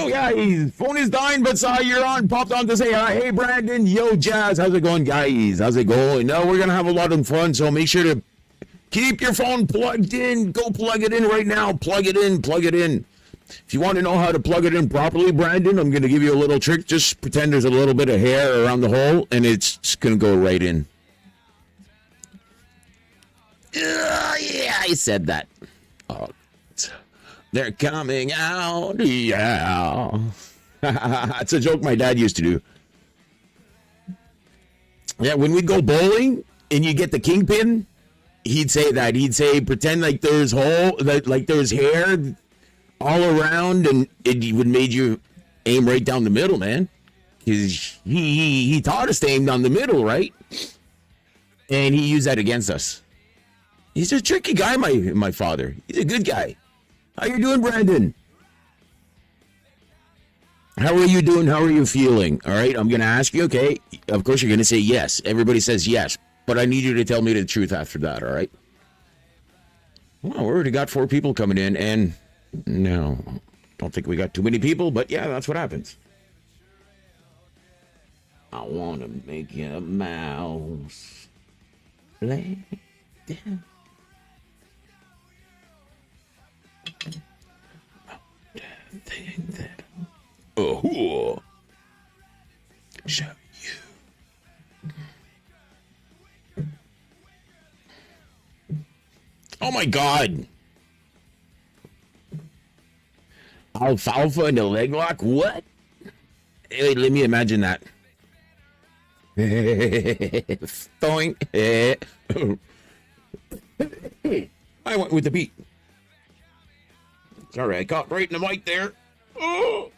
Yo, guys, phone is dying, but saw you're on. Popped on to say hi. Hey, Brandon. Yo, Jazz. How's it going, guys? How's it going? No, we're going to have a lot of fun, so make sure to keep your phone plugged in. Go plug it in right now. Plug it in. Plug it in. If you want to know how to plug it in properly, Brandon, I'm going to give you a little trick. Just pretend there's a little bit of hair around the hole, and it's just going to go right in. Yeah, I said that. Oh, they're coming out. Yeah. It's a joke my dad used to do. Yeah, when we'd go bowling and you get the kingpin, he'd say that. He'd say, pretend like there's like there's hair all around, and it would made you aim right down the middle, man. Because he taught us to aim down the middle, right? And he used that against us. He's a tricky guy, my father. He's a good guy. How you doing, Brandon? How are you doing? How are you feeling? All right, I'm going to ask you, okay? Of course, you're going to say yes. Everybody says yes. But I need you to tell me the truth after that, all right? Well, we already got 4 people coming in, and no, don't think we got too many people, but yeah, that's what happens. I want to make you a mouse. Lay down. Thing that show you. Oh my God! Alfalfa in the leg lock? What? Hey, let me imagine that. Stoink. I went with the beat. Sorry, I caught right in the mic there. Oh.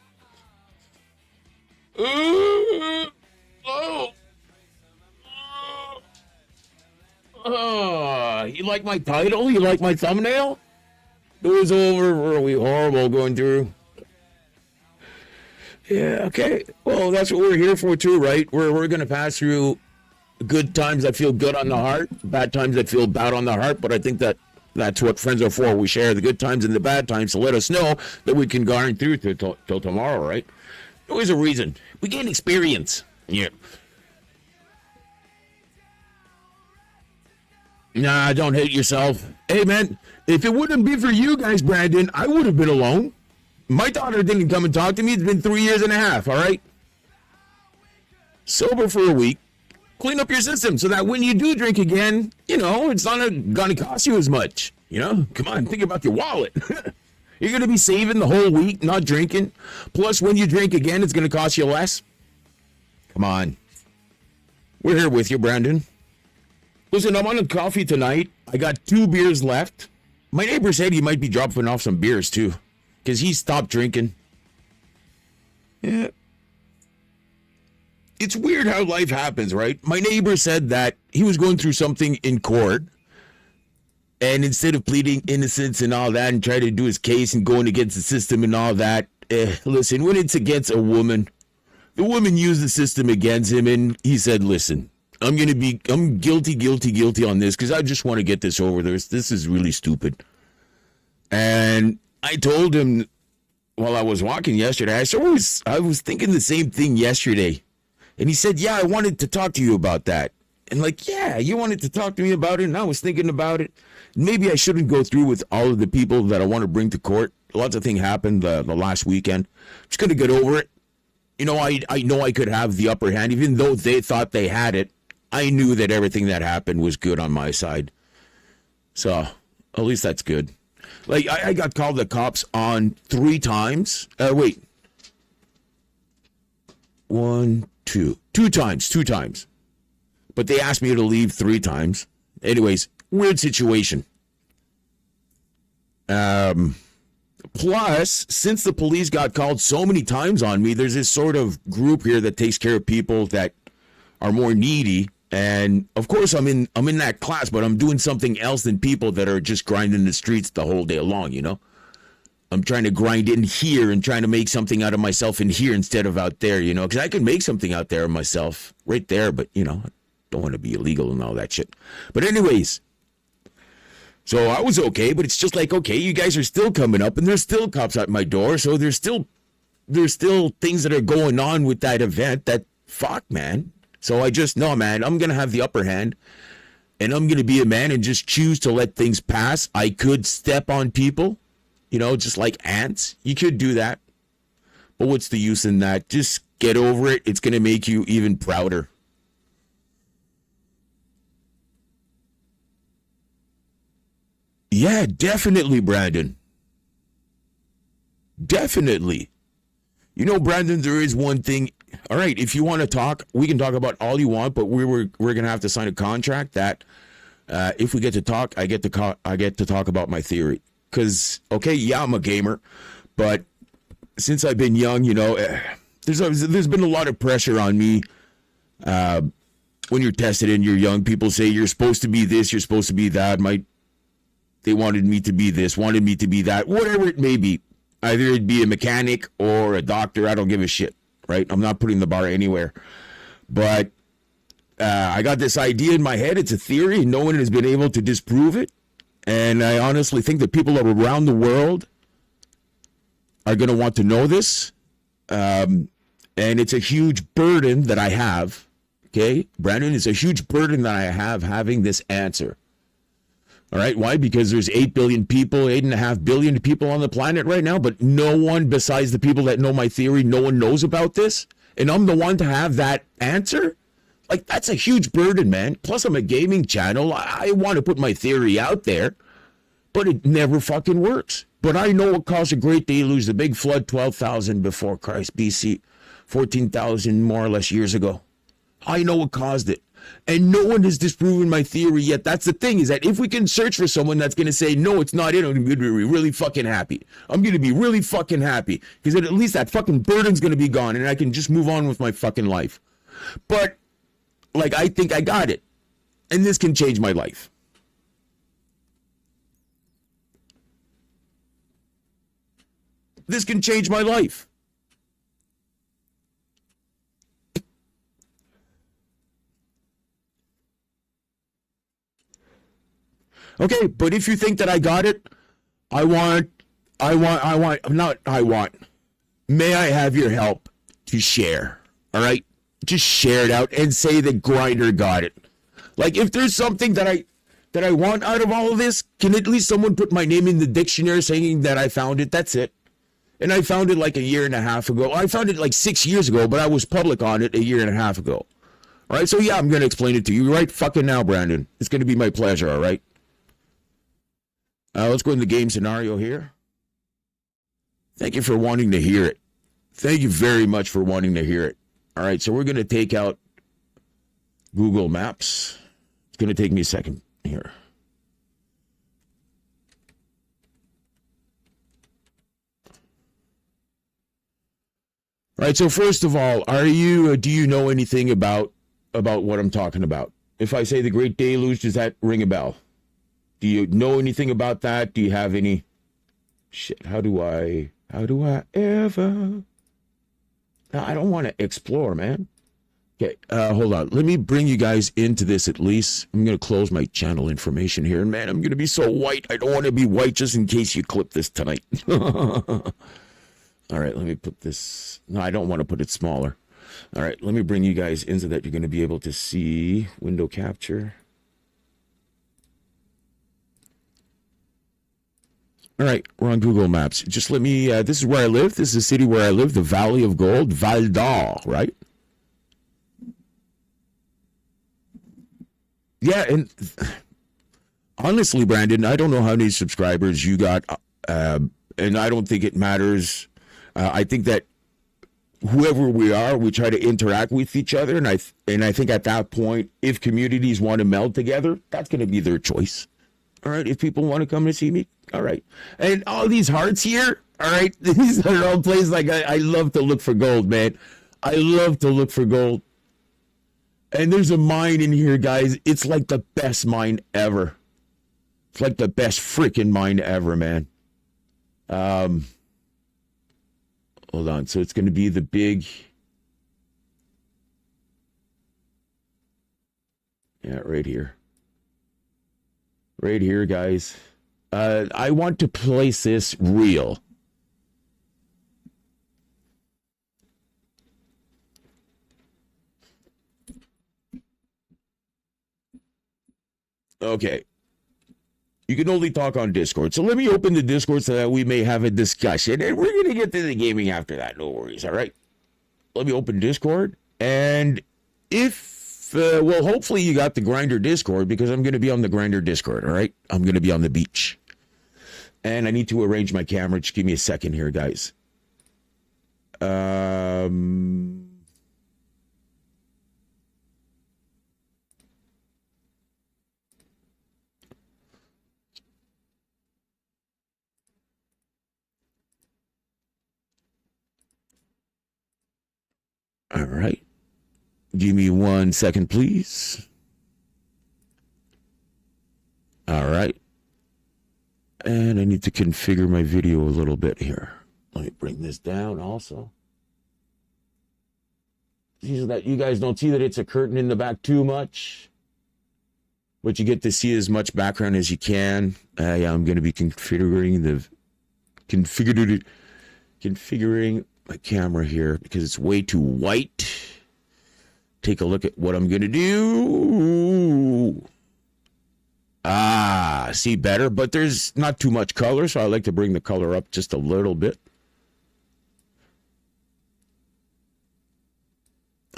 You like my title? You like my thumbnail? It was really horrible going through. Yeah, okay. Well, that's what we're here for too, right? We're going to pass through good times that feel good on the heart, bad times that feel bad on the heart, but I think that's what friends are for. We share the good times and the bad times to let us know that we can grind through till tomorrow, right? Always a reason. We gain experience. Yeah. Nah, don't hate yourself. Hey, man, if it wouldn't be for you guys, Brandon, I would have been alone. My daughter didn't come and talk to me. It's been 3 years and a half, all right? Sober for a week. Clean up your system so that when you do drink again, you know, it's not going to cost you as much. You know, come on, think about your wallet. You're going to be saving the whole week, not drinking. Plus, when you drink again, it's going to cost you less. Come on. We're here with you, Brandon. Listen, I'm on a coffee tonight. I got 2 beers left. My neighbor said he might be dropping off some beers, too, because he stopped drinking. Yeah. It's weird how life happens, right? My neighbor said that he was going through something in court, and instead of pleading innocence and all that and trying to do his case and going against the system and all that, listen, when it's against a woman, the woman used the system against him, and he said, listen, I'm guilty on this because I just want to get this over. This is really stupid. And I told him while I was walking yesterday, I was thinking the same thing yesterday. And he said, yeah, I wanted to talk to you about that. And like, yeah, you wanted to talk to me about it, and I was thinking about it. Maybe I shouldn't go through with all of the people that I want to bring to court. Lots of things happened the last weekend. I'm just going to get over it. You know, I know I could have the upper hand, even though they thought they had it. I knew that everything that happened was good on my side. So, at least that's good. Like, I got called the cops on 3 times. Wait. 1, 2. 2 times. But they asked me to leave 3 times. Anyways, weird situation. Plus, since the police got called so many times on me, there's this sort of group here that takes care of people that are more needy. And of course, I'm in that class, but I'm doing something else than people that are just grinding the streets the whole day long, you know? I'm trying to grind in here and trying to make something out of myself in here instead of out there, you know? Because I can make something out there of myself right there, but, you know, I don't want to be illegal and all that shit. But anyways, so I was okay, but it's just like, okay, you guys are still coming up and there's still cops at my door, so there's still there's still things that are going on with that event that fuck, man. So I just know, man, I'm gonna have the upper hand, and I'm gonna be a man and just choose to let things pass. I could step on people, you know, just like ants. You could do that, but what's the use in that? Just get over it. It's gonna make you even prouder. Yeah, definitely, Brandon. Definitely. You know, Brandon, there is one thing. All right, if you want to talk, we can talk about all you want, but we're gonna have to sign a contract that if we get to talk, I get to talk about my theory. Cause okay, yeah, I'm a gamer, but since I've been young, you know, there's been a lot of pressure on me. When you're tested and you're young, people say you're supposed to be this, you're supposed to be that. They wanted me to be this, wanted me to be that, whatever it may be. Either it'd be a mechanic or a doctor. I don't give a shit, right? I'm not putting the bar anywhere. But I got this idea in my head. It's a theory. No one has been able to disprove it. And I honestly think that people around the world are going to want to know this. And it's a huge burden that I have. Okay, Brandon, it's a huge burden that I have having this answer. All right, why? Because there's 8 billion people, 8.5 billion people on the planet right now, but no one besides the people that know my theory, no one knows about this. And I'm the one to have that answer? Like, that's a huge burden, man. Plus, I'm a gaming channel. I want to put my theory out there, but it never fucking works. But I know what caused a great deluge, the big flood, 12,000 before Christ, BC, 14,000 more or less years ago. I know what caused it. And no one has disproven my theory yet. That's the thing, is that if we can search for someone that's going to say, no, it's not it, I'm going to be really fucking happy. I'm going to be really fucking happy. Because at least that fucking burden's going to be gone and I can just move on with my fucking life. But, like, I think I got it. And this can change my life. This can change my life. Okay, but if you think that I got it, may I have your help to share, all right? Just share it out and say that Grinder got it. Like, if there's something that I want out of all of this, can at least someone put my name in the dictionary saying that I found it? That's it. And I found it like a year and a half ago. I found it like 6 years ago, but I was public on it a year and a half ago. All right, so yeah, I'm going to explain it to you right fucking now, Brandon. It's going to be my pleasure, all right? Let's go in the game scenario here. Thank you for wanting to hear it. Thank you very much for wanting to hear it. All right, so we're going to take out Google Maps. It's going to take me a second here. All right, so first of all, do you know anything about what I'm talking about? If I say the Great Deluge, does that ring a bell? Do you know anything about that? Do you have any shit? How do I ever? No, I don't want to explore, man. Okay, hold on. Let me bring you guys into this at least. I'm going to close my channel information here. And man, I'm going to be so white. I don't want to be white just in case you clip this tonight. All right, let me put this. No, I don't want to put it smaller. All right, let me bring you guys into that. You're going to be able to see window capture. All right, we're on Google Maps. Just let me, this is where I live. This is the city where I live, the Valley of Gold, Val d'Or, right? Yeah, and honestly, Brandon, I don't know how many subscribers you got, and I don't think it matters. I think that whoever we are, we try to interact with each other, and I think at that point, if communities want to meld together, that's going to be their choice. All right, if people want to come and see me, all right. And all these hearts here, all right, these are all places like I love to look for gold, man. I love to look for gold. And there's a mine in here, guys. It's like the best mine ever. It's like the best freaking mine ever, man. Hold on. So it's going to be the big. Yeah, right here. Right here, guys. I want to place this real. Okay. You can only talk on Discord. So let me open the Discord so that we may have a discussion. And we're going to get to the gaming after that. No worries. All right. Let me open Discord. And if, well, hopefully you got the Grinder Discord because I'm going to be on the Grinder Discord. All right. I'm going to be on the beach. And I need to arrange my camera. Just give me a second here, guys. All right. Give me 1 second, please. All right. And I need to configure my video a little bit here. Let me bring this down also. So that you guys don't see that it's a curtain in the back too much. But you get to see as much background as you can. Yeah, I'm going to be configuring my camera here because it's way too white. Take a look at what I'm going to do. See better, but there's not too much color, so I like to bring the color up just a little bit.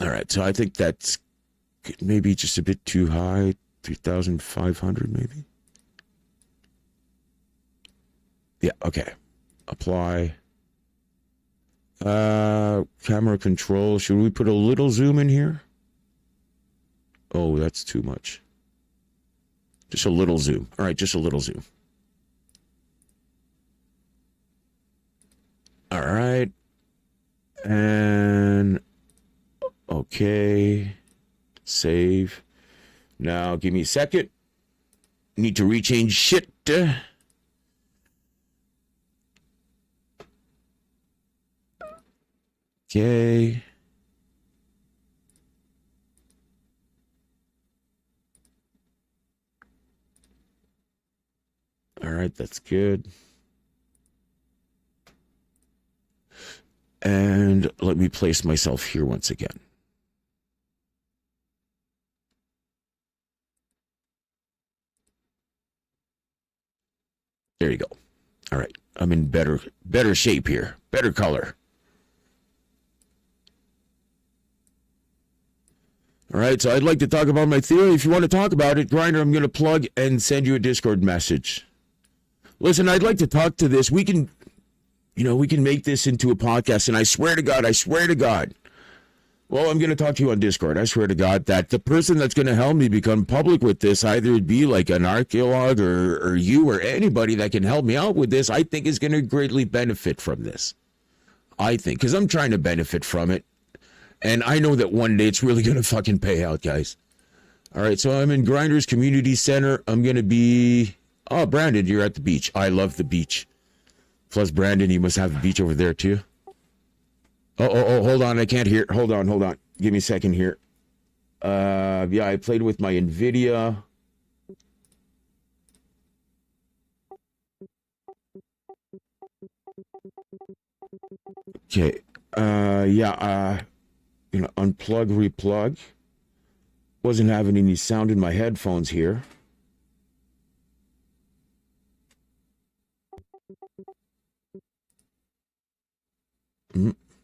All right, so I think that's maybe just a bit too high, 3,500 maybe. Yeah, okay. Apply. Camera control. Should we put a little zoom in here? Oh, that's too much. Just a little zoom. All right, just a little zoom. All right. And okay. Save. Now give me a second. Need to rechange shit. Okay. All right, that's good. And let me place myself here once again. There you go. All right, I'm in better shape here. Better color. All right, so I'd like to talk about my theory. If you want to talk about it, Grindr, I'm going to plug and send you a Discord message. Listen, I'd like to talk to this. We can make this into a podcast, and I swear to God. Well, I'm going to talk to you on Discord. I swear to God that the person that's going to help me become public with this, either it be like an archaeolog or you or anybody that can help me out with this, I think is going to greatly benefit from this. I think, because I'm trying to benefit from it. And I know that one day it's really going to fucking pay out, guys. All right, so I'm in Grindr's Community Center. I'm going to be... Oh, Brandon, you're at the beach. I love the beach. Plus, Brandon, you must have a beach over there, too. Oh, hold on. I can't hear. Hold on. Give me a second here. Yeah, I played with my NVIDIA. Okay. Unplug, replug. Wasn't having any sound in my headphones here.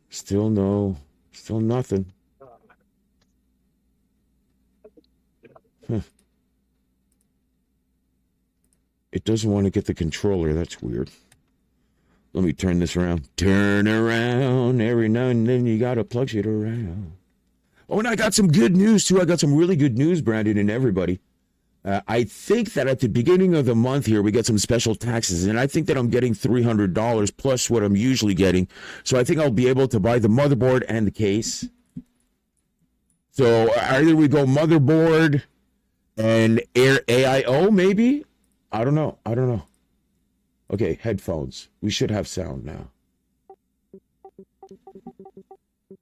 Still nothing. Huh. It doesn't want to get the controller. That's weird. Let me turn this around. Turn around. Every now and then you gotta plug shit around. Oh, and I got some good news too. I got some really good news, Brandon and everybody. I think that at the beginning of the month here, we get some special taxes, and I think that I'm getting $300 plus what I'm usually getting. So I think I'll be able to buy the motherboard and the case. So either we go motherboard and AIO, maybe? I don't know. Okay, headphones. We should have sound now.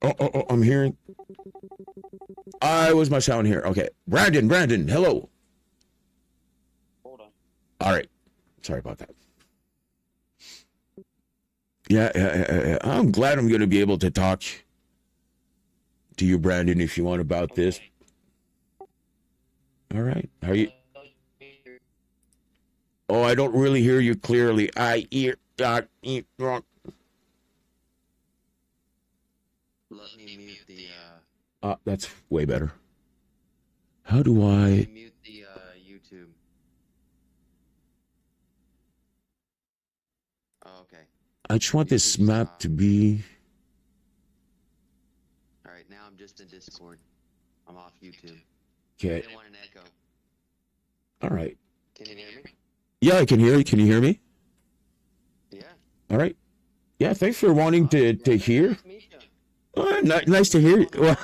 Oh, I'm hearing. Was my sound here? Okay. Brandon, hello. Hold on. All right. Sorry about that. Yeah. I'm glad I'm going to be able to talk to you, Brandon, if you want about this. All right. How are you? Oh, I don't really hear you clearly. I eat eat wrong. Let me mute the That's way better. How do let me I? mute the YouTube. Oh, okay. I just want this YouTube's map to be. All right, now I'm just in Discord. I'm off YouTube. I Okay. didn't want an echo. All right. Can you hear me? Yeah, I can hear you. Can you hear me? Yeah. All right. Yeah. Thanks for wanting to hear. Nice to meet you. Nice to hear you. Well,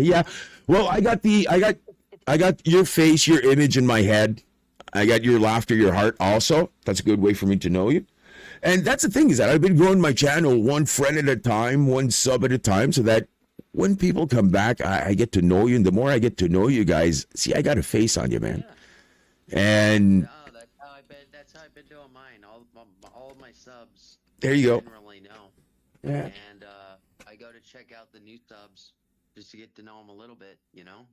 yeah. Well, I got your face, your image in my head. I got your laughter, your heart also. That's a good way for me to know you. And that's the thing is that I've been growing my channel one friend at a time, one sub at a time, so that when people come back, I get to know you. And the more I get to know you guys, see, I got a face on you, man. Yeah. And No, that's how I've been doing mine. All of my subs. there you go. Generally know. Yeah. And I go to check out the new subs just to get to know them a little bit. You know.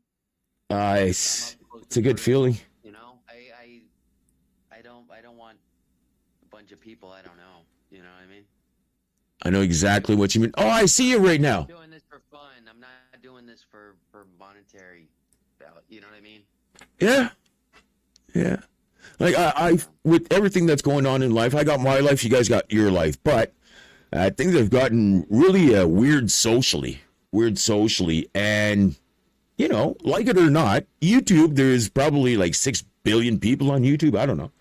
It's a good feeling. You know, I don't want a bunch of people I don't know. You know what I mean? I know exactly what you mean. Oh, I see you right now. I'm doing this for fun. I'm not doing this for monetary value. You know what I mean? Yeah. Yeah. Like I with everything that's going on in life, I got my life, you guys got your life, but things have gotten really weird socially, and you know, like it or not, YouTube, there's probably like 6 billion people on YouTube. I don't know.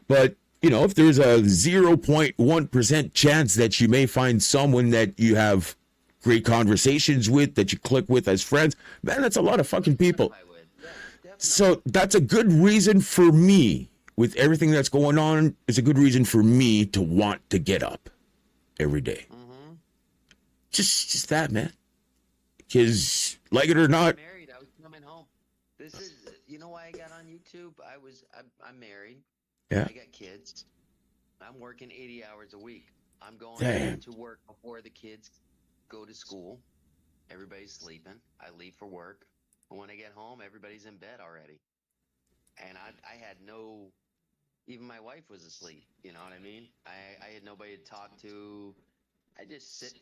But, you know, if there's a 0.1% chance that you may find someone that you have great conversations with, that you click with as friends, man, that's a lot of fucking people. I would. Yeah, definitely. So that's a good reason for me, with everything that's going on, it's a good reason for me to want to get up every day. Mm-hmm. Just that, man. Because, like it or not, Married. I was coming home. This is, you know why I got on YouTube? I'm married. Yeah. I got kids. I'm working 80 hours a week. I'm going Damn. to work before the kids go to school. Everybody's sleeping. I leave for work. And when I get home, everybody's in bed already. And I had no, even my wife was asleep. You know what I mean? I had nobody to talk to. I just sit,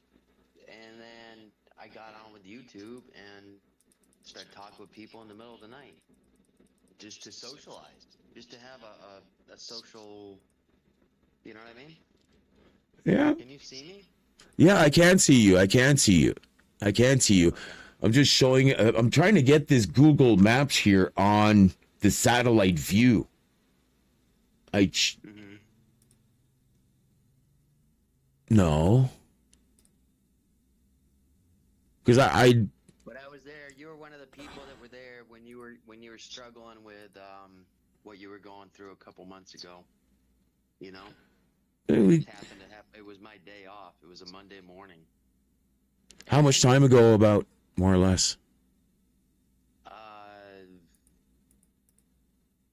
and then I got on with YouTube and started talking with people in the middle of the night, just to socialize, just to have a social, you know what I mean? yeah. Can you see me? Yeah, I can see you. I'm just showing, I'm trying to get this Google Maps here on the satellite view. Mm-hmm. No. Because But I was there. You were one of the people that were there when you were struggling with what you were going through a couple months ago. You know, it happened to happen. It was my day off. It was a Monday morning. how much time ago, about, more or less?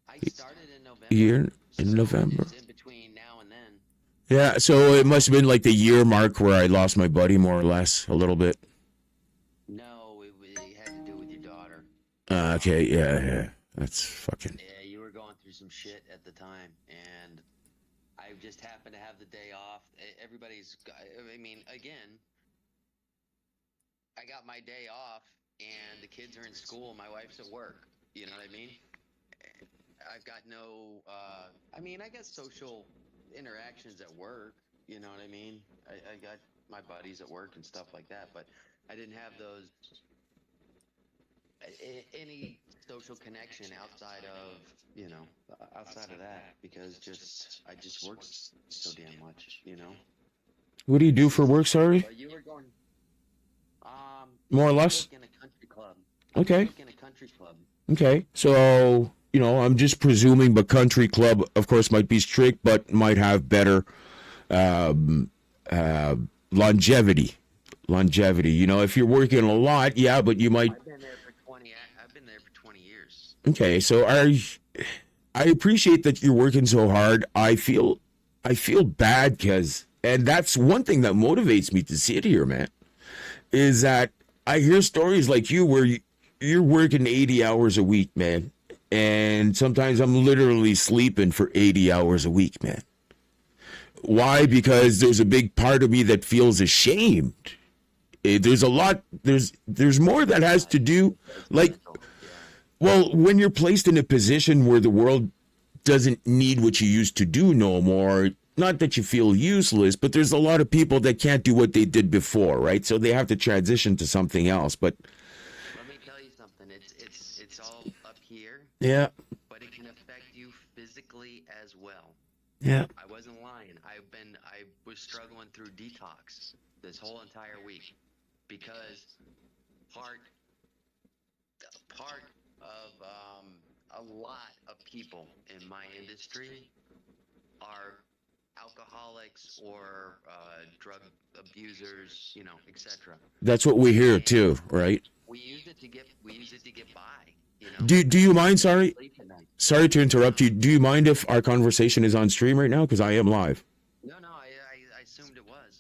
I started in November. Year in So November. It's in between now and then. Yeah, so it must have been like the year mark where I lost my buddy, more or less, a little bit. No, it had to do with your daughter. Okay, yeah. That's fucking. Yeah, you were going through some shit at the time, and I just happened to have the day off. Everybody's, I mean, again, I got my day off, and the kids are in school, my wife's at work. You know what I mean? I've got no, I mean, I got social interactions at work. You know what I mean? I got my buddies at work and stuff like that, but I didn't have those, any social connection outside of, you know, outside of that, because I just worked so damn much, you know? What do you do for work, sorry? But you were going, More or I less? work in a country club. Okay. I work in a country club. Okay, so, you know, I'm just presuming the country club, of course, might be strict, but might have better longevity. You know, if you're working a lot, yeah, but you might. I've been there for 20 years. Okay, so I appreciate that you're working so hard. I feel bad because, and that's one thing that motivates me to sit here, man, is that I hear stories like you where you're working 80 hours a week, man, and sometimes I'm literally sleeping for 80 hours a week, man. Why? Because there's a big part of me that feels ashamed. There's a lot. There's more that has to do, like, well, when you're placed in a position where the world doesn't need what you used to do no more. Not that you feel useless, but there's a lot of people that can't do what they did before, right? So they have to transition to something else. But let me tell you something. It's all up here. Yeah. But it can affect you physically as well. Yeah. I wasn't lying. I was struggling through detox this whole entire week because part of a lot of people in my industry are alcoholics or drug abusers, etc. That's what we hear too, right? We use it to get by. Do you mind? Sorry to interrupt you. Do you mind if our conversation is on stream right now? Because I am live. No, I assumed it was.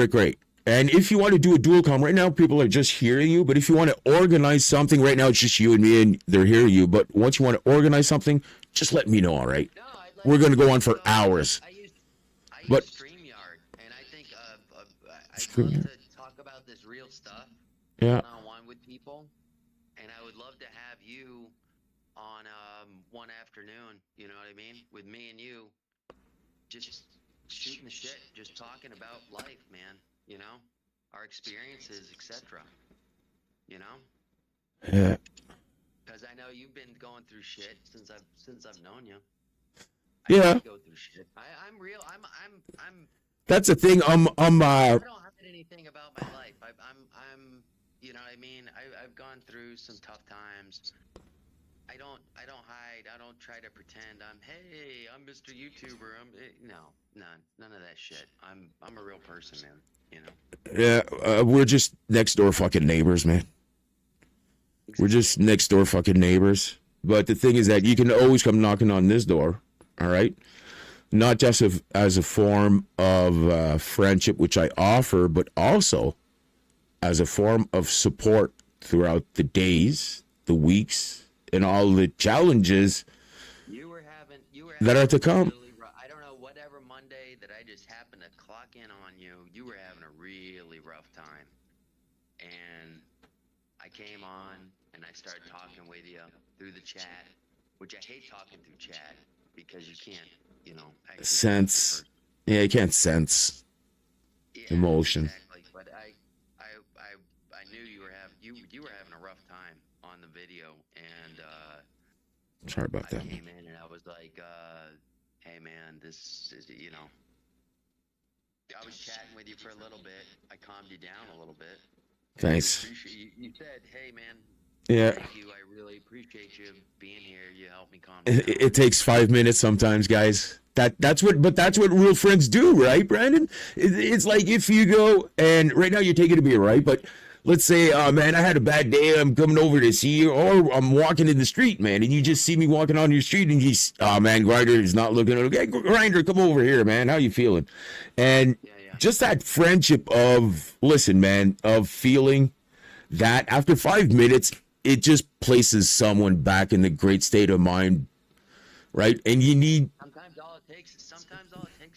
Great. And if you want to do a dual com right now, people are just hearing you. But if you want to organize something right now, it's just you and me, and they're hearing you. But once you want to organize something, just let me know. All right? No, we're going to go on for hours. I use StreamYard, and I think I'd love to talk about this real stuff one-on-one with people, and I would love to have you on one afternoon, you know what I mean, with me and you, just shooting the shit, just talking about life, man, our experiences, etc. Yeah. Because I know you've been going through shit since I've known you. Yeah. I go through shit. I'm real. I'm. That's the thing. I don't hide anything about my life. I'm. You know what I mean? I've gone through some tough times. I don't hide. I don't try to pretend hey, I'm Mr. YouTuber. None of that shit. I'm a real person, man. Yeah, we're just next door fucking neighbors, man. We're just next door fucking neighbors. But the thing is that you can always come knocking on this door, all right? Not just as a form of friendship, which I offer, but also as a form of support throughout the days, the weeks, and all the challenges that are to come. I don't know, whatever Monday that I just happened to clock in on you, you were having a really rough time. And I came on and I started talking with you through the chat, which I hate talking through chat because you can't, sense. Yeah, you can't sense emotion. Exactly. But I knew you were having a rough time on the video, and sorry about that. I came in and I was like, hey man, this is, I was chatting with you for a little bit. I calmed you down a little bit. Thanks. You said, hey man, yeah. Thank you. I really appreciate you being here. You helped me calm down. It takes 5 minutes sometimes, guys. That's what real friends do, right, Brandon? It's like if you go and right now you're taking a beer, right? But let's say, man, I had a bad day. I'm coming over to see you, or I'm walking in the street, man, and you just see me walking on your street, and man, Grinder is not looking okay. Grinder, come over here, man. How you feeling? And just that friendship of, listen, man, of feeling that after 5 minutes, it just places someone back in the great state of mind, right? And you need. Sometimes all it takes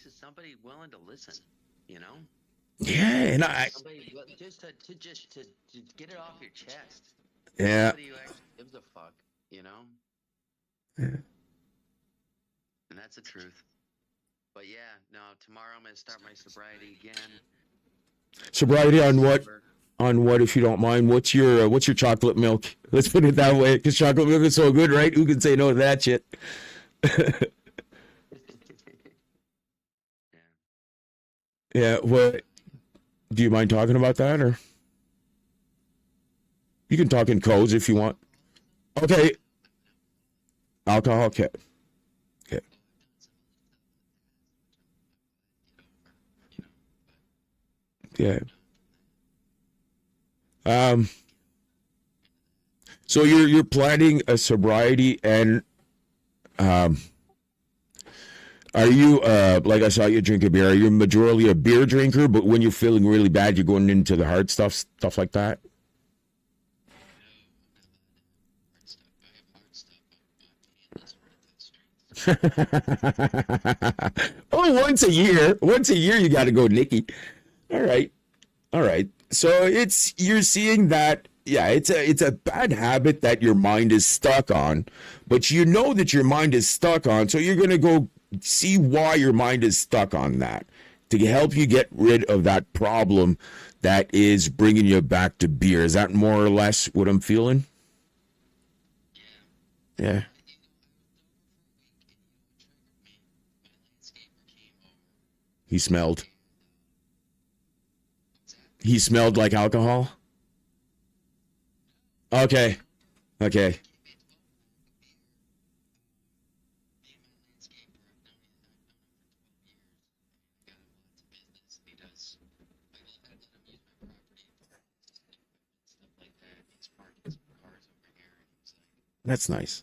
is somebody willing to listen, Yeah, and somebody just to get it off your chest. Yeah. Somebody who actually gives a fuck, Yeah. And that's the truth. But yeah, no, tomorrow I'm gonna start my sobriety again. Sobriety on what? On what, if you don't mind? What's your chocolate milk? Let's put it that way, because chocolate milk is so good, right? Who can say no to that shit? Yeah. What? Do you mind talking about that, or you can talk in codes if you want? Okay. Alcohol. Okay. Yeah. So you're planning a sobriety, and are you like I saw you drink a beer? Are you majorly a beer drinker, but when you're feeling really bad, you're going into the hard stuff like that? Oh, once a year. Once a year, you got to go, Nikki. All right. All right. So you're seeing that, yeah, it's a bad habit that your mind is stuck on, but you know that your mind is stuck on, so you're gonna go see why your mind is stuck on that to help you get rid of that problem that is bringing you back to beer. Is that more or less what I'm feeling? Yeah. He smelled. He smelled like alcohol. Okay. Okay. That's nice.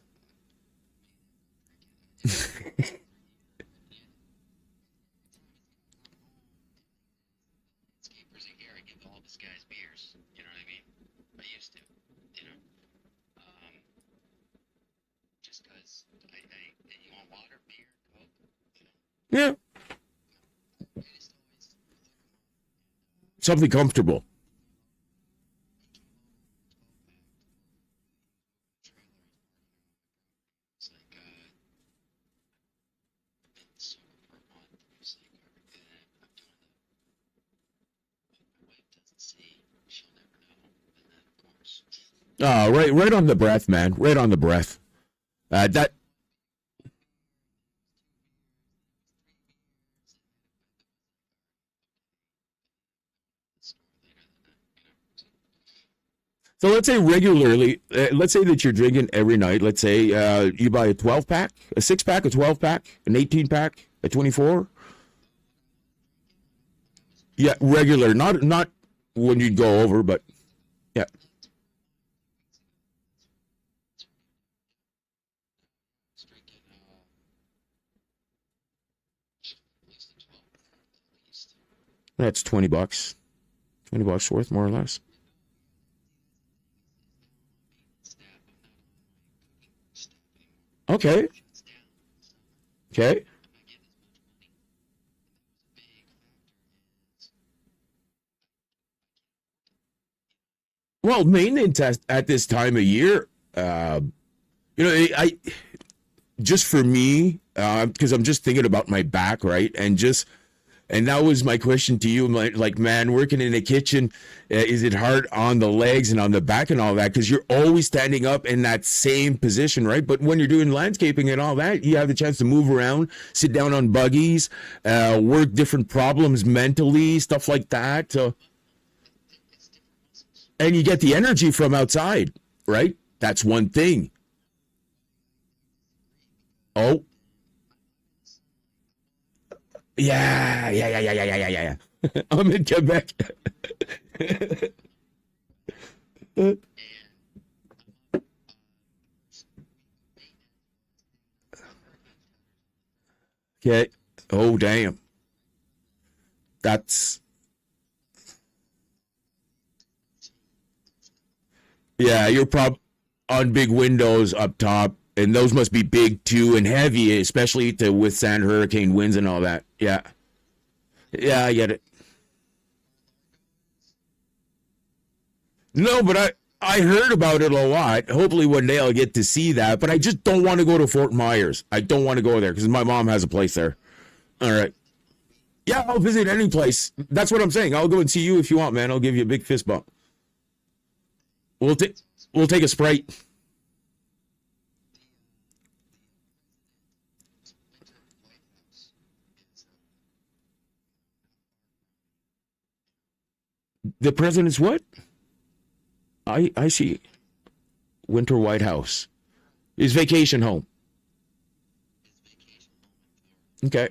Yeah. Something comfortable. Right on the breath, man. Right on the breath. That So let's say regularly, let's say that you're drinking every night. Let's say you buy a 12 pack, a 6 pack, a 12 pack, an 18 pack, a 24. Yeah, regular, not when you go over, but yeah. That's $20. $20 worth, more or less. Okay. Okay. Well, maintenance at this time of year, uh, I just for me, because I'm just thinking about my back, right, and that was my question to you. Like, man, working in the kitchen, is it hard on the legs and on the back and all that? Because you're always standing up in that same position, right? But when you're doing landscaping and all that, you have the chance to move around, sit down on buggies, work different problems mentally, stuff like that. So, and you get the energy from outside, right? That's one thing. Oh, yeah, yeah, yeah, yeah, yeah, yeah, yeah, yeah. I'm in Quebec. Okay. Oh, damn. That's Yeah, you're prob on big windows up top, and those must be big too and heavy, especially to withstand hurricane winds and all that. Yeah, yeah, I get it. No, but I heard about it a lot. Hopefully one day I'll get to see that. But I just don't want to go to Fort Myers. I don't want to go there because my mom has a place there. All right. Yeah, I'll visit any place. That's what I'm saying. I'll go and see you if you want, man. I'll give you a big fist bump. We'll take we'll take a Sprite. The president's what? I see. Winter White House. His vacation home. Okay.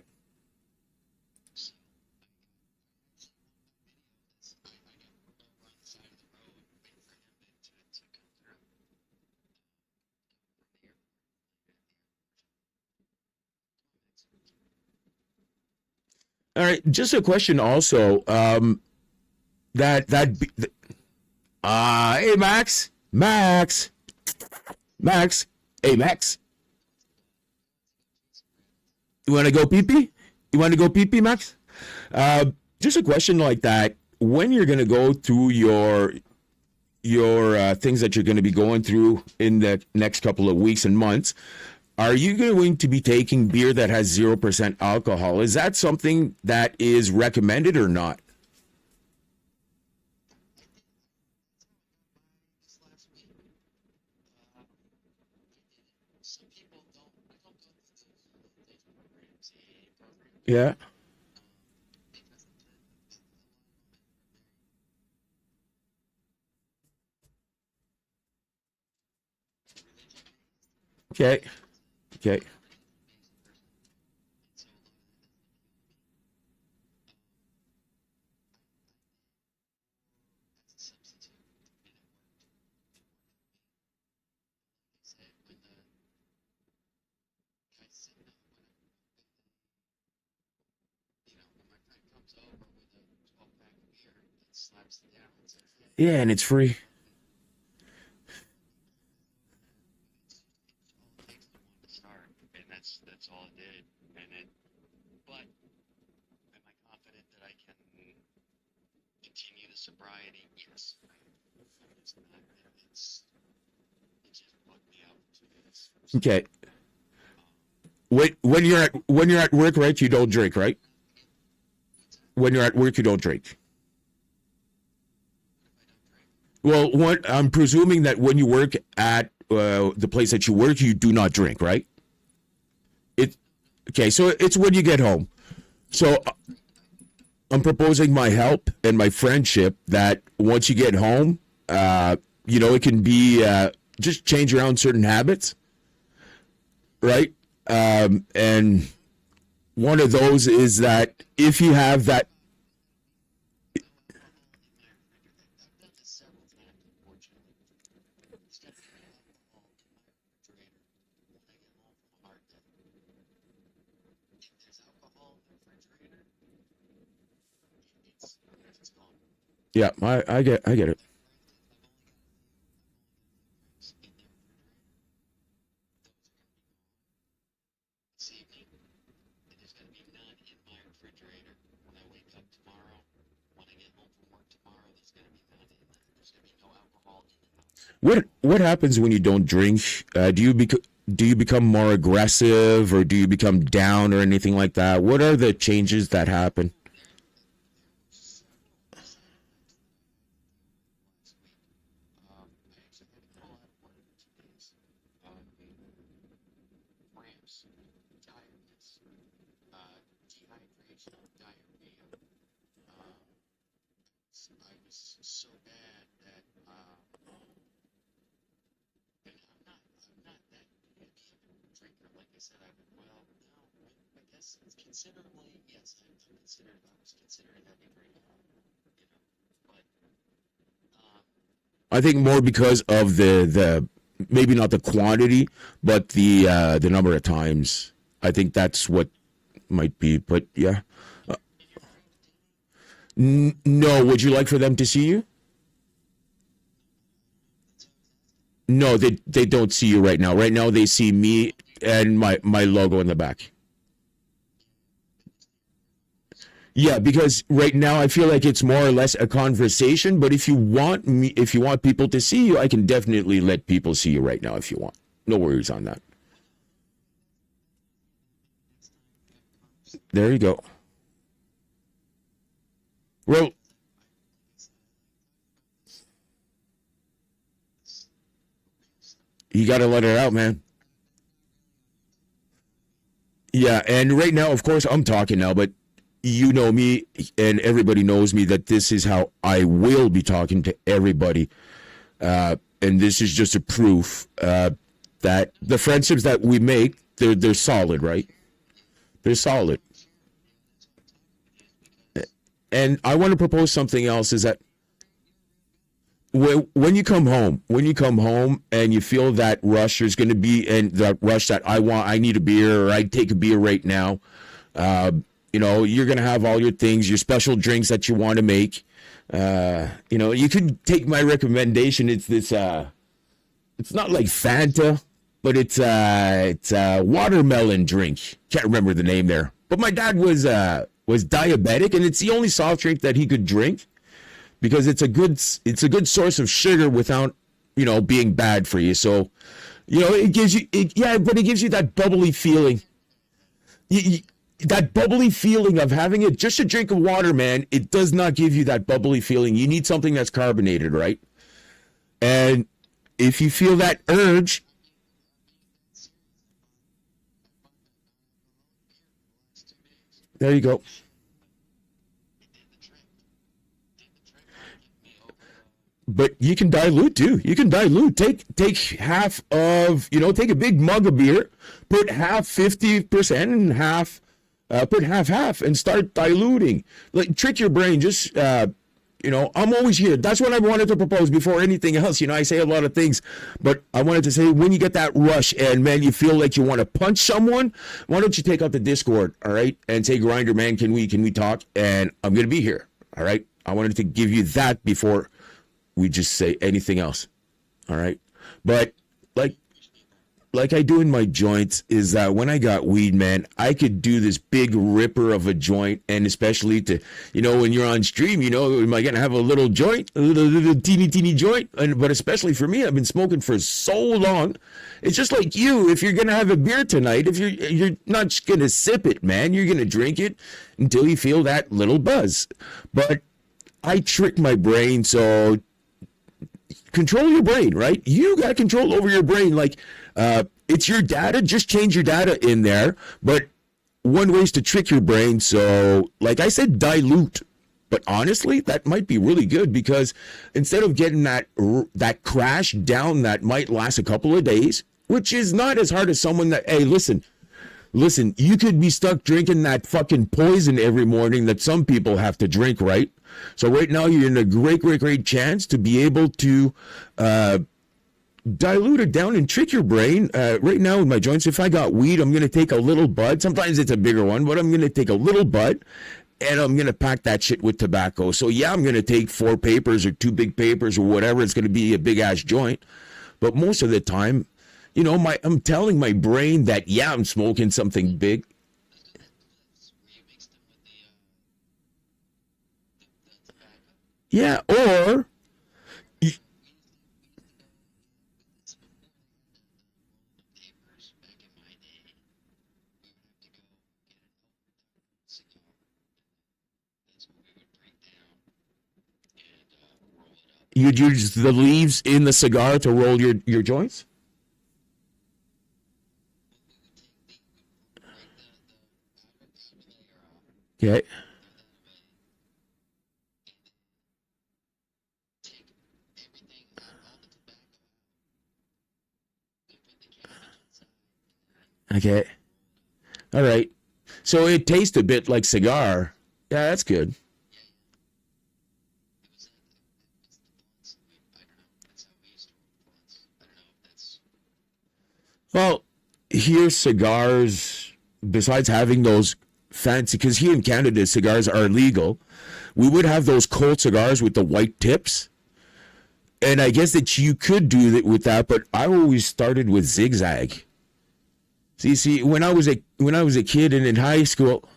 All right. Just a question also. That that hey Max, hey Max. You want to go pee pee? You want to go pee pee, Max? Just a question like that. When you're gonna go through your things that you're going to be going through in the next couple of weeks and months, are you going to be taking beer that has 0% alcohol? Is that something that is recommended or not? This last week, uh, some people don't. I don't go through those programs, AA programs, Yeah. because religion Okay. Okay. based person, and so a lot of that has nothing to do with me. As a substitute, and it worked. It worked for me. Like I said, when the guy said no, when my friend comes over with a 12-pack of beer and slaps it down and says, "Hey, Yeah, and it's free. all it takes to want to start," and that's all it did. And it, but am I confident that I can continue the sobriety? Yes, I am. It's not. It just bugged me out for 2 days. Okay. Um, When you're at work, right? You don't drink, right? what's that? When you're at work, you don't drink. What if I don't drink? Well, I'm presuming that when you work at the place that you work, you do not drink, right? It okay. So it's when you get home. So I'm proposing my help and my friendship that once you get home, it can be just change around certain habits, right? And one of those is that if you have that, No alcohol in my refrigerator. I've done this several times, unfortunately. There's got to be no alcohol in my refrigerator when I get home from a hard day. If there's alcohol in the refrigerator, it's gone. yeah, I get it. If I've only got a few drinks in the refrigerator, those are going to be gone this evening, and there's going to be none in my refrigerator when I wake up tomorrow. When I get home from work tomorrow, there's going to be none in there. There's going to be no alcohol in the house. What happens when you don't drink? Do you become more aggressive, or do you become down, or anything like that? What are the changes that happen? There were several signs that I had to deal with last week. I actually had to call out of work for 2 days. Cramps, tiredness, dehydration, diarrhea. I was so bad that, and I'm not that heavy of a drinker. Like I said, I guess it's considerably, yes, I was considered a heavy drinker, but, um, I think more because of the maybe not the quantity, but the number of times. I think that's what might be. But yeah, and your friends did it? no. Would you like for them to see you? That's what I was asking. No, they don't see you right now. Right now they see me and my logo in the back. But they still heard my voice. Yeah, because right now I feel like it's more or less a conversation. But if you want people to see you, I can definitely let people see you right now if you want. No worries on that. Oh no, that's fine. Yeah, next time we have a conversation. There you go. Well, Because like I said, I like talking about this real stuff. you got to let it out, man. I'm not really on YouTube. You know what I mean? Yeah, and right now, of course, I'm talking now, but you know me, and everybody knows me that this is how I will be talking to everybody. And this is just a proof that the friendships that we make, they're solid, right? They're solid. Sure. That's why I'm talking with you is because And I want to propose something else is that you're a real guy. when you come home and you feel that rush, there's going to be and that rush that I need a beer or I take a beer right now. Uh, you're going to have all your things, your special drinks that you want to make. You could take my recommendation. It's this. It's not like Fanta. it's a watermelon drink. Can't remember the name there. But my dad was diabetic, and it's the only soft drink that he could drink because it's a good source of sugar without being bad for you. So it gives you yeah, but it gives you that bubbly feeling. That bubbly feeling of having it just a drink of water, man. It does not give you that bubbly feeling. You need something that's carbonated, right? And if you feel that urge, there you go. But you can dilute too. You can dilute. Take half of take a big mug of beer, put half 50% and half put half and start diluting. Like trick your brain. Just I'm always here. That's what I wanted to propose before anything else. I say a lot of things, but I wanted to say when you get that rush and man, you feel like you want to punch someone, why don't you take out the Discord, all right, and say, Grinder man, can we talk? And I'm gonna be here, all right. I wanted to give you that before we just say anything else, all right. But like like I do in my joints is that when I got weed, man, I could do this big ripper of a joint, and especially to, when you're on stream, am I gonna have a little joint, a little teeny joint? But especially for me, I've been smoking for so long. It's just like you. If you're gonna have a beer tonight, if you're not just gonna sip it, man, you're gonna drink it until you feel that little buzz. But I trick my brain, so control your brain, right? You got control over your brain. Like, it's your data. Just change your data in there. But one way is to trick your brain. So, like I said, dilute. But honestly, that might be really good because instead of getting that crash down that might last a couple of days, which is not as hard as someone that, hey, listen, you could be stuck drinking that fucking poison every morning that some people have to drink, right? So right now you're in a great chance to be able to dilute it down and trick your brain. Right now with my joints, if I got weed, I'm going to take a little bud. Sometimes it's a bigger one, but I'm going to take a little bud and I'm going to pack that shit with tobacco. So yeah, I'm going to take 4 papers or 2 big papers or whatever. It's going to be a big ass joint. But most of the time, I'm telling my brain that, yeah, I'm smoking something big. Yeah, or you'd use the leaves in the cigar to roll your joints? Okay. Okay. All right. So it tastes a bit like cigar. Yeah, that's good. Well, here cigars, besides having those fancy, because here in Canada cigars are legal, we would have those cold cigars with the white tips. And I guess that you could do that with that, but I always started with zigzag. See, when I was a kid and in high school,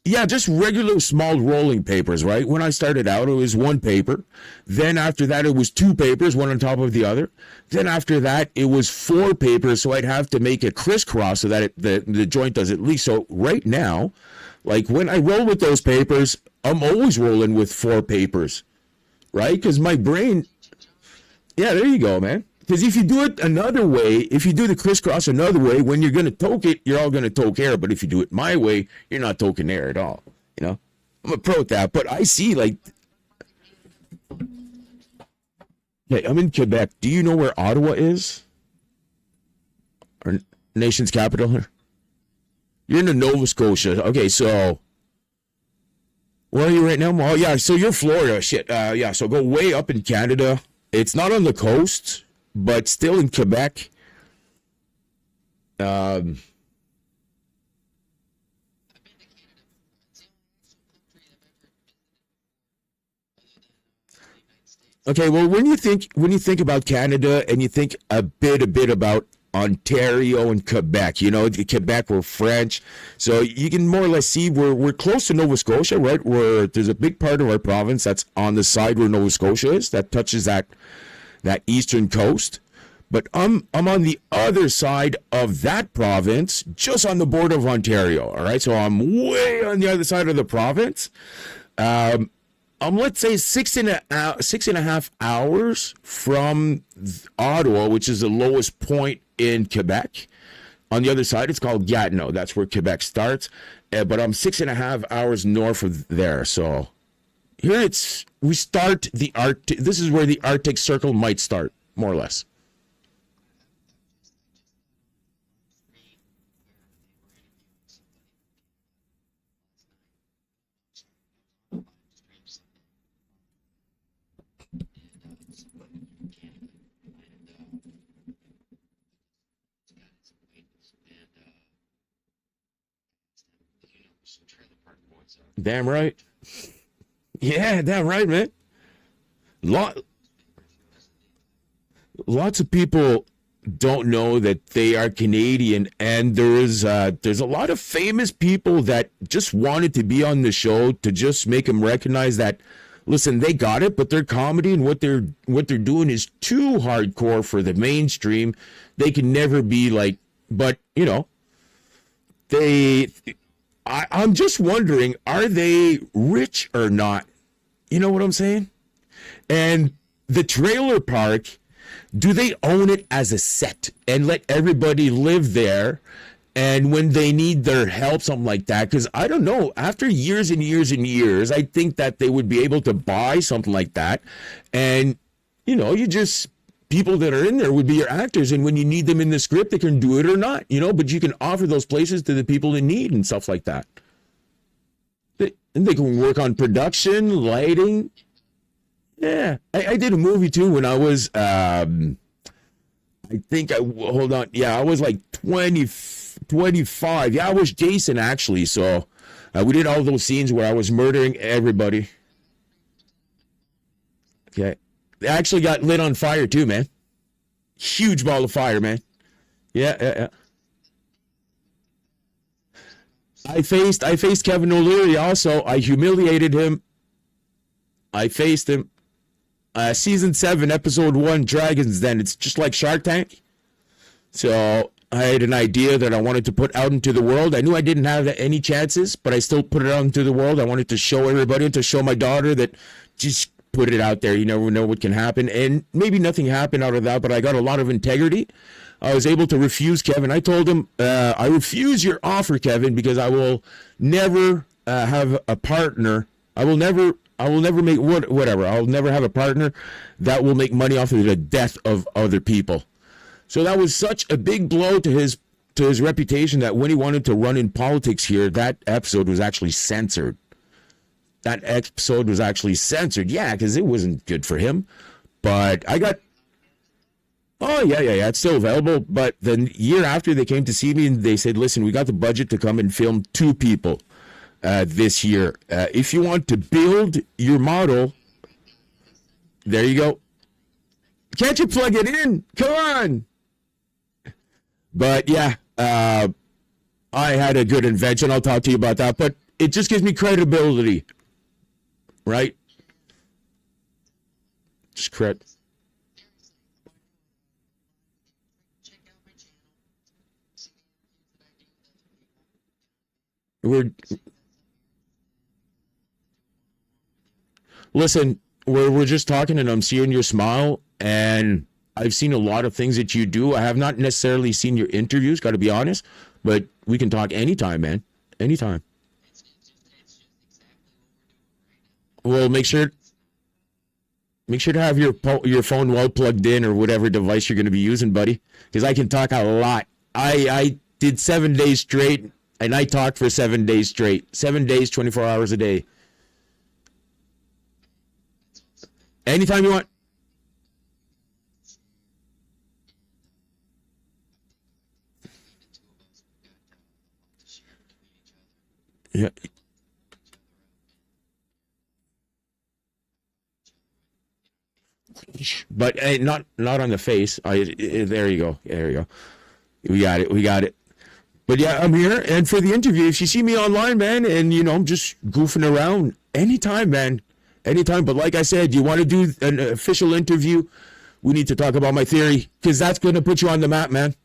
yeah, just regular small rolling papers, right? When I started out, it was one paper. Then after that, it was 2 papers, one on top of the other. Then after that, it was 4 papers, so I'd have to make it crisscross so that the joint does at least. So right now, like when I roll with those papers, I'm always rolling with 4 papers, right? Because my brain, yeah, there you go, man. Because if you do it another way, if you do the crisscross another way, when you're going to toke it, you're all going to toke air. But if you do it my way, you're not toking air at all. I'm a pro at that. But I see, like, hey, I'm in Quebec. Do you know where Ottawa is? Our nation's capital here? You're in the Nova Scotia. Okay, so where are you right now? Oh, yeah, so you're Florida. Shit. Yeah, so go way up in Canada. It's not on the coast, but still in Quebec. Um, Okay, well, when you think about Canada and you think a bit about Ontario and Quebec, Quebec we're French, so you can more or less see we're close to Nova Scotia, right? Where there's a big part of our province that's on the side where Nova Scotia is, that touches that eastern coast. But I'm on the other side of that province, just on the border of Ontario. All right, so I'm way on the other side of the province. Let's say 6.5 hours from Ottawa, which is the lowest point in Quebec. On the other side, it's called Gatineau. That's where Quebec starts. But I'm 6.5 hours north of there. So here we start the Arctic. This is where the Arctic Circle might start, more or less. Damn right. Yeah, damn right, man. Lot, Lots of people don't know that they are Canadian, and there's a lot of famous people that just wanted to be on the show to just make them recognize that. Listen, they got it, but their comedy and what they're doing is too hardcore for the mainstream. They can never be like, but they. I'm just wondering, are they rich or not? You know what I'm saying? And the trailer park, do they own it as a set and let everybody live there? And when they need their help, something like that, because I don't know, after years and years and years, I think that they would be able to buy something like that. And, you just, people that are in there would be your actors. And when you need them in the script, they can do it or not, but you can offer those places to the people in need and stuff like that. And they can work on production, lighting. Yeah, I did a movie too when I was, I think hold on. Yeah, I was like 20, 25. Yeah, I was Jason actually. So we did all those scenes where I was murdering everybody. Okay. They actually got lit on fire too, man. Huge ball of fire, man. Yeah, yeah, yeah. I faced Kevin O'Leary also. I humiliated him. I faced him. Season 7, episode 1, Dragons Den. It's just like Shark Tank. So I had an idea that I wanted to put out into the world. I knew I didn't have any chances, but I still put it out into the world. I wanted to show everybody, to show my daughter that just put it out there. You never know what can happen. And maybe nothing happened out of that, but I got a lot of integrity. I was able to refuse Kevin. I told him, I refuse your offer, Kevin, because I will never have a partner. I will never make whatever. I'll never have a partner that will make money off of the death of other people. So that was such a big blow to his reputation that when he wanted to run in politics here, that episode was actually censored. That episode was actually censored. Yeah, because it wasn't good for him. But I got. Oh yeah, yeah, yeah. It's still available. But the year after, they came to see me and they said, "Listen, we got the budget to come and film 2 people this year. If you want to build your model, there you go. Can't you plug it in? Come on." But yeah, I had a good invention. I'll talk to you about that. But it just gives me credibility, right? Just credit. We're Listen. We're just talking, and I'm seeing your smile, and I've seen a lot of things that you do. I have not necessarily seen your interviews. Got to be honest, but we can talk anytime, man. Anytime. Well, make sure to have your phone well plugged in or whatever device you're going to be using, buddy, because I can talk a lot. I did 7 days straight, and I talked for 7 days straight. 7 days, 24 hours a day. Anytime you want. Yeah. but not on the face. There you go. There you go. We got it. We got it. But yeah, I'm here. And for the interview, if you see me online, man, and I'm just goofing around anytime, man. Anytime. But like I said, you want to do an official interview, we need to talk about my theory because that's going to put you on the map, man.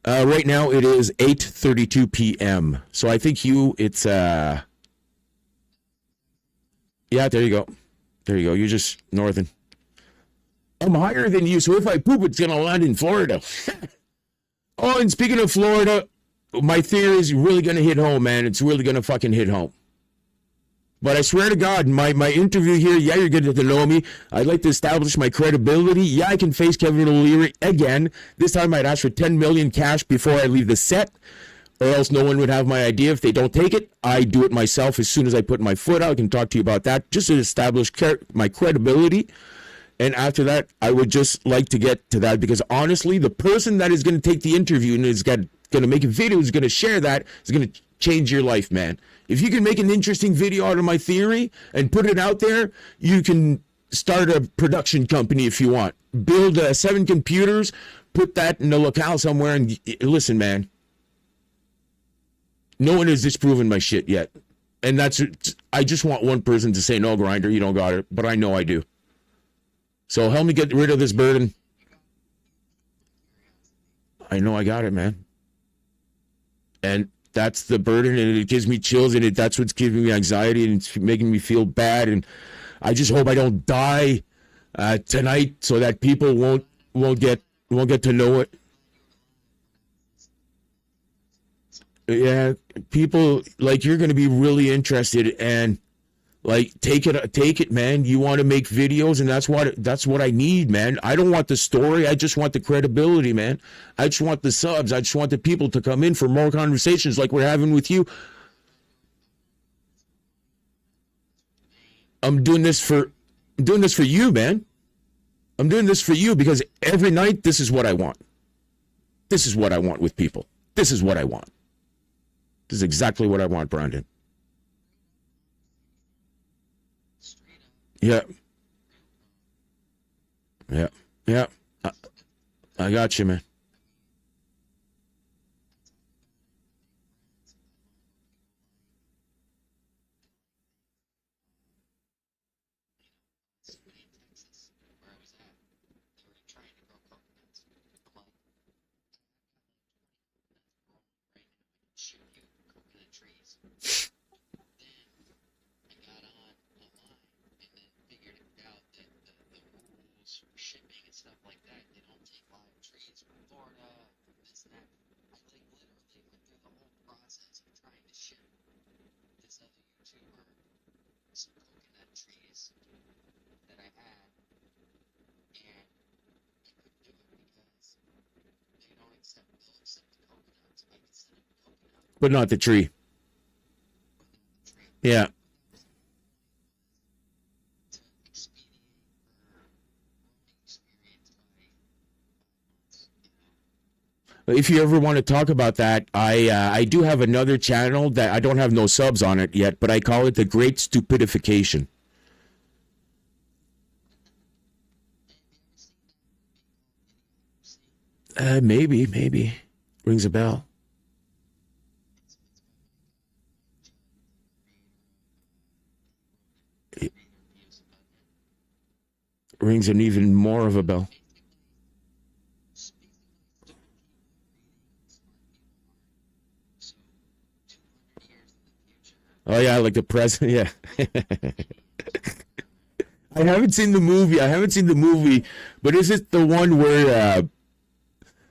Right now it is 8:32 p.m. So I think it's yeah, there you go. There you go. You're just northern. I'm higher than you, so if I poop, it's going to land in Florida. Oh, and speaking of Florida, my theory is really going to hit home, man. It's really going to fucking hit home. But I swear to God, my interview here, yeah, you're getting to know me. I'd like to establish my credibility. Yeah, I can face Kevin O'Leary again. This time I'd ask for $10 million cash before I leave the set, or else no one would have my idea if they don't take it. I do it myself as soon as I put my foot out. I can talk to you about that, just to establish my credibility. And after that, I would just like to get to that because honestly, the person that is going to take the interview and is going to make a video, is going to share that, is going to change your life, man. If you can make an interesting video out of my theory and put it out there, you can start a production company if you want. Build 7 computers, put that in a locale somewhere, and listen, man. No one has disproven my shit yet. And I just want one person to say, no, Grinder, you don't got it. But I know I do. So help me get rid of this burden. I know I got it, man. And that's the burden, and it gives me chills, and that's what's giving me anxiety, and it's making me feel bad. And I just hope I don't die tonight, so that people won't get to know it. Yeah, people like you're going to be really interested, and like take it, man. You want to make videos, and that's what I need, man. I don't want the story. I just want the credibility, man. I just want the subs. I just want the people to come in for more conversations like we're having with you. I'm doing this for you, man. I'm doing this for you because every night this is what I want. This is what I want with people. This is what I want. This is exactly what I want, Brandon. Yeah. Yeah. Yeah. I got you, man. But not the tree. Yeah. If you ever want to talk about that, I do have another channel that I don't have no subs on it yet, but I call it the Great Stupidification. Maybe rings a bell. It rings an even more of a bell. Oh yeah, like the president. Yeah. I haven't seen the movie. I haven't seen the movie, but is it the one where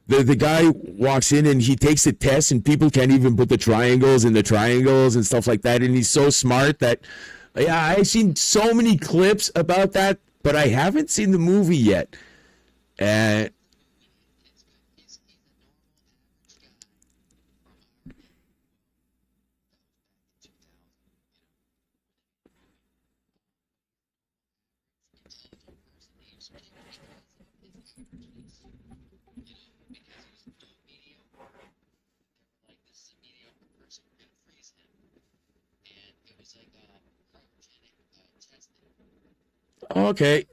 the guy walks in and he takes a test and people can't even put the triangles in the triangles and stuff like that, and he's so smart that yeah, I've seen so many clips about that, but I haven't seen the movie yet. And Okay.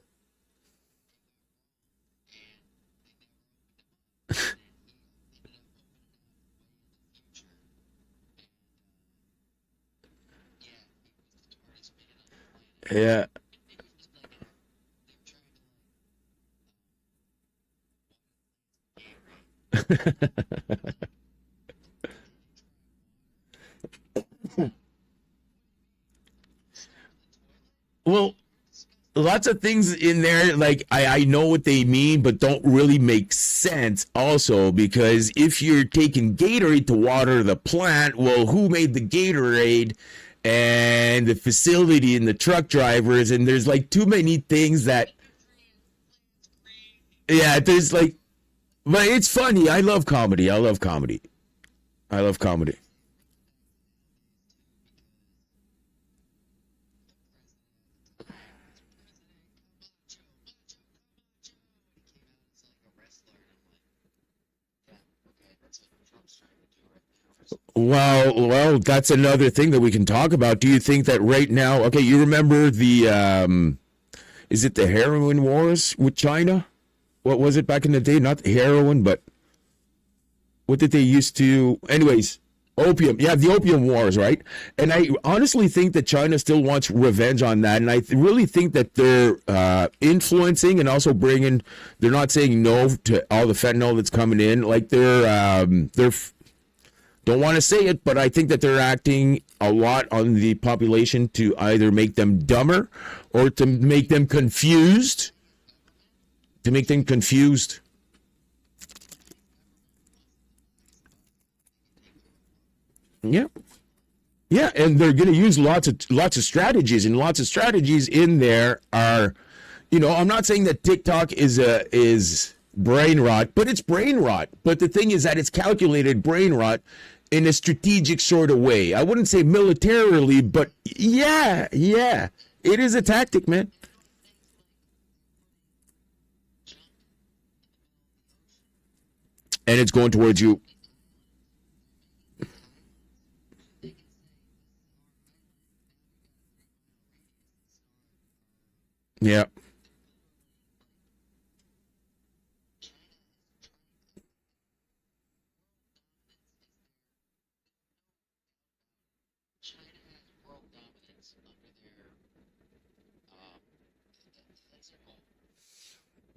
Yeah. Well, lots of things in there, like I know what they mean, but don't really make sense also because if you're taking Gatorade to water the plant, well, who made the Gatorade? And the facility and the truck drivers, and there's like too many things that, yeah, there's like, but it's funny. I love comedy. I love comedy. I love comedy. Well, that's another thing that we can talk about. Do you think that right now? Okay, you remember the is it the heroin wars with China? What was it back in the day? Not heroin, but what did they used to? Anyways, opium. Yeah, the opium wars, right? And I honestly think that China still wants revenge on that, and I really think that they're influencing and also bringing. They're not saying no to all the fentanyl that's coming in. Like they're don't want to say it, but I think that they're acting a lot on the population to either make them dumber or to make them confused. To make them confused. Yeah. Yeah, and they're going to use lots of strategies, and lots of strategies in there are, I'm not saying that TikTok is brain rot, but it's brain rot. But the thing is that it's calculated brain rot in a strategic sort of way. I wouldn't say militarily, but yeah, it is a tactic, man. And it's going towards you. Yeah,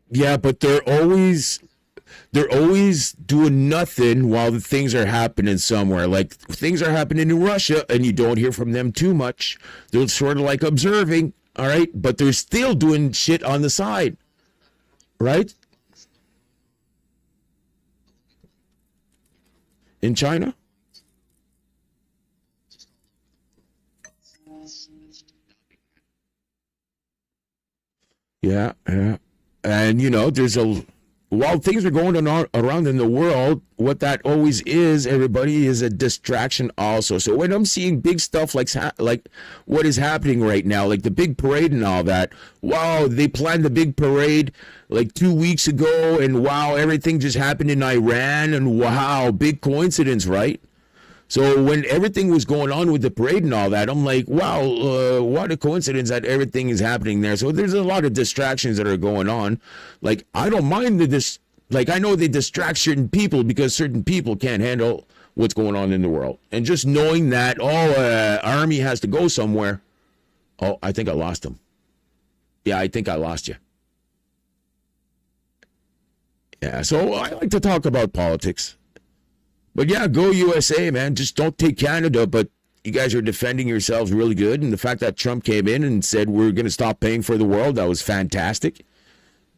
yeah, but they're always doing nothing while the things are happening somewhere. Like things are happening in Russia and you don't hear from them too much. They're sort of like observing, all right, but they're still doing shit on the side, right? In China. Yeah, yeah. And there's a while things are going on around in the world, what that always is, everybody, is a distraction also. So when I'm seeing big stuff like what is happening right now, like the big parade and all that, wow, they planned the big parade like 2 weeks ago, and wow, everything just happened in Iran, and wow, big coincidence, right? So when everything was going on with the parade and all that, I'm like, wow, what a coincidence that everything is happening there. So there's a lot of distractions that are going on. Like I don't mind like I know they distract certain people because certain people can't handle what's going on in the world. And just knowing that, army has to go somewhere. Oh, I think I lost him. Yeah, I think I lost you. Yeah, so I like to talk about politics. But yeah, go USA, man. Just don't take Canada, but you guys are defending yourselves really good. And the fact that Trump came in and said we're going to stop paying for the world, that was fantastic.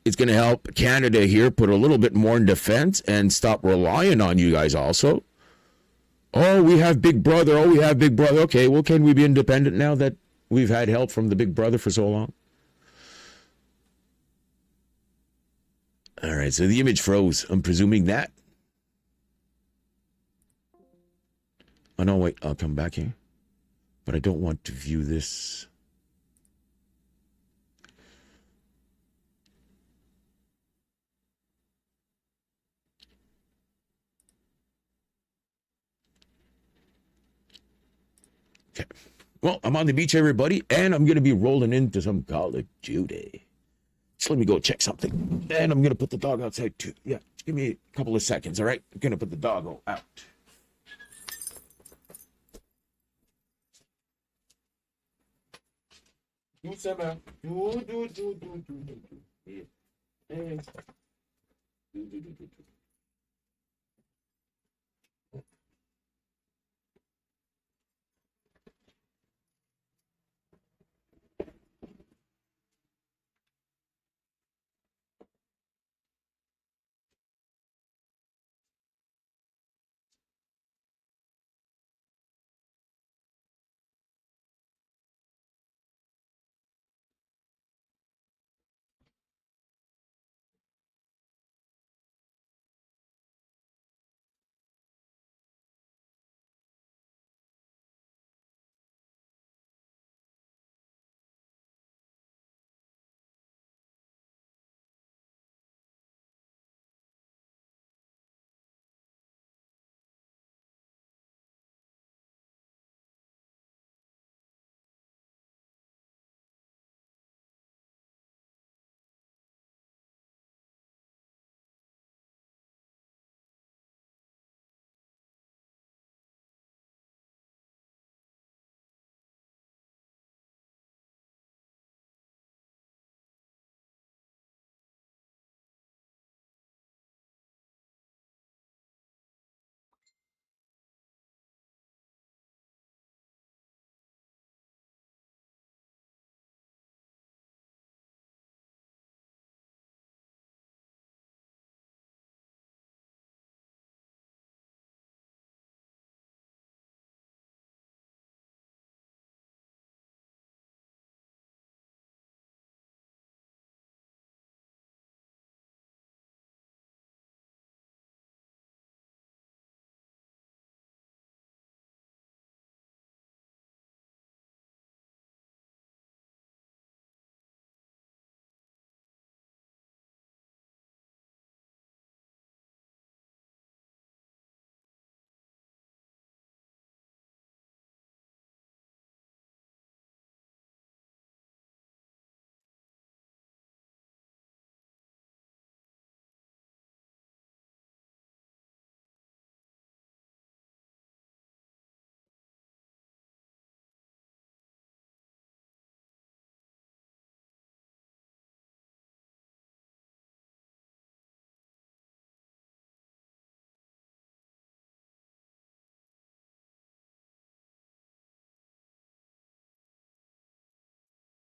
It's going to help Canada here put a little bit more in defense and stop relying on you guys also. Oh, we have Big Brother. Oh, we have Big Brother. Okay, well, can we be independent now that we've had help from the Big Brother for so long? All right, so the image froze. I'm presuming that. Oh, no, wait. I'll come back here. But I don't want to view this. Okay. Well, I'm on the beach, everybody, and I'm going to be rolling into some Call of Duty. Just let me go check something. And I'm going to put the dog outside, too. Yeah, just give me a couple of seconds, all right? I'm going to put the dog out. Do some, do. Yeah.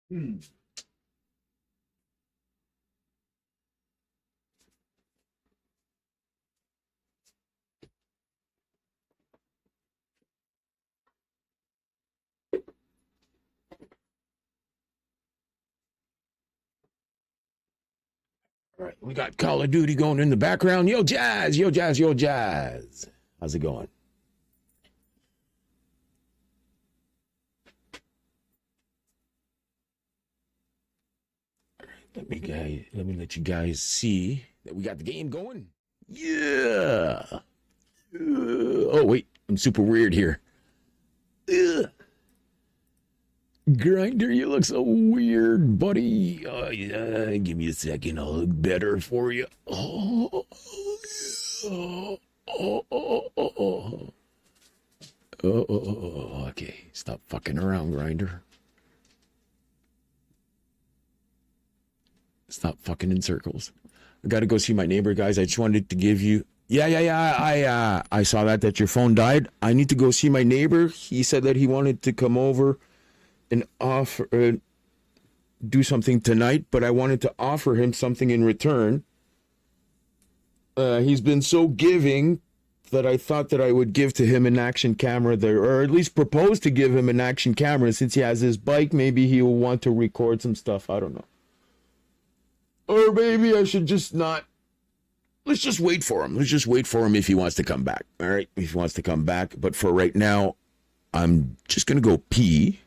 Do. All right, we got Call of Duty going in the background. Yo, Jazz, yo, Jazz, yo, Jazz. How's it going? Let me let you guys see that we got the game going. Yeah. Oh wait, I'm super weird here. Grinder, you look so weird, buddy. Yeah, give me a second. I'll look better for you. Okay. Stop fucking around, Grinder. Stop fucking in circles. I gotta go see my neighbor, guys. I just wanted to give you. Yeah. I saw that your phone died. I need to go see my neighbor. He said that he wanted to come over and offer do something tonight, but I wanted to offer him something in return. He's been so giving that I thought that I would give to him an action camera there, or at least propose to give him an action camera. Since he has his bike, maybe he will want to record some stuff. I don't know. Or maybe I should just not. Let's just wait for him. Let's just wait for him if he wants to come back. All right, if he wants to come back. But for right now, I'm just going to go pee.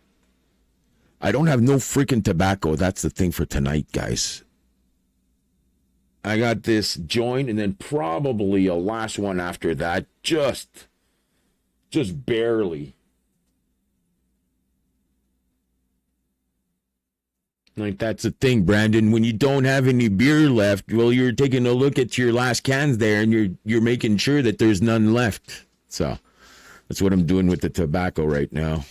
I don't have no freaking tobacco. That's the thing for tonight, guys. I got this joint and then probably a last one after that. Just barely. Like, that's the thing, Brandon. When you don't have any beer left, well, you're taking a look at your last cans there, and you're making sure that there's none left. So that's what I'm doing with the tobacco right now.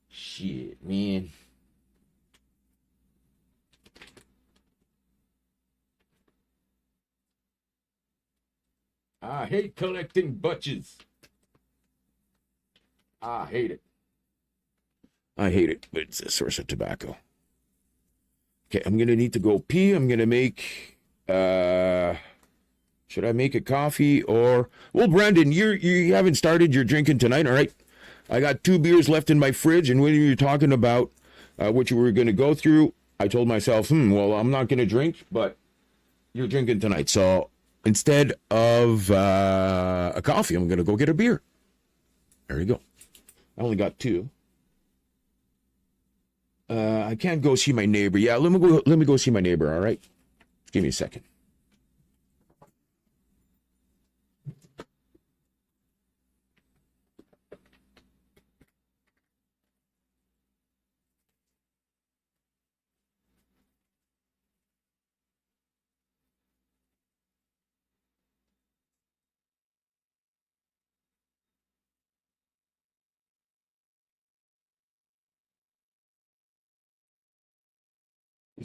Shit, man. I hate collecting butches. I hate it. I hate it, but it's a source of tobacco. Okay, I'm gonna need to go pee. I'm gonna make should I make a coffee or well, Brandon, you haven't started your drinking tonight, all right? I got 2 beers left in my fridge, and when you were talking about what you were gonna go through, I told myself, well, I'm not gonna drink, but you're drinking tonight. So instead of a coffee, I'm gonna go get a beer. There you go. I only got 2. I can't go see my neighbor. Yeah, let me go see my neighbor, all right? Give me a second.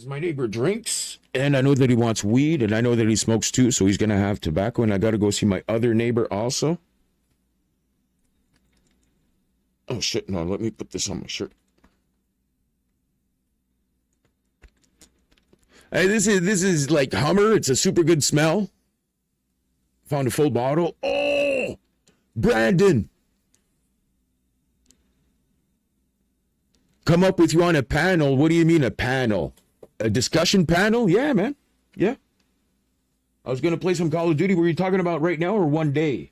My neighbor drinks, and I know that he wants weed, and I know that he smokes too, so he's gonna have tobacco, and I gotta go see my other neighbor also. Oh shit, no, let me put this on my shirt. Hey, this is like Hummer. It's a super good smell. Found a full bottle. Oh, Brandon. Come up with you on a panel. What do you mean a panel? A discussion panel? Yeah, man. Yeah. I was going to play some Call of Duty. Were you talking about right now or one day?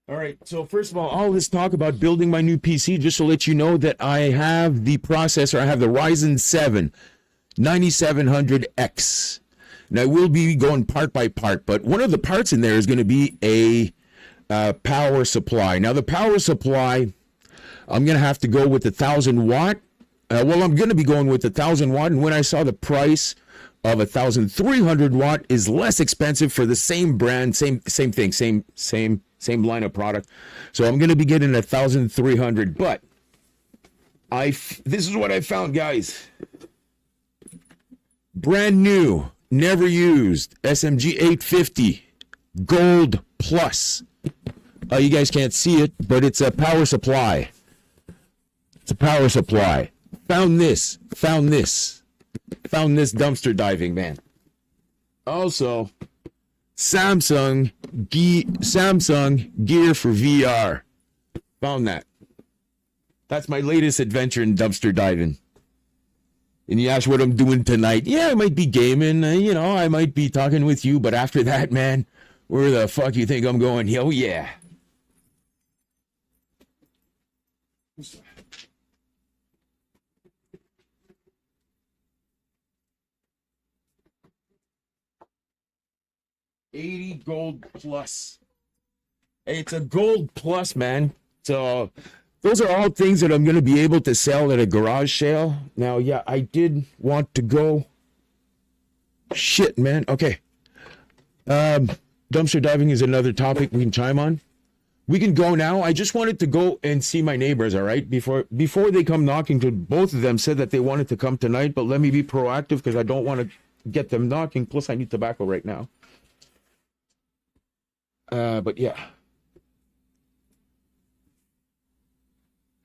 All right. So first of all this talk about building my new PC, just to let you know that I have the processor. I have the Ryzen 7 9700X. And I will be going part by part, but one of the parts in there is going to be a power supply. Now, the power supply, I'm going to have to go with the 1,000 watt. Well, I'm going to be going with the 1,000 watt, and when I saw the price of 1,300 watt is less expensive for the same brand, same thing, same line of product. So I'm going to be getting 1,300, but this is what I found, guys. Brand new, never used, SMG 850 Gold Plus. You guys can't see it, but it's a power supply. It's a power supply. Found this dumpster diving, man. Also, Samsung gear for VR. Found that. That's my latest adventure in dumpster diving. And you ask what I'm doing tonight. Yeah, I might be gaming. I might be talking with you. But after that, man, where the fuck you think I'm going? Oh, yeah. $80 Gold Plus. It's a Gold Plus, man. So those are all things that I'm going to be able to sell at a garage sale. Now, yeah, I did want to go. Shit, man. Okay. Dumpster diving is another topic we can chime on. We can go now. I just wanted to go and see my neighbors, all right? Before they come knocking, to both of them said that they wanted to come tonight, but let me be proactive because I don't want to get them knocking. Plus, I need tobacco right now. But yeah.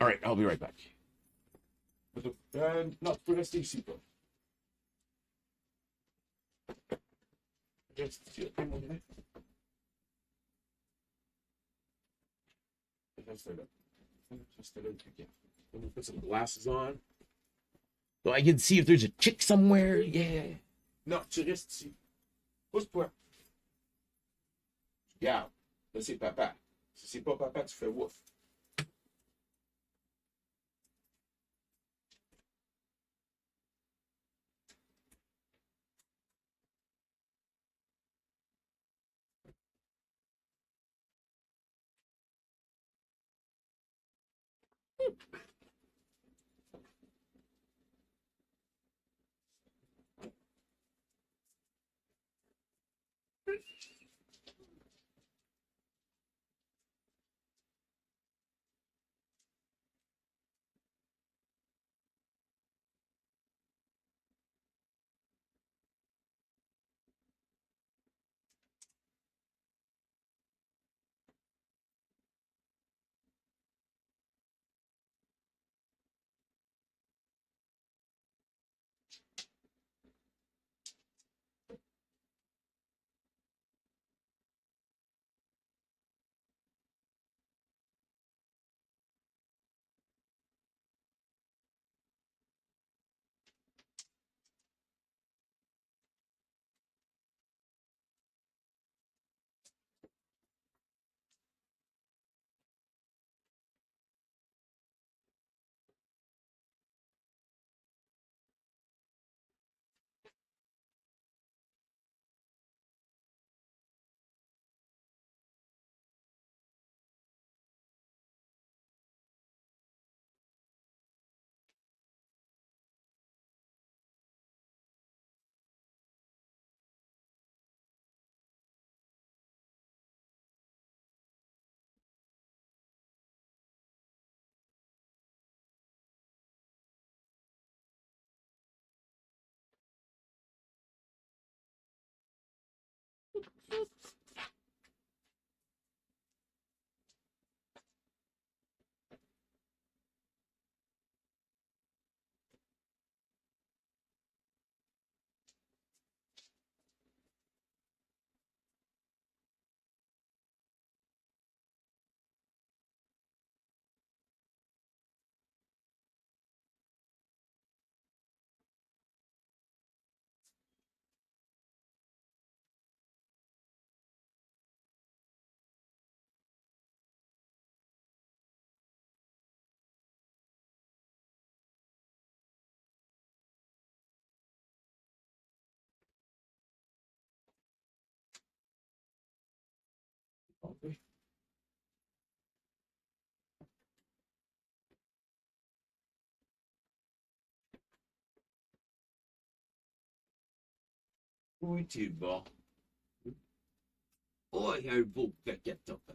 All right, I'll be right back. No, stay seatbelt. Just let me put some glasses on so I can see if there's a chick somewhere. Yeah. No, so just see. What's pour? Yeah. Let's see, papa. Si c'est pas papa, tu fais wouf. Muito bom. Olha a boca que é topa.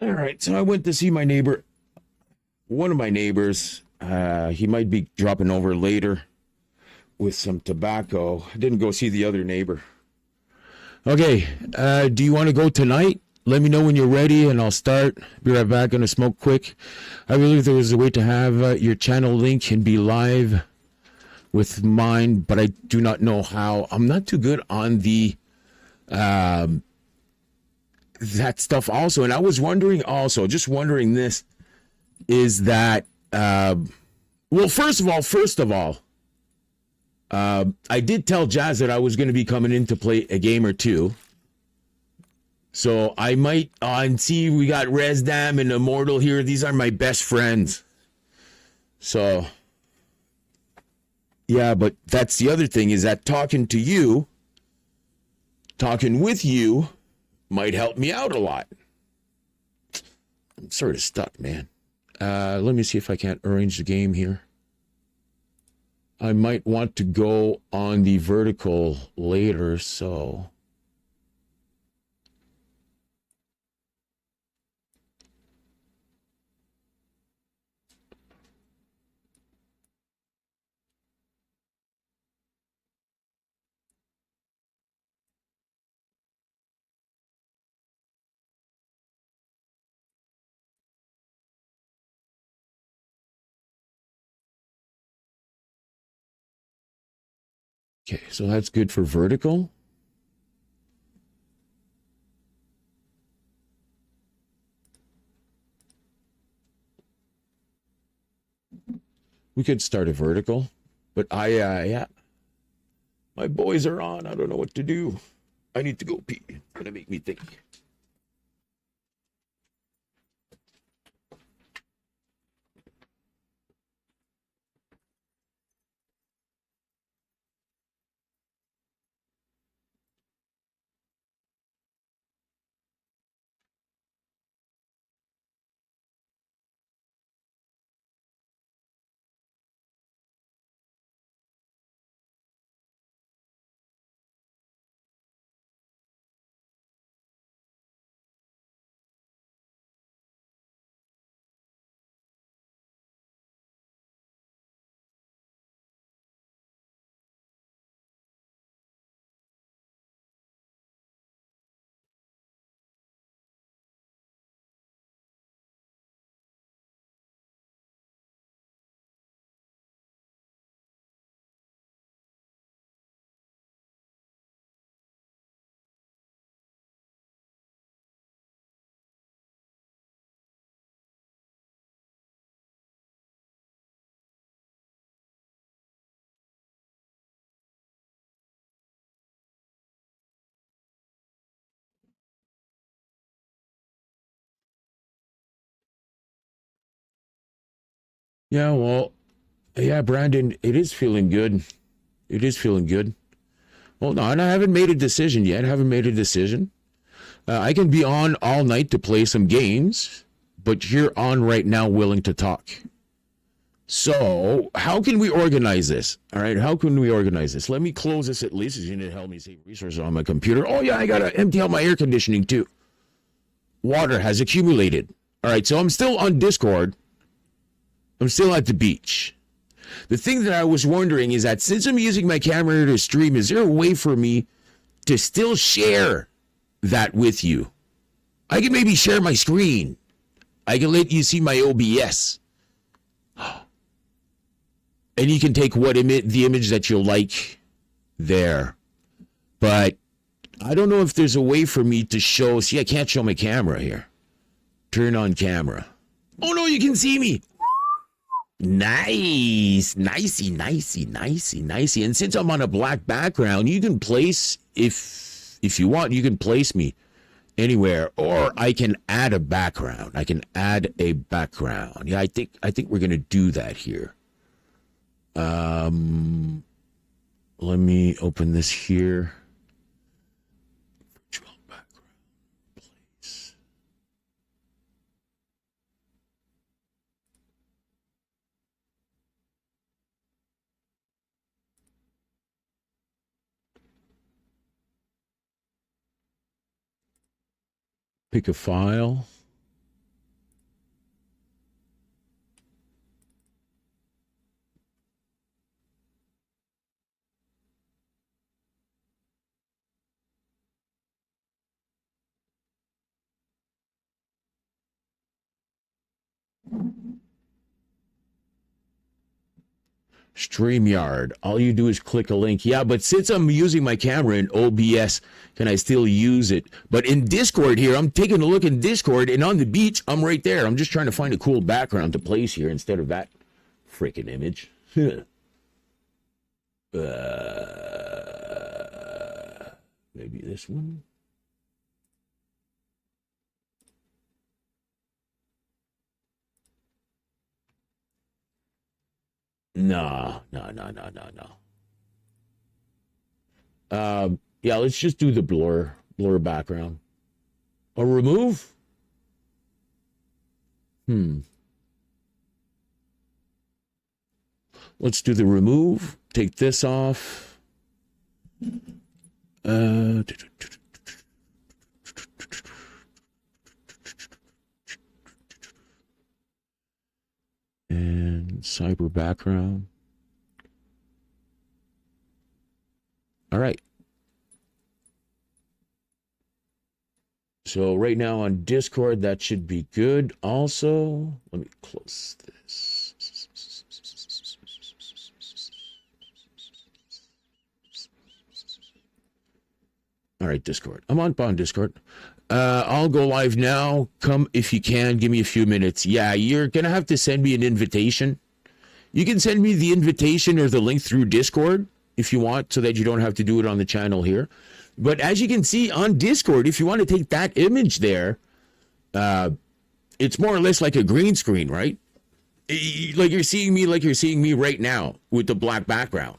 All right, so I went to see my neighbor. One of my neighbors. He might be dropping over later with some tobacco. I didn't go see the other neighbor. Okay, do you want to go tonight? Let me know when you're ready and I'll start. Be right back. Gonna smoke quick. I believe there was a way to have your channel link and be live with mine, but I do not know how. I'm not too good on the that stuff also. And I was wondering also, just wondering this, is that well, first of all, I did tell Jazz that I was going to be coming in to play a game or two. So I might and see, we got Resdam and Immortal here. These are my best friends. So yeah, but that's the other thing, is that talking with you might help me out a lot. I'm sort of stuck, man. Let me see if I can't arrange the game here. I might want to go on the vertical later, so. Okay, so that's good for vertical. We could start a vertical, but yeah. My boys are on. I don't know what to do. I need to go pee. It's gonna make me think. Yeah, well, yeah, Brandon, it is feeling good. It is feeling good. Hold on, I haven't made a decision yet. I haven't made a decision. I can be on all night to play some games, but you're on right now willing to talk. So, how can we organize this? All right, how can we organize this? Let me close this at least, as you need to help me save resources on my computer. Oh, yeah, I got to empty out my air conditioning too. Water has accumulated. All right, so I'm still on Discord. I'm still at the beach. The thing that I was wondering is that since I'm using my camera to stream, is there a way for me to still share that with you? I can maybe share my screen. I can let you see my OBS. And you can take the image that you like there. But I don't know if there's a way for me to show. See, I can't show my camera here. Turn on camera. Oh no, you can see me. Nice. Nicey. And since I'm on a black background, you can place, if you want, you can place me anywhere, or I can add a background. Yeah, I think we're gonna do that here. Let me open this here. Virtual background, place. Pick a file. StreamYard. All you do is click a link. Yeah, but since I'm using my camera in OBS, can I still use it? But in Discord here, I'm taking a look in Discord, and on the beach, I'm right there. I'm just trying to find a cool background to place here instead of that freaking image. Maybe this one? No. Yeah, let's just do the blur background. Or remove? Let's do the remove. Take this off. And cyber background. All right. So right now on Discord, that should be good. Also, let me close this. All right, Discord. I'm on Discord. I'll go live now. Come if you can. Give me a few minutes. Yeah, you're going to have to send me an invitation. You can send me the invitation or the link through Discord if you want, so that you don't have to do it on the channel here. But as you can see on Discord, if you want to take that image there, it's more or less like a green screen, right? Like you're seeing me right now with the black background.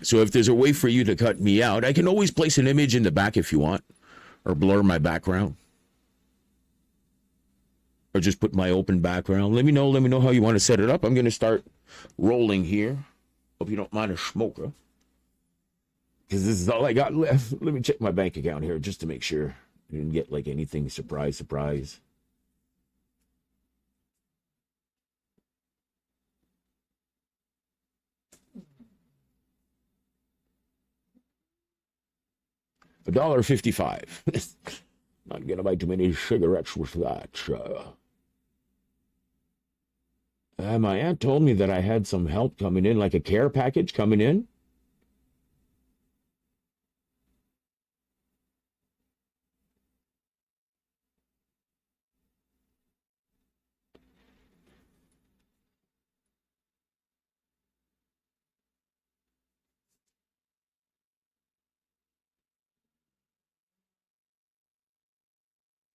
So if there's a way for you to cut me out, I can always place an image in the back if you want, or blur my background, or just put my open background. Let me know how you want to set it up. I'm going to start rolling here. Hope you don't mind a smoker, because this is all I got left. Let me check my bank account here just to make sure I didn't get like anything. Surprise. $1.55. Not gonna buy too many cigarettes with that. My aunt told me that I had some help coming in, like a care package coming in.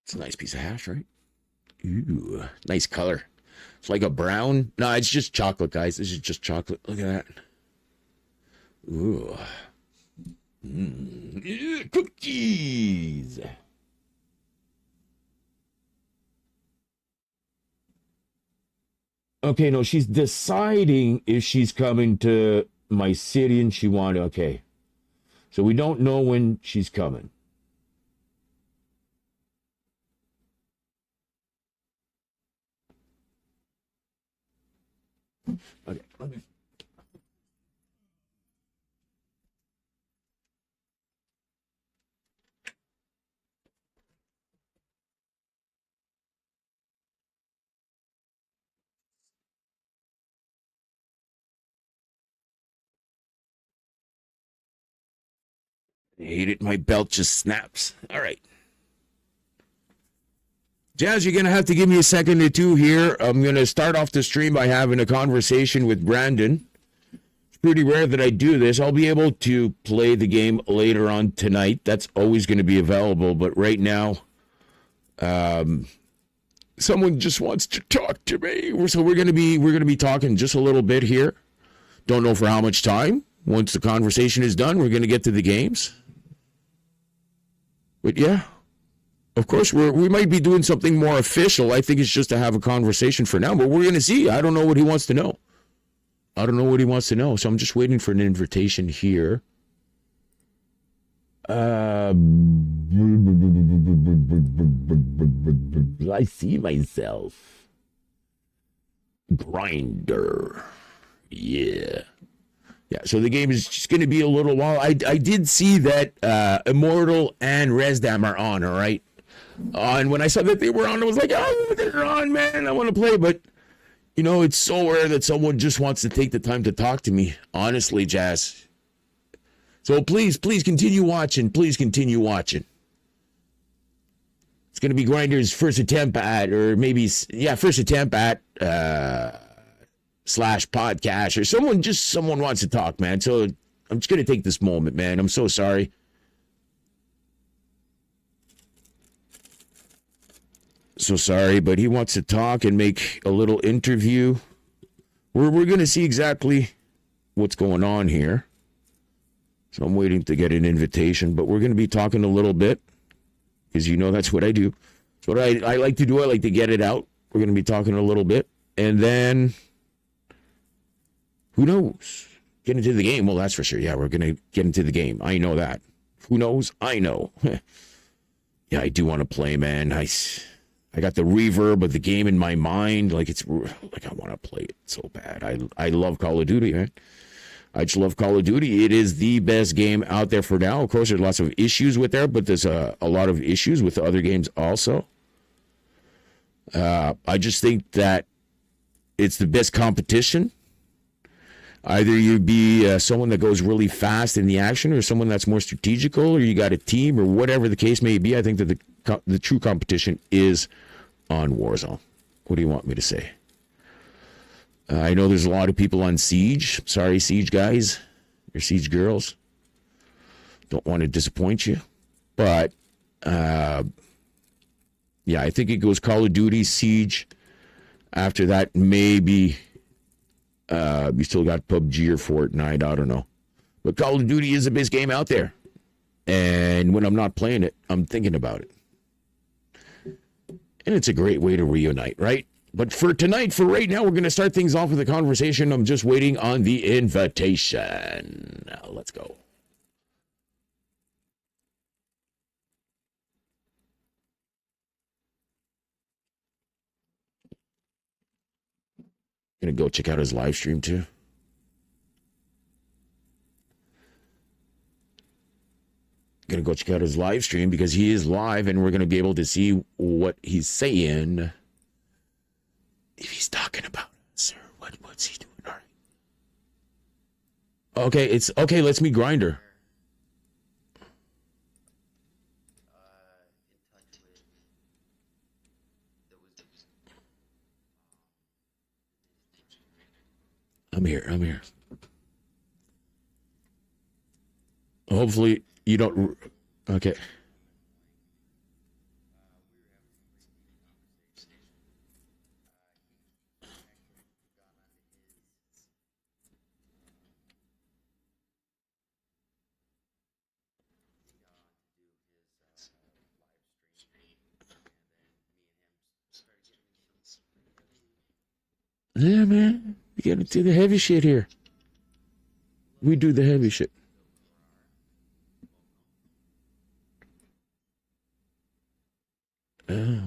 It's a nice piece of hash, right? Ooh, nice color. It's like a brown. No, it's just chocolate, guys. This is just chocolate. Look at that. Ooh. Cookies. Okay, no, she's deciding if she's coming to my city and she wanted. Okay. So we don't know when she's coming. Okay, let me. I hate it. My belt just snaps. All right. Jazz, you're going to have to give me a second or two here. I'm going to start off the stream by having a conversation with Brandon. It's pretty rare that I do this. I'll be able to play the game later on tonight. That's always going to be available. But right now, someone just wants to talk to me. So we're going to be talking just a little bit here. Don't know for how much time. Once the conversation is done, we're going to get to the games. But yeah. Of course, we might be doing something more official. I think it's just to have a conversation for now, but we're going to see. I don't know what he wants to know. So I'm just waiting for an invitation here. I see myself. Grinder. Yeah. Yeah, so the game is just going to be a little while. I did see that Immortal and Resdam are on, all right? And when I saw that they were on, I was like, oh, they're on, man. I want to play. But, you know, it's so rare that someone just wants to take the time to talk to me. Honestly, Jazz. So please continue watching. It's going to be Grinder's first attempt at, slash podcast, or someone wants to talk, man. So I'm just going to take this moment, man. I'm so sorry. So sorry, but he wants to talk and make a little interview. We're going to see exactly what's going on here. So I'm waiting to get an invitation, but we're going to be talking a little bit, because you know that's what I do. It's what I like to do. I like to get it out. We're going to be talking a little bit, and then who knows? Get into the game. Well, that's for sure. Yeah, we're going to get into the game. I know that. Who knows? I know. Yeah, I do want to play, man. I got the reverb of the game in my mind. Like, it's like I want to play it so bad. I love Call of Duty, man. I just love Call of Duty. It is the best game out there for now. Of course, there's lots of issues with there, but there's a lot of issues with the other games also. I just think that it's the best competition. Either you be someone that goes really fast in the action, or someone that's more strategical, or you got a team, or whatever the case may be. I think that the true competition is on Warzone. What do you want me to say? I know there's a lot of people on Siege. Sorry, Siege guys. your Siege girls. Don't want to disappoint you. But, yeah, I think it goes Call of Duty, Siege. After that, maybe you still got PUBG or Fortnite. I don't know. But Call of Duty is the best game out there. And when I'm not playing it, I'm thinking about it. And it's a great way to reunite, right? But for tonight, for right now, we're going to start things off with a conversation. I'm just waiting on the invitation. Now, let's go. Going to go check out his live stream too. Going to go check out his live stream because he is live and we're going to be able to see what he's saying. If he's talking about us or what's he doing? All right. Okay, it's okay. Let's meet Grinder. I'm here. Hopefully you don't. Okay. Yeah, man. You gotta do the heavy shit here. We do the heavy shit. Oh.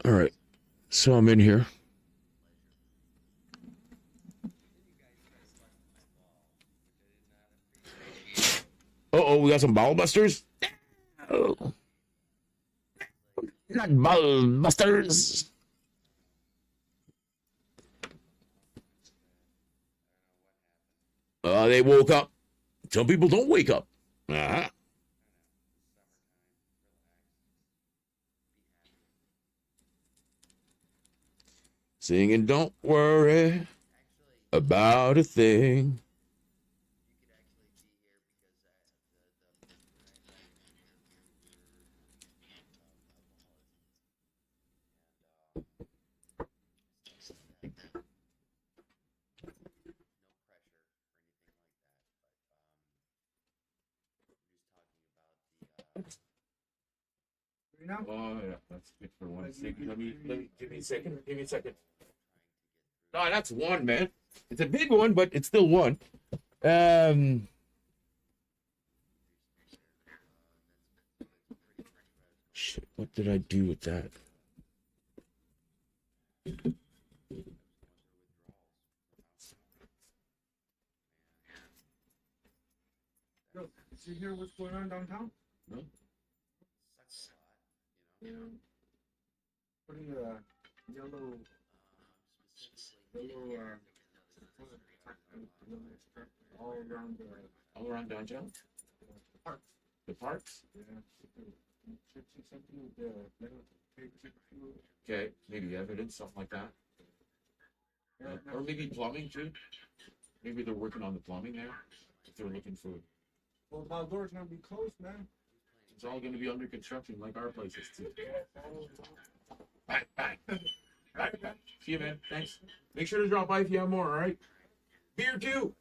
All right. So I'm in here. Uh-oh, we got some ball busters? Oh. Not ball busters. They woke up. Some people don't wake up. Uh-huh. Singing, don't worry about a thing. Oh, yeah, that's good for 1 second. Give me a second. No, that's one, man. It's a big one, but it's still one. Shit, what did I do with that? Yo, did you hear what's going on downtown? No. Yeah. Putting a yellow all around All around downtown? the park. The parks? Yeah. Something with the metal tape. Okay, maybe evidence, something like that. Yeah, Or maybe plumbing too. Maybe they're working on the plumbing there. If they're looking for. well, my door's gonna be closed, man. It's all going to be under construction like our places too. Bye. See you, man. Thanks. Make sure to drop by if you have more, all right? Beer too.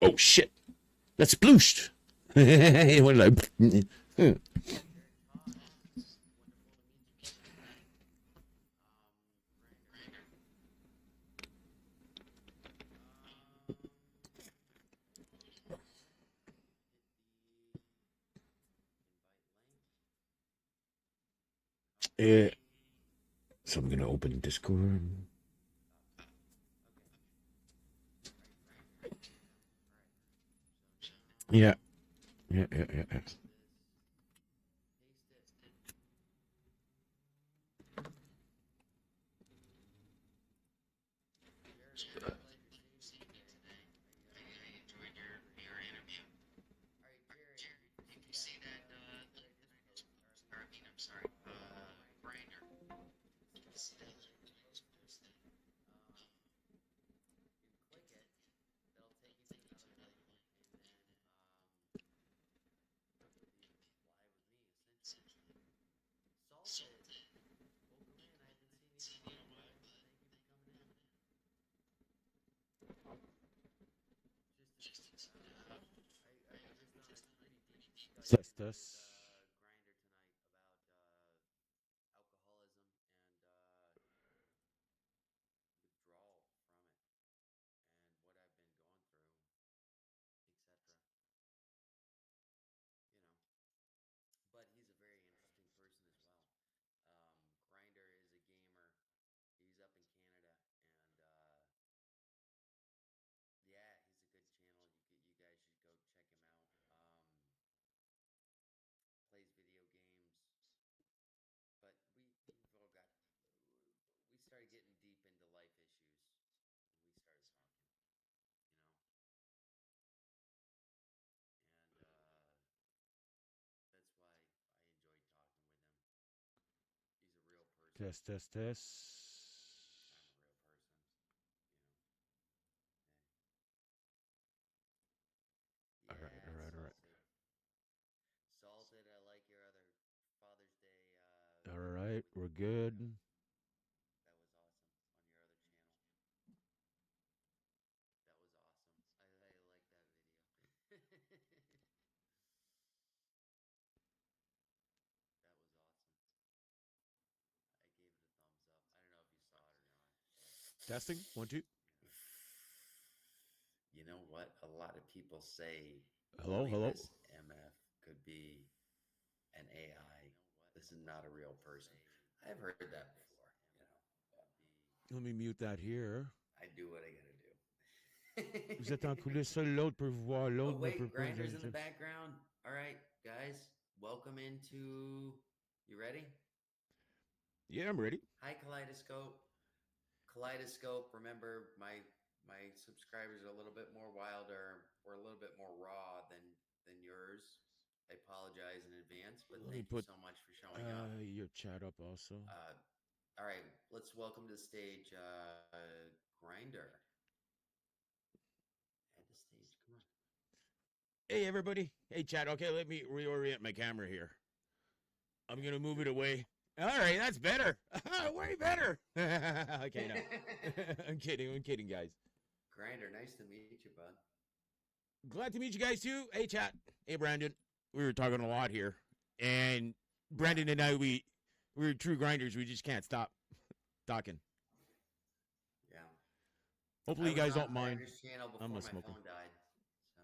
Oh shit! That's splooshed. It went like. Yeah. So I'm gonna open Discord. Yeah. Yeah. Yeah. Yeah. Yeah. Test us. Test, test, test. All right, all right, all right. All right, we're good. Testing. 1, 2. You know what? A lot of people say Hello, only hello. this MF could be an AI. This is not a real person. I've heard that before. Let me mute that here. I do what I gotta Vous êtes en do. coulisses, seul l'autre peut voir, Oh l'autre ne peut wait, pas. Grinders in the background. All right, guys, welcome into. You ready? Yeah, I'm ready. Hi, Kaleidoscope. Kaleidoscope. Remember, my subscribers are a little bit more wilder or a little bit more raw than yours. I apologize in advance, but Let me thank you put so much for showing up. your chat up also. All right, let's welcome to the stage Grinder. At the stage, come on. Hey, everybody. Hey, chat. Okay, let me reorient my camera here. I'm going to move it away. All right, that's better. Way better. Okay, no. I'm kidding, guys. Grinder, nice to meet you, bud. Glad to meet you guys, too. Hey, chat. Hey, Brandon. We were talking a lot here. And Brandon and I, we're true grinders. We just can't stop talking. Yeah. Hopefully, you guys don't mind. Grinder's channel before I'm a my smoker. phone died. So.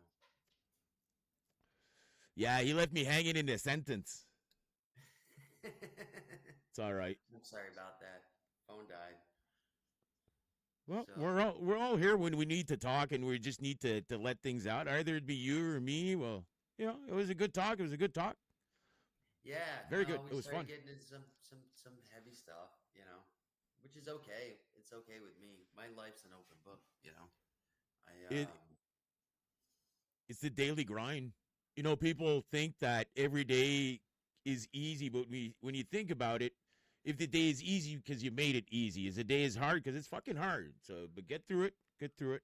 Yeah, he left me hanging in the sentence. It's all right. I'm sorry about that. Phone died. Well, So, we're all here when we need to talk, and we just need to let things out. Either it be you or me. Well, it was a good talk. It was a good talk. yeah, Very good. we It was started fun. getting into some heavy stuff, which is okay. It's okay with me. My life's an open book, I It it's the daily grind. People think that every day is easy, but when you think about it, if the day is easy because you made it easy, is the day is hard because it's fucking hard. So, but get through it. Get through it.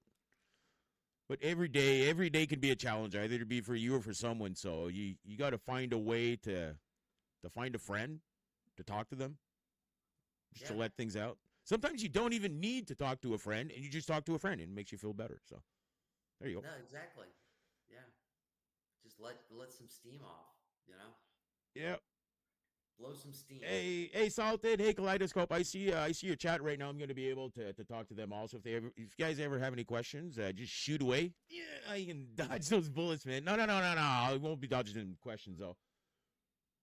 But every day can be a challenge, either to be for you or for someone. So you got to find a way to find a friend, to talk to them, just to yeah. let things out. Sometimes you don't even need to talk to a friend, and you just talk to a friend, and it makes you feel better. So There you go. No, exactly. Yeah. Just let some steam off, you know? Yeah. Blow some steam. Hey, Salted. Hey, Kaleidoscope. I see your chat right now. I'm going to be able to talk to them also. If you guys ever have any questions, just shoot away. Yeah, I can dodge those bullets, man. No. I won't be dodging questions though.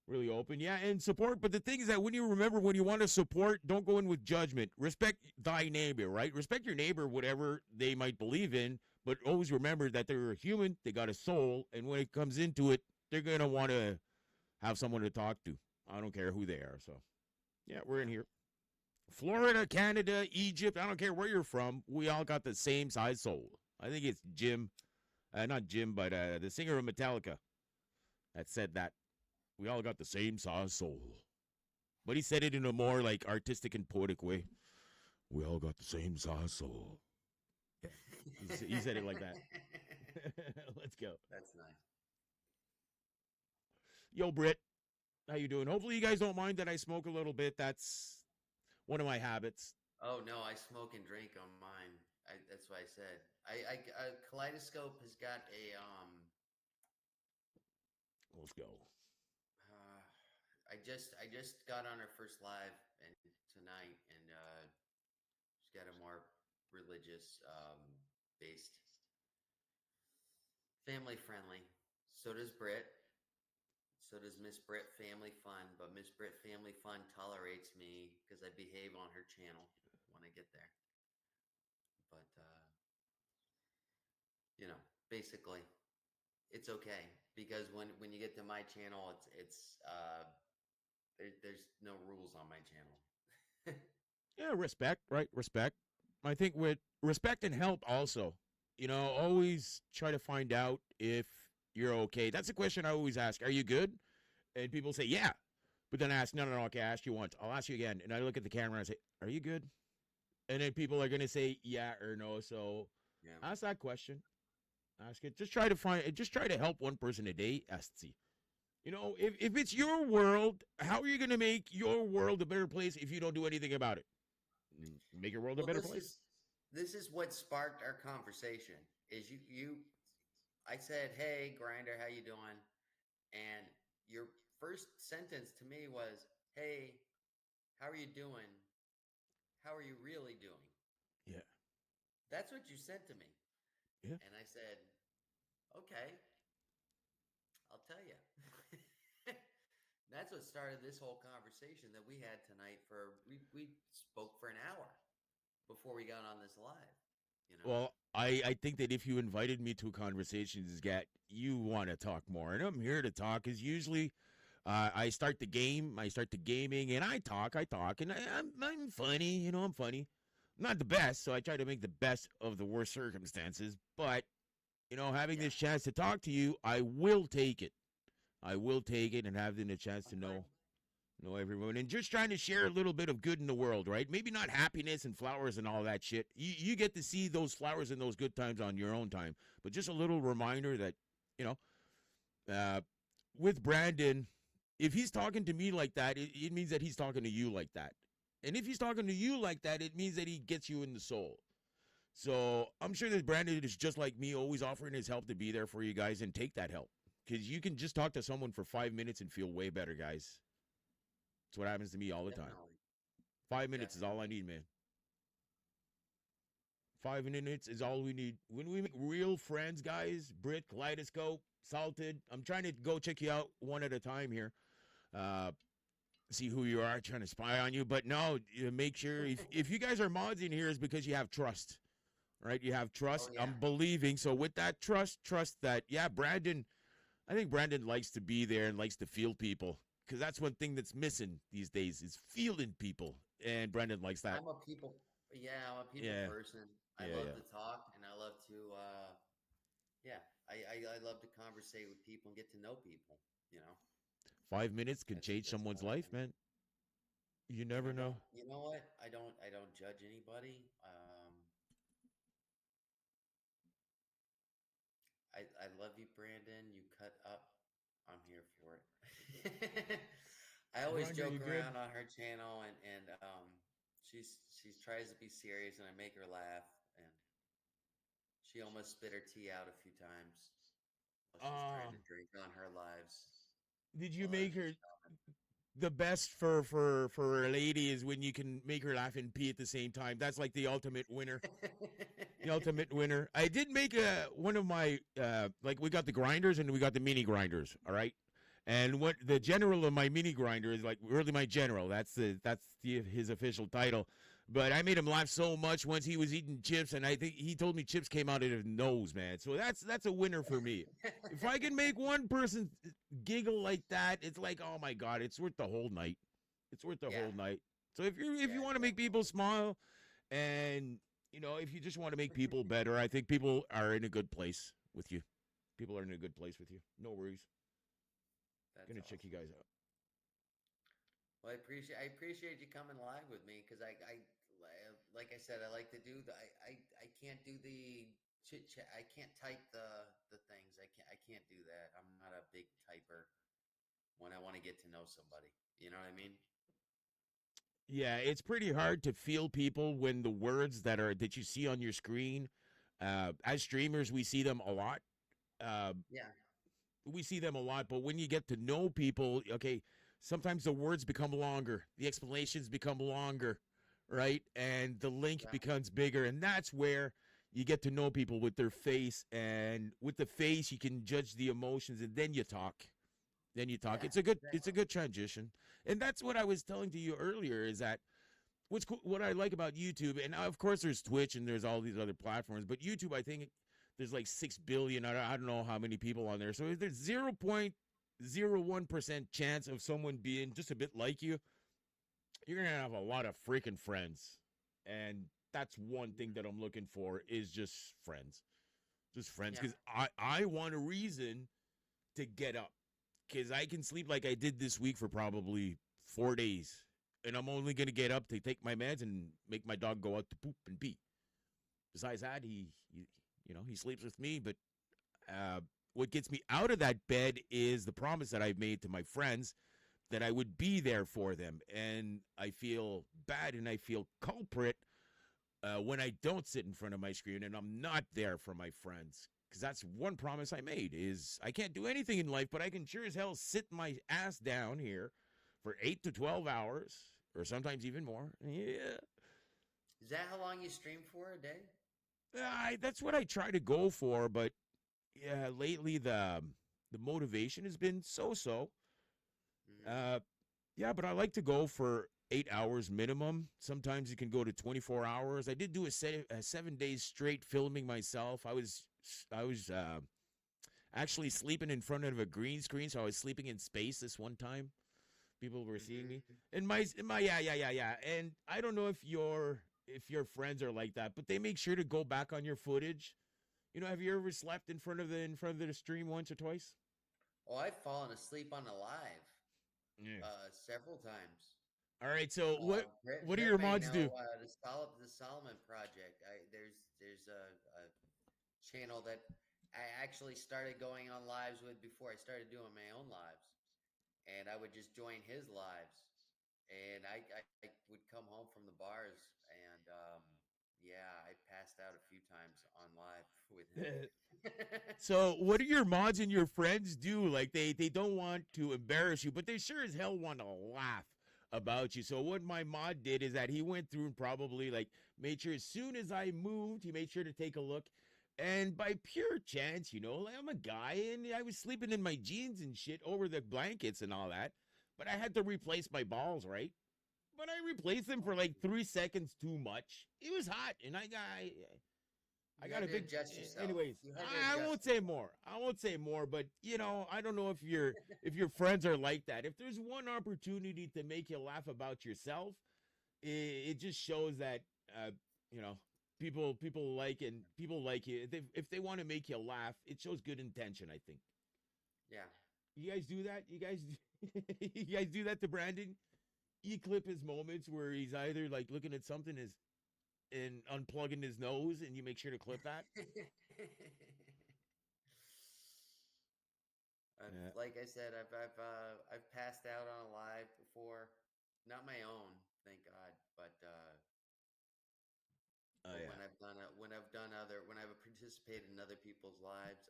Really open, yeah, and support. But the thing is that when you want to support, don't go in with judgment. Respect thy neighbor, right? Respect your neighbor, whatever they might believe in, but always remember that they're a human, they got a soul, and when it comes into it, they're gonna want to have someone to talk to. I don't care who they are. So, yeah, we're in here. Florida, Canada, Egypt, I don't care where you're from, we all got the same size soul. I think it's Jim, not Jim, but the singer of Metallica that said that. We all got the same size soul. But he said it in a more like artistic and poetic way. We all got the same size soul. Yeah. He said it like that. Let's go. That's nice. Yo, Britt, how you doing? Hopefully you guys don't mind that I smoke a little bit. That's one of my habits. Oh no, I smoke and drink on mine. That's what I said. Kaleidoscope has got a Let's go. I just got on her first live and tonight, and she's got a more religious based, family friendly. So does Brit. So does Miss Brit Family Fun, but Miss Brit Family Fun tolerates me because I behave on her channel when I get there. But basically, it's okay because when you get to my channel, there's no rules on my channel. Yeah, respect, right? Respect. I think with respect and help also, always try to find out if you're okay. That's a question I always ask. Are you good? And people say, yeah. But then I ask, no, okay, I asked you once. I'll ask you again. And I look at the camera and I say, are you good? And then people are going to say yeah or no. So Yeah. ask that question. Ask it. Just try to help one person a day. Asti. If it's your world, how are you going to make your world a better place if you don't do anything about it? Make your world a better place. This is what sparked our conversation. Is I said, "Hey, Grinder, how you doing?" And your first sentence to me was, "Hey, how are you doing? How are you really doing?" Yeah. That's what you said to me. Yeah. And I said, "Okay, I'll tell you." That's what started this whole conversation that we had tonight. We spoke for an hour before we got on this live. Well, I think that if you invited me to a conversation, Gat, you want to talk more, and I'm here to talk. Because usually, I start the gaming, and I talk, and I'm funny. I'm funny. I'm not the best, so I try to make the best of the worst circumstances. But having this chance to talk to you, I will take it. I will take it, and having a chance to know everyone, and just trying to share a little bit of good in the world, right? Maybe not happiness and flowers and all that shit. You get to see those flowers and those good times on your own time, but just a little reminder that, with Brandon, if he's talking to me like that, it means that he's talking to you like that. And if he's talking to you like that, it means that he gets you in the soul. So I'm sure that Brandon is just like me, always offering his help to be there for you guys and take that help. Because you can just talk to someone for 5 minutes and feel way better, guys. That's what happens to me all the time. 5 minutes is all I need, man. 5 minutes is all we need. When we make real friends, guys, Brit, Kaleidoscope, Salted, I'm trying to go check you out one at a time here. See who you are, trying to spy on you. But no, make sure if you guys are mods in here, is because you have trust, right? You have trust. Oh, yeah. I'm believing. So with that trust that, yeah, Brandon, I think Brandon likes to be there and likes to feel people. Because that's one thing that's missing these days is feeling people. And Brandon likes that. I'm a people person. I love to talk, and I love to, I love to conversate with people and get to know people, 5 minutes can change someone's life, man. You never know. You know what? I don't judge anybody. I love you, Brandon. You cut up. I'm here for it. I always joke around on her channel, and she tries to be serious, and I make her laugh, and she She almost spit her tea out a few times while she's Uh, trying to drink on her lives. did you While I make was her just filming. the best for a lady is when you can make her laugh and pee at the same time. That's like the ultimate winner. The ultimate winner. I did make one of my like we got the grinders and we got the mini grinders. All right, and what the general of my mini grinder is like really my general. His official title. But I made him laugh so much once he was eating chips, and I think he told me chips came out of his nose, man. So that's a winner for me. If I can make one person giggle like that, it's like, oh my god, it's worth the whole night. It's worth the Yeah. whole night. So if you Yeah, want to make people smile, and if you just want to make people better, I think people are in a good place with you. People are in a good place with you. No worries. that's Gonna check awesome. you guys out. Well, I appreciate you coming live with me because like I said, I like to do I can't do the chit chat. I can't type the things. I can't do that. I'm not a big typer when I want to get to know somebody. You know what I mean? Yeah, it's pretty hard to feel people when the words that you see on your screen, as streamers, we see them a lot. Uh, Yeah. we see them a lot, but when you get to know people, okay, sometimes the words become longer, the explanations become longer, right? And the link Yeah. becomes bigger, and that's where you get to know people with their face, and with the face you can judge the emotions, and then you talk. Then you talk. Yeah. It's a Exactly. good transition. And that's what I was telling to you earlier is that what's cool, what I like about YouTube, and of course there's Twitch and there's all these other platforms, but YouTube, I think there's like 6 billion. I don't know how many people on there. So if there's 0.01% chance of someone being just a bit like you, you're gonna have a lot of freaking friends, and that's one thing that I'm looking for is just friends, Yeah. because I want a reason to get up, because I can sleep like I did this week for probably 4 days, and I'm only gonna get up to take my meds and make my dog go out to poop and pee. Besides that, he sleeps with me. But uh, what gets me out of that bed is the promise that I've made to my friends that I would be there for them, and I feel bad and I feel culprit when I don't sit in front of my screen and I'm not there for my friends. Because that's one promise I made is I can't do anything in life, but I can sure as hell sit my ass down here for 8 to 12 hours or sometimes even more. Yeah. Is that how long you stream for a day? That's what I try to go for, but yeah, lately the motivation has been so. Mm-hmm. Uh, yeah, but I like to go for 8 hours minimum. Sometimes you can go to 24 hours. I did do a 7 days straight filming myself. I was actually sleeping in front of a green screen, so I was sleeping in space this one time. People were seeing me. Mm-hmm. And my yeah. And I don't know if your friends are like that, but they make sure to go back on your footage. Have you ever slept in front of the stream once or twice? Oh, I've fallen asleep on a live Yeah. several times. All right. So what do Rip your may mods do? know the Solomon Project. There's a channel that I actually started going on lives with before I started doing my own lives, and I would just join his lives, and I would come home from the bars, and yeah, I passed out a few times on live with him. So what do your mods and your friends do? Like they don't want to embarrass you, but they sure as hell want to laugh about you. So what my mod did is that he went through and probably like made sure as soon as I moved, he made sure to take a look. And by pure chance, like, I'm a guy and I was sleeping in my jeans and shit over the blankets and all that. But I had to replace my balls, right? But I replaced them for like 3 seconds too much. It was hot, and I You got had a to big. adjust yourself. Anyways, You had to I adjust won't say yourself. more. I won't say more. But I don't know if your friends are like that. If there's one opportunity to make you laugh about yourself, it just shows that uh, you know people like you. If they want to make you laugh, it shows good intention. I think Yeah. you guys do that. You guys, you guys do that to Brandon. You clip his moments where he's either like looking at something and unplugging his nose, and you make sure to clip that. Yeah. Like I said, I've passed out on a live before, not my own, thank God, Oh but yeah. when I've done other when I've participated in other people's lives.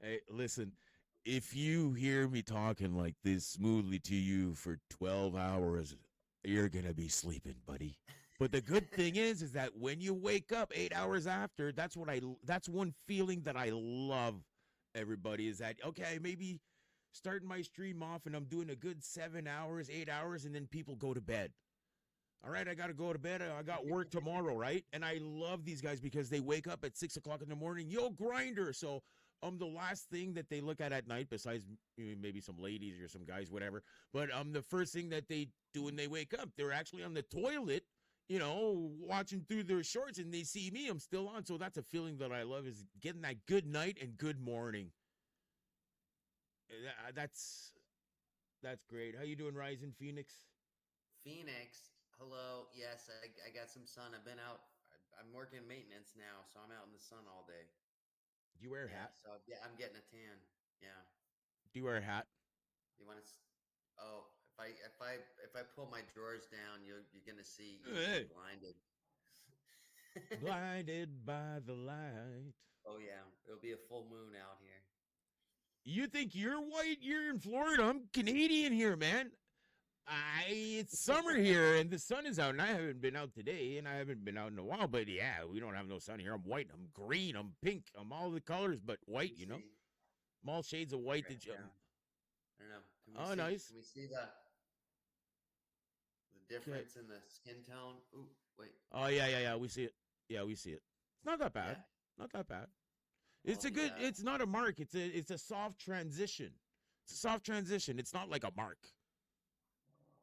Hey, listen, if you hear me talking like this smoothly to you for 12 hours, you're going to be sleeping, buddy. But the good thing is that when you wake up 8 hours after, that's one feeling that I love, everybody, is that, okay, maybe starting my stream off and I'm doing a good 7 hours, 8 hours, and then people go to bed. All right, I got to go to bed. I got work tomorrow, right? And I love these guys because they wake up at 6 o'clock in the morning. Yo, grinder. So the last thing that they look at night, besides maybe some ladies or some guys, whatever. But the first thing that they do when they wake up, they're actually on the toilet, watching through their shorts, and they see me. I'm still on. So that's a feeling that I love, is getting that good night and good morning. That's great. How you doing, Rising Phoenix? Phoenix, hello. Yes, I got some sun. I've been out. I'm working maintenance now, so I'm out in the sun all day. Do you wear a Yeah, hat? so yeah, I'm getting a tan. Yeah. Do you wear a hat? You want to? Oh, if I pull my drawers down, you're gonna see Hey. blinded. Blinded by the light. Oh yeah, it'll be a full moon out here. You think you're white? You're in Florida. I'm Canadian here, man. It's summer here and the sun is out, and I haven't been out today, and I haven't been out in a while. But yeah, we don't have no sun here. I'm white. I'm green. I'm pink. I'm all the colors, but white. See. I'm all shades of white. Right That you. I don't know. Oh, nice. Can we see the difference in the skin tone? Ooh, wait. Oh yeah. We see it. Yeah, we see it. It's not that bad. Yeah. Not that bad. It's a good. It's not a mark. It's a soft transition. It's a soft transition. It's not like a mark.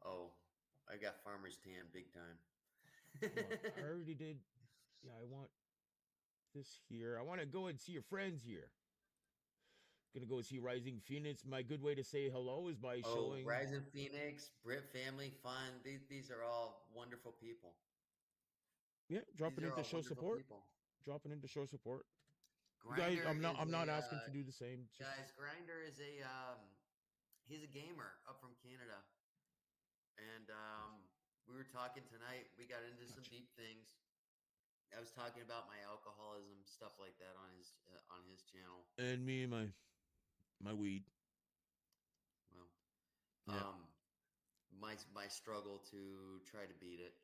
Oh, I got farmer's tan big time. I already did. Yeah, I want this here. I want to go and see your friends here. Gonna go see Rising Phoenix. My good way to say hello is by showing Rising Phoenix, Brit Family Fun. These are all wonderful people. Yeah, dropping into show support. People. Dropping into show support. Grinder Guys, I'm not asking to do the same. Guys, Grinder is he's a gamer up from Canada. And we were talking tonight. We got into some deep things. I was talking about my alcoholism, stuff like that on his channel. And me and my weed. Well, yeah. My struggle to try to beat it,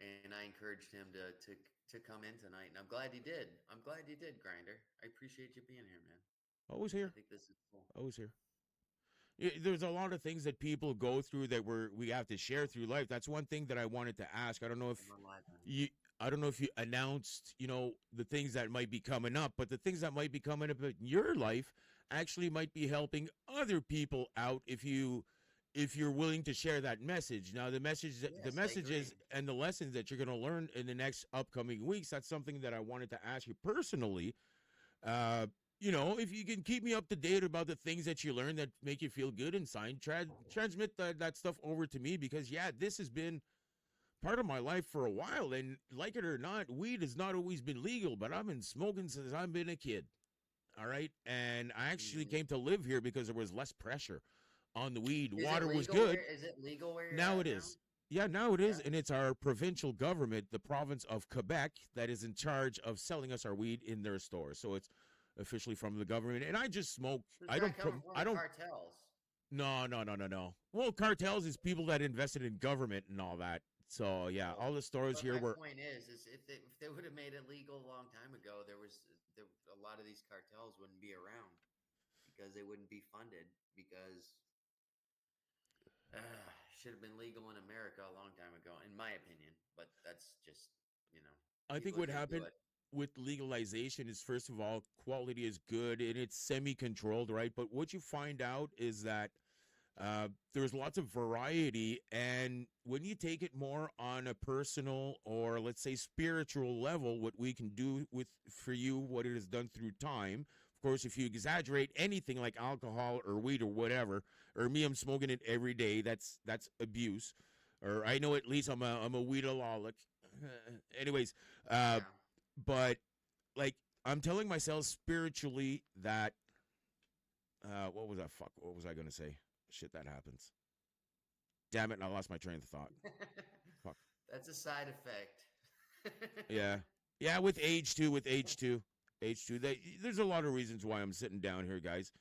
And I encouraged him to come in tonight, and I'm glad he did. Grinder. I appreciate you being here, man. Always here. I think this is cool. Always here. There's a lot of things that people go through that we have to share through life. That's one thing that I wanted to ask. I don't know if you announced, the things that might be coming up, but the things that might be coming up in your life actually might be helping other people out if you're willing to share that message. Now, the messages and the lessons that you're going to learn in the next upcoming weeks, that's something that I wanted to ask you personally. If you can keep me up to date about the things that you learn that make you feel good inside, transmit that stuff over to me, because this has been part of my life for a while, and like it or not, weed has not always been legal, but I've been smoking since I've been a kid. All right, and I actually came to live here because there was less pressure on the weed. Water was good. Is it legal where you're now at it now? is. Yeah, now it is, and it's our provincial government, the province of Quebec, that is in charge of selling us our weed in their stores. So it's officially from the government, and I just smoke. I don't. Cartels. No. Well, cartels is people that invested in government and all that. So yeah, all the stores here were. My point is if they would have made it legal a long time ago, a lot of these cartels wouldn't be around because they wouldn't be funded because should have been legal in America a long time ago, in my opinion. But that's just I think what happened with legalization is, first of all, quality is good and it's semi-controlled, right? But what you find out is that there's lots of variety, and when you take it more on a personal or, let's say, spiritual level, what we can do for you, what it has done through time. Of course, if you exaggerate anything like alcohol or weed or whatever, or me, I'm smoking it every day, that's abuse. Or I know at least I'm a weedaholic. Anyways, but like I'm telling myself spiritually that what was I gonna say? Shit, that happens. Damn it, and I lost my train of thought. Fuck. That's a side effect. Yeah. Yeah, with age too, Age too. There's a lot of reasons why I'm sitting down here, guys.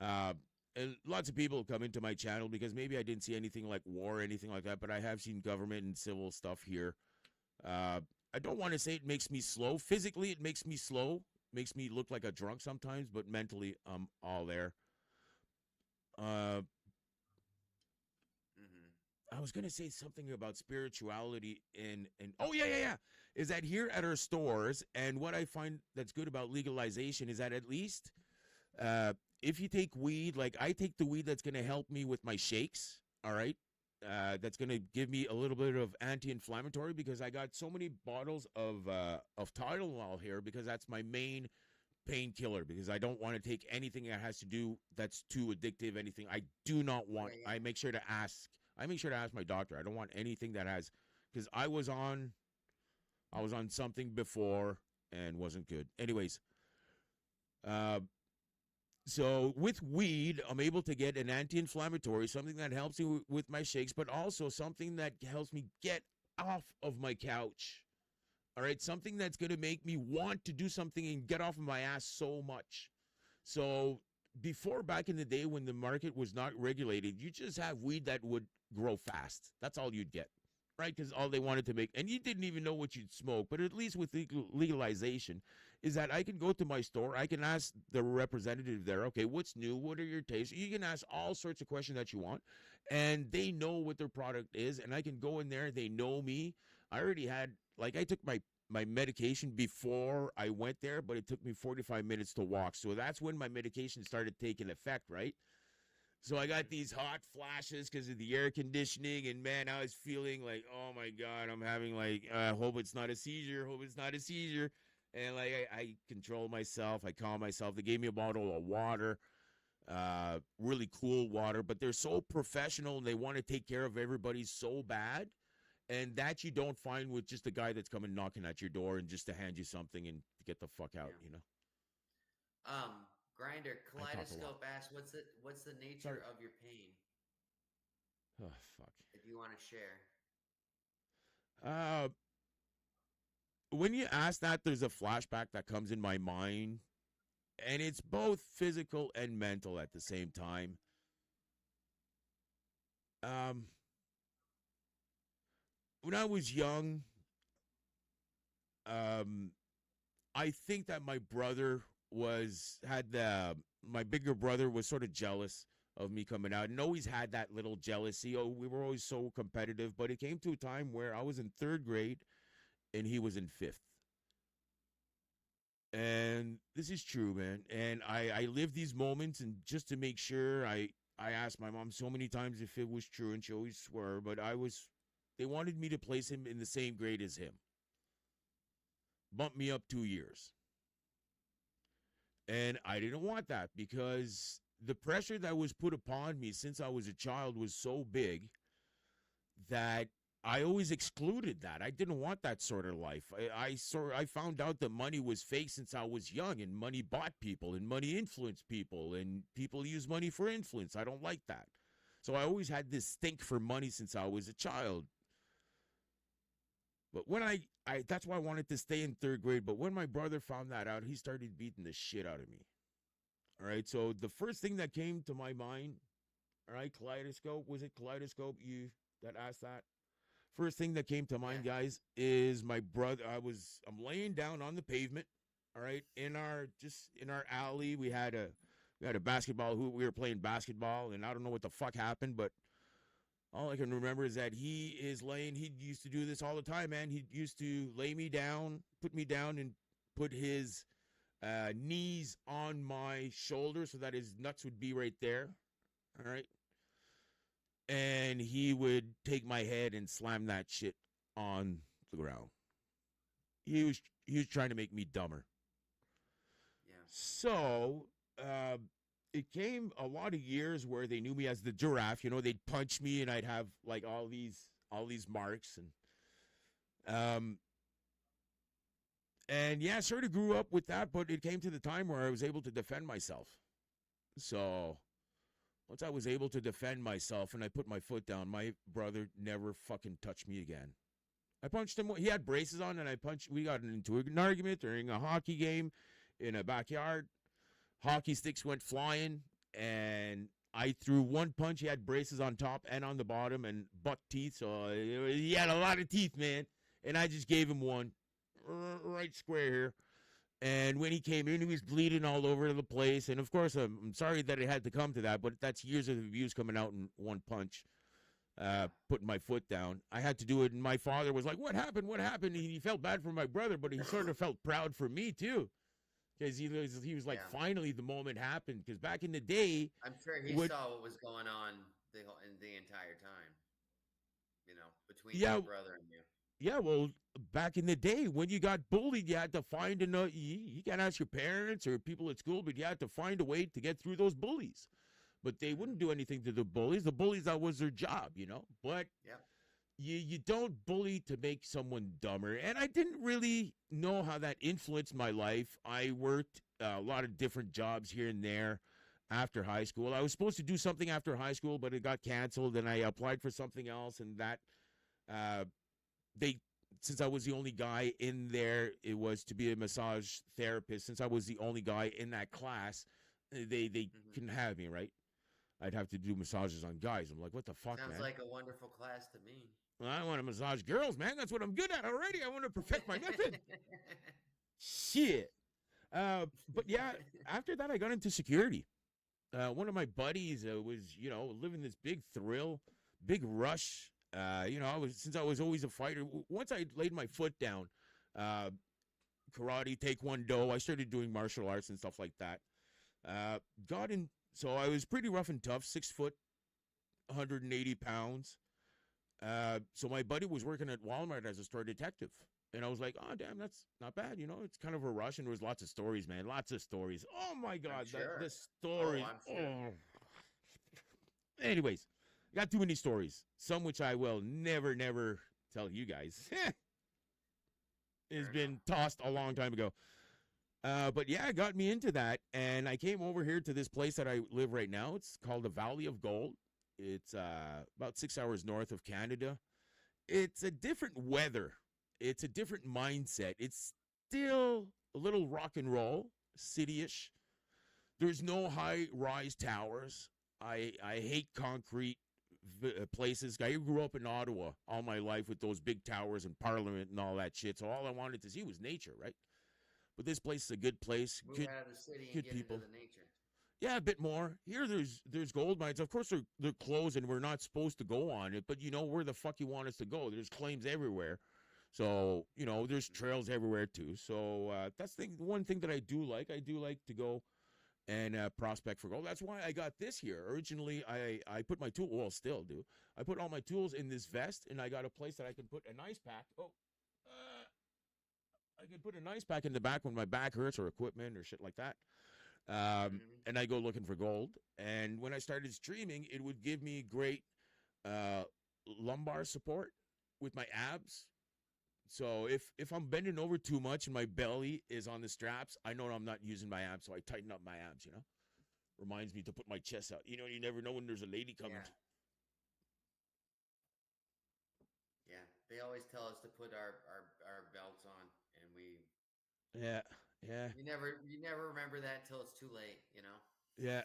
And lots of people come into my channel because maybe I didn't see anything like war or anything like that, but I have seen government and civil stuff here. I don't want to say it makes me slow. Physically, it makes me slow. Makes me look like a drunk sometimes, but mentally, I'm all there. Uh, I was gonna say something about spirituality and oh yeah. Is that here at our stores, and what I find that's good about legalization is that at least if you take weed, like I take the weed that's gonna help me with my shakes, all right? That's gonna give me a little bit of anti-inflammatory because I got so many bottles of Tylenol here because that's my main painkiller because I don't want to take anything that has to do that's too addictive. Anything I do not want. Yeah. I make sure to ask. I make sure to ask my doctor. I don't want anything that has because I was on something before and wasn't good. Anyways, so with weed, I'm able to get an anti-inflammatory, something that helps me with my shakes, but also something that helps me get off of my couch. All right, something that's going to make me want to do something and get off of my ass so much. So before, back in the day when the market was not regulated, you just have weed that would grow fast. That's all you'd get, right? Because all they wanted to make, and you didn't even know what you'd smoke. But at least with legalization, is that I can go to my store, I can ask the representative there, okay, what's new? What are your tastes? You can ask all sorts of questions that you want, and they know what their product is, and I can go in there. They know me. I already had, like, I took my medication before I went there, but it took me 45 minutes to walk. So that's when my medication started taking effect, right? So I got these hot flashes because of the air conditioning, and man, I was feeling like, oh my God, I'm having like, hope it's not a seizure, hope it's not a seizure. And like, I control myself, I calm myself. They gave me a bottle of water, really cool water, but they're so professional and they want to take care of everybody so bad. And that you don't find with just a guy that's coming knocking at your door and just to hand you something and to get the fuck out, Yeah. you know? Grinder I talk a lot. Kaleidoscope asks, what's the nature Sorry. of your pain? Oh, fuck. If you want to share. Uh, when you ask that, there's a flashback that comes in my mind, and it's both physical and mental at the same time. Um, when I was young, um, I think that my brother had the my bigger brother was sort of jealous of me coming out and always had that little jealousy. Oh, we were always so competitive, but it came to a time where I was in third grade and he was in fifth. And this is true, man. And I live these moments, and just to make sure, I asked my mom so many times if it was true, and she always swore, but they wanted me to place him in the same grade as him. Bump me up 2 years. And I didn't want that because the pressure that was put upon me since I was a child was so big that I always excluded that. I didn't want that sort of life. I found out that money was fake since I was young, and money bought people, and money influenced people, and people use money for influence. I don't like that. So I always had this stink for money since I was a child. But when I that's why I wanted to stay in third grade. But when my brother found that out, he started beating the shit out of me. All right. So the first thing that came to my mind, all right, Kaleidoscope, was it Kaleidoscope you that asked that? First thing that came to mind, Yeah. guys, is my brother. I'm laying down on the pavement, all right, in our alley. We had a basketball hoop. We were playing basketball, and I don't know what the fuck happened, but all I can remember is that he is laying. He used to do this all the time, man. He used to lay me down, put me down, and put his knees on my shoulder so that his nuts would be right there. All right. And he would take my head and slam that shit on the ground. He was trying to make me dumber. Yeah. So it came a lot of years where they knew me as the giraffe. You know, they'd punch me and I'd have like all these marks and yeah, sort of grew up with that. But it came to the time where I was able to defend myself. So once I was able to defend myself and I put my foot down, my brother never fucking touched me again. I punched him. He had braces on, and we got into an argument during a hockey game in a backyard. Hockey sticks went flying, and I threw one punch. He had braces on top and on the bottom, and buck teeth. So he had a lot of teeth, man. And I just gave him one right square here. And when he came in, he was bleeding all over the place. And of course, I'm sorry that it had to come to that, but that's years of abuse coming out in one punch. Putting my foot down. I had to do it, and my father was like, "What happened? What happened?" He felt bad for my brother, but he sort of felt proud for me too, because he was like, finally, the moment happened. Because back in the day, I'm sure he saw what was going on the entire time. You know, between your brother and you. Yeah, well, back in the day when you got bullied, you had to find you can't ask your parents or people at school, but you had to find a way to get through those bullies. But they wouldn't do anything to the bullies. The bullies, that was their job, you know. But you don't bully to make someone dumber. And I didn't really know how that influenced my life. I worked a lot of different jobs here and there after high school. I was supposed to do something after high school, but it got canceled, and I applied for something else. And that since I was the only guy in there, it was to be a massage therapist. Since I was the only guy in that class, they couldn't have me, right? I'd have to do massages on guys. I'm like, what the fuck, man? Sounds like a wonderful class to me. Well, I want to massage girls, man. That's what I'm good at already. I want to perfect my method. Shit. But yeah, after that, I got into security. One of my buddies was, living this big thrill, big rush. Since I was always a fighter. Once I laid my foot down, karate, taekwondo, I started doing martial arts and stuff like that. So I was pretty rough and tough, 6 foot, 180 pounds. So my buddy was working at Walmart as a store detective. And I was like, oh, damn, that's not bad. It's kind of a rush. And there was lots of stories, man. Lots of stories. Oh, my God. The story. Anyways, got too many stories. Some which I will never tell you guys. It's been tossed a long time ago. But yeah, it got me into that, and I came over here to this place that I live right now. It's called the Valley of Gold. It's about 6 hours north of Canada. It's a different weather. It's a different mindset. It's still a little rock and roll, city-ish. There's no high-rise towers. I hate concrete places. I grew up in Ottawa all my life with those big towers and Parliament and all that shit, so all I wanted to see was nature, right? But this place is a good place. Move out of the city and get people. Into the nature. Yeah, a bit more. Here there's gold mines. Of course they're closed and we're not supposed to go on it, but where the fuck you want us to go. There's claims everywhere. So, there's trails everywhere too. So that's the one thing that I do like. I do like to go and prospect for gold. That's why I got this here. Originally, I put my tool, well, still do. I put all my tools in this vest, and I got a place that I can put an ice pack. I could put an ice pack in the back when my back hurts or equipment or shit like that. And I go looking for gold. And when I started streaming, it would give me great lumbar support with my abs. So if I'm bending over too much and my belly is on the straps, I know I'm not using my abs, so I tighten up my abs, Reminds me to put my chest out. You never know when there's a lady coming. Yeah, they always tell us to put our belts on, and we. Yeah. You never remember that till it's too late, Yeah.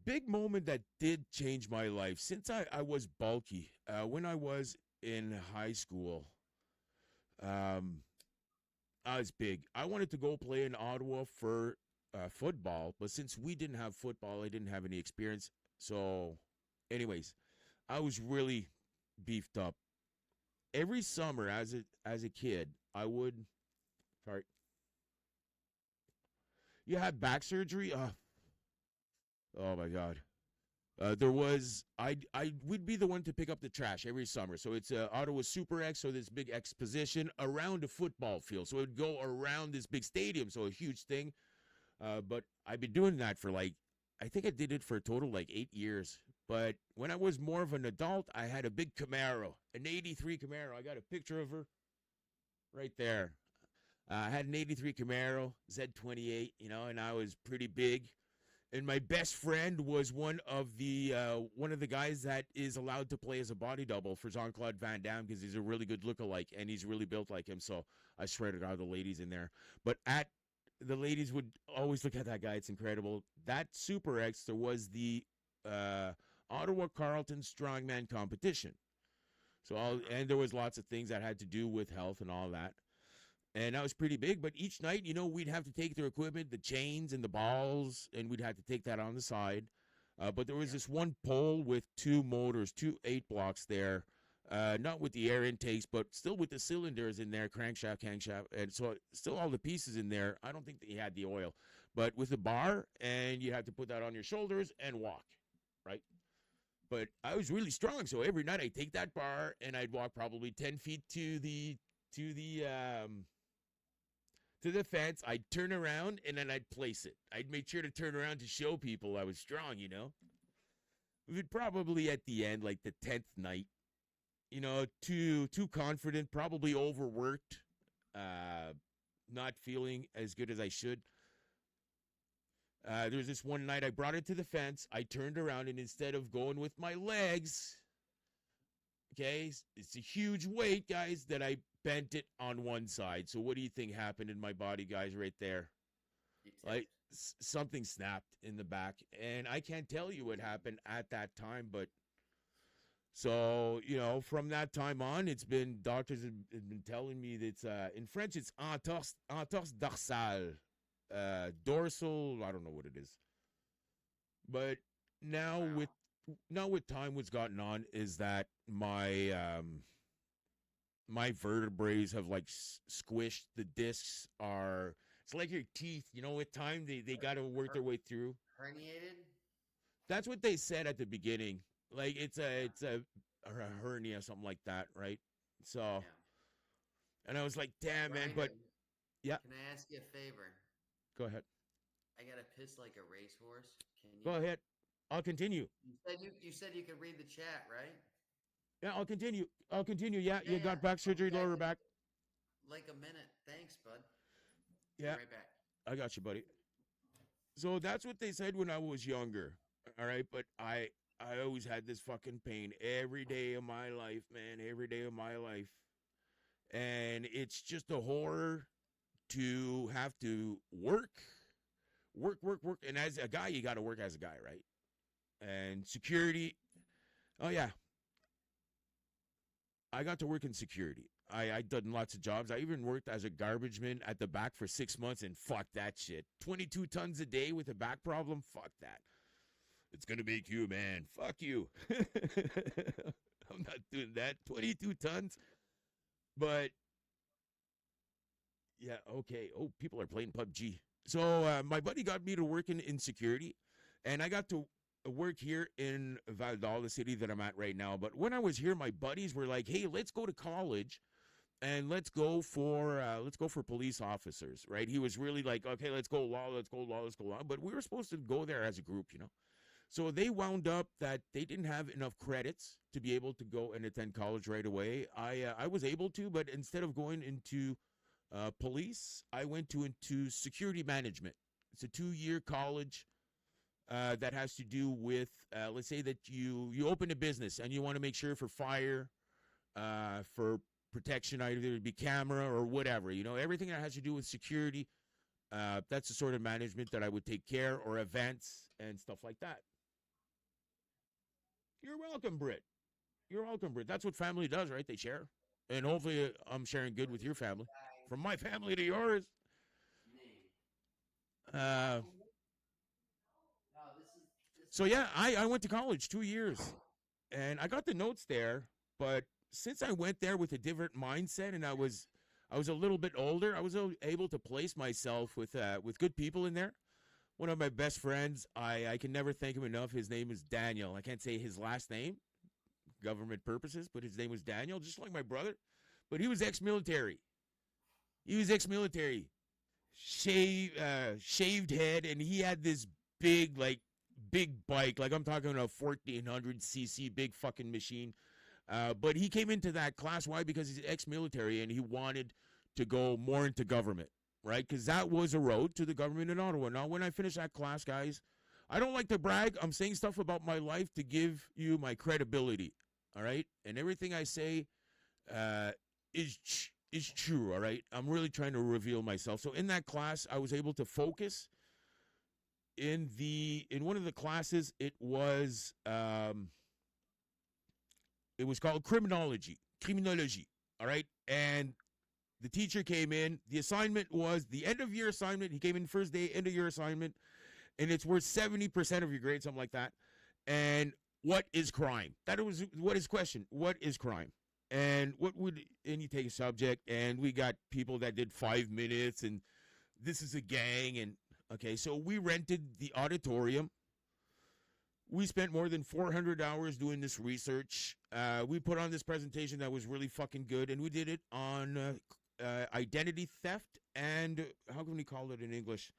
Big moment that did change my life. Since I was bulky, when I was in high school, I was big. I wanted to go play in Ottawa for football, but since we didn't have football, I didn't have any experience. So, anyways, I was really beefed up. Every summer as a kid, I would. Sorry. You had back surgery? Oh my God. I would be the one to pick up the trash every summer. So it's Ottawa Super X, so this big exposition around a football field. So it would go around this big stadium, so a huge thing. But I've been doing that for I think I did it for a total 8 years. But when I was more of an adult, I had a big Camaro, an 83 Camaro. I got a picture of her right there. I had an 83 Camaro, Z28, and I was pretty big. And my best friend was one of the guys that is allowed to play as a body double for Jean-Claude Van Damme because he's a really good lookalike and he's really built like him. So I swear to God, the ladies in there. But the ladies would always look at that guy. It's incredible. That Super X, there was the Ottawa Carleton Strongman competition. And there was lots of things that had to do with health and all that. And that was pretty big, but each night, we'd have to take their equipment, the chains and the balls, and we'd have to take that on the side. But there was this one pole with 2 motors, 2 8-blocks there, not with the air intakes, but still with the cylinders in there, crankshaft, and so still all the pieces in there. I don't think that he had the oil, but with the bar, and you had to put that on your shoulders and walk, right? But I was really strong, so every night I'd take that bar and I'd walk probably 10 feet to the fence. I'd turn around and then I'd place it. I'd make sure to turn around to show people I was strong, We'd probably at the end, like the 10th night, too confident, probably overworked, not feeling as good as I should. There was this one night I brought it to the fence. I turned around and instead of going with my legs, okay, it's a huge weight, guys, that I bent it on one side. So what do you think happened in my body, guys, right there? Like something snapped in the back. And I can't tell you what happened at that time, but so, from that time on, doctors have been telling me that it's, in French, it's entorse dorsale, dorsal, I don't know what it is. But now with time, what's gotten on is that my vertebrae have like squished. The discs it's like your teeth, with time they got to work their way through. Herniated? That's what they said at the beginning. Like it's a hernia, something like that, right? So, and I was like, damn, man, but yeah. Can I ask you a favor? Go ahead. I gotta piss like a racehorse. Can you? Go ahead. I'll continue. You said you could read the chat, right? Yeah, I'll continue. Yeah, you got back surgery, lower back. Like a minute. Thanks, bud. Yeah. Right back. I got you, buddy. So that's what they said when I was younger. All right, but I always had this fucking pain every day of my life, man, every day of my life. And it's just a horror to have to work. And as a guy, you got to work as a guy, right? And security. Oh, yeah. I got to work in security. I done lots of jobs. I even worked as a garbage man at the back for 6 months, and fuck that shit. 22 tons a day with a back problem? Fuck that. It's going to make you, man. Fuck you. I'm not doing that. 22 tons. But, yeah, okay. Oh, people are playing PUBG. So my buddy got me to work in security, and I got to work here in Verdansk, the city that I'm at right now. But when I was here, my buddies were like, hey, let's go to college and let's go for police officers, right? He was really like, okay, let's go law. But we were supposed to go there as a group, So they wound up that they didn't have enough credits to be able to go and attend college right away. I was able to, but instead of going into police, I went into security management. It's a 2-year college that has to do with, let's say that you open a business and you want to make sure for fire, for protection, either it be camera or whatever, everything that has to do with security. That's the sort of management that I would take care, or events and stuff like that. You're welcome, Britt. That's what family does, right? They share. And hopefully I'm sharing good with your family. From my family to yours. So yeah, I went to college 2 years, and I got the notes there. But since I went there with a different mindset, and I was a little bit older, I was able to place myself with good people in there. One of my best friends, I can never thank him enough. His name is Daniel. I can't say his last name, government purposes, but his name was Daniel, just like my brother. But he was ex-military. Shaved head, and he had this big bike, like I'm talking a 1400cc big fucking machine. But he came into that class. Why? Because he's ex-military and he wanted to go more into government, right? Because that was a road to the government in Ottawa. Now, when I finished that class, guys, I don't like to brag. I'm saying stuff about my life to give you my credibility. All right, and everything I say is true. All right, I'm really trying to reveal myself. So in that class, I was able to focus. In one of the classes, it was called criminology. All right, and the teacher came in. The assignment was the end of year assignment. He came in first day, end of year assignment, and it's worth 70% of your grade, something like that. And what is crime? That was what his question. What is crime? And and you take a subject, and we got people that did 5 minutes, and this is a gang, and okay, so we rented the auditorium. We spent more than 400 hours doing this research. We put on this presentation that was really fucking good, and we did it on identity theft and how can we call it in English?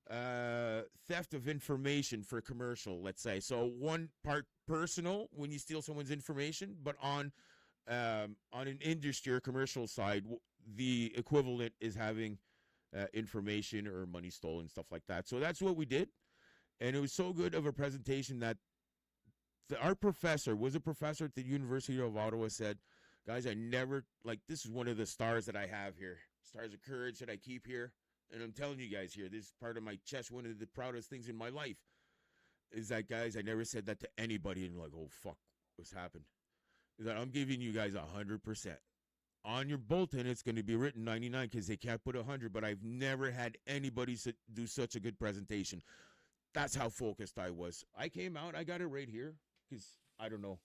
Theft of information for commercial, let's say. So one part personal when you steal someone's information, but on an industry or commercial side, the equivalent is having information or money stolen, stuff like that. So that's what we did. And it was so good of a presentation that our professor was a professor at the University of Ottawa said, guys, I never, like, this is one of the stars that I have here. Stars of courage that I keep here. And I'm telling you guys here, this is part of my chest. One of the proudest things in my life is that, guys, I never said that to anybody. And like, oh, fuck, what's happened? Is that I'm giving you guys 100%. On your bulletin, it's going to be written 99 because they can't put 100. But I've never had anybody do such a good presentation. That's how focused I was. I came out. I got it right here because I don't know.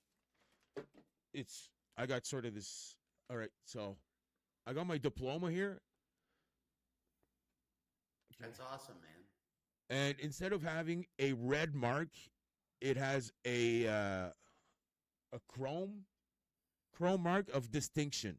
I got sort of this. All right. So I got my diploma here. That's awesome, man. And instead of having a red mark, it has a chrome mark of distinction.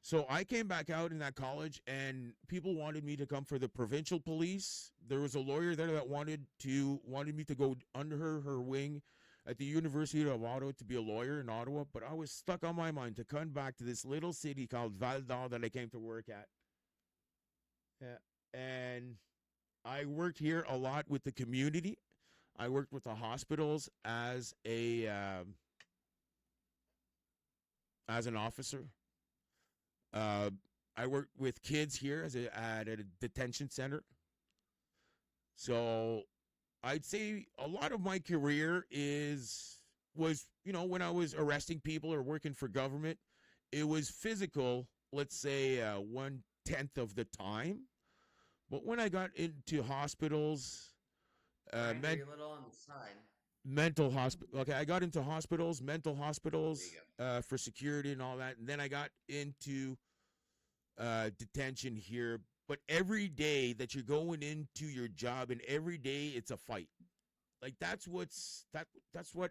So I came back out in that college, and people wanted me to come for the provincial police. There was a lawyer there that wanted me to go under her wing at the University of Ottawa to be a lawyer in Ottawa. But I was stuck on my mind to come back to this little city called Verdansk that I came to work at. Yeah, and I worked here a lot with the community. I worked with the hospitals as an officer. I worked with kids here at a detention center. So I'd say a lot of my career was when I was arresting people or working for government, it was physical. Let's say 1/10 of the time. But when I got into hospitals, A little on the side. mental hospital. Okay, I got into hospitals, mental hospitals, for security and all that, and then I got into detention here. But every day that you're going into your job, and every day it's a fight. Like that's what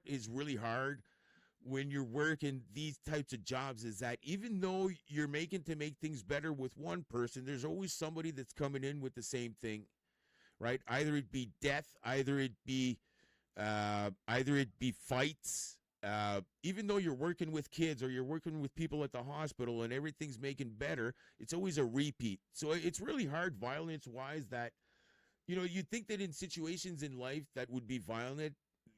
is really hard when you're working these types of jobs, is that even though you're making to make things better with one person, there's always somebody that's coming in with the same thing, right? Either it be death, either it be fights. Even though you're working with kids or you're working with people at the hospital and everything's making better, it's always a repeat. So it's really hard violence-wise that, you'd think that in situations in life that would be violent,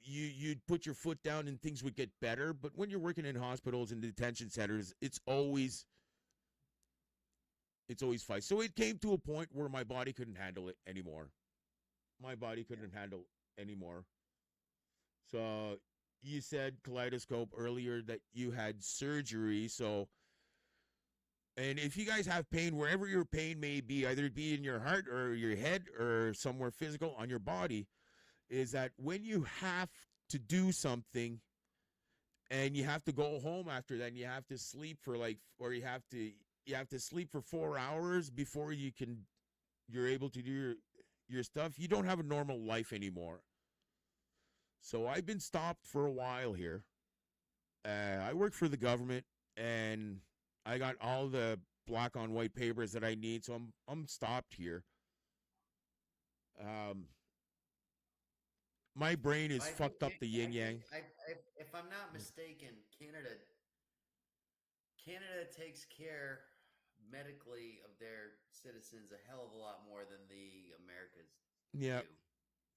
you'd put your foot down and things would get better. But when you're working in hospitals and detention centers, it's always fights. So it came to a point where my body couldn't handle it anymore. My body couldn't handle anymore. So you said, Kaleidoscope, earlier that you had surgery. So, and if you guys have pain, wherever your pain may be, either it be in your heart or your head or somewhere physical on your body, is that when you have to do something and you have to go home after that and you have to sleep for you have to sleep for 4 hours before you're able to do your stuff, you don't have a normal life anymore. So I've been stopped for a while here. I work for the government, and I got all the black on white papers that I need, so I'm stopped here. My brain is fucked up the yin yang. If I'm not mistaken, Canada takes care medically of their citizens a hell of a lot more than the Americas Yeah.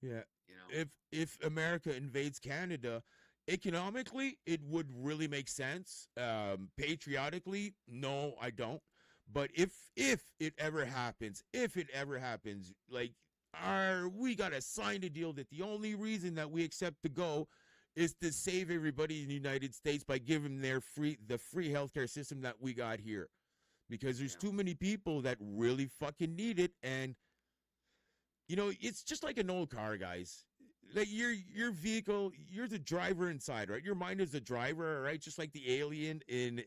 do. Yeah. You know. If America invades Canada, economically it would really make sense. Patriotically, no, I don't. But if it ever happens, like we gotta sign a deal that the only reason that we accept to go is to save everybody in the United States by giving the free healthcare system that we got here. Because there's Yeah. too many people that really fucking need it, and it's just like an old car, guys. Like your vehicle, you're the driver inside, right? Your mind is the driver, right? Just like the alien in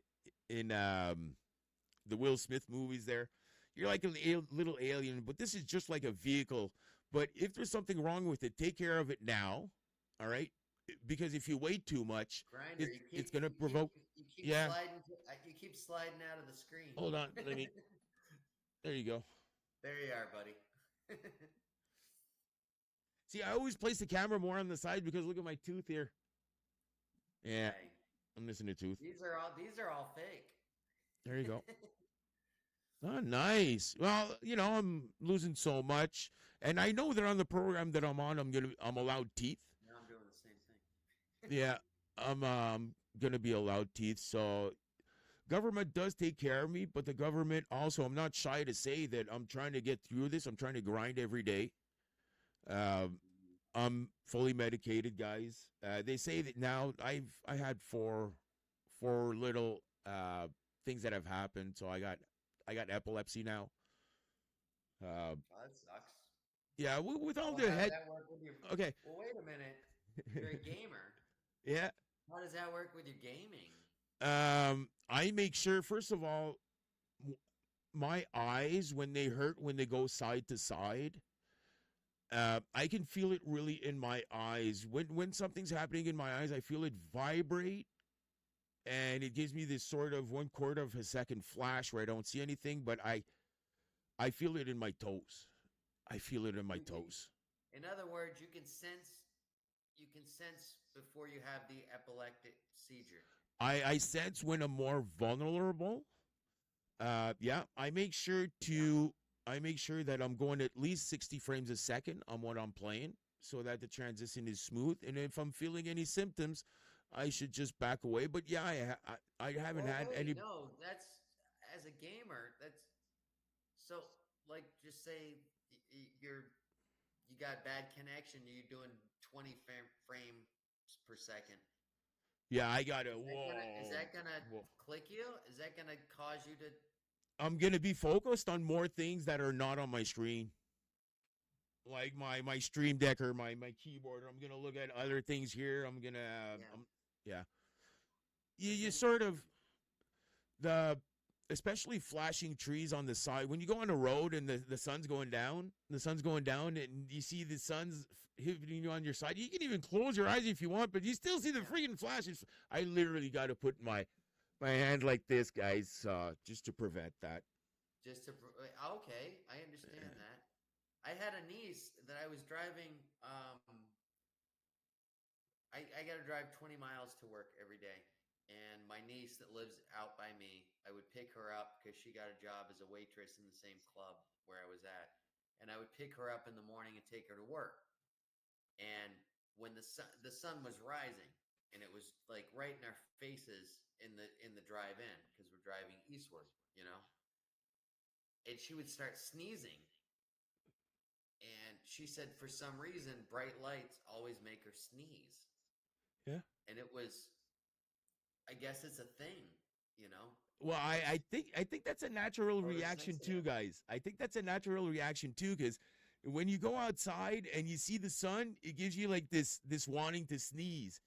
the Will Smith movies there. You're like a little alien, but this is just like a vehicle. But if there's something wrong with it, take care of it now, all right? Because if you wait too much, Grinder, it's gonna provoke. you keep Yeah, sliding you keep sliding out of the screen. hold on. Let me. There you go. There you are, buddy. See, I always place the camera more on the side because look at my tooth here. Yeah, Hey, I'm missing a tooth. these are all fake. There you go. Oh, nice. Well, I'm losing so much, and I know that on the program that I'm on, I'm allowed teeth. Now I'm doing the same thing. Yeah, I'm gonna be allowed teeth. So government does take care of me, but the government also, I'm not shy to say that I'm trying to get through this. I'm trying to grind every day. Um, I'm fully medicated, guys. They say that now I had four little things that have happened. So I got epilepsy now. Uh, Oh, that sucks. yeah, with all Well, the how does head. that work with your? Okay. Well, wait a minute. You're a gamer. Yeah. How does that work with your gaming? I make sure first of all, my eyes when they hurt when they go side to side. I can feel it really in my eyes. When something's happening in my eyes, I feel it vibrate, and it gives me this sort of 1/4 of a second flash where I don't see anything, but I feel it in my toes. I feel it in my toes. In other words, you can sense before you have the epileptic seizure. I sense when I'm more vulnerable. Yeah, I make sure that I'm going at least 60 frames a second on what I'm playing so that the transition is smooth. And if I'm feeling any symptoms, I should just back away. But yeah, I haven't Well, had wait, any. no, that's as a gamer. That's so like just say you got bad connection. You're doing 20 frames per second. Yeah, I got to. Is that gonna Whoa. click you? Is that gonna cause you to? I'm gonna be focused on more things that are not on my screen, like my stream deck or my keyboard. I'm gonna look at other things here. I'm gonna. Yeah. Yeah. You Then sort of the especially flashing trees on the side when you go on a road and the sun's going down and you see the sun's hitting you on your side. You can even close your eyes if you want, but you still see the freaking flashes. I literally got to put my hand like this, guys, just to prevent that. just to okay, I understand that. I had a niece that I was driving. I got to drive 20 miles to work every day. And my niece that lives out by me, I would pick her up because she got a job as a waitress in the same club where I was at. And I would pick her up in the morning and take her to work. And when the sun was rising, and it was like right in our faces in the drive-in because we're driving eastward, and she would start sneezing. And she said for some reason bright lights always make her sneeze. Yeah. And it was, I guess it's a thing, you know. Well, I think that's a natural reaction too, Photosensitive. guys. I think that's a natural reaction too, because when you go outside and you see the sun, it gives you like this wanting to sneeze.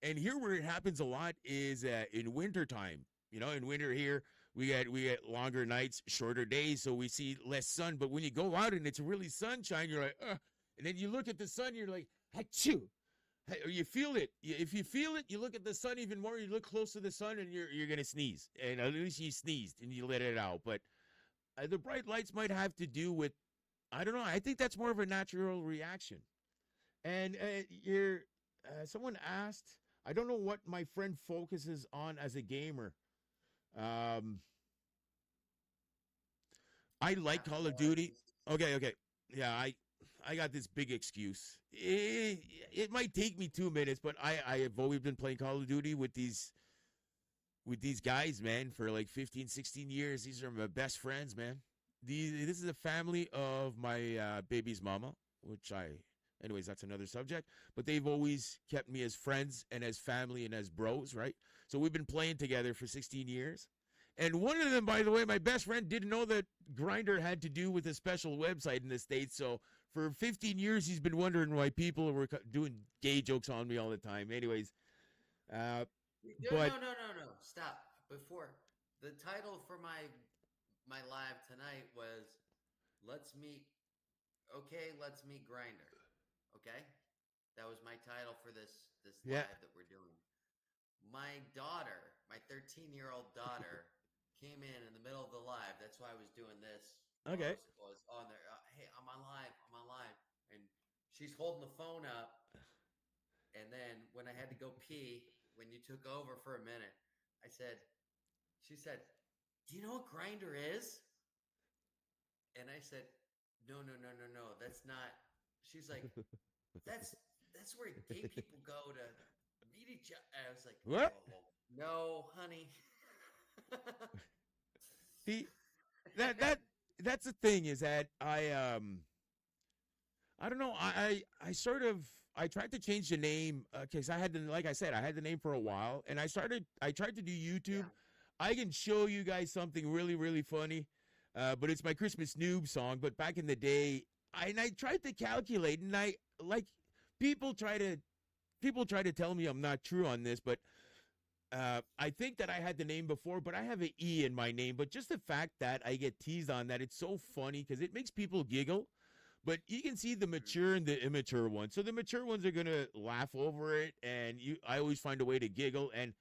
And here where it happens a lot is in winter time. In winter here we get longer nights, shorter days, so we see less sun. But when you go out and it's really sunshine, you're like, and then you look at the sun, you're like, achoo. Or you feel it. If you feel it, you look at the sun even more. You look close to the sun, and you're gonna sneeze. And at least you sneezed and you let it out. But the bright lights might have to do with, I don't know. I think that's more of a natural reaction. And someone asked, I don't know what my friend focuses on as a gamer. Um, I like Call of Well, Duty. Okay, okay. Yeah, I I got this big excuse. It might take me 2 minutes, but I have always been playing Call of Duty with these guys, man, for like 15, 16 years. These are my best friends, man. This is a family of my baby's mama, anyways, that's another subject. But they've always kept me as friends and as family and as bros, right? So we've been playing together for 16 years. And one of them, by the way, my best friend didn't know that Grindr had to do with a special website in the States. So for 15 years, he's been wondering why people were doing gay jokes on me all the time. Anyways, but No. Stop. Before the title for my live tonight was let's meet Grinder. Okay? That was my title for this Yeah. live that we're doing. My daughter, my 13-year-old daughter came in the middle of the live. That's why I was doing this. Okay. Was on there. Hey, I'm on live. And she's holding the phone up. And then when I had to go pee, when you took over for a minute, she said, do you know what Grinder is? And I said, no, that's not. She's like, that's where gay people go to meet each other. I was like, What? Oh, no, honey. See, that's the thing is that I don't know. I tried to change the name because I had the name for a while, and I tried to do YouTube. Yeah. I can show you guys something really, really funny, but it's my Christmas noob song. But back in the day, I tried to calculate, and people try to tell me I'm not true on this, but I think that I had the name before, but I have an E in my name. But just the fact that I get teased on that, it's so funny because it makes people giggle. But you can see the mature and the immature ones. So the mature ones are gonna laugh over it, and I always find a way to giggle. And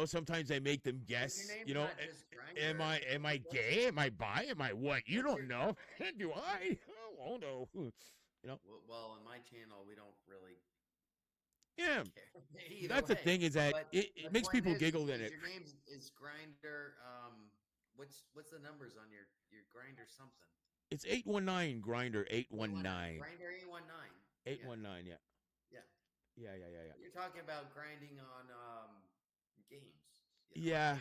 sometimes I make them guess. Your name's not just Grindr. Am I gay? Am I bi? Am I what? You don't know. Do I? Oh no. Well, on my channel, we don't really. Yeah. Either That's way. the thing is that it makes point people giggle in it. Your name is Grinder. What's the numbers on your Grinder something? It's 819 Grinder 819. Grinder 819. 819, yeah. Yeah. Yeah. You're talking about grinding on games. Yeah.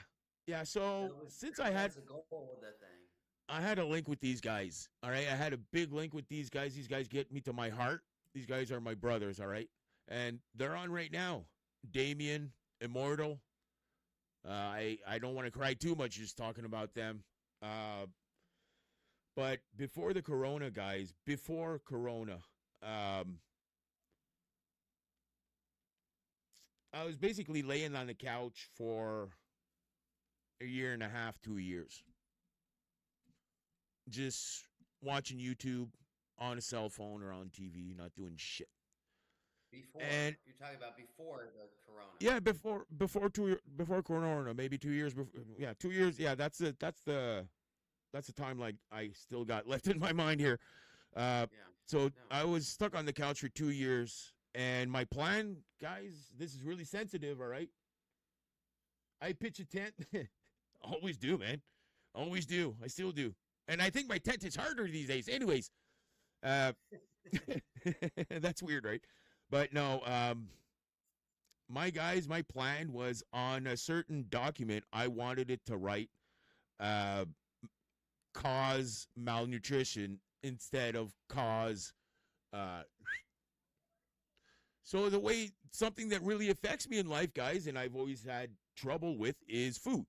So since that's the goal of the thing. I had a link with these guys. All right. I had a big link with these guys. These guys get me to my heart. These guys are my brothers. All right. And they're on right now. Damien, Immortal. I don't want to cry too much just talking about them. But before the Corona, guys, I was basically laying on the couch for a year and a half, 2 years. Just watching YouTube on a cell phone or on TV, not doing shit. You're talking about before the Corona. Yeah, before Corona, maybe 2 years before. Yeah, 2 years. Yeah, that's the time like I still got left in my mind here. I was stuck on the couch for 2 years, and my plan, guys, this is really sensitive. All right, I pitch a tent. Always do, man. Always do. I still do, and I think my tent is harder these days. Anyways, that's weird, right? But no, my plan was on a certain document. I wanted it to write cause malnutrition instead of cause. So the way something that really affects me in life, guys, and I've always had trouble with is food.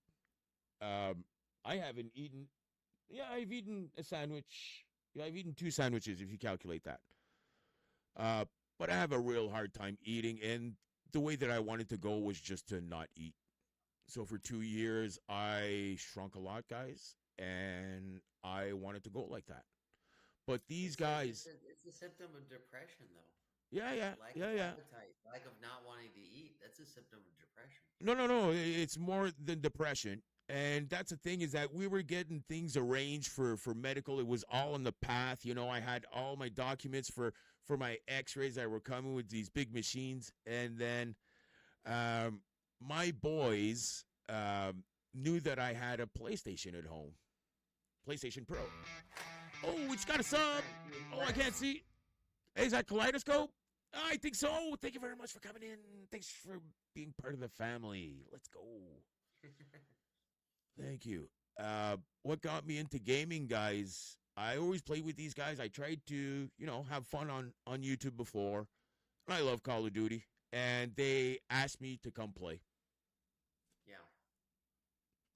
I haven't eaten. Yeah, I've eaten a sandwich. Yeah, I've eaten 2 sandwiches if you calculate that. But I have a real hard time eating, and the way that I wanted to go was just to not eat. So for 2 years, I shrunk a lot, guys, and I wanted to go like that. But these guys... It's a symptom of depression, though. Yeah. Lack of appetite, lack of not wanting to eat. That's a symptom of depression. No. It's more than depression. And that's the thing is that we were getting things arranged for medical. It was all on the path. I had all my documents for my x-rays that were coming with these big machines. And then my boys knew that I had a PlayStation at home. PlayStation Pro. Oh, it's got a sub. Oh, I can't see. Hey, is that Kaleidoscope? I think so. Thank you very much for coming in. Thanks for being part of the family. Let's go. Thank you. What got me into gaming, guys? I always played with these guys. I tried to, have fun on YouTube before. I love Call of Duty, and they asked me to come play. Yeah.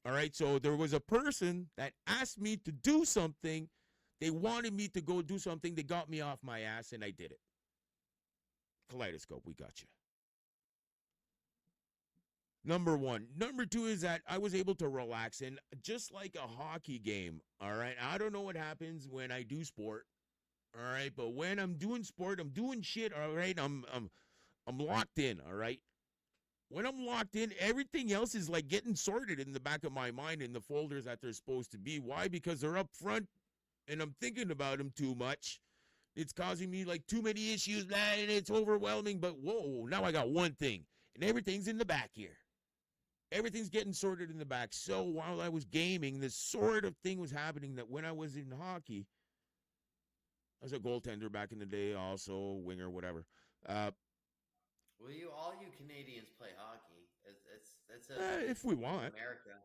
All right, so there was a person that asked me to do something. They wanted me to go do something. They got me off my ass, and I did it. Kaleidoscope, we got you. Number one. Number two is that I was able to relax, and just like a hockey game, all right, I don't know what happens when I do sport, all right, but when I'm doing sport, I'm doing shit, all right, I'm locked in, all right. When I'm locked in, everything else is like getting sorted in the back of my mind in the folders that they're supposed to be. Why? Because they're up front, and I'm thinking about them too much. It's causing me like too many issues, man, and it's overwhelming. But whoa, now I got one thing, and everything's in the back here. Everything's getting sorted in the back. So while I was gaming, this sort of thing was happening that when I was in hockey, I was a goaltender back in the day, also winger, whatever. Well, all you Canadians play hockey. It's If we want. America,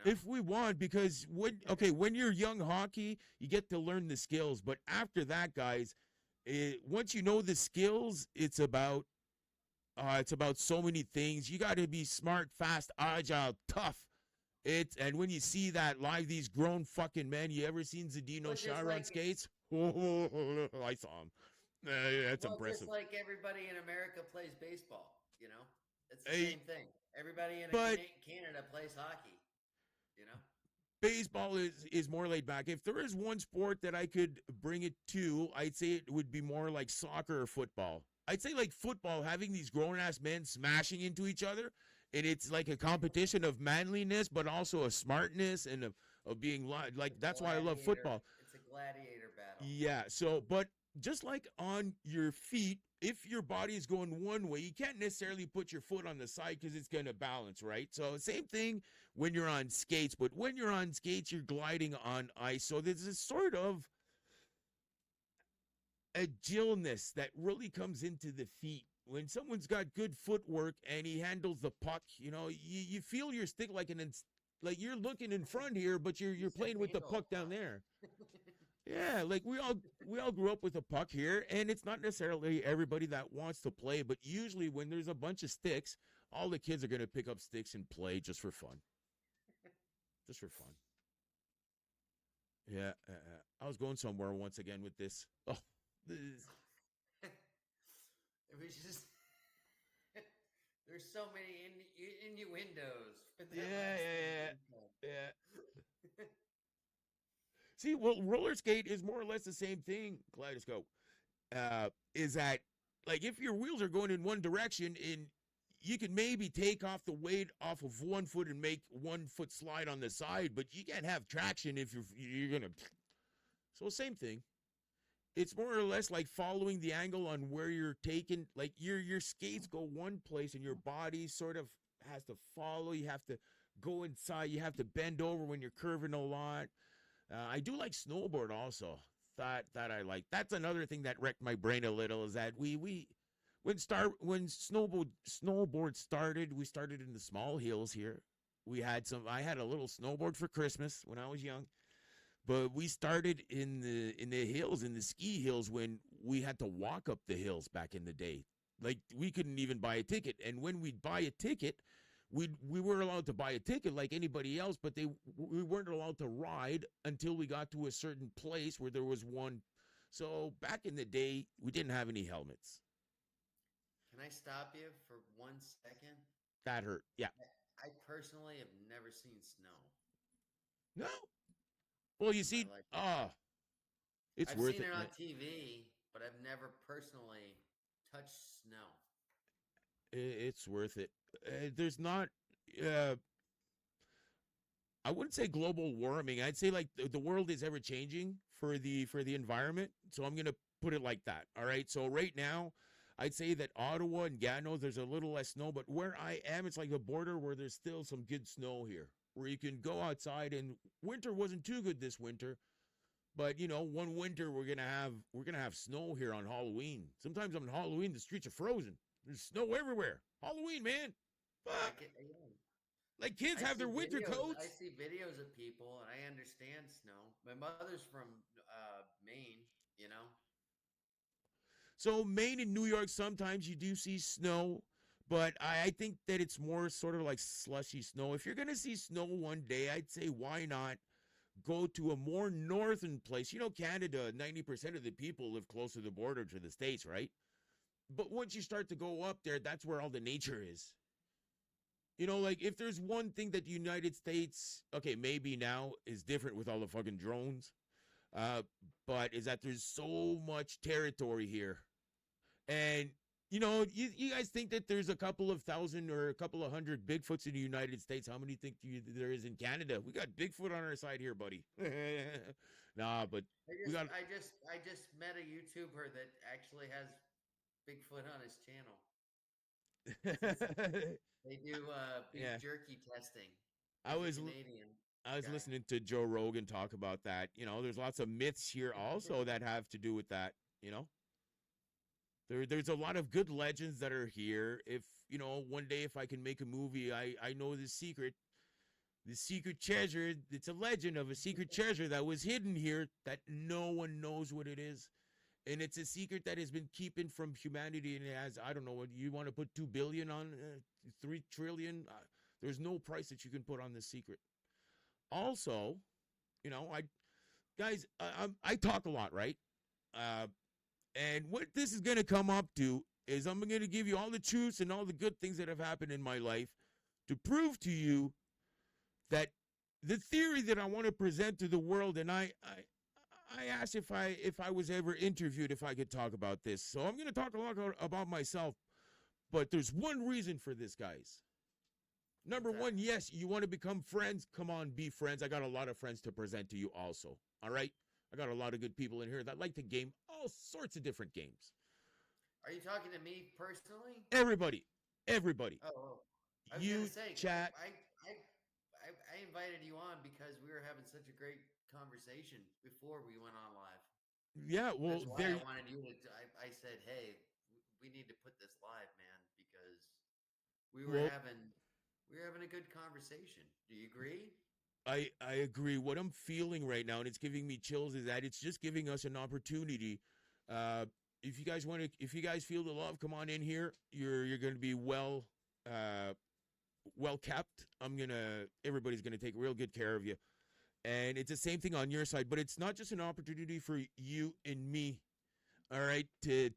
If we want, because when you're young hockey, you get to learn the skills. But after that, guys, once you know the skills, it's about so many things. You got to be smart, fast, agile, tough. And when you see that live, these grown fucking men, you ever seen Zdeno Chara on skates? Oh, I saw him. That's impressive. Just like everybody in America plays baseball, it's the Hey, same thing. Everybody in Canada plays hockey, Baseball is more laid back. If there is one sport that I could bring it to, I'd say it would be more like soccer or football. I'd say like football, having these grown-ass men smashing into each other, and it's like a competition of manliness, but also a smartness and of being like that's why I love football. It's a gladiator battle. Yeah, so, but just like on your feet, if your body is going one way, you can't necessarily put your foot on the side because it's going to balance, right? So same thing when you're on skates, but when you're on skates, you're gliding on ice. So there's this sort of agileness that really comes into the feet. When someone's got good footwork and he handles the puck, you feel your stick like like you're looking in front here, but you're playing with the puck down there. Yeah, like we all grew up with a puck here, and it's not necessarily everybody that wants to play, but usually when there's a bunch of sticks, all the kids are going to pick up sticks and play just for fun. Just for fun. Yeah, I was going somewhere once again with this. Oh, this. It was just there's so many innuendos. Yeah. See, well, roller skate is more or less the same thing, Kaleidoscope. Is that like if your wheels are going in one direction and you can maybe take off the weight off of one foot and make 1 foot slide on the side, but you can't have traction if you're gonna. So same thing. It's more or less like following the angle on where you're taking. Like your skates go one place and your body sort of has to follow. You have to go inside. You have to bend over when you're curving a lot. I do like snowboard also. That I like. That's another thing that wrecked my brain a little is that when snowboard started, we started in the small hills here. I had a little snowboard for Christmas when I was young. But we started in the hills, in the ski hills, when we had to walk up the hills back in the day. Like we couldn't even buy a ticket. And when we'd buy a ticket, we were allowed to buy a ticket like anybody else, but we weren't allowed to ride until we got to a certain place where there was one. So back in the day, we didn't have any helmets. Can I stop you for 1 second? That hurt. Yeah. I personally have never seen snow. No. Well, you see, it's worth it. I've seen it on TV, but I've never personally touched snow. It's worth it. There's not. I wouldn't say global warming. I'd say like the world is ever changing for the environment. So I'm gonna put it like that. All right. So right now, I'd say that Ottawa and Gatineau, there's a little less snow, but where I am, it's like a border where there's still some good snow here, where you can go outside. And winter wasn't too good this winter, But one winter we're gonna have snow here on Halloween. Sometimes on Halloween the streets are frozen. There's snow everywhere. Halloween, man. Fuck. Like kids have their winter I coats. see videos of people, and I understand snow. My mother's from Maine, you know. So Maine and New York, sometimes you do see snow, but I think that it's more sort of like slushy snow. If you're gonna see snow one day, I'd say why not go to a more northern place? Canada, 90% of the people live close to the border to the States, right? But once you start to go up there, that's where all the nature is. Like if there's one thing that the United States, okay, maybe now is different with all the fucking drones, uh, but is that there's so much territory here. And, you guys think that there's a couple of thousand or a couple of hundred Bigfoots in the United States. How many think there is in Canada? We got Bigfoot on our side here, buddy. Nah, but we got. I just met a YouTuber that actually has Bigfoot on his channel. They do beef Yeah. jerky testing. I He's was a Canadian. I was guy. listening to Joe Rogan talk about that. There's lots of myths here also that have to do with that. There's a lot of good legends that are here. If one day if I can make a movie, I know the secret treasure. It's a legend of a secret treasure that was hidden here that no one knows what it is. And it's a secret that has been keeping from humanity, and it has, I don't know, what you want to put 2 billion on, 3 trillion. There's no price that you can put on this secret. Also, I talk a lot, right? And what this is going to come up to is I'm going to give you all the truths and all the good things that have happened in my life to prove to you that the theory that I want to present to the world, and I asked if I was ever interviewed if I could talk about this. So I'm going to talk a lot about myself, but there's one reason for this, guys. Number one, yes, you want to become friends? Come on, be friends. I got a lot of friends to present to you also, all right? I got a lot of good people in here that like to game all sorts of different games. Are you talking to me personally? Everybody. Oh, I was You gonna say, chat. I invited you on because we were having such a great conversation before we went on live. Yeah, well, That's why I wanted you to. I said, hey, we need to put this live, man, because we were having a good conversation. Do you agree? I agree. What I'm feeling right now, and it's giving me chills, is that it's just giving us an opportunity. If you guys feel the love, come on in here. You're going to be well kept. Everybody's going to take real good care of you. And it's the same thing on your side, but it's not just an opportunity for you and me, all right, to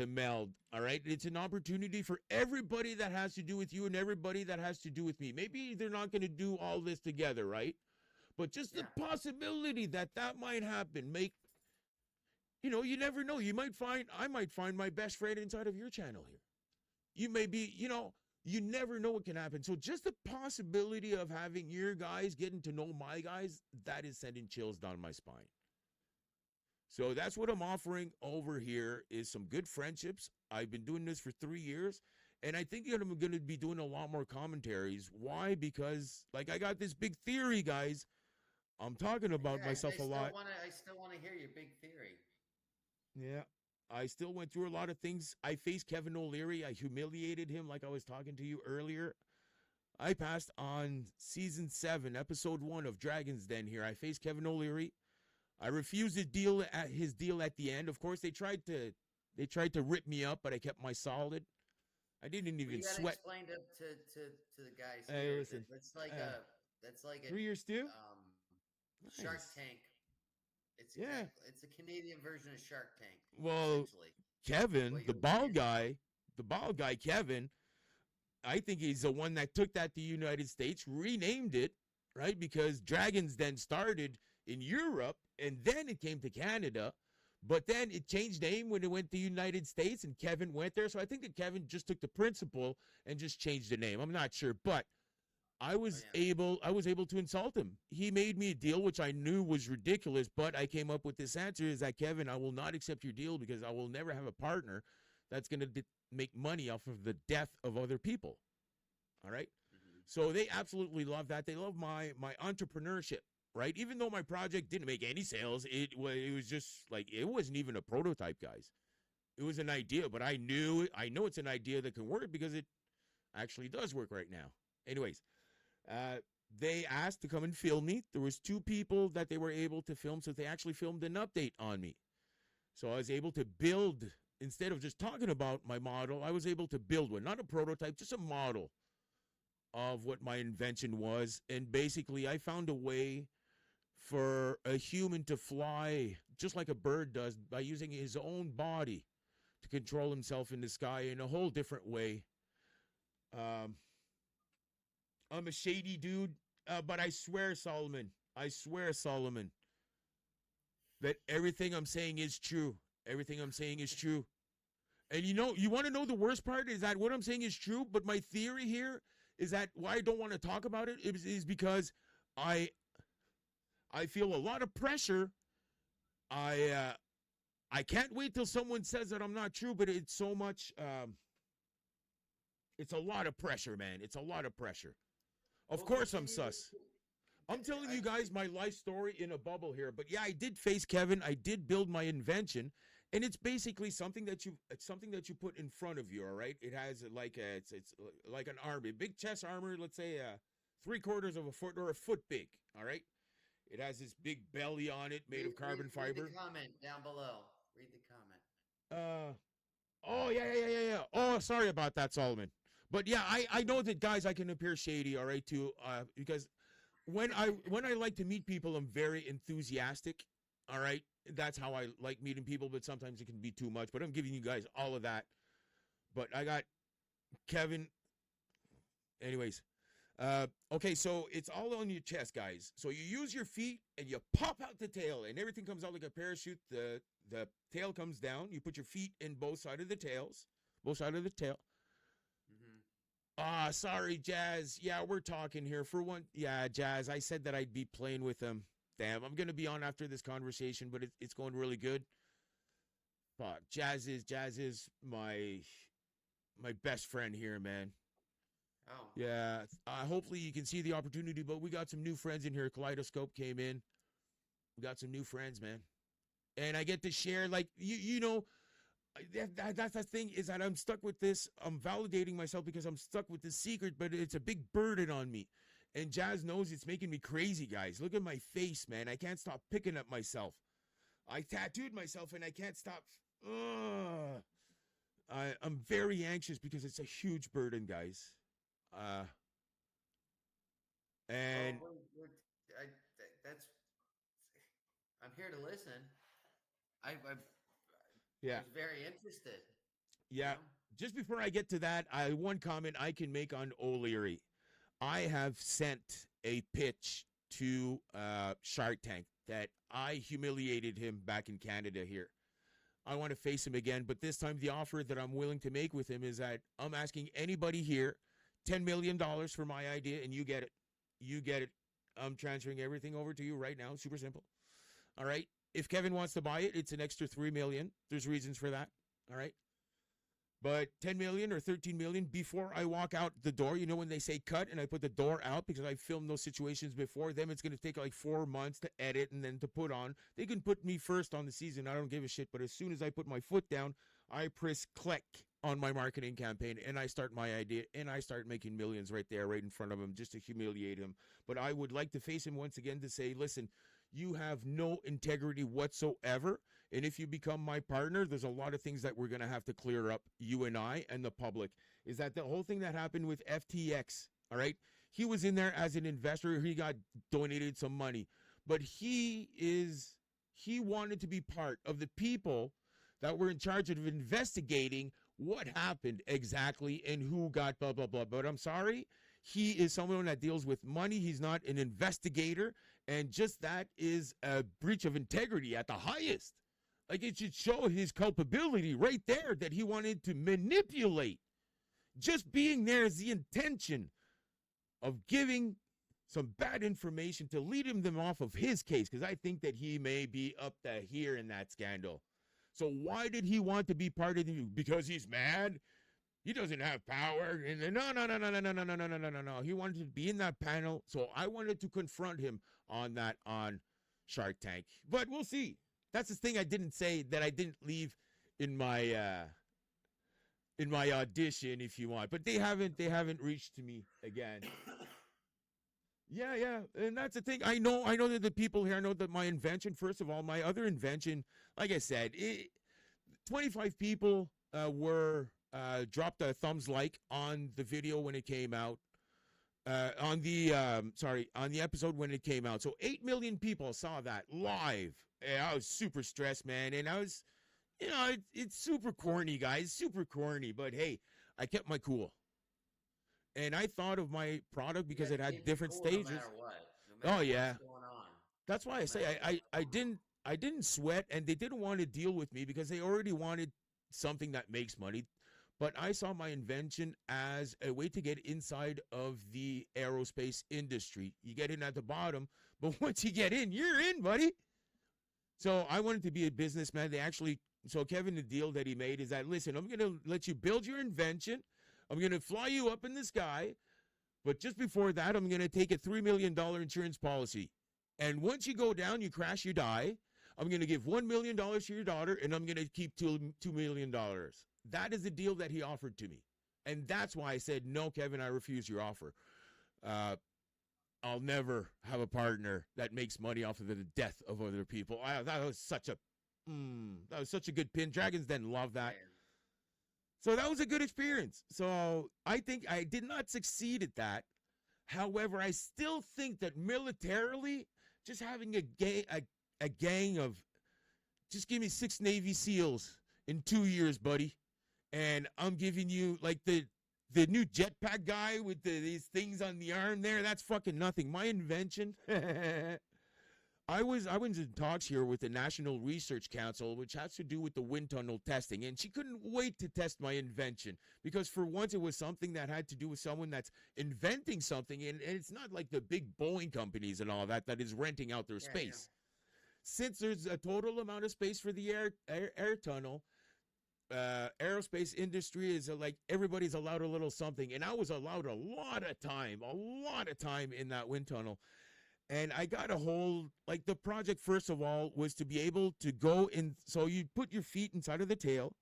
meld, all right? It's an opportunity for everybody that has to do with you and everybody that has to do with me. Maybe they're not going to do all this together, right? But just the possibility that might happen, you never know. I might find my best friend inside of your channel here. You may be, you never know what can happen. So just the possibility of having your guys getting to know my guys, that is sending chills down my spine. So that's what I'm offering over here is some good friendships. I've been doing this for 3 years, and I think I'm going to be doing a lot more commentaries. Why? Because, I got this big theory, guys. I'm talking about myself a lot. I still want to hear your big theory. Yeah. I still went through a lot of things. I faced Kevin O'Leary. I humiliated him like I was talking to you earlier. I passed on season 7, episode 1 of Dragon's Den here. I faced Kevin O'Leary. I refused his deal at the end. Of course, they tried to rip me up, but I kept my solid. I didn't even sweat. Explain to the guys Hey, here. listen, That's like a 3 years stew. Shark Tank. It's a Canadian version of Shark Tank. Well, Kevin, the bald guy, Kevin, I think he's the one that took that to the United States, renamed it, right? Because Dragons Den started in Europe, and then it came to Canada, but then it changed name when it went to the United States, and Kevin went there. So I think that Kevin just took the principle and just changed the name. I'm not sure, but I was able to insult him. He made me a deal, which I knew was ridiculous, but I came up with this answer is that, Kevin, I will not accept your deal because I will never have a partner that's going to make money off of the death of other people. All right? Mm-hmm. So they absolutely love that. They love my entrepreneurship. right? Even though my project didn't make any sales, it was just like, it wasn't even a prototype, guys. It was an idea, but I know it's an idea that can work because it actually does work right now. Anyways, they asked to come and film me. There was 2 people that they were able to film, so they actually filmed an update on me. So I was able to build, instead of just talking about my model, I was able to build one, not a prototype, just a model of what my invention was. And basically, I found a way for a human to fly just like a bird does by using his own body to control himself in the sky in a whole different way. I'm a shady dude, but I swear, Solomon, that everything I'm saying is true. Everything I'm saying is true. And you want to know the worst part is that what I'm saying is true, but my theory here is that why I don't want to talk about it is because I feel a lot of pressure. I can't wait till someone says that I'm not true, but it's so much, it's a lot of pressure, man. It's a lot of pressure. Of course I'm sus. I'm telling you guys my life story in a bubble here, but yeah, I did face Kevin. I did build my invention, and it's basically something that you put in front of you. All right, it has it's like an armor, big chest armor. Let's say 3/4 of a foot or a foot big. All right, it has this big belly on it made of carbon fiber. Read the comment down below. Read the comment. Oh yeah. Oh, sorry about that, Solomon. But yeah, I know that, guys, I can appear shady. All right, too, because when I like to meet people, I'm very enthusiastic. All right, that's how I like meeting people, but sometimes it can be too much. But I'm giving you guys all of that. But I got Kevin. Anyways, okay, so it's all on your chest, guys. So you use your feet and you pop out the tail, and everything comes out like a parachute. The tail comes down. You put your feet in both sides of the tail. Mm-hmm. Sorry, Jazz. Yeah, we're talking here for one. Yeah, Jazz, I said that I'd be playing with him. Damn, I'm going to be on after this conversation, but it's going really good. Fuck, Jazz is my best friend here, man. Oh. Yeah, hopefully you can see the opportunity, but we got some new friends in here. Kaleidoscope came in. We got some new friends, man. And I get to share, like, you know, that's the thing, is that I'm stuck with this. I'm validating myself because I'm stuck with this secret, but it's a big burden on me. And Jazz knows it's making me crazy, guys. Look at my face, man. I can't stop picking at myself. I tattooed myself and I can't stop. I'm very anxious because it's a huge burden, guys. And that's. I'm here to listen. I was very interested. Yeah. You know? Just before I get to that, one comment I can make on O'Leary. I have sent a pitch to Shark Tank that I humiliated him back in Canada here. I want to face him again, but this time the offer that I'm willing to make with him is that I'm asking anybody here $10 million for my idea, and you get it. You get it. I'm transferring everything over to you right now. Super simple. All right. If Kevin wants to buy it, it's an extra $3 million. There's reasons for that. All right. But 10 million or 13 million before I walk out the door, you know, when they say cut and I put the door out because I filmed those situations before them, it's going to take like 4 months to edit and then to put on. They can put me first on the season. I don't give a shit. But as soon as I put my foot down, I press click on my marketing campaign and I start my idea and I start making millions right there, right in front of him, just to humiliate him. But I would like to face him once again to say, listen, you have no integrity whatsoever. And if you become my partner, there's a lot of things that we're going to have to clear up, you and I and the public. Is that the whole thing that happened with FTX, all right? He was in there as an investor. He got donated some money. But he wanted to be part of the people that were in charge of investigating what happened exactly and who got blah, blah, blah. But I'm sorry, he is someone that deals with money. He's not an investigator. And just that is a breach of integrity at the highest. Like, it should show his culpability right there that he wanted to manipulate. Just being there is the intention of giving some bad information to lead them off of his case, because I think that he may be up to here in that scandal. So why did he want to be part of the? Because he's mad? He doesn't have power. And no. He wanted to be in that panel. So I wanted to confront him. on that on Shark Tank. But we'll see. That's the thing I didn't say that I didn't leave in my audition, if you want. But they haven't reached to me again. Yeah, and that's the thing. I know that the people here, I know that my invention, first of all, my other invention, like I said, 25 people were dropped a thumbs like on the video when it came out. On the episode when it came out. So 8 million people saw that live. And I was super stressed, man. And I was, it's super corny, guys, super corny. But hey, I kept my cool. And I thought of my product because it had different stages. No matter what. No matter what's going on. That's why I say I didn't sweat, and they didn't want to deal with me because they already wanted something that makes money. But I saw my invention as a way to get inside of the aerospace industry. You get in at the bottom, but once you get in, you're in, buddy. So I wanted to be a businessman. So Kevin, the deal that he made is that, listen, I'm going to let you build your invention. I'm going to fly you up in the sky. But just before that, I'm going to take a $3 million insurance policy. And once you go down, you crash, you die. I'm going to give $1 million to your daughter, and I'm going to keep $2 million. That is the deal that he offered to me. And that's why I said, no, Kevin, I refuse your offer. I'll never have a partner that makes money off of the death of other people. That was such a good pin. Dragons Den love that. So that was a good experience. So I think I did not succeed at that. However, I still think that militarily, just having a gang of, just give me 6 Navy SEALs in 2 years, buddy. And I'm giving you like the new jetpack guy with these things on the arm there. That's fucking nothing. My invention. I was in talks here with the National Research Council, which has to do with the wind tunnel testing, and she couldn't wait to test my invention because for once it was something that had to do with someone that's inventing something, and it's not like the big Boeing companies and all that is renting out their space. Since there's a total amount of space for the air tunnel, aerospace industry is like everybody's allowed a little something, and I was allowed a lot of time in that wind tunnel. And I got a hold, like the project, first of all, was to be able to go in. So you put your feet inside of the tail.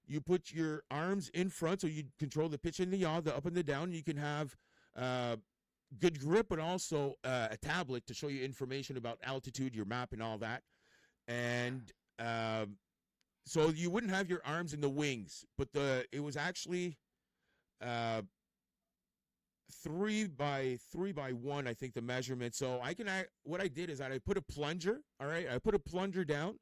You put your arms in front so you control the pitch and the yaw, the up and the down. You can have good grip, but also a tablet to show you information about altitude, your map, and all that. And so you wouldn't have your arms in the wings, but it was actually 3 by 1, I think, the measurement. So what I did is that I put a plunger, all right? I put a plunger down,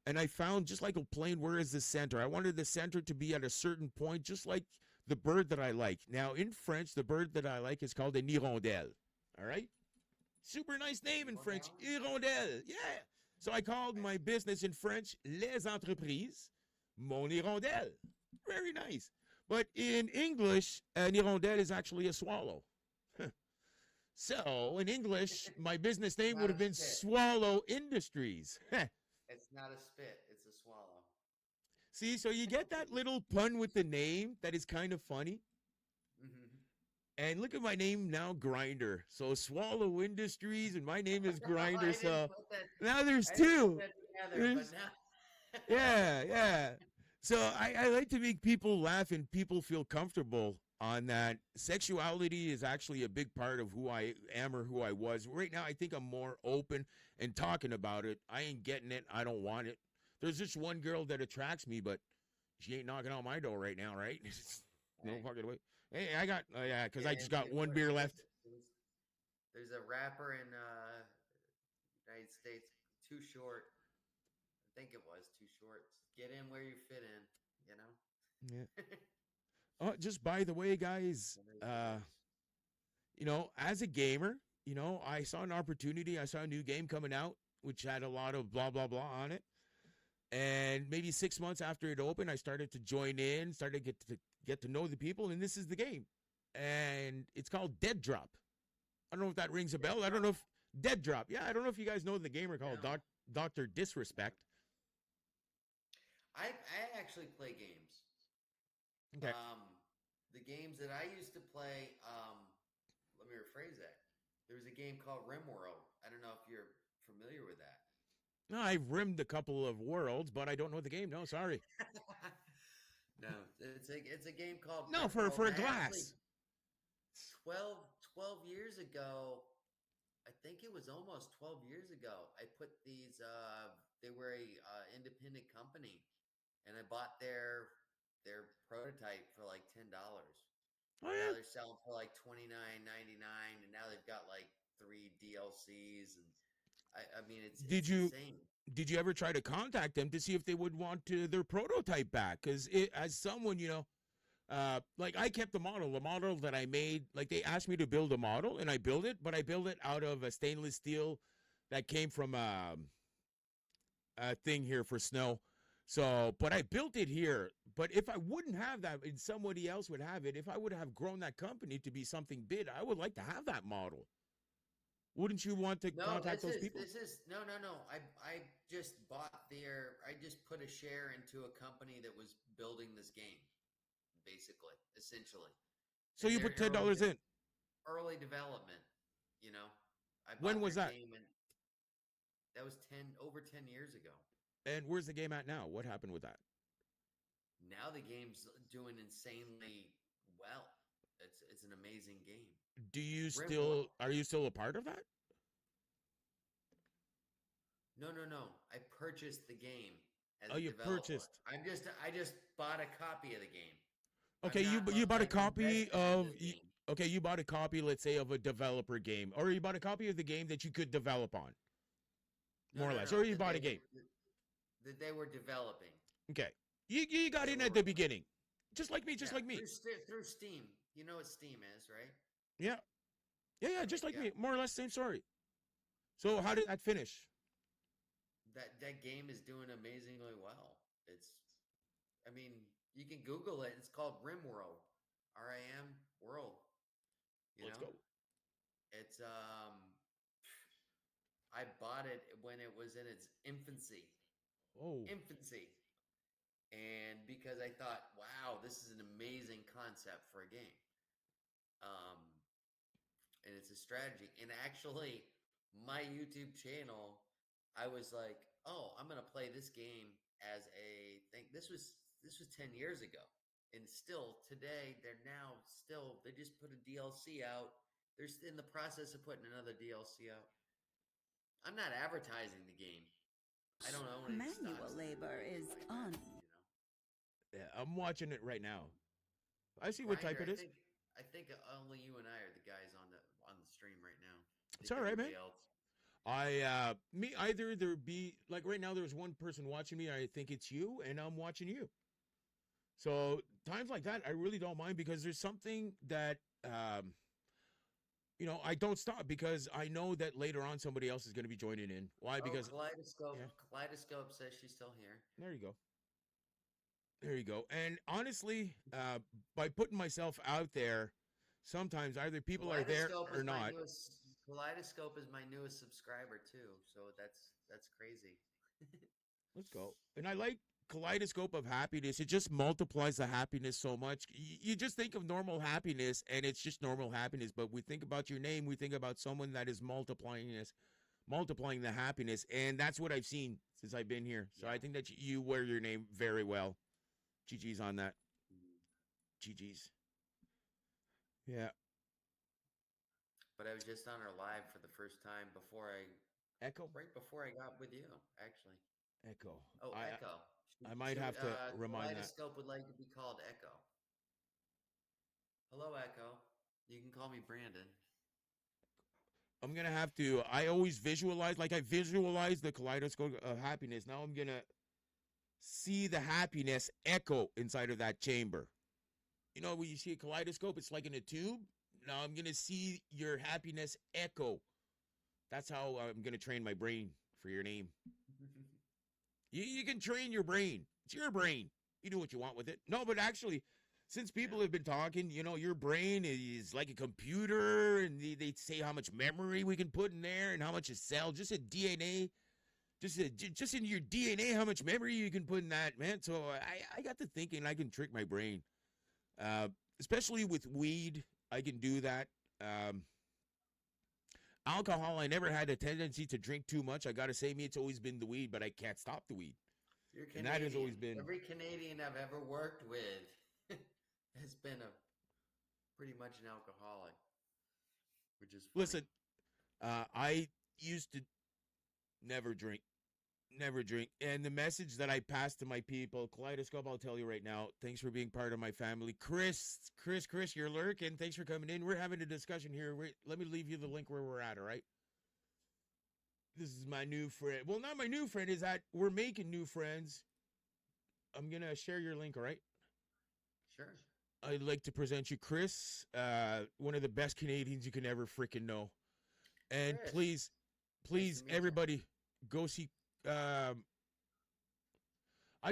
and I found just like a plane, where is the center? I wanted the center to be at a certain point, just like the bird that I like. Now, in French, the bird that I like is called an hirondelle, all right? Super nice name in French, hirondelle, yeah. So I called my business in French, Les Entreprises, Mon Hirondelle. Very nice. But in English, an hirondelle is actually a swallow. So in English, my business name would have been Swallow Industries. It's not a spit, it's a swallow. See, so you get that little pun with the name that is kind of funny. Mm-hmm. And look at my name now, Grinder. So Swallow Industries, and my name is Grinder. So now there's 2. Yeah. So I like to make people laugh and people feel comfortable on that. Sexuality is actually a big part of who I am or who I was. Right now, I think I'm more open and talking about it. I ain't getting it. I don't want it. There's just one girl that attracts me, but she ain't knocking on my door right now, right? No fucking way. Hey, I got, because I just got 1 beer left. There's a rapper in United States, Too Short. I think it was Too Short. Get in where you fit in, Yeah. Oh, just by the way, guys, as a gamer, I saw an opportunity. I saw a new game coming out, which had a lot of blah, blah, blah on it. And maybe 6 months after it opened, I started to join in, started to get to know the people, and this is the game. And it's called Dead Drop. I don't know if that rings a bell. I don't know if Dead Drop. Yeah, I don't know if you guys know the gamer called Dr. Disrespect. I actually play games. Okay. The games that I used to play, let me rephrase that. there was a game called RimWorld. I don't know if you're familiar with that. No, I've rimmed a couple of worlds, but I don't know the game. No, sorry. No, it's a game called No, RimWorld. for a I actually glass. 12 years ago, I think it was almost 12 years ago, I put these they were a independent company, and I bought their prototype for like $10. Oh Now yeah. they're selling for like $29.99, and now they've got like 3 DLCs, and I mean Did it's you insane. did you ever try to contact them to see if they would want their prototype back? Because as someone, like I kept the model that I made. Like they asked me to build a model, and I built it, but I built it out of a stainless steel that came from a thing here for snow. So, but I built it here. But if I wouldn't have that, and somebody else would have it, if I would have grown that company to be something big, I would like to have that model. Wouldn't you want to No, contact those people? this is no. I just bought I just put a share into a company that was building this game, basically, essentially. So And you they're put $10 in. early development, you know. I When bought was their that? game, and that was over 10 years ago. And where's the game at now? What happened with that? Now the game's doing insanely well. It's an amazing game. RimWorld. Are you still a part of that? No. I purchased the game as Oh, a you developer. purchased. I just bought a copy of the game. Okay, I'm not you bought a like copy invested in of this game. okay, you bought a copy, let's say, of a developer game, or you bought a copy of the game that you could develop on, more or less, or you bought a game. That they were developing. Okay, you got They in at were the beginning, just like me, just yeah like me. through Steam. You know what Steam is, right? Yeah, yeah, Okay, just like yeah. me, more or less, same story. So how did that finish? That game is doing amazingly well. I mean, you can Google it. It's called RimWorld, RIM World. You Let's know, go. it's I bought it when it was in its infancy. Oh, Infancy. And because I thought, wow, this is an amazing concept for a game. Um, and it's a strategy. And actually, my YouTube channel, I was like, oh, I'm gonna play this game as a thing. This was 10 years ago. And still today, they just put a DLC out. They're in the process of putting another DLC out. I'm not advertising the game. I don't own any Manual stocks or labor anything is like on. that. yeah, I'm watching it right now. I see what type Grinder, it is. I think only you and I are the guys on the stream right now. I It's think all right, man. everybody else. Me either there be like right now there's one person watching me. I think it's you, and I'm watching you. So times like that, I really don't mind because there's something that I don't stop because I know that later on somebody else is going to be joining in. Why? Oh, Because Kaleidoscope. yeah, Kaleidoscope says she's still here. there you go. There you go. And honestly, by putting myself out there, sometimes either people are there or not. Kaleidoscope is my newest subscriber too. So that's crazy. Let's go. And I like kaleidoscope of happiness. It just multiplies the happiness so much. You just think of normal happiness and it's just normal happiness. But we think about your name. We think about someone that is multiplying the happiness. And that's what I've seen since I've been here. So Yeah. I think that you wear your name very well. GG's on that. GG's. Yeah. But I was just on her live for the first time Echo? right before I got with you, actually. Echo. Oh, Echo. I might have to remind that. Kaleidoscope would like to be called Echo. Hello, Echo. You can call me Brandon. I'm going to have to, I always visualize, like I visualize the kaleidoscope of happiness. Now I'm going to see the happiness echo inside of that chamber. You know, when you see a kaleidoscope, it's like in a tube. Now I'm going to see your happiness echo. That's how I'm going to train my brain for your name. You can train your brain. It's your brain. You do what you want with it. No, but actually, since people have been talking, your brain is like a computer, and they say how much memory we can put in there and how much a cell, just a DNA, just in your DNA, how much memory you can put in that, man. So I got to thinking I can trick my brain, especially with weed. I can do that. Alcohol, I never had a tendency to drink too much. I gotta say, me, it's always been the weed, but I can't stop the weed. You're And Canadian. that has always been. Every Canadian I've ever worked with has been a pretty much an alcoholic, which is funny. Listen, I used to never drink. Never drink. And the message that I pass to my people, Kaleidoscope, I'll tell you right now, thanks for being part of my family. Chris, you're lurking. Thanks for coming in. We're having a discussion here. Let me leave you the link where we're at, all right? This is my new friend. Well, not my new friend, is that we're making new friends. I'm going to share your link, all right? Sure. I'd like to present you Chris, one of the best Canadians you can ever freaking know. And Chris, please, nice everybody, go see. I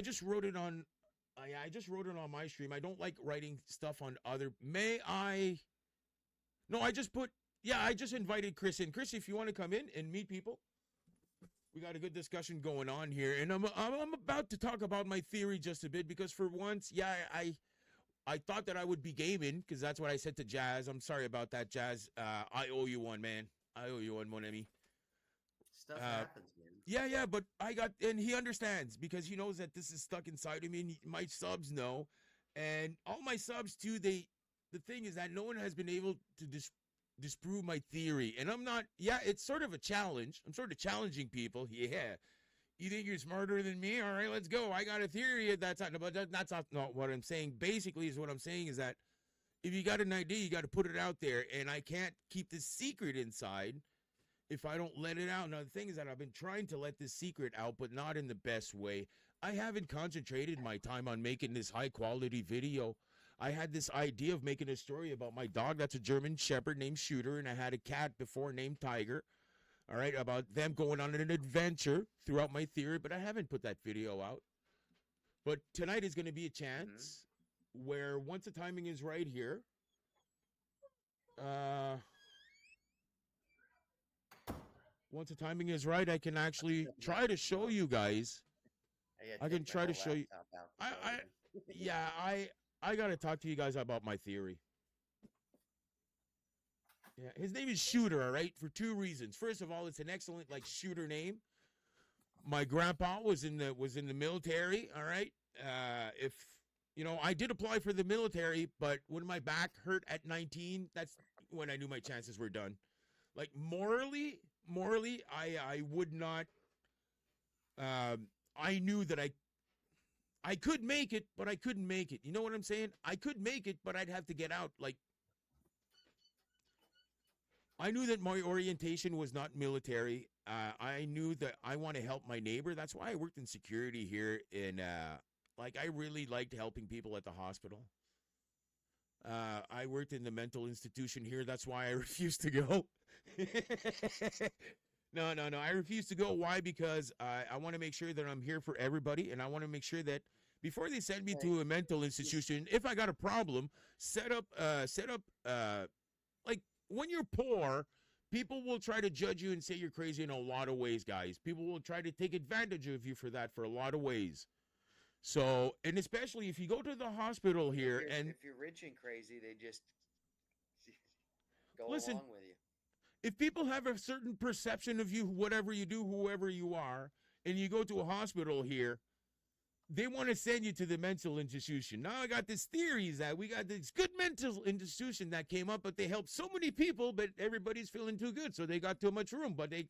just wrote it on. I just wrote it on my stream. I don't like writing stuff on other. May I? No, I just put. Yeah, I just invited Chris in. Chris, if you want to come in and meet people, we got a good discussion going on here, and I'm about to talk about my theory just a bit because for once, yeah, I thought that I would be gaming because that's what I said to Jazz. I'm sorry about that, Jazz. I owe you one, man. I owe you one, mon ami. Stuff happens, man. Yeah, but and he understands because he knows that this is stuck inside of me, and my subs know, and all my subs too. The thing is that no one has been able to disprove my theory, and I'm not. Yeah, it's sort of a challenge. I'm sort of challenging people. Yeah, you think you're smarter than me? All right, let's go. I got a theory. That's not what I'm saying. Basically, is what I'm saying is that if you got an idea, you got to put it out there, and I can't keep this secret inside if I don't let it out. Now, the thing is that I've been trying to let this secret out, but not in the best way. I haven't concentrated my time on making this high-quality video. I had this idea of making a story about my dog that's a German Shepherd named Shooter, and I had a cat before named Tiger, all right, about them going on an adventure throughout my theory, but I haven't put that video out. But tonight is going to be a chance where once the timing is right here, once the timing is right, I can actually try to show you guys. I can try to show you. I got to talk to you guys about my theory. Yeah, his name is Shooter, all right, for two reasons. First of all, it's an excellent shooter name. My grandpa was in the military, all right. If you know, I did apply for the military, but when my back hurt at 19, that's when I knew my chances were done. Like morally, I would not. I knew that I could make it, but I couldn't make it. You know what I'm saying? I could make it, but I'd have to get out. Like, I knew that my orientation was not military. I knew that I want to help my neighbor. That's why I worked in security here in, I really liked helping people at the hospital. I worked in the mental institution here. That's why I refused to go. No. I refuse to go. Why? Because I want to make sure that I'm here for everybody, and I want to make sure that before they send me to a mental institution, if I got a problem, set up. Like when you're poor, people will try to judge you and say you're crazy in a lot of ways, guys. People will try to take advantage of you for that for a lot of ways. So, and especially if you go to the hospital here, if you're rich and crazy, they just go along with you. If people have a certain perception of you, whatever you do, whoever you are, and you go to a hospital here, they want to send you to the mental institution. Now I got this theory is that we got this good mental institution that came up, but they helped so many people, but everybody's feeling too good, so they got too much room. But they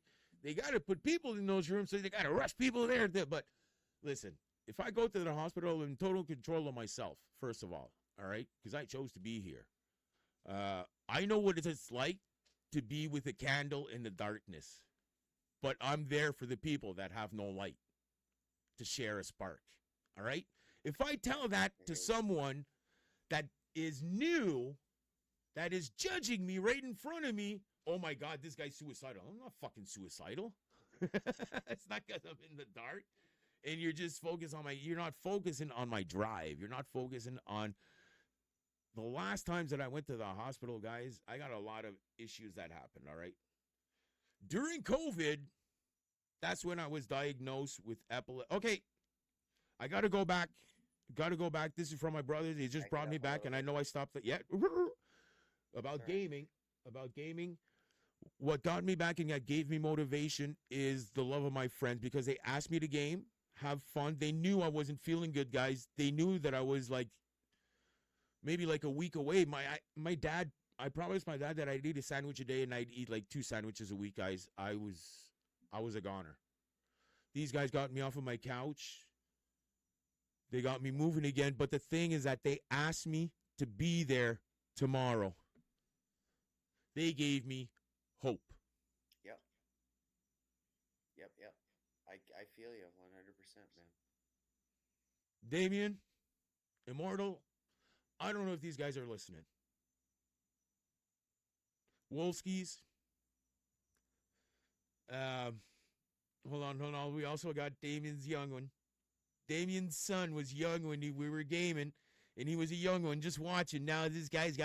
got to put people in those rooms, so they got to rush people there. But listen, if I go to the hospital, I'm in total control of myself, first of all right, because I chose to be here. I know what it's like to be with a candle in the darkness, but I'm there for the people that have no light to share a spark. All right. If I tell that to someone that is new, that is judging me right in front of me, oh my God, this guy's suicidal. I'm not fucking suicidal. It's not because I'm in the dark. And you're just focused on you're not focusing on my drive. You're not focusing on the last times that I went to the hospital, guys, I got a lot of issues that happened, all right? During COVID, that's when I was diagnosed with epilepsy. Okay, I got to go back. This is from my brother. He just brought me back, and I know I stopped it. Yeah. About gaming. What got me back and that gave me motivation is the love of my friends, because they asked me to game, have fun. They knew I wasn't feeling good, guys. They knew that I was like maybe like a week away. My dad, I promised my dad that I'd eat a sandwich a day and I'd eat like 2 sandwiches a week, guys. I was a goner. These guys got me off of my couch. They got me moving again. But the thing is that they asked me to be there tomorrow. They gave me hope. Yep. Yep. I feel you 100%, man. Damien, Immortal, I don't know if these guys are listening. Wolskies. Hold on. We also got Damien's young one. Damien's son was young when we were gaming, and he was a young one just watching. Now this guy's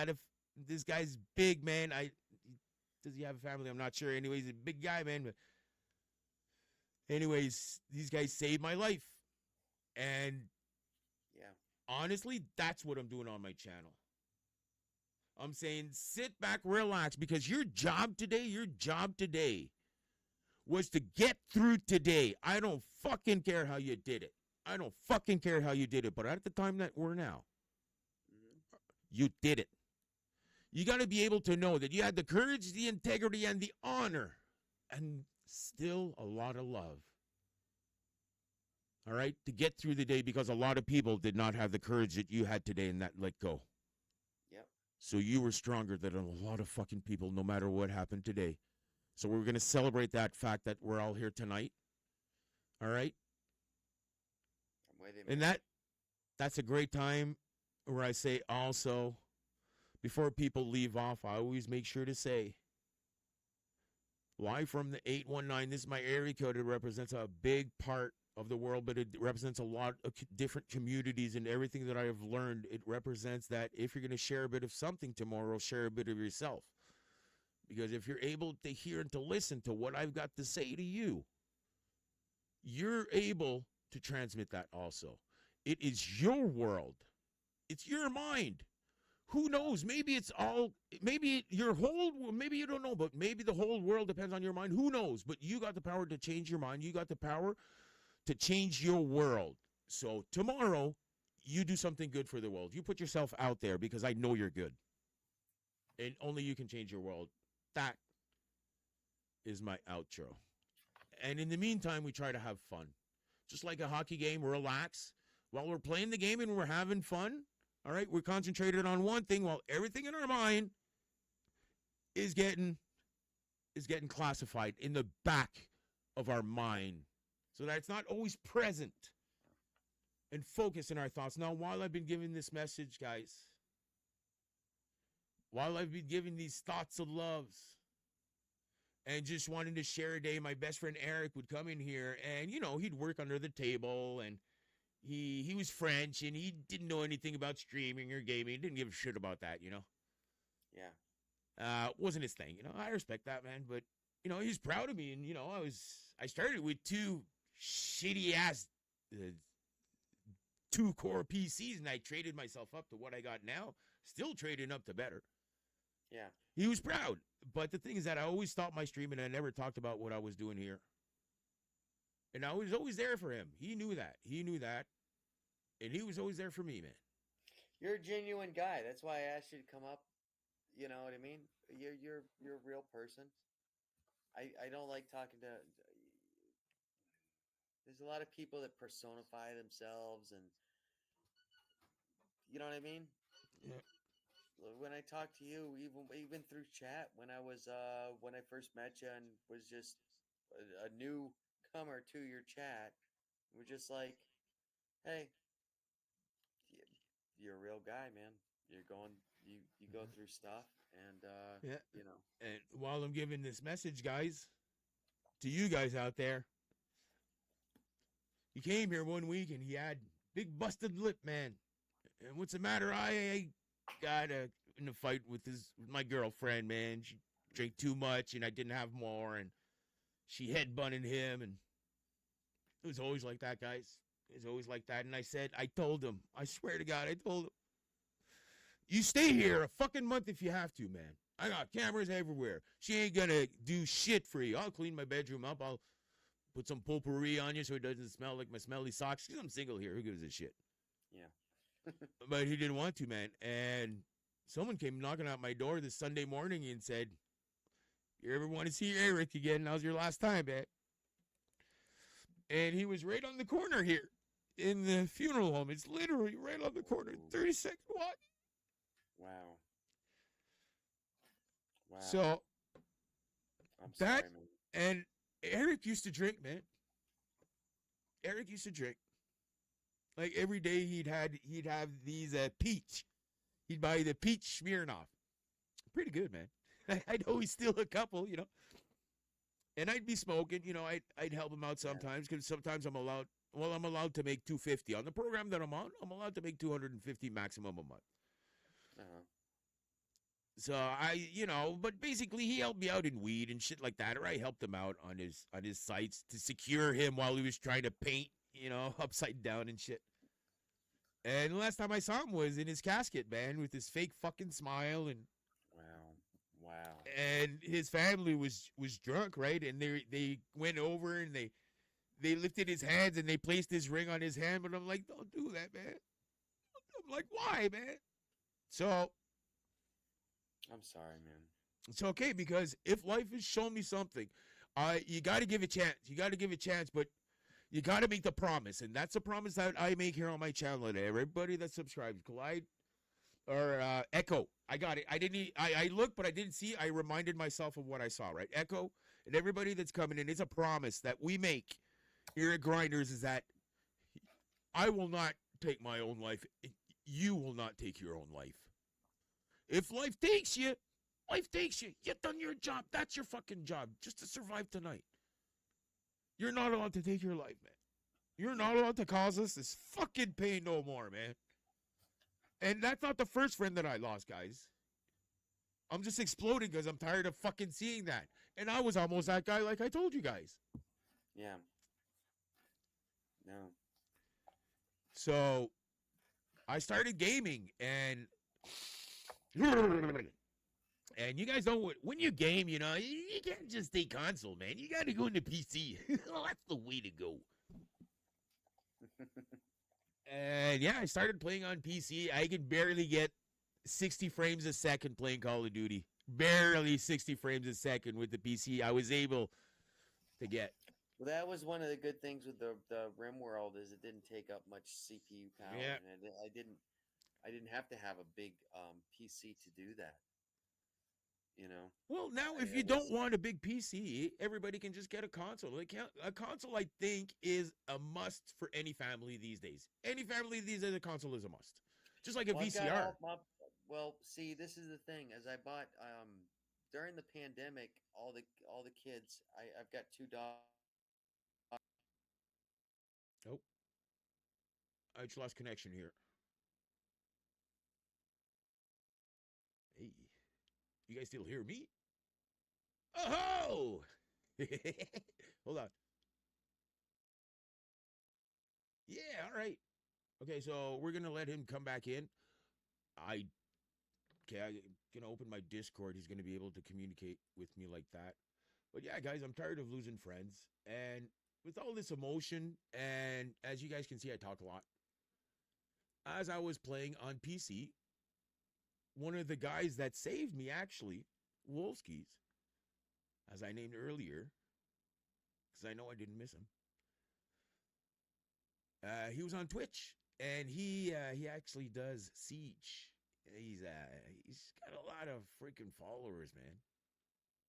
big, man. Does he have a family? I'm not sure. Anyways, he's a big guy, man. But anyways, these guys saved my life. And yeah, honestly, that's what I'm doing on my channel. I'm saying sit back, relax, because your job today was to get through today. I don't fucking care how you did it. But at the time that we're now, you did it. You got to be able to know that you had the courage, the integrity, and the honor, and still a lot of love. All right? To get through the day, because a lot of people did not have the courage that you had today and that let go. Yep. So you were stronger than a lot of fucking people, no matter what happened today. So we're going to celebrate that fact that we're all here tonight. All right? I'm with you, man. And that's a great time where I say also, before people leave off, I always make sure to say, live from the 819, this is my area code. It represents a big part of the world, but it represents a lot of different communities, and everything that I have learned, it represents that if you're going to share a bit of something tomorrow, share a bit of yourself. Because if you're able to hear and to listen to what I've got to say to you, you're able to transmit that also. It is your world. It's your mind. Who knows? Maybe you don't know, but maybe the whole world depends on your mind. Who knows? But you got the power to change your mind. You got the power to change your world. So tomorrow, you do something good for the world. You put yourself out there, because I know you're good. And only you can change your world. That is my outro. And in the meantime, we try to have fun. Just like a hockey game, relax. While we're playing the game and we're having fun, all right, we're concentrated on one thing while everything in our mind is getting classified in the back of our mind, so that it's not always present and focused in our thoughts. Now, while I've been giving this message, guys, while I've been giving these thoughts of loves and just wanting to share a day, my best friend Eric would come in here and, he'd work under the table, and he was French and he didn't know anything about streaming or gaming. He didn't give a shit about that, Yeah. Wasn't his thing, I respect that, man, but, he's proud of me, and, I started with 2 shitty-ass 2-core PCs, and I traded myself up to what I got now, still trading up to better. Yeah. He was proud, but the thing is that I always stopped my stream and I never talked about what I was doing here. And I was always there for him. He knew that. And he was always there for me, man. You're a genuine guy. That's why I asked you to come up. You know what I mean? You're a real person. I don't like talking to. There's a lot of people that personify themselves, and you know what I mean. Yeah. When I talk to you, even through chat, when I first met you and was just a newcomer to your chat, we're just like, hey, you're a real guy, man. You go through stuff, and Yeah. you know. And while I'm giving this message, guys, to you guys out there, he came here one week and he had big busted lip, man. And what's the matter? I got in a fight with my girlfriend, man. She drank too much and I didn't have more, and she headbutted him, and it was always like that, guys. It was always like that. And I told him, I swear to God, I told him, you stay here a fucking month if you have to, man. I got cameras everywhere. She ain't gonna do shit for you. I'll clean my bedroom up. I'll put some potpourri on you so it doesn't smell like my smelly socks. Because I'm single here. Who gives a shit? Yeah. But he didn't want to, man. And someone came knocking at my door this Sunday morning and said, "You ever want to see Eric again? Now's your last time, man." And he was right on the corner here in the funeral home. It's literally right on the corner. 30-second walk. Wow. Wow. So I'm that sorry, man. and Eric used to drink, man. Eric used to drink. Like every day he'd have these peach. He'd buy the peach Smirnoff. Pretty good, man. I'd always steal a couple, you know. And I'd be smoking, you know. I'd help him out sometimes because sometimes I'm allowed. Well, I'm allowed to make 250 on the program that I'm on. I'm allowed to make 250 maximum a month. Uh-huh. So but basically he helped me out in weed and shit like that, or I helped him out on his sites to secure him while he was trying to paint, upside down and shit. And the last time I saw him was in his casket, man, with his fake fucking smile Wow. and his family was drunk, right? And they went over and they lifted his hands and they placed his ring on his hand, but I'm like, don't do that, man. I'm like, why, man? So I'm sorry, man. it's okay because if life has shown me something, you got to give a chance. You got to give a chance, but you got to make the promise, and that's a promise that I make here on my channel today. Everybody that subscribes, Collide or Echo, I got it. I looked, but I didn't see. I reminded myself of what I saw. Right, Echo, and everybody that's coming in. It's a promise that we make here at Grinders is that I will not take my own life. You will not take your own life. If life takes you, life takes you. You've done your job. That's your fucking job, just to survive tonight. You're not allowed to take your life, man. You're not allowed to cause us this fucking pain no more, man. And that's not the first friend that I lost, guys. I'm just exploding because I'm tired of fucking seeing that. And I was almost that guy like I told you guys. Yeah. No. So I started gaming and you guys know when you game, you can't just stay console, man. You got to go into PC. That's the way to go. And yeah, I started playing on PC. I could barely get 60 frames a second playing Call of Duty. Barely 60 frames a second with the PC. I was able to get. Well, that was one of the good things with the RimWorld is it didn't take up much CPU power, Yeah. and I didn't have to have a big PC to do that. Well, now if I you was- don't want a big PC, everybody can just get a console. A console, I think, is a must for any family these days. Any family these days, a console is a must. Just like a Well, I've got VCR. well, see, this is the thing. As I bought during the pandemic, all the kids. I've got 2 dogs. Oh, I just lost connection here. Hey, you guys still hear me? Oh! Hold on. Yeah, all right. Okay, so we're gonna let him come back in. I'm gonna open my Discord. He's gonna be able to communicate with me like that. But yeah, guys, I'm tired of losing friends. And with all this emotion, and as you guys can see, I talk a lot. As I was playing on PC, one of the guys that saved me actually, Wolski's, as I named earlier, because I know I didn't miss him. He was on Twitch, and he actually does Siege. He's got a lot of freaking followers, man.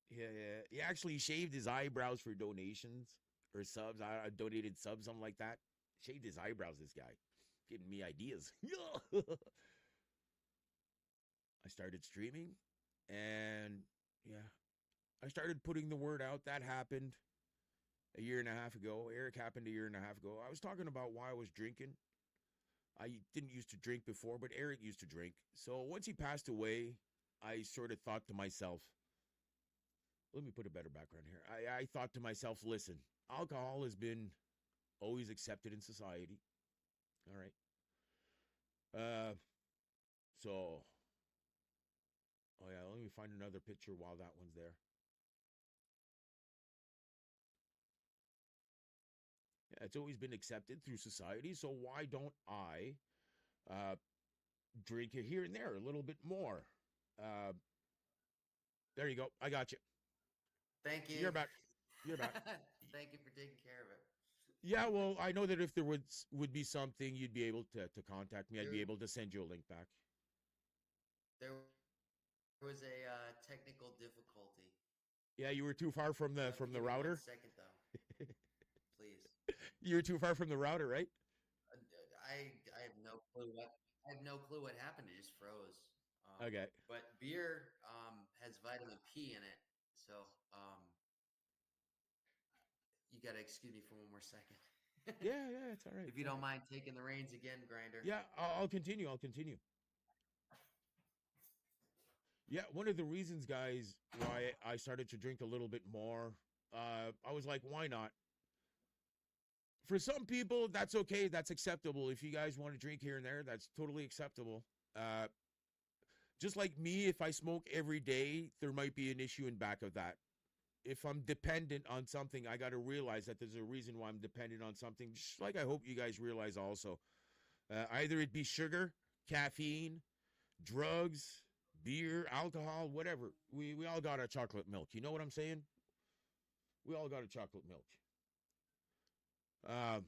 Yeah, he actually shaved his eyebrows for donations or subs. I donated subs, something like that. Shaved his eyebrows, this guy. Giving me ideas. I started streaming, and yeah, I started putting the word out. That happened a year and a half ago. Eric happened a year and a half ago. I was talking about why I was drinking. I didn't used to drink before, but Eric used to drink. So once he passed away, I sort of thought to myself, let me put a better background here. I thought to myself, listen, alcohol has been always accepted in society. All right. So Oh yeah, let me find another picture while that one's there. Yeah, it's always been accepted through society, so why don't I drink it here and there a little bit more? Uh, there you go. I got you. Thank you. You're back. You're back. Thank you for taking care of it. Yeah, well, I know that if there would be something, you'd be able to contact me. I'd be There, able to send you a link back. there was a technical difficulty. Yeah, you were too far from You'll the have to from the give me 1 router. second though, please. You were too far from the router, right? Uh, I have no clue what happened. It just froze. Okay. But beer has vitamin P in it, so you got to excuse me for 1 more second. Yeah, yeah, it's all right. If It's you all don't right. mind taking the reins again, Grinder. Yeah, I'll continue. I'll continue. Yeah, one of the reasons, guys, why I started to drink a little bit more, I was like, why not? For some people, that's okay. That's acceptable. If you guys want to drink here and there, that's totally acceptable. Uh, just like me, if I smoke every day, there might be an issue in back of that. If I'm dependent on something, I got to realize that there's a reason why I'm dependent on something. Just like I hope you guys realize also. Either it be sugar, caffeine, drugs, beer, alcohol, whatever. We all got our chocolate milk. You know what I'm saying? We all got a chocolate milk. Uh,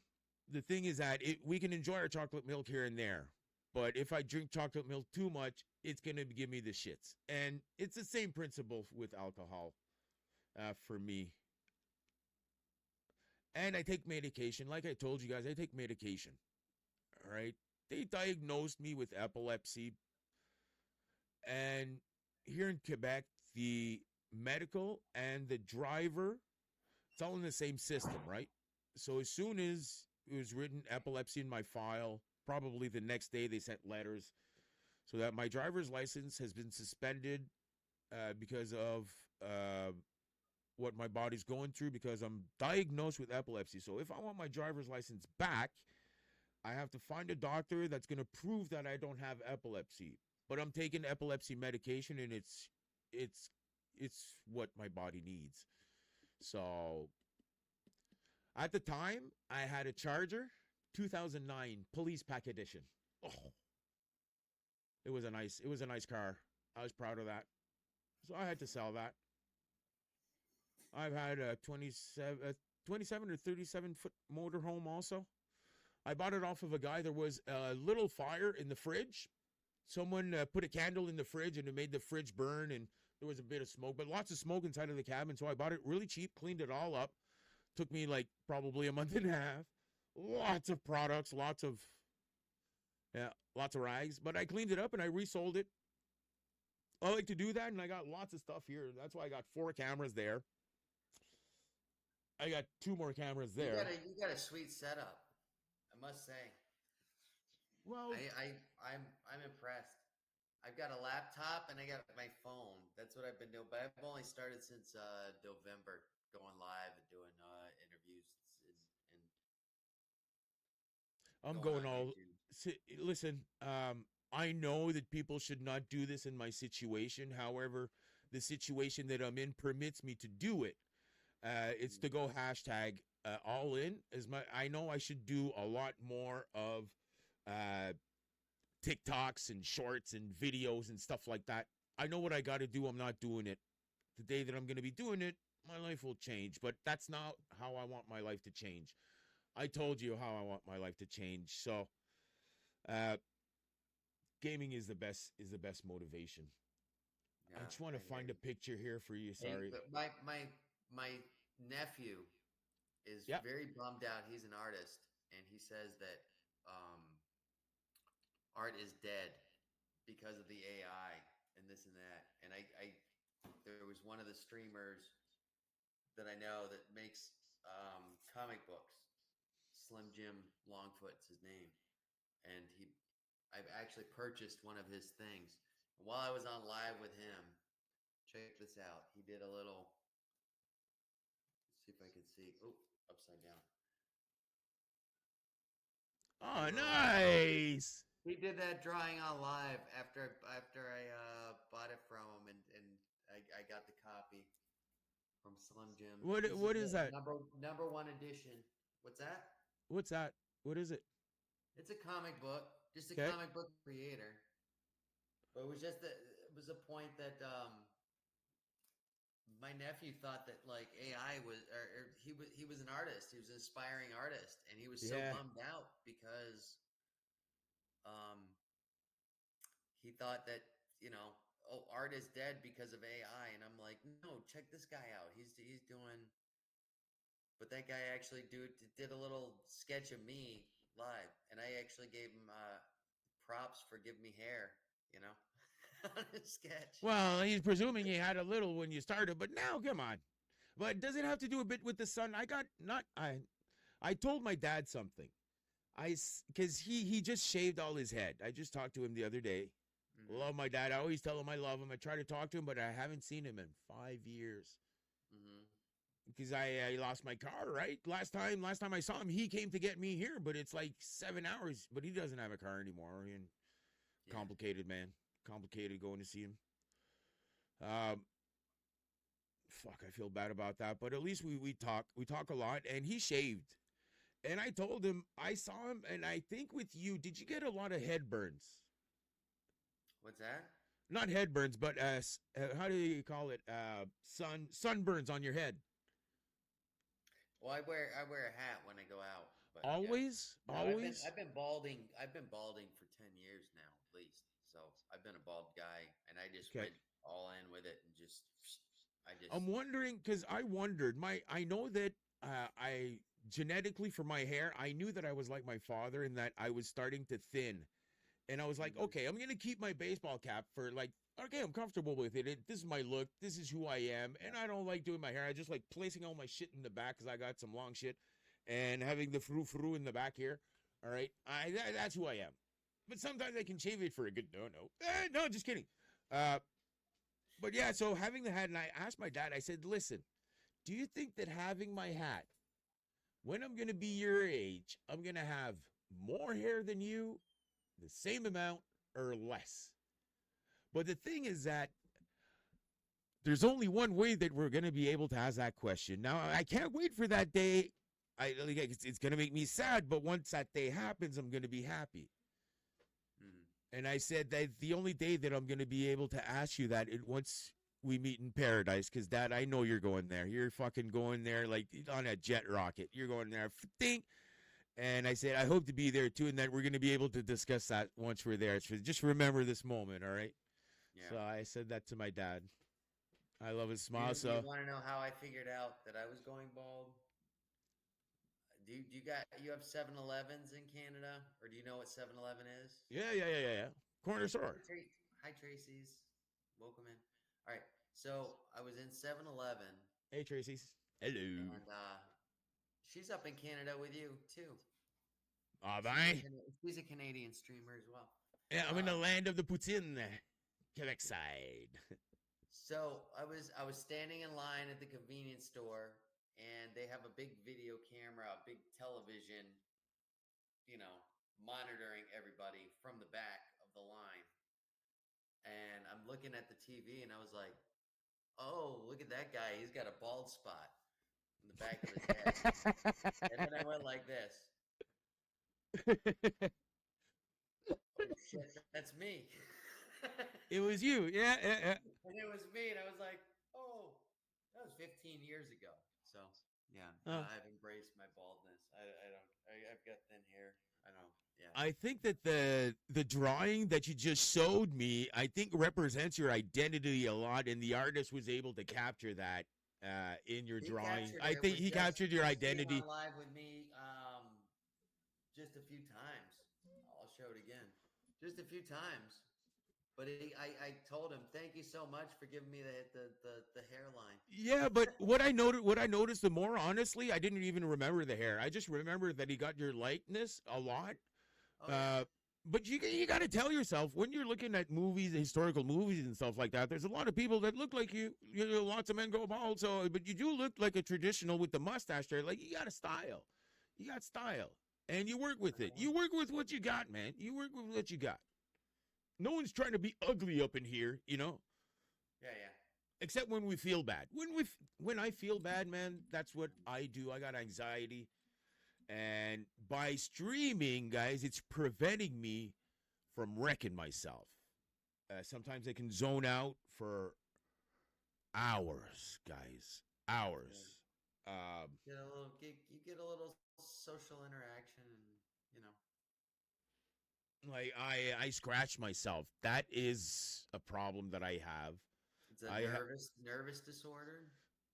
the thing is that we can enjoy our chocolate milk here and there, but if I drink chocolate milk too much, it's gonna give me the shits. And it's the same principle with alcohol for me. And I take medication. Like I told you guys, I take medication. All right. They diagnosed me with epilepsy. And here in Quebec, the medical and the driver, it's all in the same system, right? So as soon as it was written epilepsy in my file, probably the next day they sent letters so that my driver's license has been suspended because of what my body's going through because I'm diagnosed with epilepsy. So if I want my driver's license back, I have to find a doctor that's going to prove that I don't have epilepsy. But I'm taking epilepsy medication and it's it's what my body needs. So at the time, I had a Charger 2009 police pack edition. Oh, it was a nice car. I was proud of that. So I had to sell that. I've had a 27 or 37 foot motorhome also. I bought it off of a guy. There was a little fire in the fridge. Someone put a candle in the fridge and it made the fridge burn and there was a bit of smoke, but lots of smoke inside of the cabin. So I bought it really cheap, cleaned it all up. Took me like probably a month and a half. Lots of products, lots of rags, but I cleaned it up and I resold it. I like to do that, and I got lots of stuff here. That's why I got 4 cameras there. I got 2 more cameras there. You got a sweet setup, I must say. Well, I'm impressed. I've got a laptop and I got my phone. That's what I've been doing. But I've only started since November, going live and doing interviews and I'm going going on all. YouTube. Listen, I know that people should not do this in my situation. However, the situation that I'm in permits me to do it. It's to go hashtag all in. I know I should do a lot more of uh, TikToks and shorts and videos and stuff like that. I know what I got to do. I'm not doing it. The day that I'm going to be doing it, my life will change. But that's not how I want my life to change. I told you how I want my life to change. So, uh, gaming is the best motivation. I Yeah, just want I to hear find a you. picture here for you. Hey, Sorry. but my nephew is Yep. very bummed out. He's an artist, and he says that um, art is dead because of the AI and this and that. And there was one of the streamers that I know that makes comic books. Slim Jim Longfoot's his name, and I've actually purchased one of his things. While I was on live with him, check this out. He did a little. Let's see if I can see. Oh, upside down. A Oh, little. nice. He did that drawing on live after I bought it from him, and I got the copy from Slim Jim. This What is is the that? number one edition. What's that? What's that? What is it? It's a comic book, just a Okay. comic book creator. But it was just it was a point that my nephew thought that like AI was, or he was an artist. He was an aspiring artist, and he was so Yeah. bummed out because um he thought that oh, art is dead because of AI, and I'm like, no, check this guy out. He's doing. But that guy actually did a little sketch of me live, and I actually gave him props for giving me hair, on his sketch. Well, he's presuming he had a little when you started, but now, come on. But does it have to do a bit with the sun? I told my dad something. Because he just shaved all his head. I just talked to him the other day. Mm-hmm. Love my dad. I always tell him I love him. I try to talk to him, but I haven't seen him in 5 years. Mm-hmm. Because I lost my car, right? Last time I saw him, he came to get me here, but it's like 7 hours. But he doesn't have a car anymore. And Yeah. complicated, man. Complicated going to see him. Fuck, I feel bad about that. But at least we talk a lot, and he shaved. And I told him, I saw him, and I think with you, did you get a lot of head burns? What's that? Not head burns, but how do you call it? Sunburns on your head. Well, I wear a hat when I go out. But Always, yeah. No, always. I've been balding. I've been balding for 10 years now, at least. So I've been a bald guy, and I just went all in with it, and I'm wondering because I wondered. I know that I genetically for my hair, I knew that I was like my father in that I was starting to thin, and I was like, okay, I'm gonna keep my baseball cap for like. Okay, I'm comfortable with it. This is my look. This is who I am. And I don't like doing my hair. I just like placing all my shit in the back because I got some long shit and having the frou-frou in the back here. All right. That's who I am. But sometimes I can shave it for a good no, just kidding. But yeah, so having the hat, and I asked my dad, I said, listen, do you think that having my hat, when I'm going to be your age, I'm going to have more hair than you, the same amount, or less? But the thing is that there's only one way that we're going to be able to ask that question. Now, I can't wait for that day. It's going to make me sad, but once that day happens, I'm going to be happy. And I said that the only day that I'm going to be able to ask you that once we meet in paradise, because Dad, I know you're going there. You're fucking going there like on a jet rocket. You're going there. Think. And I said, I hope to be there too, and that we're going to be able to discuss that once we're there. So just remember this moment, all right? Yeah. So I said that to my dad. I love his smile. You want to know how I figured out that I was going bald? Do you have 7-Elevens in Canada, or do you know what 7-Eleven is? Yeah. Corner store. Hi, Tracy's. Welcome in. All right. So I was in 7-Eleven. Hey, Tracy's. Hello. And she's up in Canada with you too. Bye. She's a Canadian streamer as well. Yeah, I'm in the land of the Poutine, Quebec side. So I was standing in line at the convenience store, and they have a big video camera, a big television, monitoring everybody from the back of the line. And I'm looking at the TV, and I was like, oh, look at that guy. He's got a bald spot in the back of his head. And then I went like this. Oh, shit, that's me. It was you. Yeah. And it was me, and I was like, oh, that was 15 years ago. So, yeah, I've embraced my baldness. I've got thin hair. I don't, yeah. I think that the drawing that you just showed me, I think represents your identity a lot, and the artist was able to capture that in your drawing. I think he captured your identity. Live with me just a few times. I'll show it again. Just a few times. But I told him, thank you so much for giving me the hairline. Yeah, but what I noticed the more, honestly, I didn't even remember the hair. I just remember that he got your likeness a lot. Oh, yeah. But you got to tell yourself, when you're looking at movies, historical movies and stuff like that, there's a lot of people that look like you. Lots of men go bald, but you do look like a traditional with the mustache there. Like, you got a style. You got style. and you work with it. You work with what you got, man. You work with what you got. No one's trying to be ugly up in here, you know. Yeah, yeah. Except when we feel bad. When I feel bad, man, that's what I do. I got anxiety, and by streaming, guys, it's preventing me from wrecking myself. Sometimes I can zone out for hours, guys, hours. You get a little social interaction, and you know. Like I scratch myself. That is a problem that I have. It's a I ha- nervous disorder.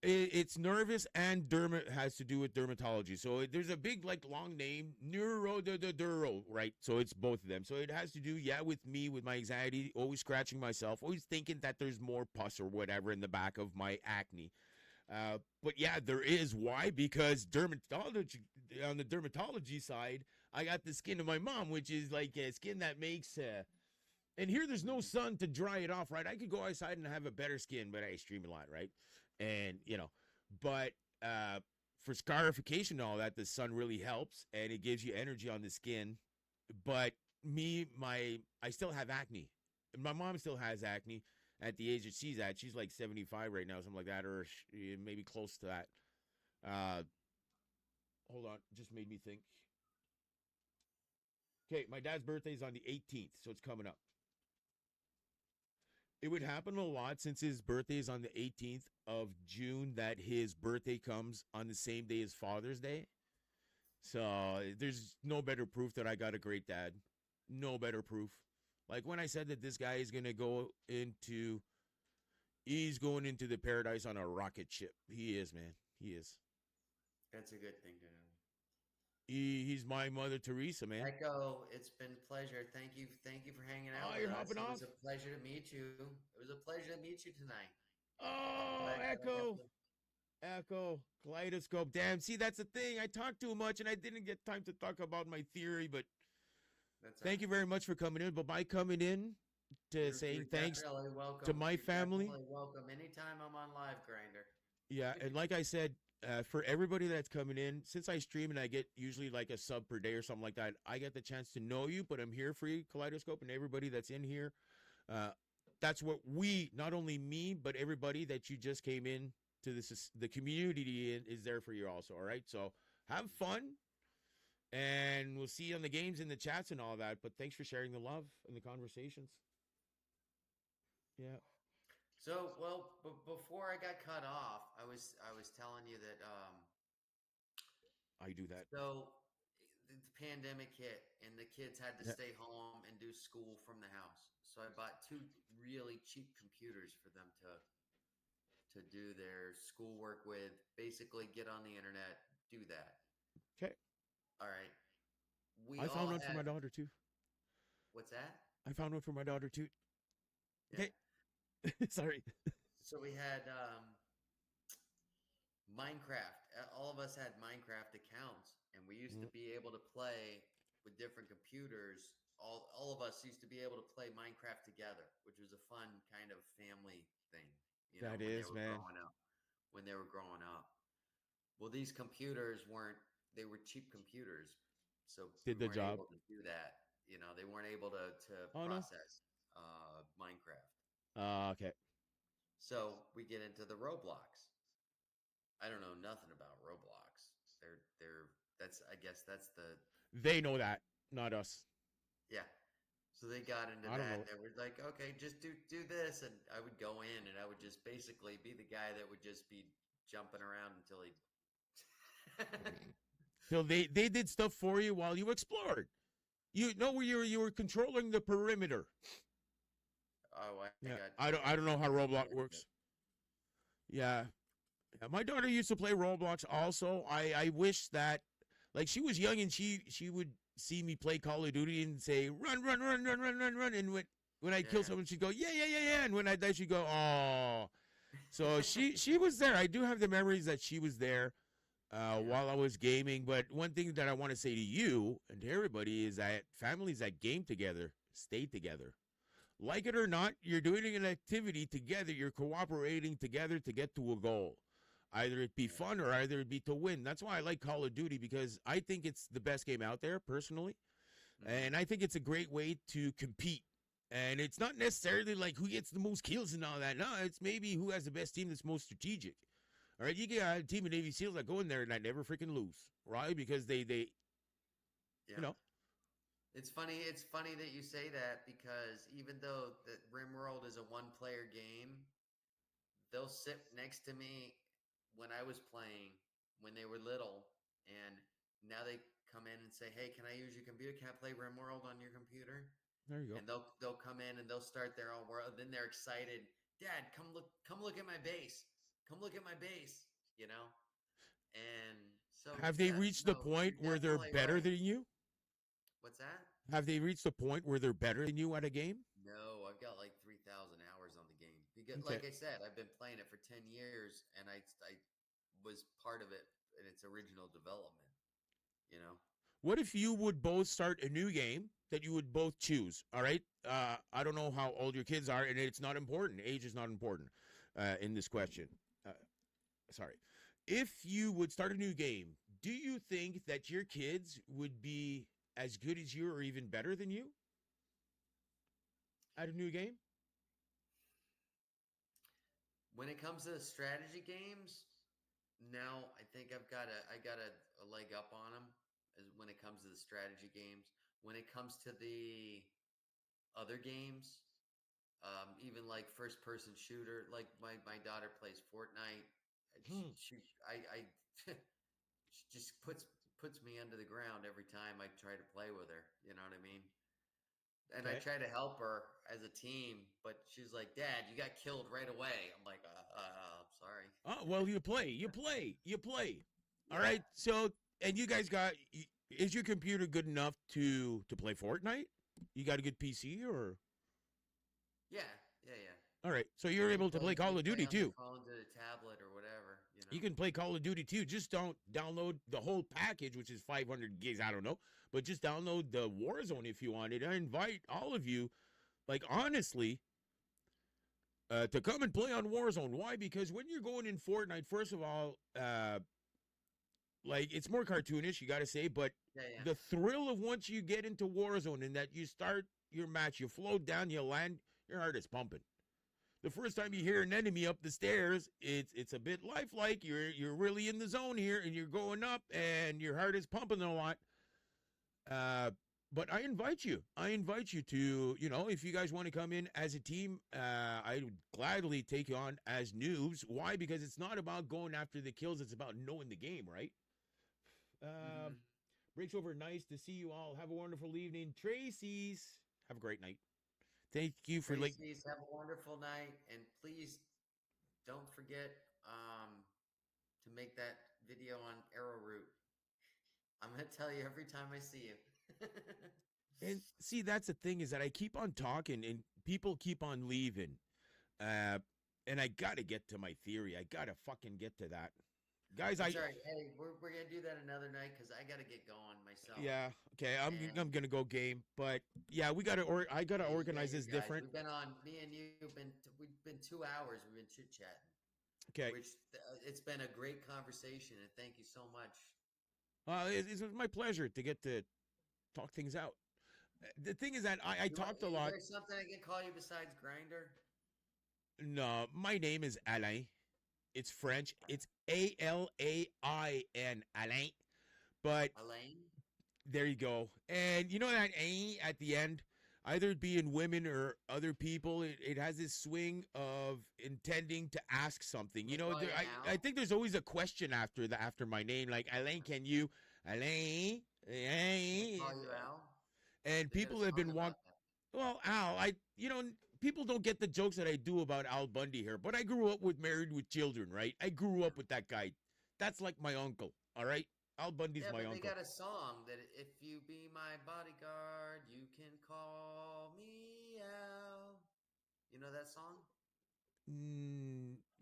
It's nervous and has to do with dermatology. So there's a big like long name, neuroduro, right? So it's both of them. So it has to do, yeah, with me, with my anxiety, always scratching myself, always thinking that there's more pus or whatever in the back of my acne. But yeah, there is. Why? Because dermatology, on the dermatology side, I got the skin of my mom, which is like a skin that makes and here there's no sun to dry it off, right? I could go outside and have a better skin, but I stream a lot, right? And you know, but for scarification and all that, the sun really helps and it gives you energy on the skin. But I still have acne. My mom still has acne at the age that she's at. She's like 75 right now, something like that, or maybe close to that. Hold on, just made me think. Okay, my dad's birthday is on the 18th, so it's coming up. It would happen a lot since his birthday is on the 18th of June that his birthday comes on the same day as Father's Day. So there's no better proof that I got a great dad. No better proof. Like when I said that this guy is going to he's going into the paradise on a rocket ship. He is, man. He is. That's a good thing to know. He's my Mother Teresa, man. Echo, it's been a pleasure. Thank you for hanging out with You're us. hopping It off? was a pleasure to meet you. It was a pleasure to meet you tonight. Oh, Glad that I got Echo. to- Echo, kaleidoscope. Damn, see, that's the thing. I talk too much and I didn't get time to talk about my theory, but That's thank you very much for coming in. But by coming in to saying thanks definitely welcome. to my You're family. definitely welcome. Anytime I'm on live, Grinder. Yeah, and like I said, for everybody that's coming in, since I stream and I get usually like a sub per day or something like that, I get the chance to know you, but I'm here for you, Kaleidoscope, and everybody that's in here. That's what not only me, but everybody that you just came in to the community is there for you also. All right, so have fun, and we'll see you on the games and the chats and all that. But thanks for sharing the love and the conversations. Yeah. So, well, before I got cut off, I was telling you that I do that. so the pandemic hit and the kids had to Yeah. stay home and do school from the house. So I bought two really cheap computers for them to do their schoolwork with. Basically, get on the internet, do that. Okay. All right. We I found all one for my had daughter too. what's that? I found one for my daughter too. Yeah. Okay. Sorry. So we had Minecraft. All of us had Minecraft accounts, and we used to be able to play with different computers. All of us used to be able to play Minecraft together, which was a fun kind of family thing, That when they is, were man. growing up. When they were growing up. Well, these computers weren't, they were cheap computers. So Did we the weren't job. able to do that. They weren't able to Oh no. process Minecraft. Okay. So we get into the Roblox. I don't know nothing about Roblox. I guess that's the They know that, not us. yeah. So they got into I don't know. that. They were like, okay, just do this, and I would go in, and I would just basically be the guy that would just be jumping around until he. So they did stuff for you while you explored. You know where you were controlling the perimeter. Oh, Yeah. got. I don't know how Roblox Yeah, works. Yeah. Yeah. My daughter used to play Roblox also. I wish that like she was young and she would see me play Call of Duty and say, run, run, run, run, run, run, run. And when I kill yeah. someone, she'd go, yeah, yeah, yeah, yeah. And when I die, she'd go, oh. So she was there. I do have the memories that she was there while I was gaming. But one thing that I want to say to you and to everybody is that families that game together stay together. Like it or not, you're doing an activity together. You're cooperating together to get to a goal. Either it be fun or either it be to win. That's why I like Call of Duty, because I think it's the best game out there personally. And I think it's a great way to compete. And it's not necessarily like who gets the most kills and all that. No, it's maybe who has the best team that's most strategic. All right, you get a team of Navy SEALs that go in there and I never freaking lose, right? Because they Yeah. you know. It's funny. It's funny that you say that, because even though the RimWorld is a one-player game, they'll sit next to me when I was playing when they were little, and now they come in and say, "Hey, can I use your computer? Can I play RimWorld on your computer?" There you go. And they'll come in and they'll start their own world. Then they're excited. Dad, come look at my base. Come look at my base. You know. And so Have they yeah, reached the no, point you're where they're definitely better right. than you? What's that? Have they reached the point where they're better than you at a game? No, I've got like 3,000 hours on the game because, Okay. like I said, I've been playing it for 10 years, and I was part of it in its original development. You know. What if you would both start a new game that you would both choose? All right. I don't know how old your kids are, and it's not important. Age is not important in this question. Sorry. If you would start a new game, do you think that your kids would be as good as you or even better than you at a new game? When it comes to the strategy games, now I think I got a leg up on them when it comes to the strategy games. When it comes to the other games, even like first person shooter, like my daughter plays Fortnite. And she just puts me under the ground every time I try to play with her. You know what I mean? And I Okay. try to help her as a team, but she's like, "Dad, you got killed right away." I'm like, I'm sorry." Oh, well, you play. All Yeah, right. So, and you guys got, is your computer good enough to play Fortnite? You got a good PC or? yeah, yeah. All right. So you're able to play We Call of play Duty on the too. phone to the tablet or whatever, you You know. can play Call of Duty too. Just don't download the whole package, which is 500 gigs. I don't know, but just download the Warzone if you wanted. I invite all of you, like honestly, to come and play on Warzone. Why? Because when you're going in Fortnite, first of all, like it's more cartoonish, you got to say, but Yeah. the thrill of once you get into Warzone and that you start your match, you float down, you land, your heart is pumping. The first time you hear an enemy up the stairs, it's a bit lifelike. You're really in the zone here, and you're going up, and your heart is pumping a lot. But I invite you. I invite you to, if you guys want to come in as a team, I would gladly take you on as noobs. Why? Because it's not about going after the kills. It's about knowing the game, right? Uh, hmm Breaks over. Nice to see you all. Have a wonderful evening. Tracy's. Have a great night. Thank you for like. Tracy's, have a wonderful night, and please don't forget to make that video on arrowroot. I'm gonna tell you every time I see you. And see, that's the thing is that I keep on talking and people keep on leaving. Uh, and I got to get to my theory. I got to fucking get to that. Guys, That's all right. Hey, we're gonna do that another night because I gotta get going myself. yeah, okay, I'm And going to go game, but yeah, I got to yeah, organize you this guys, different. we've been on. Me and you have been. We've been 2 hours. We've been chit chatting, Okay. which it's been a great conversation, and thank you so much. It's my pleasure to get to talk things out. The thing is that I talked a Is lot. there something I can call you besides Grinder? No, my name is Alain. It's French. It's Alain, Alain. But Elaine? there you go. And you know that A at the end, either it be in women or other people, it has this swing of intending to ask something. Can I call you I Al? think there's always a question after my name, like Alain, can you Alain? Can I Alain? call you Al? And They got a people have song been about that. well, Al, people don't get the jokes that I do about Al Bundy here, but I grew up with Married with Children, right? I grew Yeah. up with that guy. That's like my uncle, all right? Al Bundy's Yeah, my but they uncle. got a song that if you be my bodyguard, you can call me Al. You know that song?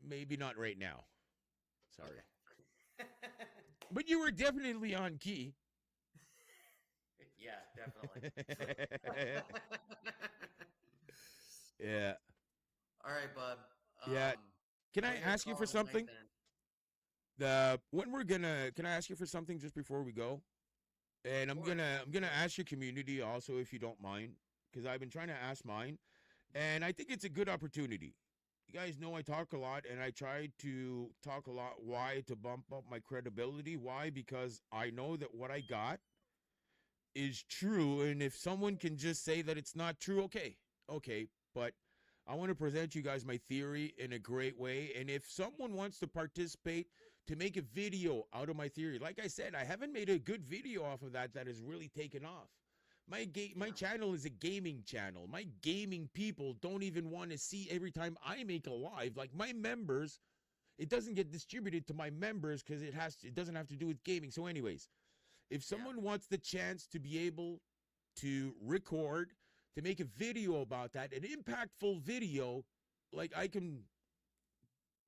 Maybe not right now. Sorry. Okay. But you were definitely on key. Yeah, definitely. Yeah. All right, bud. Yeah. Can I We'll ask you for call it a night something? then. when we're gonna, can I ask you for something just before we go? And I'm gonna ask your community also, if you don't mind, because I've been trying to ask mine, and I think it's a good opportunity. You guys know I talk a lot, and I try to talk a lot. Why? To bump up my credibility. Why? Because I know that what I got is true, and if someone can just say that it's not true, okay, but I want to present you guys my theory in a great way, and if someone wants to participate to make a video out of my theory, like I said, I haven't made a good video off of that has really taken off. My channel is a gaming channel. My gaming people don't even want to see every time I make a live. Like my members, it doesn't get distributed to my members because it doesn't have to do with gaming. So anyways, if someone wants the chance to be able to record, to make a video about that, an impactful video, like I can,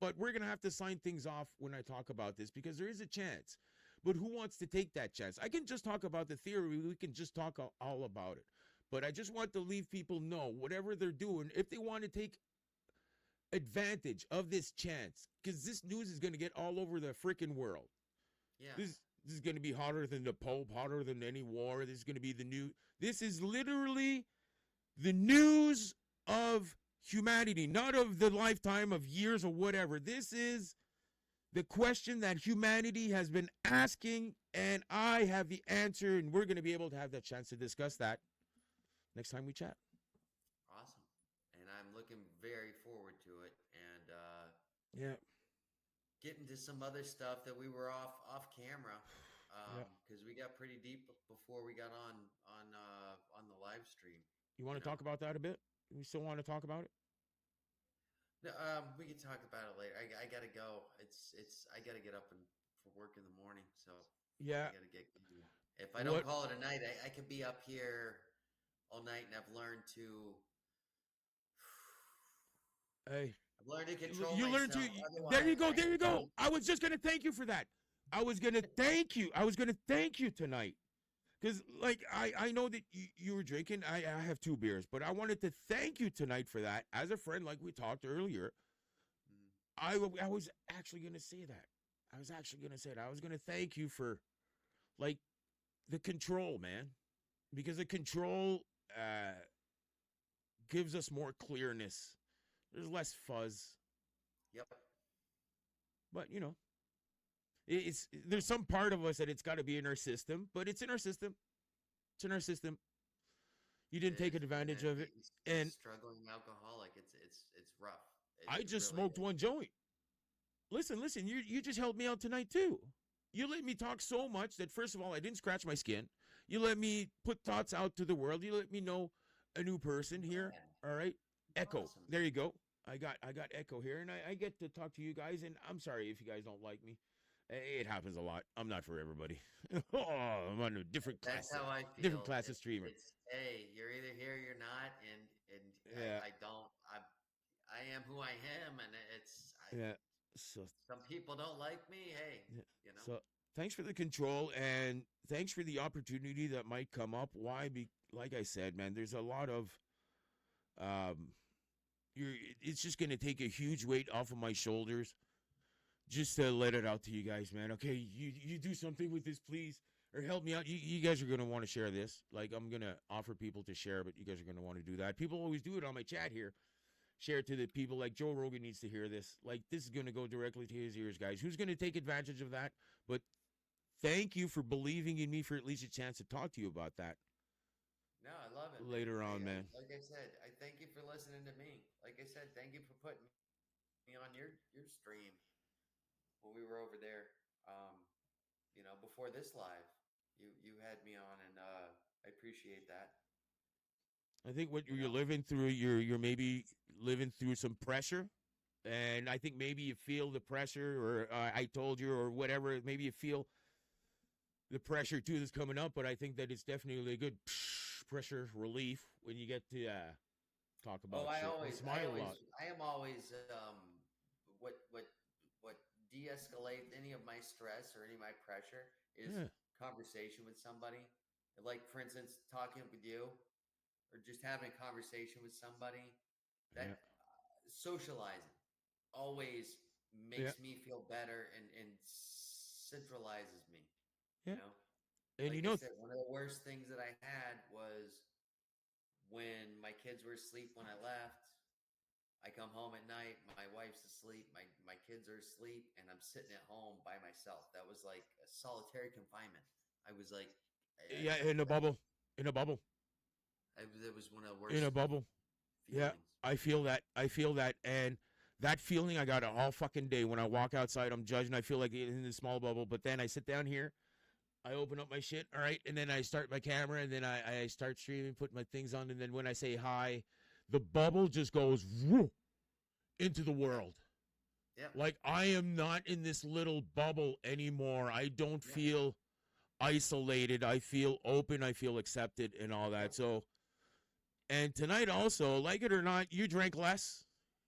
but we're going to have to sign things off when I talk about this because there is a chance. But who wants to take that chance? I can just talk about the theory. We can just talk all about it. But I just want to leave people know whatever they're doing, if they want to take advantage of this chance, because this news is going to get all over the freaking world. Yeah. This is going to be hotter than the Pope, hotter than any war. This is going to be the new. This is literally the news of humanity, not of the lifetime of years or whatever. This is the question that humanity has been asking, and I have the answer, and we're going to be able to have that chance to discuss that next time we chat. Awesome. And I'm looking very forward to it. And Yeah. getting to some other stuff that we were off camera. Because we got pretty deep before we got on the live stream. You want to talk about that a bit? We still want to talk about it? No, we can talk about it later. I gotta go. I gotta get up and for work in the morning. So Yeah. I gotta get. If I don't call it a night, I could be up here all night, and I've learned to. Hey. I've learned to control. You learned to. There you go. There you go. I was just gonna thank you for that. I was gonna thank you. I was gonna thank you tonight. Because, like, I know that you were drinking. I have 2 beers, but I wanted to thank you tonight for that. As a friend, like we talked earlier, I was actually going to say that. I was actually going to say that. I was going to thank you for, like, the control, man. Because the control gives us more clearness. There's less fuzz. Yep. But, you know. There's some part of us that it's got to be in our system, but it's in our system. It's in our system. You didn't take advantage of it, and struggling alcoholic. It's rough. I just smoked one joint. Listen. You just helped me out tonight too. You let me talk so much that first of all, I didn't scratch my skin. You let me put thoughts out to the world. You let me know a new person here. All right, Echo. Awesome. There you go. I got Echo here, and I get to talk to you guys. And I'm sorry if you guys don't like me. It happens a lot. I'm not for everybody. I'm on a different class. That's how I feel. Different class of streamer. Hey, you're either here, or you're not, and yeah. I am who I am, and So some people don't like me. Hey, you know. So thanks for the control, and thanks for the opportunity that might come up. Why? Like I said, man, there's a lot of it's just gonna take a huge weight off of my shoulders. Just to let it out to you guys, man. Okay, you do something with this, please, or help me out. You guys are going to want to share this. Like, I'm going to offer people to share, but you guys are going to want to do that. People always do it on my chat here. Share it to the people. Like, Joe Rogan needs to hear this. Like, this is going to go directly to his ears, guys. Who's going to take advantage of that? But thank you for believing in me for at least a chance to talk to you about that. No, I love it. Later on, man. Like I said, I thank you for listening to me. Like I said, thank you for putting me on your stream. When we were over there, before this live, you had me on, and I appreciate that. I think what you're living through, you're maybe living through some pressure, and I think maybe you feel the pressure, or I told you, or whatever. Maybe you feel the pressure too that's coming up, but I think that it's definitely a good pressure relief when you get to talk about. I am always what de-escalate any of my stress or any of my pressure is conversation with somebody. Like, for instance, talking with you, or just having a conversation with somebody. That socializing always makes me feel better and centralizes me. Yeah. You know, And like you I know, said, one of the worst things that I had was when my kids were asleep when I left. I come home at night, my wife's asleep, my kids are asleep, and I'm sitting at home by myself. That was like a solitary confinement. I was like, yeah, in a bubble, in a bubble, it was one of the in worst a bubble. Yeah, feelings. I feel that. I feel that, and that feeling I got it all fucking day. When I walk outside, I'm judging. I feel like in this small bubble, but then I sit down here, I open up my shit, all right, and then I start my camera, and then I start streaming, put my things on, and then when I say hi, the bubble just goes whoo, into the world. Yeah, Like I am not in this little bubble anymore. I don't yeah, feel isolated. I feel open. I feel accepted and all yeah. that. So, and tonight also, like it or not, you drank less.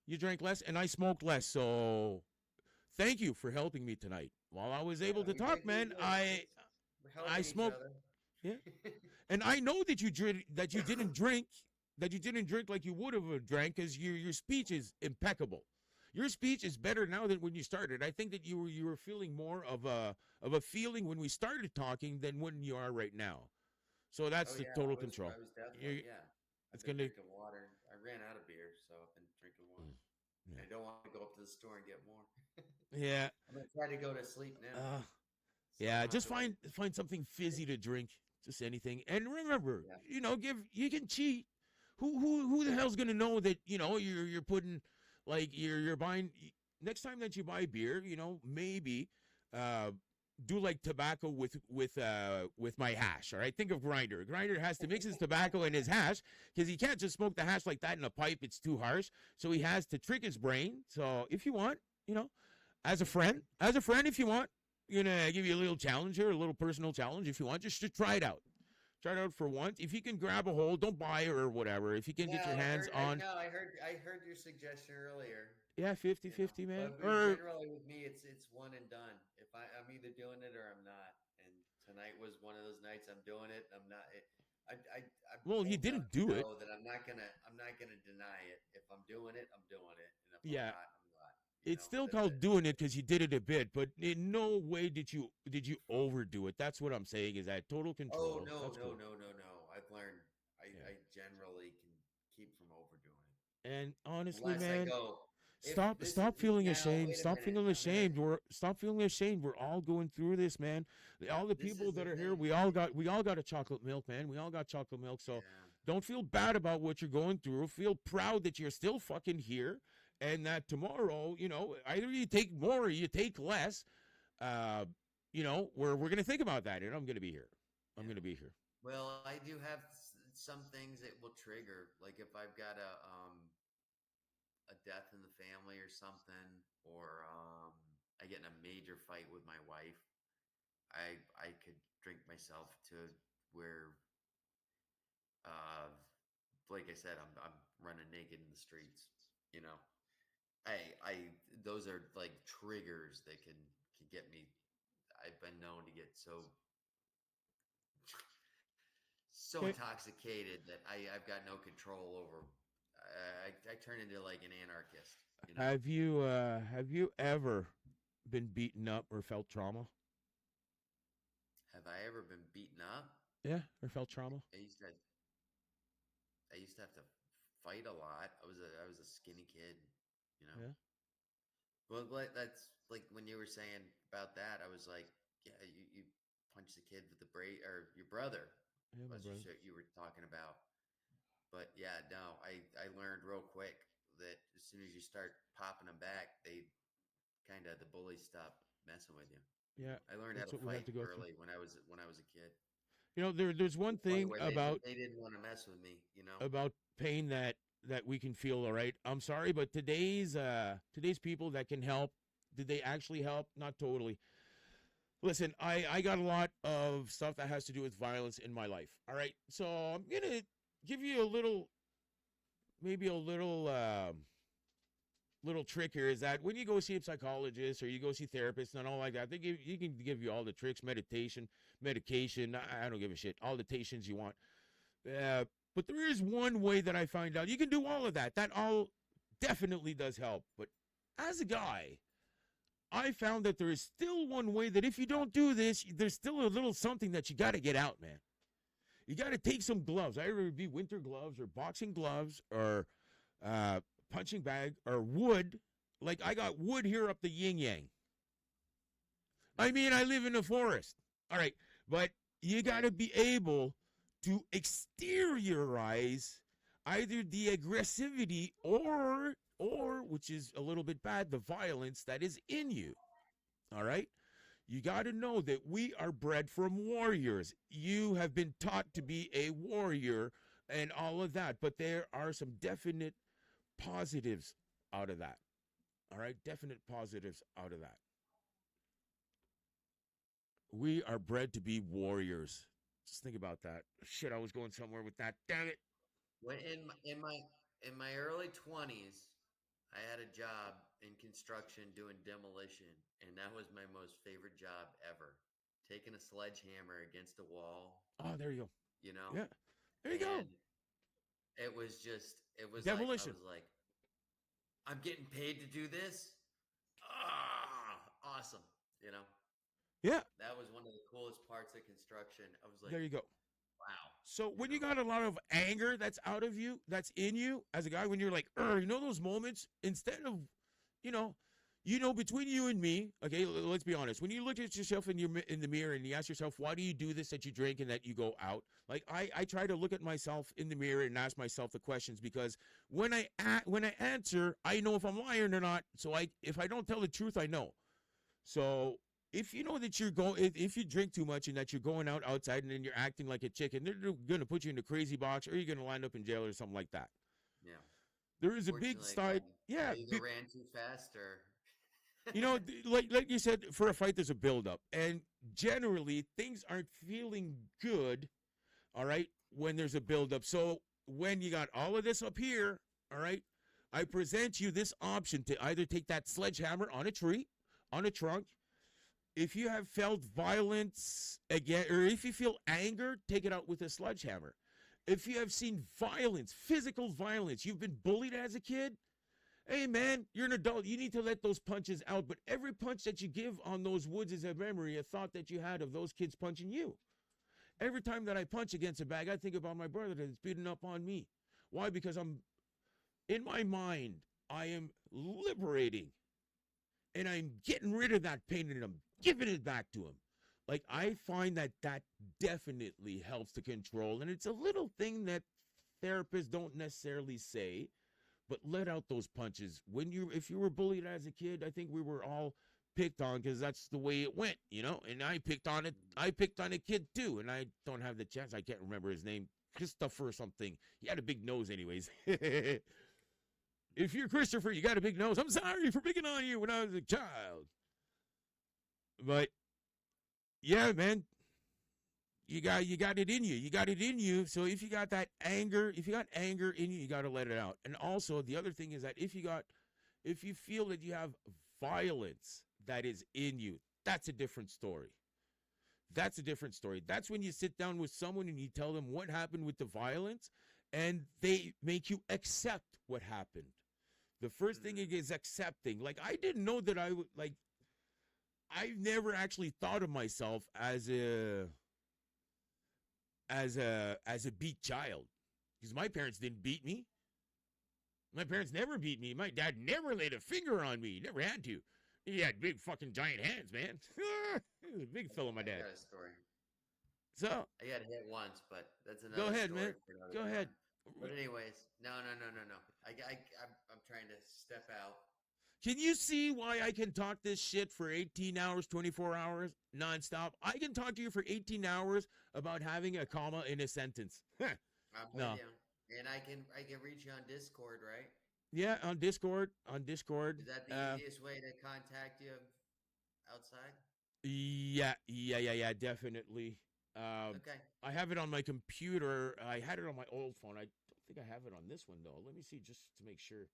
You drank less, and I smoked less. So, thank you for helping me tonight. While I was Yeah, able to we talk, drink. man, We're I helping each smoked. other. Yeah, and I know that you drink, that you didn't drink, that you didn't drink like you would have drank, because your speech is impeccable. Your speech is better now than when you started. I think that you were feeling more of a feeling when we started talking than when you are right now. So Oh that's the yeah, total I control. was definitely You, yeah. I've it's been gonna. drinking water. I ran out of beer, so I've been drinking water. Mm, yeah. I don't want to go up to the store and get more. Yeah. I'm gonna try to go to sleep now, Uh, so I yeah. don't have Just to wait. find something fizzy to drink. Just anything. And remember, Yeah, you can cheat. Who the hell's gonna know that you're putting, like, you're buying, next time that you buy beer, maybe uh do like tobacco with my hash. All right, think of Grinder has to mix his tobacco and his hash, because he can't just smoke the hash like that in a pipe. It's too harsh. So he has to trick his brain. So if you want, as a friend, if you want, gonna give you a little challenge here, a little personal challenge. If you want, just to try it out. Try it out for once. If you can grab a hold, don't buy it or whatever. If you can get yeah. your hands on, I heard your suggestion earlier. yeah, 50 You know, 50 man. but Or, generally with me, it's one and done. If I'm either doing it or I'm not. And tonight was one of those nights. I'm doing it. I'm not. I'm well, you old enough didn't to do it. know that I'm not gonna deny it. If I'm doing it, I'm doing it, and if I'm Yeah, not, I'm not. You it's know still that called doing it because you did it a bit, but in no way did you overdo it. That's what I'm saying, is that total Oh control. no, That's no, cool. no, no, no. I've learned. Yeah. I generally can keep from overdoing it. And honestly, Unless I man, go, if this is stop feeling now, ashamed. wait a Stop minute. feeling I'm gonna. ashamed. Stop feeling ashamed. We're all going through this, man. All the This people is the that are here, thing. we all got a chocolate milk, man. We all got chocolate milk. So Yeah. don't feel bad about what you're going through. Feel proud that you're still fucking here, and that tomorrow, either you take more or you take less. Uh, we're gonna think about that, and I'm gonna be here. I'm Yeah. gonna be here. Well, I do have some things that will trigger, like if I've got a death in the family or something, or I get in a major fight with my wife. I could drink myself to where, uh, like I said, I'm running naked in the streets. You know, I those are like triggers that can get me. I've been known to get so Okay. intoxicated that I've got no control over. I turn into like an anarchist. You know, Have you ever been beaten up or felt trauma? have I ever been beaten up? Yeah, or felt trauma? I used to I used to have to fight a lot. I was a skinny kid. You know, Yeah, well, that's like when you were saying about that. I was like, yeah, you punched the kid with the braid, or your brother yeah, my was brother. you were talking about. But yeah, no, I learned real quick that as soon as you start popping them back, the bullies stop messing with you. Yeah, I learned how that's to what we have fight to go through. early when I was a kid, There's to one the point thing where about they didn't want to mess with me. You know. pain that we can feel. All right, I'm sorry, but today's people that can help, did they actually help? Not totally. Listen, I got a lot of stuff that has to do with violence in my life. All right, so I'm gonna give you maybe a little trick here, is that when you go see a psychologist or you go see therapists and all like that, you can give you all the tricks, medication. I don't give a shit. All the tations you want. But there is one way that I find out you can do all of that. That all definitely does help. But as a guy, I found that there is still one way that if you don't do this, there's still a little something that you got to get out, man. You got to take some gloves. Either it be winter gloves or boxing gloves or punching bag or wood. Like I got wood here up the yin yang. I mean, I live in the forest. All right. But you got to be able to exteriorize either the aggressivity or which is a little bit bad, the violence that is in you. All right. You got to know that we are bred from warriors. You have been taught to be a warrior and all of that, but there are some definite positives out of that. All right, definite positives out of that. We are bred to be warriors. Just think about that. Shit, I was going somewhere with that. Damn it. When in my early 20s, I had a job in construction doing demolition, and that was my most favorite job ever. Taking a sledgehammer against a wall, Oh, there you go. you know, Yeah, there you go. and it was like I Demolition. was like, I'm getting paid to do this. Ah, awesome. You know, Yeah, that was one of the coolest parts of construction. I was like, there you go. wow. So when you know? got a lot of anger that's out of you, that's in you as a guy, when you're like, you know those moments, instead of, you know, between you and me, okay, let's be honest. When you look at yourself in the mirror and you ask yourself, why do you do this, that you drink and that you go out? Like I try to look at myself in the mirror and ask myself the questions, because when I answer, I know if I'm lying or not. So if I don't tell the truth, I know. So if you know that if you drink too much and that you're going out outside and then you're acting like a chicken, they're going to put you in the crazy box, or you're going to wind up in jail or something like that. Yeah. There is a big Fortunately, side. Yeah. I either ran too fast or. You know, like you said, for a fight, there's a buildup. And generally, things aren't feeling good, all right, when there's a buildup. So when you got all of this up here, all right, I present you this option to either take that sledgehammer on a tree, on a trunk. If you have felt violence again, or if you feel anger, take it out with a sledgehammer. If you have seen violence, physical violence, you've been bullied as a kid, hey man, you're an adult. You need to let those punches out. But every punch that you give on those woods is a memory, a thought that you had of those kids punching you. Every time that I punch against a bag, I think about my brother that's beating up on me. Why? Because in my mind, I am liberating and I'm getting rid of that pain and I'm giving it back to him. Like, I find that definitely helps to control. And it's a little thing that therapists don't necessarily say, but let out those punches. If you were bullied as a kid, I think we were all picked on because that's the way it went, you know. And I picked on it. I picked on a kid too, and I don't have the chance. I can't remember his name, Christopher or something. He had a big nose, anyways. If you're Christopher, you got a big nose. I'm sorry for picking on you when I was a child. But yeah, man. You got it in you. You got it in you. So if you got that anger, if you got anger in you, you got to let it out. And also the other thing is that if you feel that you have violence that is in you, that's a different story. That's a different story. That's when you sit down with someone and you tell them what happened with the violence and they make you accept what happened. The first thing is accepting. Like, I didn't know that I've never actually thought of myself as a beat child, because my parents didn't beat me. My parents never beat me. My dad never laid a finger on me. He never had to. He had big fucking giant hands, man. He was a big fellow, my dad. I got a story. So I got hit once, but that's another go ahead, story man. for another Go time. ahead. But anyways, no. I'm trying to step out. Can you see why I can talk this shit for 18 hours, 24 hours, nonstop? I can talk to you for 18 hours about having a comma in a sentence. I'm No. with you. And I can reach you on Discord, right? Yeah, on Discord. On Discord. Is that the easiest way to contact you outside? Yeah, definitely. Okay. I have it on my computer. I had it on my old phone. I don't think I have it on this one though. Let me see just to make sure.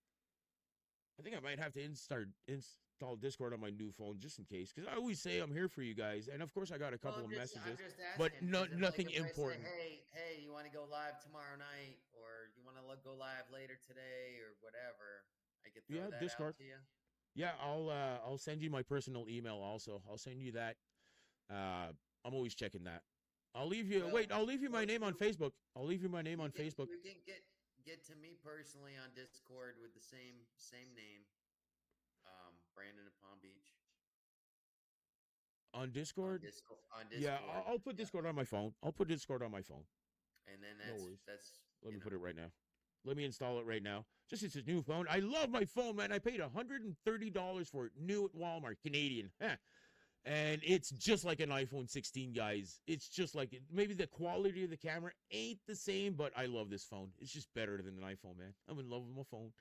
I think I might have to install Discord on my new phone just in case, because I always say I'm here for you guys, and of course I got a couple of messages, I'm just asking, but nothing if I say, important. hey, you want to go live tomorrow night, or you want to go live later today, or whatever? I could throw that Discord. out to you. Yeah, I'll send you my personal email also. I'll send you that. I'm always checking that. I'll leave you. Well, Wait, I'll leave you my well, name on Facebook. I'll leave you my name on Facebook. you can get to me personally on Discord with the same name, Brandon of Palm Beach On Discord? On Yeah, Discord. I'll put Yeah, Discord on my phone. I'll put Discord on my phone. and then No worries. that's Let you me know. put it right now. Let me install it right now. Just it's a new phone. I love my phone, man. I paid $130 for it, new at Walmart, Canadian. And it's just like an iPhone 16, guys. It's just like it. Maybe the quality of the camera ain't the same, but I love this phone. It's just better than an iPhone, man. I'm in love with my phone.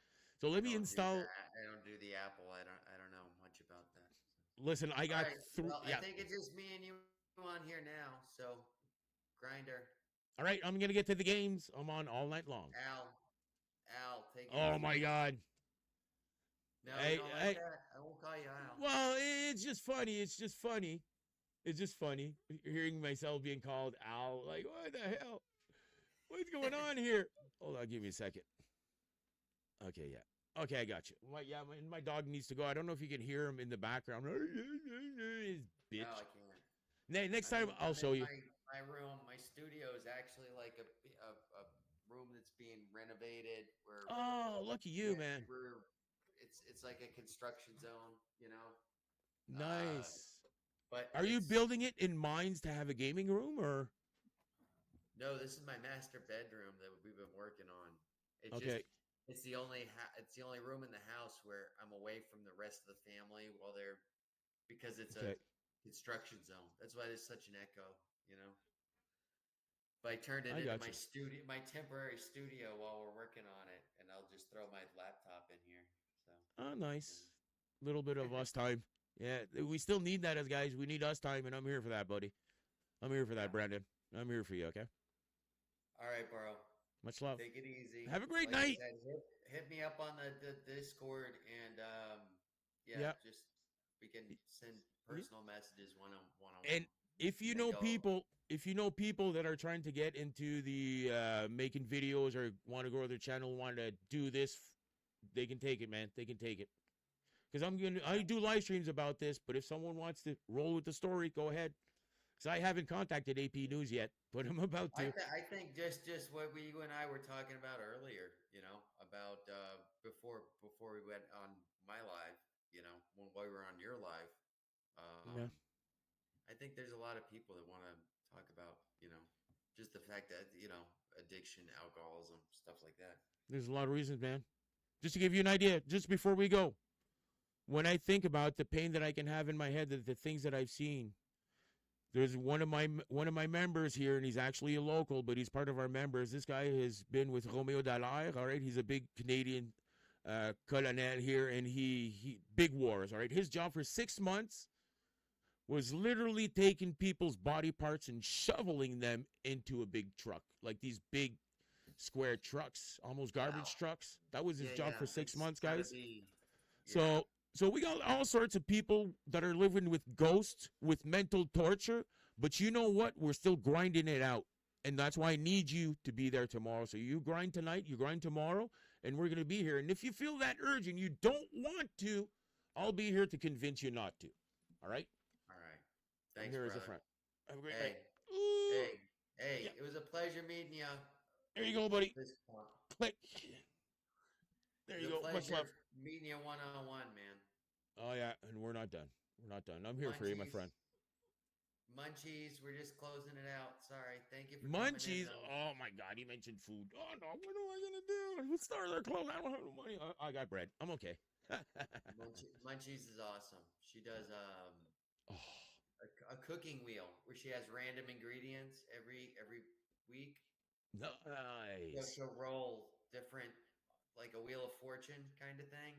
So let me install. I don't do the Apple. I don't know much about that. Listen, I All got right. through. Well, I Yeah. think it's just me and you on here now. So, Grinder, All right, I'm gonna get to the games. I'm on all night long. Al, take it Oh easy, my man. God. No, you Hey, don't like hey. that? I won't call you Al. Well, it's just funny. It's just funny. It's just funny hearing myself being called Al. Like, what the hell? What's going on here? Hold on, give me a second. Okay, yeah. Okay, I got you. My dog needs to go. I don't know if you can hear him in the background. His bitch. No, I can't. Next time, I'll I'm show in you. my room. My studio is actually like a room that's being renovated. Where Oh, lucky you, man. it's like a construction zone, you know. Uh, Nice. but Are you it's building it in mines to have a gaming room, or? no. This is my master bedroom that we've been working on. It's just Okay, it's the only room in the house where I'm away from the rest of the family while they're because it's a okay. construction zone. That's why there's such an echo, you know. But I turned it I into got you. my temporary studio while we're working on it, and I'll just throw my laptop in here. So, Oh, you nice. Little bit of us time. Yeah, we still need that as guys. We need us time, and I'm here for that, buddy. I'm here for yeah. that, Brandon. I'm here for you, okay? All right, bro. Much love. Take it easy. Have a great Like I night. said, hit me up on the Discord, and yeah, Yeah. just we can send Yeah. personal messages one on one. And if you And then know go. people, that are trying to get into the making videos or want to grow their channel, want to do this, they can take it, man. They can take it. Because I do live streams about this, but if someone wants to roll with the story, go ahead. Because I haven't contacted AP News yet, but I'm about to. I think just what you and I were talking about earlier, you know, about before we went on my live, you know, while we were on your live. Yeah. I think there's a lot of people that want to talk about, you know, just the fact that, you know, addiction, alcoholism, stuff like that. There's a lot of reasons, man. Just to give you an idea, just before we go, when I think about the pain that I can have in my head, the things that I've seen, there's one of my members here, and he's actually a local, but he's part of our members. This guy has been with Romeo Dallaire, all right? He's a big Canadian colonel here, and he big wars, all right? His job for 6 months was literally taking people's body parts and shoveling them into a big truck, like these big square trucks, almost garbage Wow. trucks. That was his Yeah, job yeah. for 6 months, Gotta guys. be. Yeah. So we got all sorts of people that are living with ghosts, with mental torture, but you know what? We're still grinding it out. And that's why I need you to be there tomorrow. So you grind tonight, you grind tomorrow, and we're going to be here. And if you feel that urge and you don't want to, I'll be here to convince you not to. All right? All right. I'm Thanks, here as a brother. friend. Have a great Hey, night. Ooh. hey, Yeah. it was a pleasure meeting you. There you go, buddy. This point. Click. There It you was a go. Much love. pleasure meeting you one on one, man. Oh, yeah. And we're not done. We're not done. I'm here for you, my friend. Munchies, we're just closing it out. Sorry. Thank you for coming in, Munchies. though. Oh my God, he mentioned food. Oh no, what am I gonna do? Let's start their clothes. I don't have no money. I got bread. I'm okay. Munchies is awesome. She does Oh, a cooking wheel where she has random ingredients every week. So nice. she'll roll different, like a wheel of fortune kind of thing.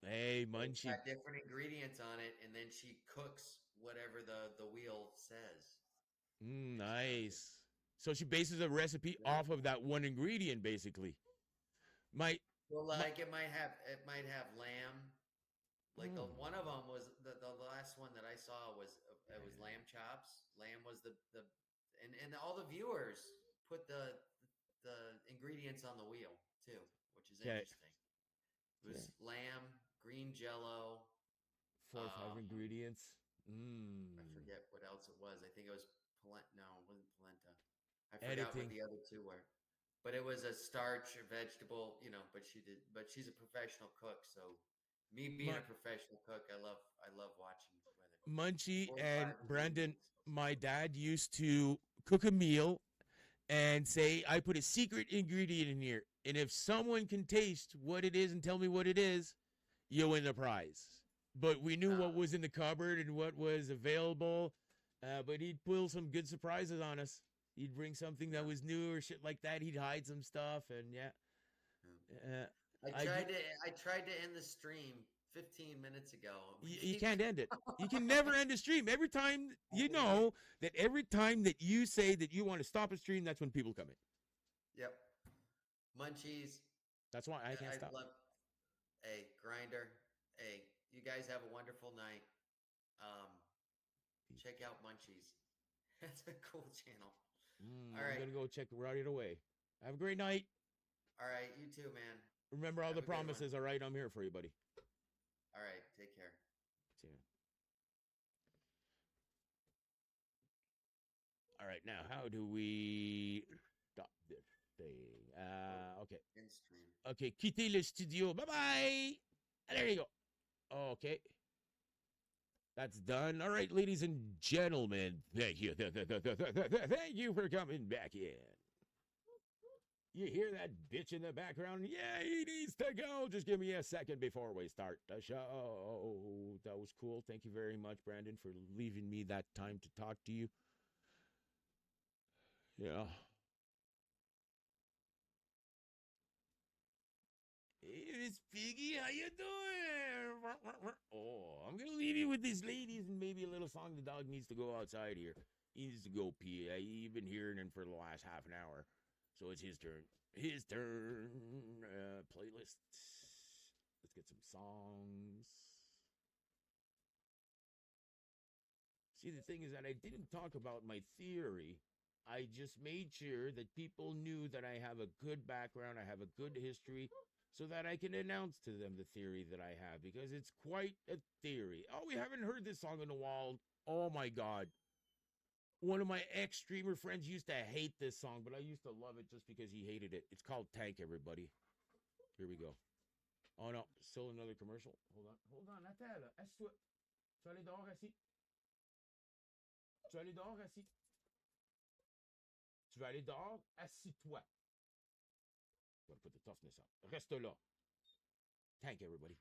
Hey, But it's Munchie. got different ingredients on it, and then she cooks whatever the wheel says. Nice. So she bases a recipe off of that one ingredient, basically. My, Well, my like it might have lamb. Like one of them was the last one that I saw was it was lamb chops. Lamb was the and all the viewers put the ingredients on the wheel too, which is okay. interesting. It was lamb, green jello, 4 or 5 ingredients. I forget what else it was. I think it was polenta. No, it wasn't polenta. I forgot Editing. what the other two were. But it was a starch, a vegetable, you know, but she's a professional cook, so me being a professional cook, I love watching with it. Munchie 4 or and 5 Brandon, ingredients. my dad used to cook a meal and say, I put a secret ingredient in here. And if someone can taste what it is and tell me what it is, you win the prize. But we knew what was in the cupboard and what was available. But he'd pull some good surprises on us. He'd bring something that was new or shit like that. He'd hide some stuff. And yeah. I tried to end the stream 15 minutes ago. You can't end it. You can never end a stream. Every time, you know that every time that you say that you want to stop a stream, that's when people come in. Yep. Munchies. That's why I can't stop. Hey, Grinder. Hey, you guys have a wonderful night. Check out Munchies. That's a cool channel. All right. I'm going to go check right away. Have a great night. All right. You too, man. Remember all the promises. All right. I'm here for you, buddy. All right. Take care. See you. All right. Now, how do we stop this thing? Okay. In stream. Okay. Quittez le studio. Bye-bye. There you go. Okay. That's done. All right, ladies and gentlemen. Thank you. Thank you for coming back in. You hear that bitch in the background? Yeah, he needs to go. Just give me a second before we start the show. That was cool. Thank you very much, Brandon, for leaving me that time to talk to you. Yeah. Hey, Miss Piggy, how you doing? Oh, I'm gonna leave you with these ladies and maybe a little song. The dog needs to go outside here. He needs to go pee. I've been hearing him for the last half an hour. So it's his turn. His turn. Playlist. Let's get some songs. See, the thing is that I didn't talk about my theory. I just made sure that people knew that I have a good background. I have a good history so that I can announce to them the theory that I have, because it's quite a theory. Oh, we haven't heard this song in a while. Oh, my God. One of my ex-streamer friends used to hate this song, but I used to love it just because he hated it. It's called Tank, everybody. Here we go. Oh, no. Still another commercial. Hold on. Hold on. Attends, là. Assis-toi. Tu vas aller dehors, assis. Tu vas aller dehors, assis. Tu vas aller dehors, assis-toi. I'm going to put the toughness up. Reste là. Tank, everybody.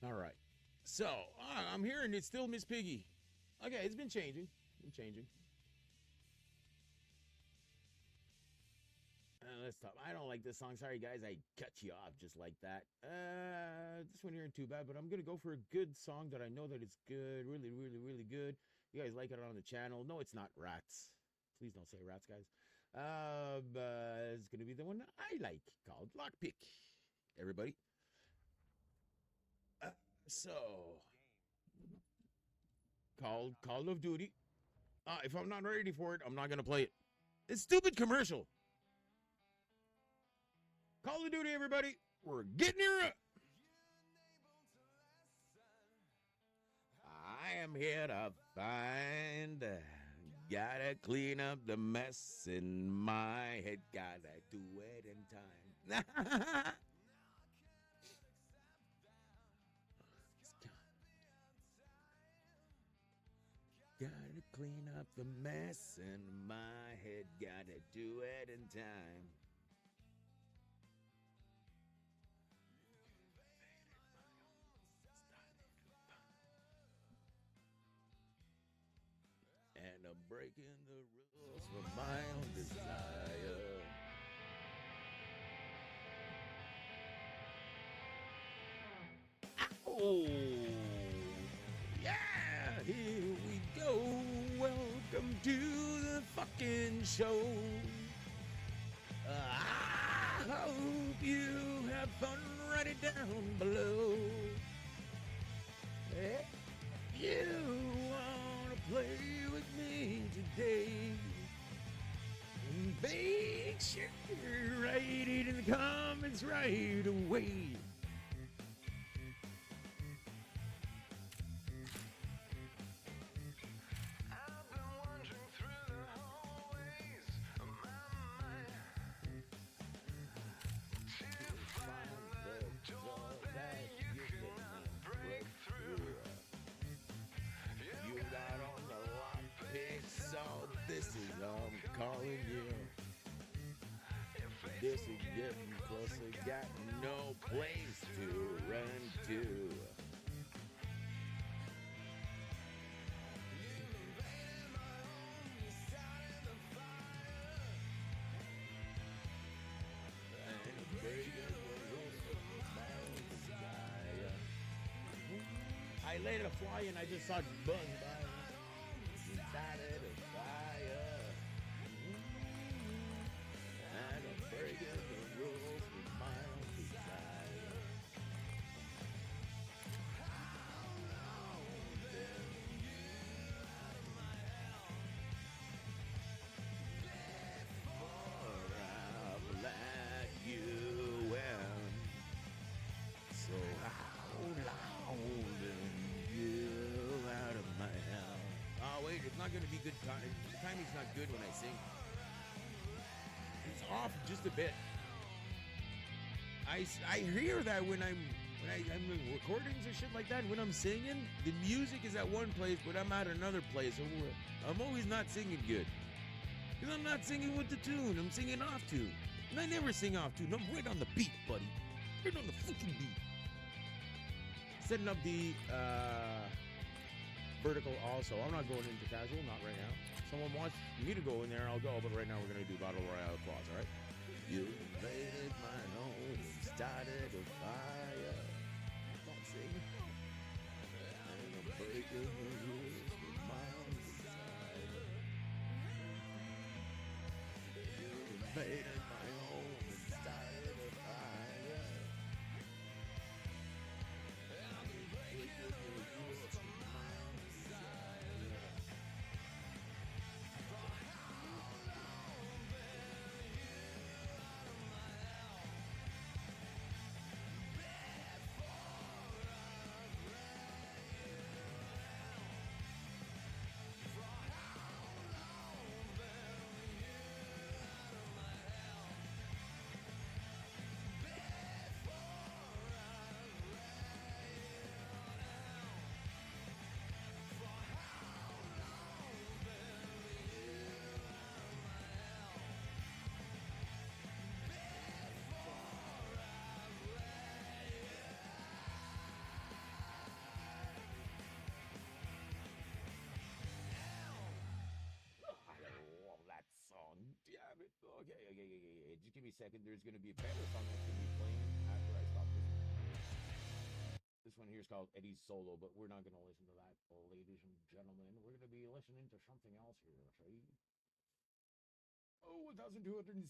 All right. So, I'm hearing it's still Miss Piggy. Okay, it's been changing. Let's stop. I don't like this song. Sorry, guys. I cut you off just like that. This one here ain't too bad, but I'm going to go for a good song that I know that it's good. Really, really, really good. You guys like it on the channel. No, it's not Rats. Please don't say Rats, guys. But it's going to be the one I like called Lockpick. Everybody. So, Call of Duty. If I'm not ready for it, I'm not going to play it. It's stupid commercial. Call of Duty, everybody. We're getting here up. I am here to find. Gotta clean up the mess in my head. Gotta do it in time. Gotta clean up the mess in my head. Gotta do it in time. And I'm breaking the rules for my own desire. Oh, yeah, here we go. Welcome to the fucking show. I hope you have fun. Write it down below. If you want to play with me today, make sure you write it in the comments right away. So this is I'm calling you. This is getting closer. Got no place to run to. I let it fly and I just saw it buzz by. Started a fire. And I'm breaking the rules with my own desire. Before I've let you in. So how loud and you out of my house. Oh, wait, it's not going to be good time. The timing's not good when I sing. It's off just a bit. I hear that when I'm in recordings or shit like that, when I'm singing, the music is at one place, but I'm at another place. So I'm always not singing good. Because I'm not singing with the tune. I'm singing off tune. And I never sing off tune. I'm right on the beat, buddy. Right on the fucking beat. Setting up the vertical also. I'm not going into casual, not right now. Someone wants me to go in there, I'll go, but right now we're going to do Battle Royale clause, all right? You invaded my home, started a fire. Don't sing. And I'm breaking the rules with my own desire. You invaded my home and started a fire. I'm breaking the rules with my own desire. give me a second. There's going to be a better song that's going to be playing after I stop this one. This one here is called Eddie's Solo, but we're not going to listen to that, ladies and gentlemen. We're going to be listening to something else here, see? Oh, 1,260.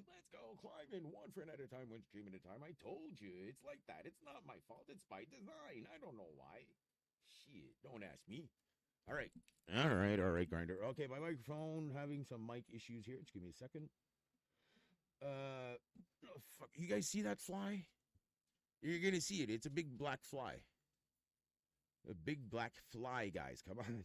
Let's go climbing one friend at a time, one stream at a time. I told you, it's like that. It's not my fault. It's by design. I don't know why. Shit, don't ask me. All right, Grinder. Okay, my microphone having some mic issues here. Just give me a second. Oh, fuck. You guys see that fly? You're gonna see it. It's a big black fly. A big black fly, guys. Come on.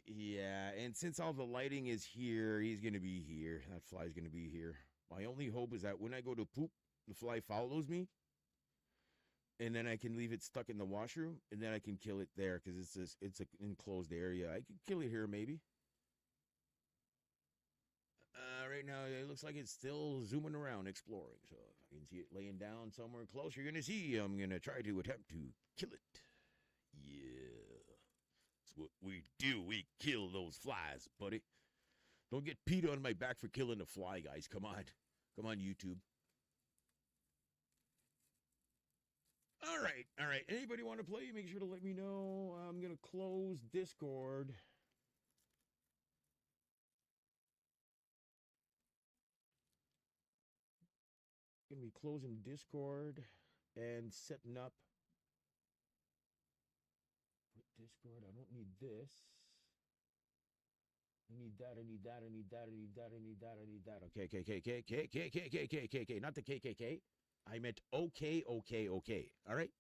Yeah, and since all the lighting is here, he's gonna be here. That fly's gonna be here. My only hope is that when I go to poop, the fly follows me, and then I can leave it stuck in the washroom, and then I can kill it there because it's an enclosed area. I can kill it here maybe. Right now it looks like it's still zooming around, exploring. So if I can see it laying down somewhere close, you're gonna see. I'm gonna try to attempt to kill it. Yeah, that's what we do. We kill those flies, buddy. Don't get Pete on my back for killing a fly, guys. Come on, YouTube. All right. Anybody want to play? Make sure to let me know. I'm gonna close Discord. Gonna be closing Discord and setting up Discord. I don't need this. I need that. Okay. Not the KKK. I meant okay. All right.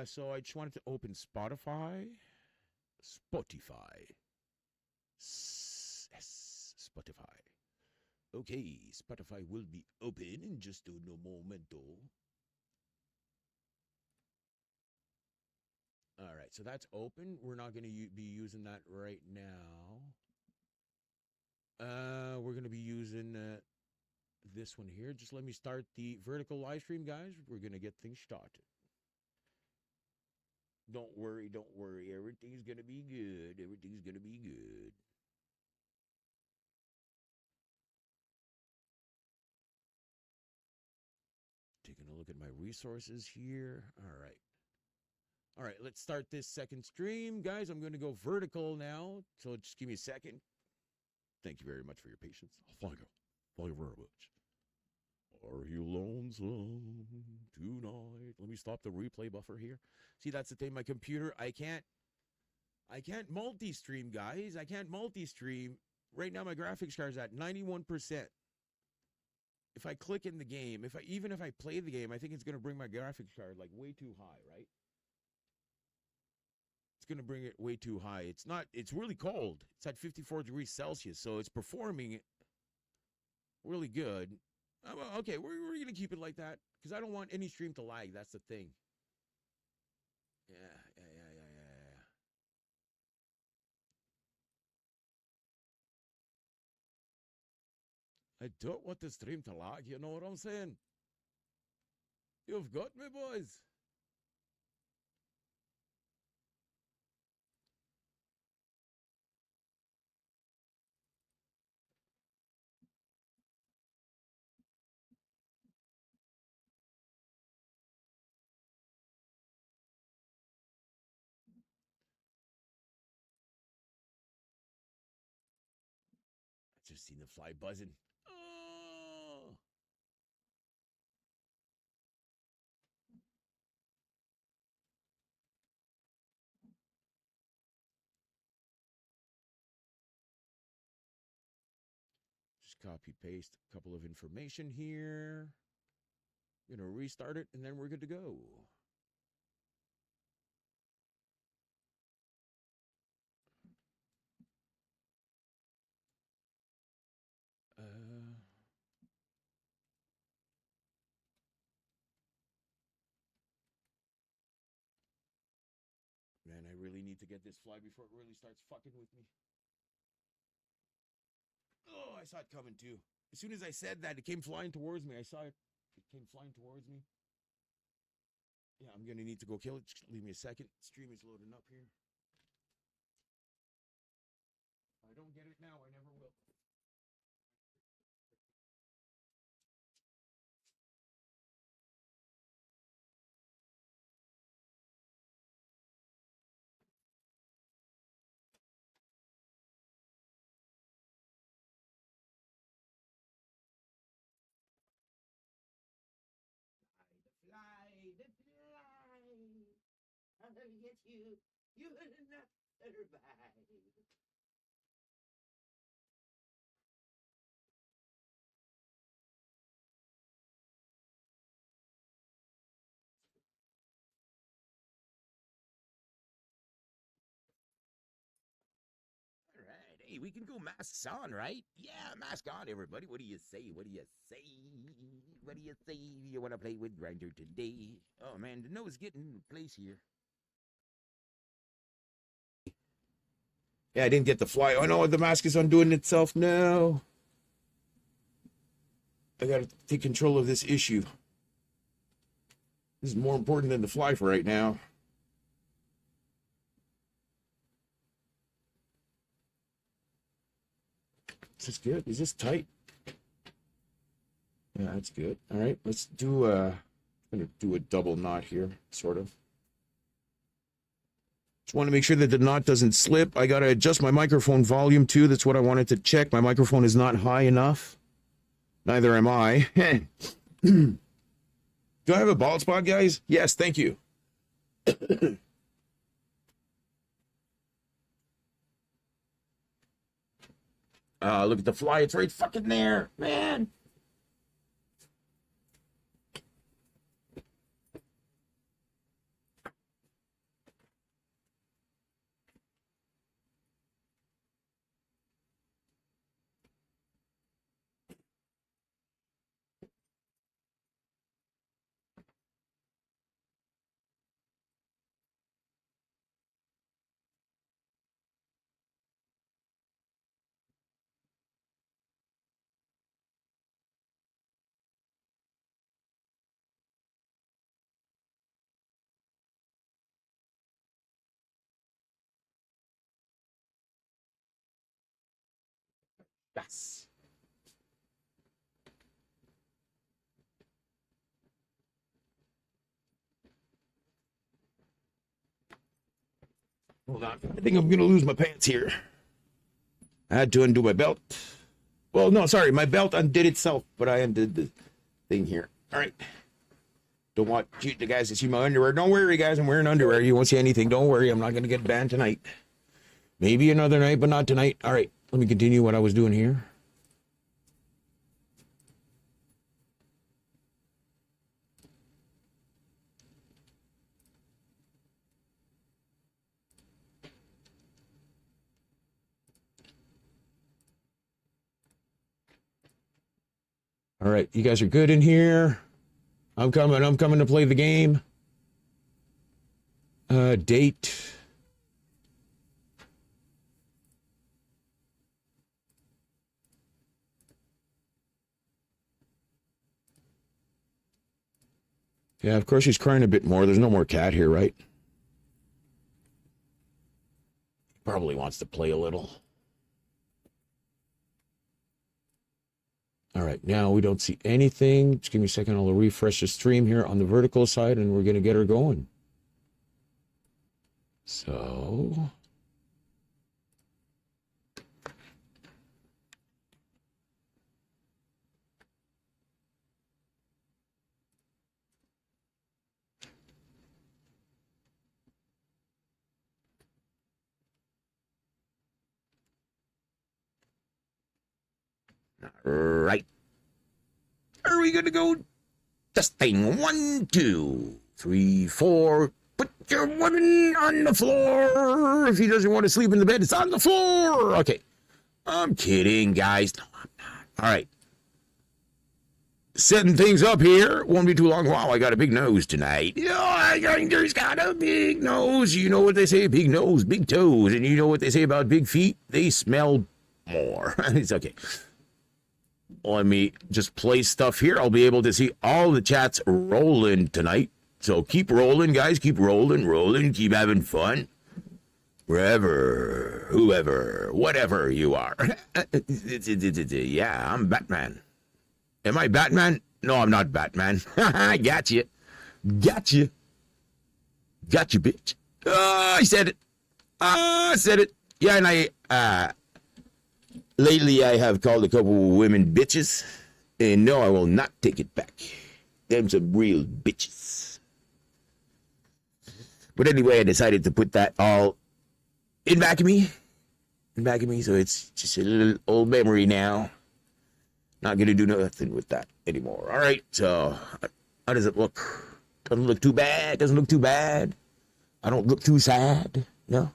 So I just wanted to open Spotify. Yes, Spotify. Okay, Spotify will be open in just a momento. All right, so that's open. We're not going to be using that right now. We're going to be using this one here. Just let me start the vertical live stream, guys. We're going to get things started. Don't worry. Everything's going to be good. Taking a look at my resources here. All right, let's start this second stream. Guys, I'm going to go vertical now. So just give me a second. Thank you very much for your patience. Thank you very much. Are you lonesome tonight? Let me stop the replay buffer here. See, that's the thing. My computer, I can't multi-stream, guys. I can't multi-stream. Right now, my graphics card is at 91%. If I click in the game, even if I play the game, I think it's going to bring my graphics card like way too high, right? It's going to bring it way too high. It's really cold. It's at 54 degrees Celsius, so it's performing really good. Okay, we're going to keep it like that because I don't want any stream to lag. That's the thing. Yeah. I don't want the stream to lag. You know what I'm saying? You've got me, boys. I just seen the fly buzzing. Oh. Just copy paste a couple of information here. I'm going to restart it and then we're good to go. Man, I really need to get this fly before it really starts fucking with me. Oh, I saw it coming too. As soon as I said that, it came flying towards me. I saw it. It came flying towards me. Yeah, I'm going to need to go kill it. Just leave me a second. Stream is loading up here. don't get it now, I never will. Fly, the fly. I'm gonna get you. You will not survive. All right, hey, we can go masks on, right? Yeah, mask on, everybody. What do you say? What do you say? What do you say? You want to play with Grinder today? Oh man, the nose getting in place here. Yeah, I didn't get the fly. Oh no, the mask is undoing itself now. I gotta take control of this issue. This is more important than the fly for right now. Is this good? Is this tight? Yeah, that's good. All right, let's do I'm gonna do a double knot here, sort of. Just want to make sure that the knot doesn't slip. I gotta adjust my microphone volume too. That's what I wanted to check. My microphone is not high enough. Neither am I. Do I have a bald spot, guys? Yes, thank you. Look at the fly. It's right fucking there, man. Yes. Hold on. I think I'm going to lose my pants here. I had to undo my belt. Well, no, sorry. My belt undid itself, but I undid the thing here. All right. Don't want you the guys to see my underwear. Don't worry, guys. I'm wearing underwear. You won't see anything. Don't worry. I'm not going to get banned tonight. Maybe another night, but not tonight. All right. Let me continue what I was doing here. All right. You guys are good in here. I'm coming to play the game. Date. Yeah, of course she's crying a bit more. There's no more cat here, right? Probably wants to play a little. All right, now we don't see anything. Just give me a second. I'll refresh the stream here on the vertical side, and we're going to get her going. So... Right. Are we going to go testing? 1, 2, 3, 4. Put your woman on the floor. If he doesn't want to sleep in the bed, it's on the floor. Okay. I'm kidding, guys. No, I'm not. All right. Setting things up here. Won't be too long. Wow, I got a big nose tonight. Grinder's got a big nose. You know what they say? Big nose, big toes. And you know what they say about big feet? They smell more. It's okay. Let me just play stuff here. I'll be able to see all the chats rolling tonight. So keep rolling, guys. Keep rolling, keep having fun. wherever, whoever, whatever you are. Yeah, I'm Batman. Am I Batman? No, I'm not Batman. I got you. Got you. Got you, bitch. Oh, I said it. I said it. Yeah, and lately I have called a couple of women bitches. And no, I will not take it back. Them some real bitches. But anyway, I decided to put that all in back of me. So it's just a little old memory now. Not gonna do nothing with that anymore. All right, so how does it look? Doesn't look too bad. I don't look too sad. No.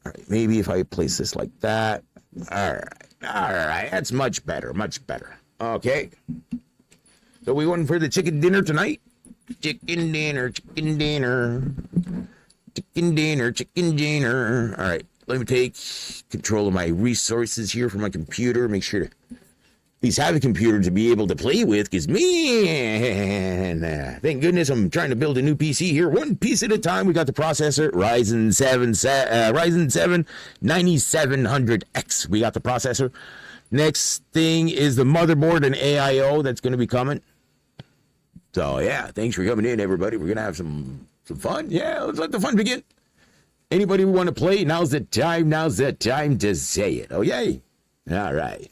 All right, maybe if I place this like that. All right. That's much better. Okay. So we going for the chicken dinner tonight? Chicken dinner. All right. Let me take control of my resources here for my computer. Make sure to at least have a computer to be able to play with. Because, man, thank goodness I'm trying to build a new PC here. One piece at a time. We got the processor, Ryzen 7 9700X. We got the processor. Next thing is the motherboard and AIO that's going to be coming. So, yeah, thanks for coming in, everybody. We're going to have some fun. Yeah, let's let the fun begin. Anybody who want to play, now's the time to say it. Oh, yay. All right.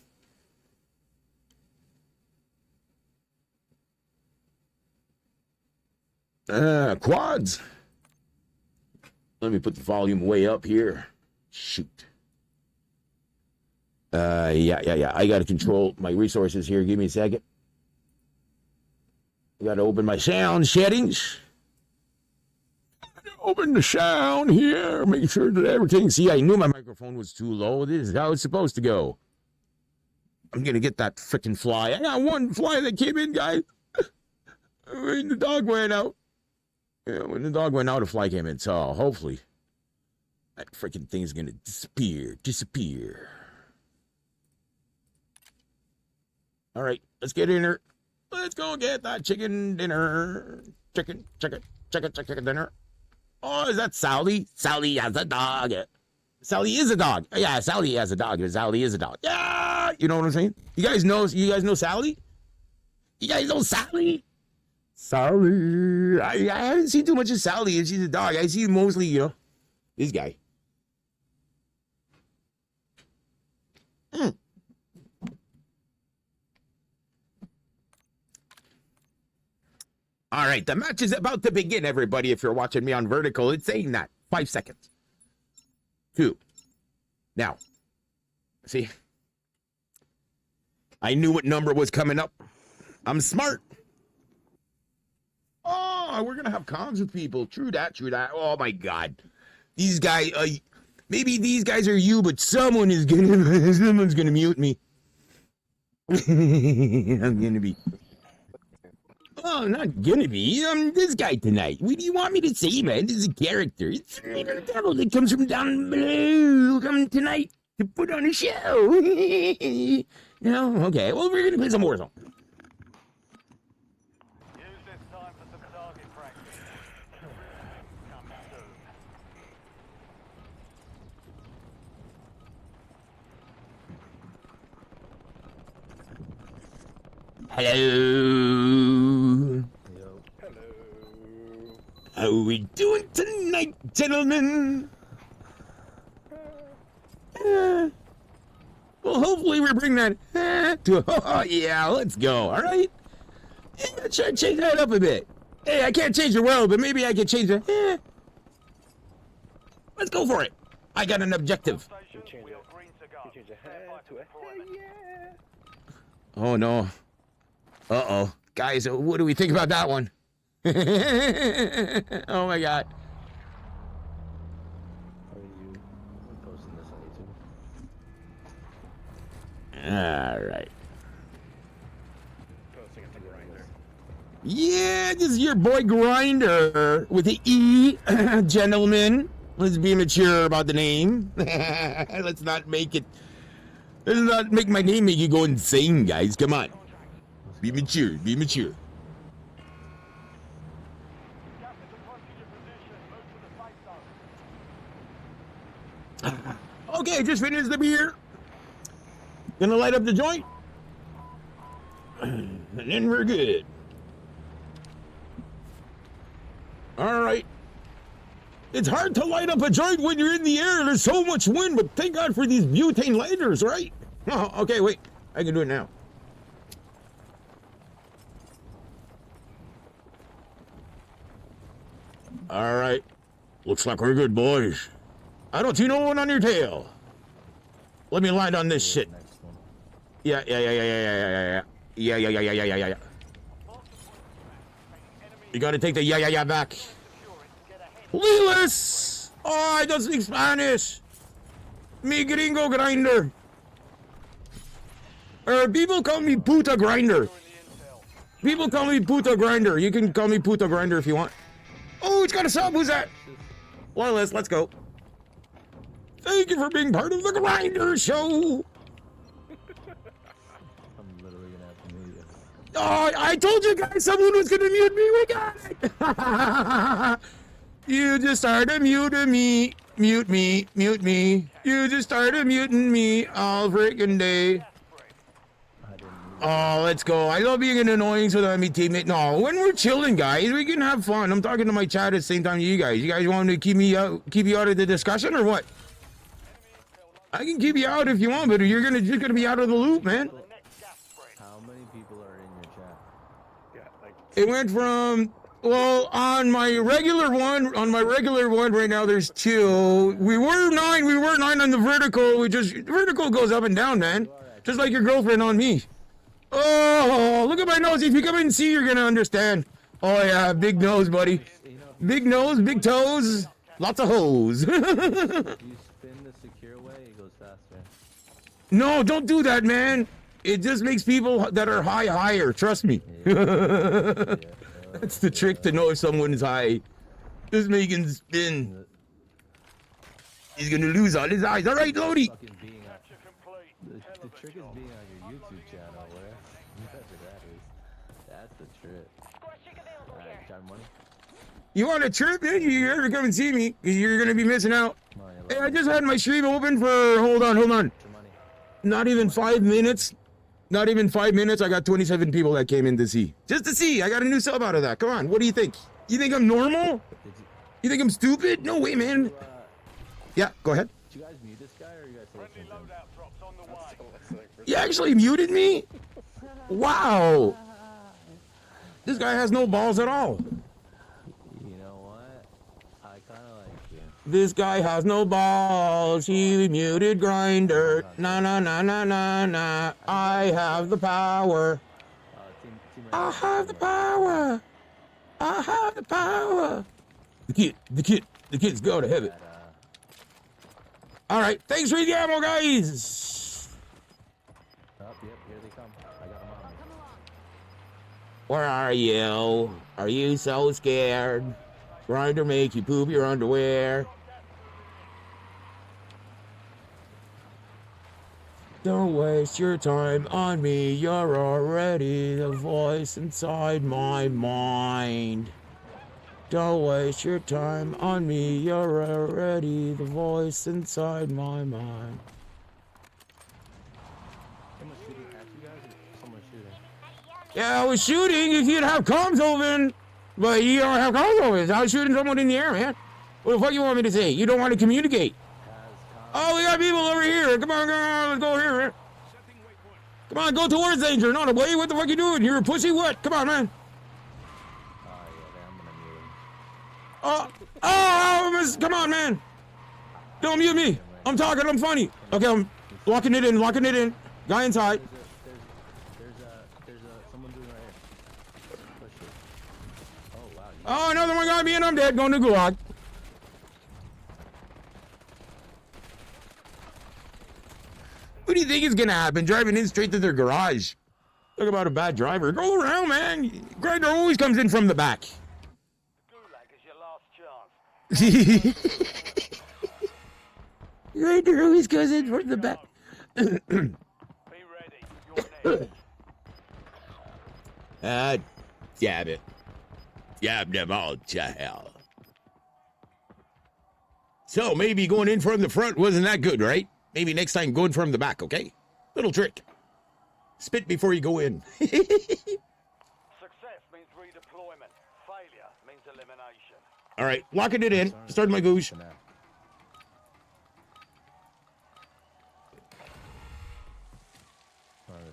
Quads. Let me put the volume way up here. Shoot. Yeah. I got to control my resources here. Give me a second. I got to open my sound settings. Open the sound here. Make sure that everything. See, I knew my microphone was too low. This is how it's supposed to go. I'm going to get that freaking fly. I got one fly that came in, guys. When the dog went out. Yeah, when the dog went out, a fly came in. So hopefully that freaking thing is going to disappear. All right, let's get in there. Let's go get that chicken dinner. Chicken dinner. Oh, is that Sally? Sally has a dog. Sally is a dog. Yeah, Sally has a dog. Sally is a dog. Yeah, you know what I'm saying? You guys know Sally? You guys know Sally? Sally. I haven't seen too much of Sally and she's a dog. I see mostly, this guy. All right, the match is about to begin, everybody. If you're watching me on vertical, it's saying that. 5 seconds. 2. Now, see, I knew what number was coming up. I'm smart. Oh, we're going to have comms with people. True that. Oh, my God. These guys, maybe these guys are you, but someone's going to mute me. I'm going to be... Oh, not gonna be. I'm this guy tonight. What do you want me to say, man? This is a character. It's the devil that comes from down below. Coming tonight to put on a show. No? Okay. Well, we're gonna play some Warzone. Use this time for some target practice. Come soon. Hello. Hello. How are we doing tonight, gentlemen? Well, hopefully we bring that to yeah, let's go, all right? Yeah, try to change that up a bit. Hey, I can't change the world, but maybe I can change the Let's go for it. I got an objective. Station, we are green to go. Change the head to a head, yeah. Oh, no. Uh-oh. Guys, what do we think about that one? Oh, my God. How are you? I'm posting this on YouTube. All right. Posting it to Grindr. Yeah, this is your boy Grinder with the E, gentlemen. Let's be mature about the name. Let's not make my name make you go insane, guys. Come on. Be mature. Gas is approaching your position. Move to the safe zone. Okay, just finished the beer. Gonna light up the joint. And then we're good. All right. It's hard to light up a joint when you're in the air. There's so much wind, but thank God for these butane lighters, right? Oh, okay, wait. I can do it now. All right. Looks like we're good, boys. I don't see no one on your tail. Let me light on this shit. Yeah. You gotta take the yeah back. Leeless! Oh, I don't speak Spanish. Me gringo grinder. People call me puta grinder. People call me puta grinder. You can call me puta grinder if you want. Oh, it's got a sub. Who's that? Leeless, let's go. Thank you for being part of the Grinder Show. I'm literally gonna have to mute you. Oh, I told you guys someone was gonna mute me. We got it. You just started muting me. Mute me. You just started muting me all freaking day. I didn't mute Oh, let's go. I love being an annoyance with my teammate. No, when we're chilling, guys, we can have fun. I'm talking to my chat at the same time to you guys. You guys want me to keep you out of the discussion or what? I can keep you out if you want, but you're just gonna be out of the loop, man. How many people are in your chat? It went from, well, on my regular one right now there's 2. We were 9 on the vertical. Vertical goes up and down, man. Just like your girlfriend on me. Oh, look at my nose. If you come and see, you're gonna understand. Oh yeah, big nose, buddy. Big nose, big toes, lots of hoes. If you spin the secure way, it goes faster. No, don't do that, man. It just makes people that are higher. Trust me. That's the trick to know if someone's high. Just make him spin. He's gonna lose all his eyes. All right, Lodi. Fucking being on, the trick is being on your YouTube channel, whatever that is. That's the trick. Alright, got money? You want a trip, man? You gotta come and see me. You're gonna be missing out. Money, Hey, I just had my stream open for, hold on. your money. Not even 5 minutes. Not even 5 minutes. I got 27 people that came in to see. Just to see. I got a new sub out of that. Come on. What do you think? You think I'm normal? You think I'm stupid? No way, man. Yeah, go ahead. Did you guys mute this guy or you guys listening to him? You actually muted me? Wow. This guy has no balls at all. You know what? I kinda like you. This guy has no balls. He muted Grinder. Nah. I have the power. Team I have the power. I have the power. The kids go to heaven. All right. Thanks for the ammo, guys. Oh, yep, here they come. I got them on me. Where are you? Are you so scared? Grinder make you poop your underwear. Don't waste your time on me. You're already the voice inside my mind. Don't waste your time on me. You're already the voice inside my mind. Someone shooting at you guys or someone shooting? Yeah, I was shooting if you'd have comms open, but you don't have comms open. I was shooting someone in the air, man. What the fuck you want me to say? You don't want to communicate. Oh, we got people over here. Come on, let's go here, man. Come on, go towards danger, not away. What the fuck you doing? You're a pussy, what? Come on, man. Oh, yeah, I'm gonna mute him. Come on, man. Don't mute me. I'm talking, I'm funny. Okay, I'm locking it in. Guy inside. There's someone doing right here. Push it. Oh, wow. Oh, another one got me and I'm dead. Going to gulag. What do you think is gonna happen? Driving in straight to their garage. Talk about a bad driver. Go around, man. Grinder always comes in from the back. Gulag is your last chance. Grinder always comes in from the back. Be ready. You're next. Jab it. Jab them all to hell. So maybe going in from the front wasn't that good, right? Maybe next time going from the back, okay? Little trick. Spit before you go in. Success means redeployment. Failure means elimination. All right, locking it in. Starting my goosh. I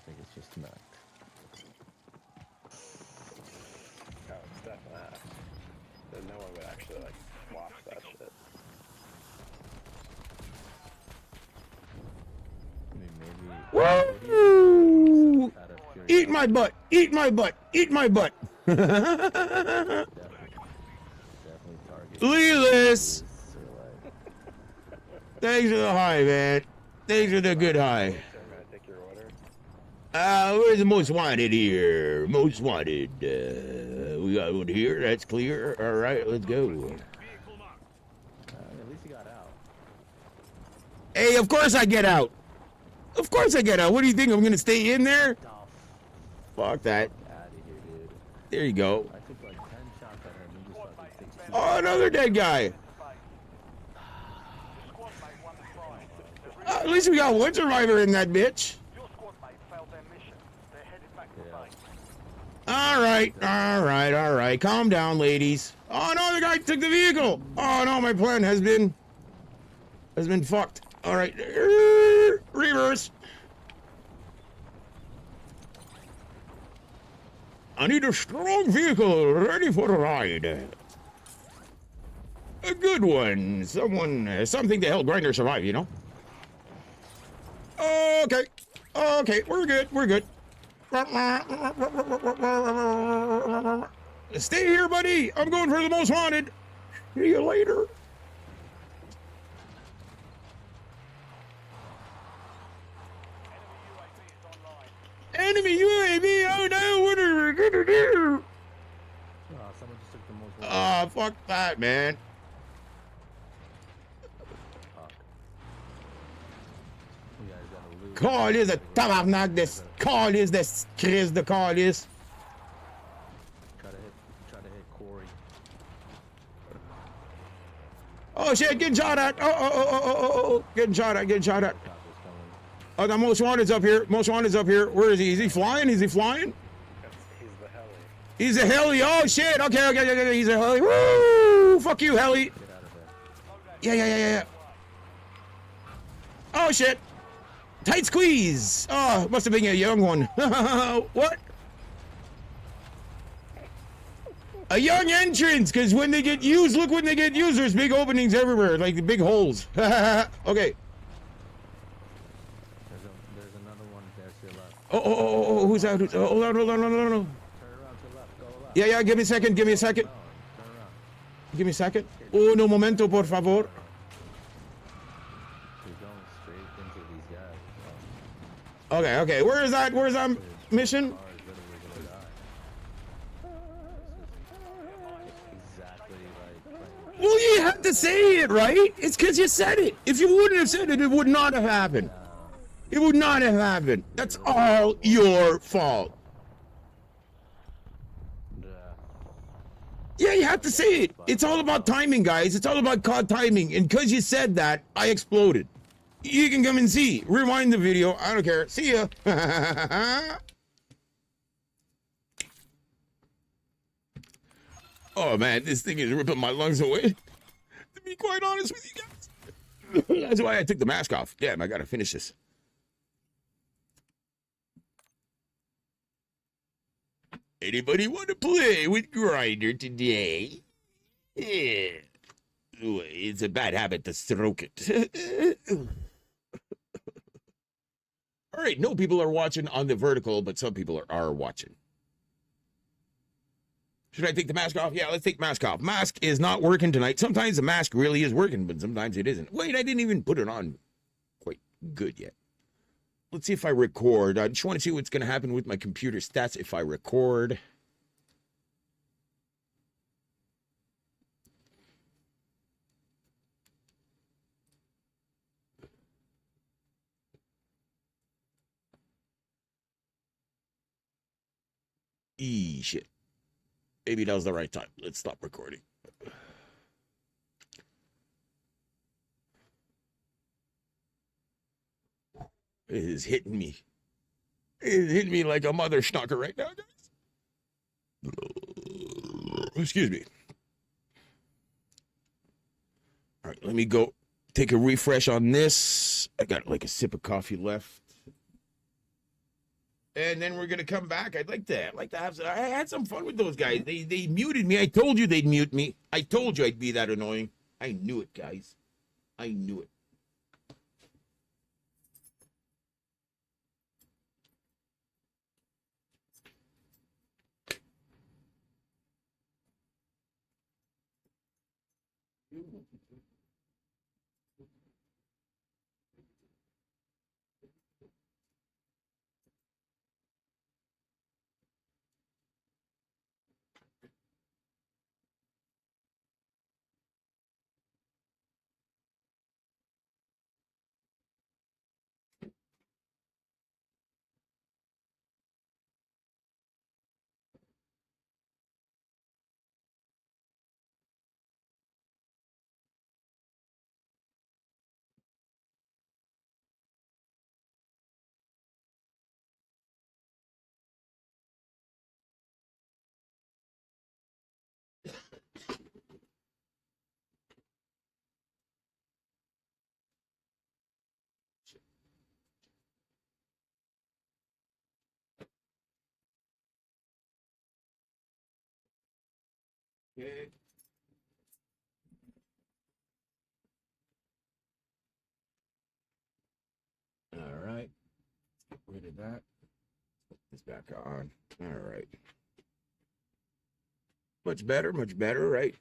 think it's just knocked. Oh, it's definitely that. Then no one would actually like watch that shit. I mean, maybe. Woo! Out of Eat my butt. Eat my butt. Eat my butt. definitely target. Look at this. Or like, Thanks for the high, man. Thanks for the good high. So I'm gonna take your order. Where's the most wanted here? Most wanted. We got one here. That's clear. All right, let's go. at least you got out. Hey, of course I get out. Of course I get out. What do you think? I'm going to stay in there? Fuck that. Out of here, dude. There you go. I took like 10 shots at him. He just fucking takes 2. Oh, another dead guy. Squad mate won the fight. At least we got one survivor in that bitch. Your squad mate failed their mission. They're headed back to Yeah. base. All right. Calm down, ladies. Oh, no, the guy took the vehicle. Oh, no, my plan has been fucked. All right. Reverse. I need a strong vehicle ready for a ride. A good one. Something to help Grinder survive, you know? Okay. Okay, we're good. Stay here, buddy. I'm going for the most wanted. See you later. Enemy UAV, oh no, what are we gonna do? Someone just took the most. Ah, fuck that, man. Fuck. You guys gotta lose. Call is a tabarnak this. Call is this Chris the call is. Try to hit Corey. Oh shit, getting shot at. Oh. Getting shot at. Cop is coming. Oh, the most wanted's up here. Where is he? Is he flying? He's the heli. He's a heli. Oh shit. Okay. He's a heli. Woo! Fuck you, heli. Get out of there. Yeah. Oh shit. Tight squeeze. Oh, must have been a young one. What? A young entrance, because when they get used, look when they get used, there's big openings everywhere, like the big holes. Okay. There's another one there to your left. Oh, who's out? Hold on. Turn around to the left. Go left. Yeah, give me a second. Turn around. Give me a second. Oh, no momento, por favor. He's going straight into these guys. Okay. Where is that mission? Car is literally gonna die. Exactly like. Well, you have to say it, right? It's because you said it. If you wouldn't have said it, it would not have happened. It would not have happened. That's all your fault. Yeah, you have to say it. It's all about timing, guys. It's all about COD timing. And because you said that, I exploded. You can come and see. Rewind the video. I don't care. See ya. Oh, man, this thing is ripping my lungs away. To be quite honest with you guys. That's why I took the mask off. Damn, I gotta finish this. Anybody want to play with Grinder today? Yeah. Ooh, it's a bad habit to stroke it. All right, no people are watching on the vertical, but some people are watching. Should I take the mask off? Yeah, let's take mask off. Mask is not working tonight. Sometimes the mask really is working, but sometimes it isn't. Wait, I didn't even put it on quite good yet. Let's see if I record. I just want to see what's going to happen with my computer stats if I record. Shit. Maybe that was the right time. Let's stop recording. It is hitting me. It is hitting me like a mother schnocker right now, guys. Excuse me. All right, let me go take a refresh on this. I got like a sip of coffee left. And then we're gonna come back. I'd like to have some, I had some fun with those guys. They muted me. I told you they'd mute me. I told you I'd be that annoying. I knew it, guys. I knew it. Okay. All right. Get rid of that. Put this back on. All right. Much better, right?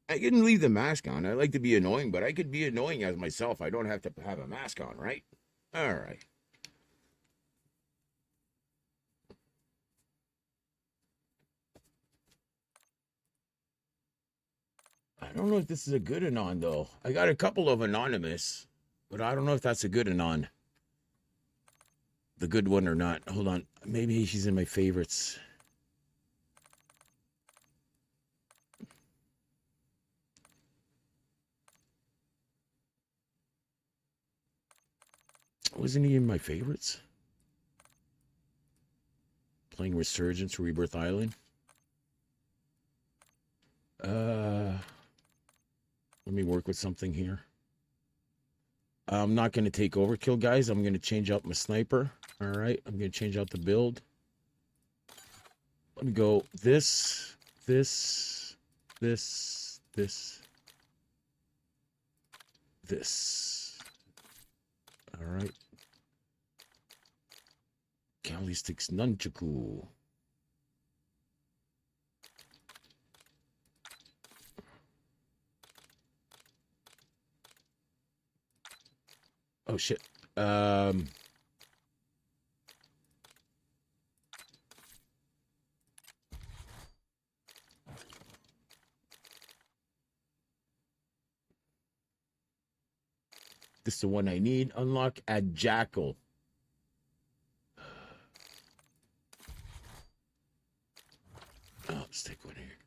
I can leave the mask on. I like to be annoying, but I could be annoying as myself. I don't have to have a mask on, right? All right. I don't know if this is a good anon, though. I got a couple of anonymous, but I don't know if that's a good anon. The good one or not. Hold on. Maybe she's in my favorites. Wasn't he in my favorites? Playing Resurgence, Rebirth Island. Let me work with something here. I'm not going to take overkill, guys. I'm going to change out my sniper. All right. I'm going to change out the build. Let me go this. All right. Kali sticks nunchaku. Oh shit. This is the one I need. Unlock at Jackal. Oh, let's take one here.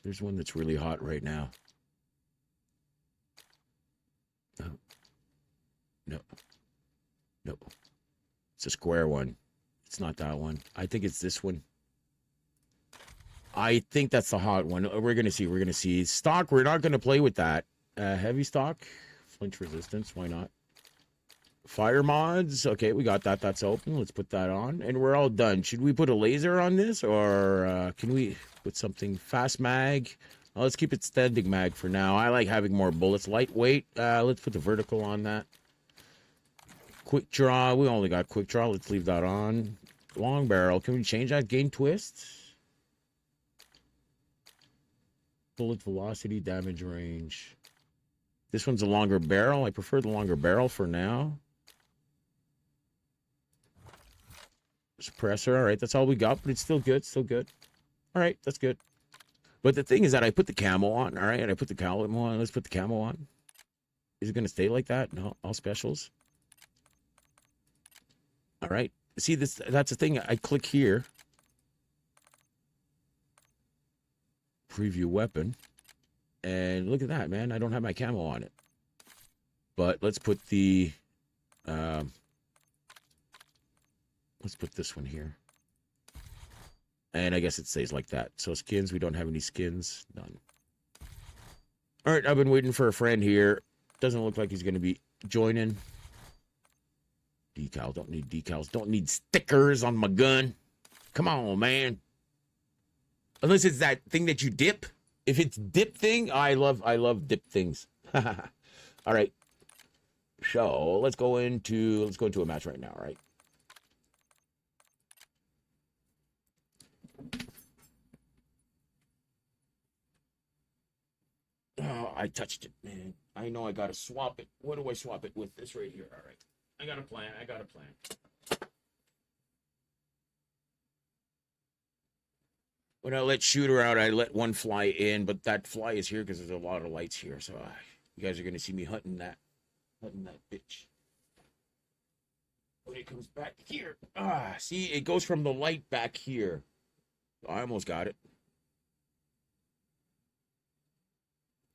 There's one that's really hot right now. No. It's a square one. It's not that one. I think it's this one. I think that's the hot one. We're going to see. Stock, we're not going to play with that. Heavy stock. Flinch resistance. Why not? Fire mods. Okay, we got that. That's open. Let's put that on. And we're all done. Should we put a laser on this? Or can we put something? Fast mag. Let's keep it standing mag for now. I like having more bullets. Lightweight. Let's put the vertical on that. Quick draw. We only got quick draw. Let's leave that on. Long barrel. Can we change that? Gain twist. Bullet velocity, damage range. This one's a longer barrel. I prefer the longer barrel for now. Suppressor. All right, that's all we got, but it's still good. Still good. All right, that's good. But the thing is that I put the camo on. All right, and I put the camo on. Let's put the camo on. Is it going to stay like that? No, all specials. All right. See, that's the thing. I click here. Preview weapon. And look at that, man. I don't have my camo on it. But let's put the let's put this one here. And I guess it stays like that. So skins, we don't have any skins. None. All right, I've been waiting for a friend here. Doesn't look like he's going to be joining. Decal, don't need decals. Don't need stickers on my gun. Come on, man. Unless it's that thing that you dip. If it's dip thing, I love dip things. All right. So let's go into a match right now, all right? Oh, I touched it, man. I know I gotta swap it. What do I swap it with? This right here. All right. I got a plan. When I let shooter out, I let one fly in, but that fly is here because there's a lot of lights here. So you guys are gonna see me hunting that bitch. When it comes back here, see, it goes from the light back here. I almost got it.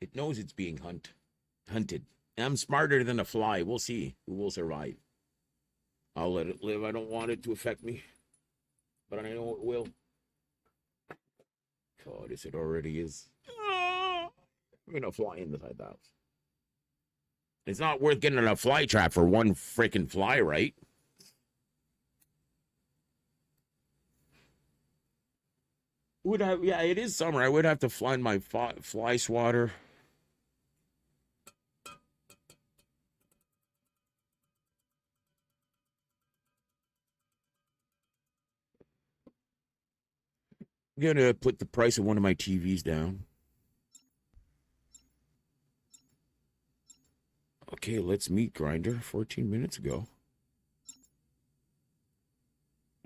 It knows it's being hunted. I'm smarter than a fly. We'll see who will survive. I'll let it live. I don't want it to affect me, but I know it will. God, it already is. I'm gonna fly inside the house. It's not worth getting a fly trap for one freaking fly, right? Yeah, it is summer. I would have to find my fly swatter. I'm gonna put the price of one of my TVs down. Okay, let's meet Grinder 14 minutes ago.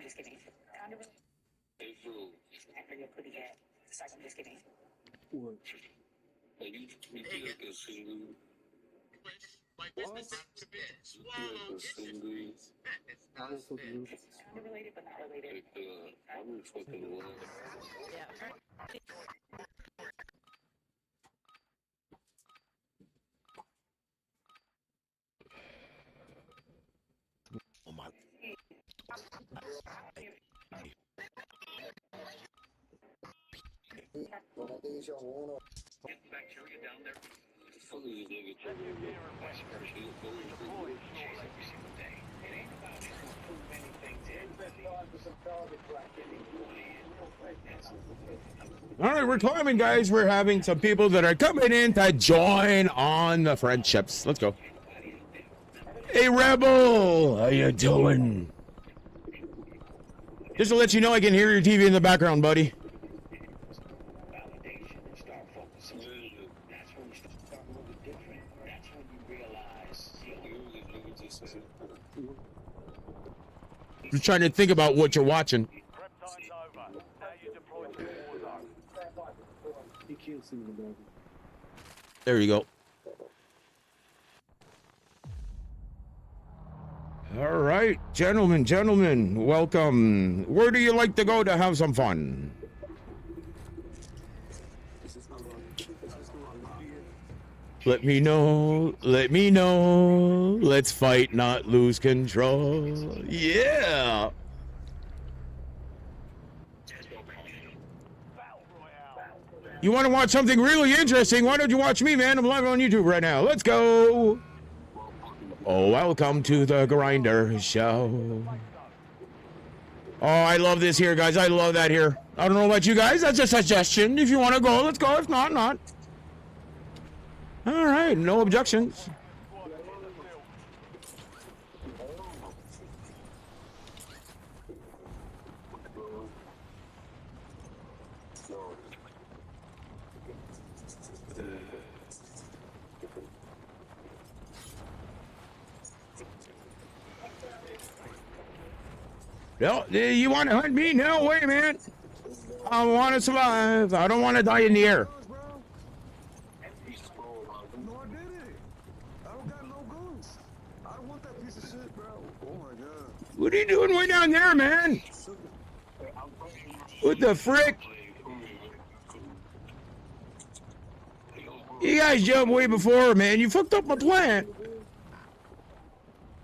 Just kidding. Just kidding. Unrelated, but not related. Oh my. All right, we're climbing, guys. We're having some people that are coming in to join on the friendships. Let's go. Hey, Rebel, how you doing? Just to let you know, I can hear your TV in the background, buddy. Just trying to think about what you're watching. There you go. All right, gentlemen, welcome. Where do you like to go to have some fun? Let me know. Let's fight, not lose control. Yeah. You want to watch something really interesting? Why don't you watch me, man? I'm live on YouTube right now. Let's go. Oh, welcome to the Grinder Show. Oh, I love this here, guys. I love that here. I don't know about you guys. That's a suggestion. If you want to go, let's go. If not, not. All right, no objections. No, you want to hunt me? No way, man. I want to survive. I don't want to die in the air. What are you doing way down there, man? What the frick? You guys jumped way before, man. You fucked up my plan.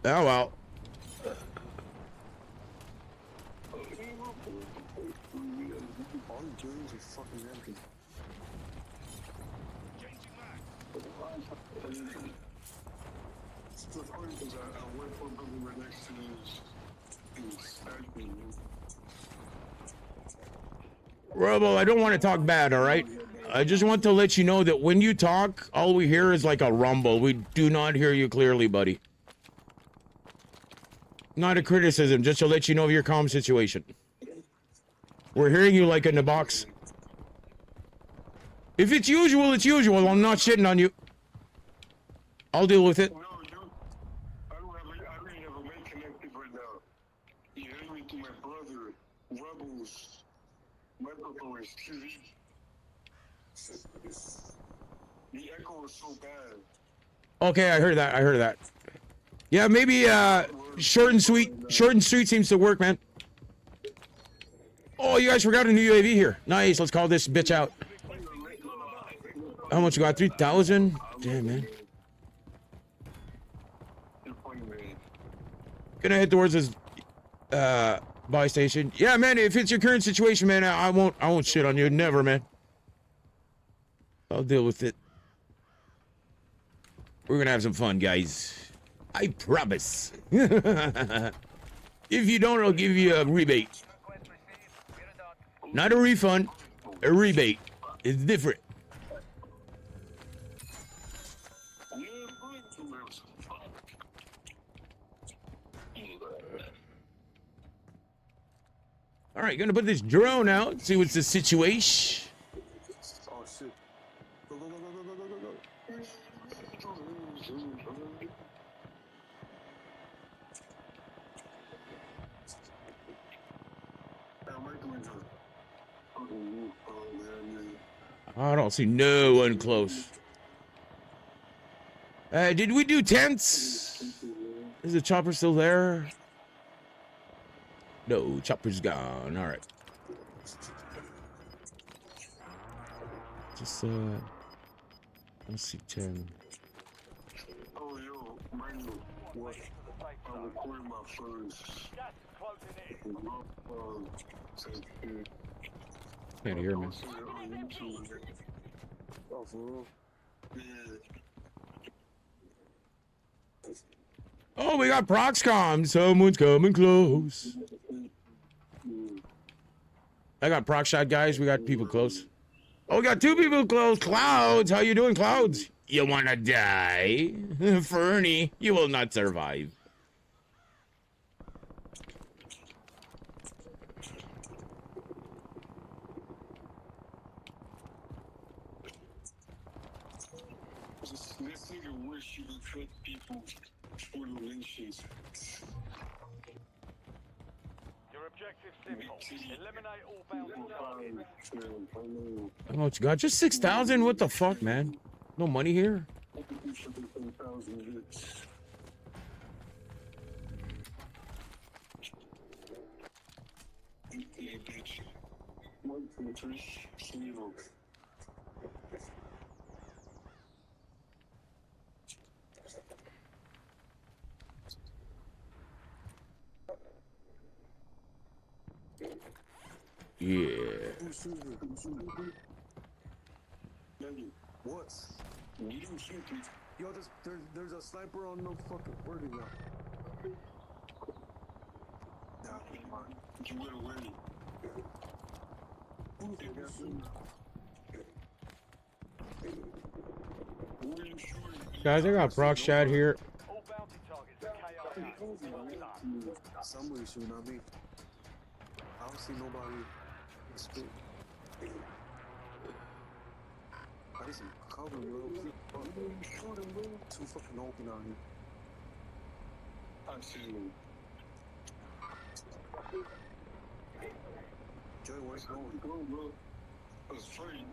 Oh well. All the buildings are fucking empty. It's the funny because I went for a building right next to this factory. Robo, I don't want to talk bad, all right? I just want to let you know that when you talk, all we hear is like a rumble. We do not hear you clearly, buddy. Not a criticism, just to let you know of your calm situation. We're hearing you like in the box. If it's usual, it's usual. I'm not shitting on you. I'll deal with it. No, I really have a way connected right now. You hear me to my brother, Rebels, microphone is TV. The echo is so bad. Okay, I heard that. I heard that. Yeah, maybe short and sweet. Short and sweet seems to work, man. Oh, you guys forgot a new UAV here. Nice. Let's call this bitch out. How much you got? 3,000? Damn, man. Gonna head towards this buy station. Yeah, man. If it's your current situation, man, I won't shit on you. Never, man. I'll deal with it. We're gonna have some fun, guys. I promise. If you don't, I'll give you a rebate. Not a refund, a rebate. It's different. All right, gonna put this drone out, see what's the situation. Oh shit. Go, go, go, go, go, go, go, go. I don't see no one close. Did we do tents? Is the chopper still there? No, chopper's gone. All right. Just let's see 10. Oh yo, Manu, what? I'm recording my first. Can't hear me. Oh, for real? Yeah. Oh, we got Proxcom. Someone's coming close. I got proc shot, guys. We got people close. Oh, we got two people close. Clouds, how you doing, Clouds? You wanna die? Fernie, you will not survive. This nigga wish you could cut people for the lynchings. Your objective simple. Eliminate all bounty targets. How much you got? Just 6,000? What the fuck, man? No money here? Yeah. What? Yo, there's a sniper on no fucking word now. Nah, come on. You went away. Guys, I got proc shot here. All bounty targets are KO. Somebody shooting at me. I don't see nobody. I need some cover, bro. Too fucking open out here. I see you. Joey, where's going? Go, bro. It's free.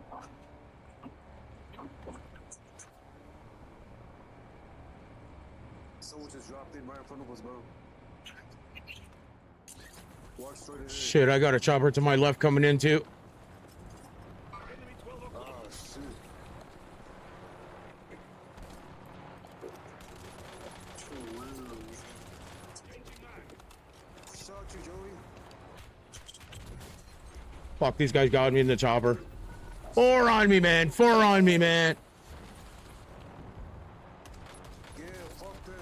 Someone just dropped in right in front of us, bro. Walk straight ahead. Shit, I got a chopper to my left coming in too. Oh, shit. Fuck, these guys got me in the chopper. 4 on me, man. 4 on me, man. Yeah, fuck them.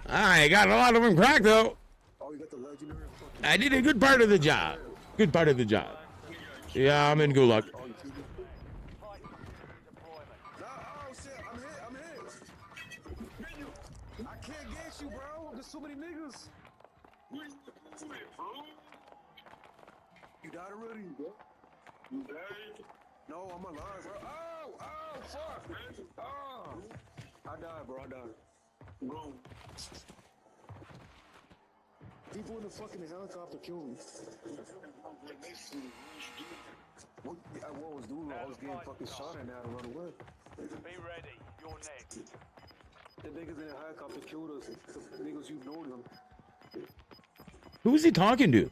I got a lot of them cracked, though. Oh, you got the legendary fucking... I did a good part of the job. Good part of the job. Yeah, I'm in Gulag. Oh, you kidding? Nah, oh shit, I'm hit. I can't get you, bro. There's so many niggas. You died already, bro? You died? No, I'm alive, bro. Oh, fuck. Oh. I died, bro. I died. Bro. People in the fucking helicopter killed me. What I was doing? I was getting fucking shot at now to run away. Be ready. You're next. The niggas in the helicopter killed us. The niggas, you know them. Who's he talking to?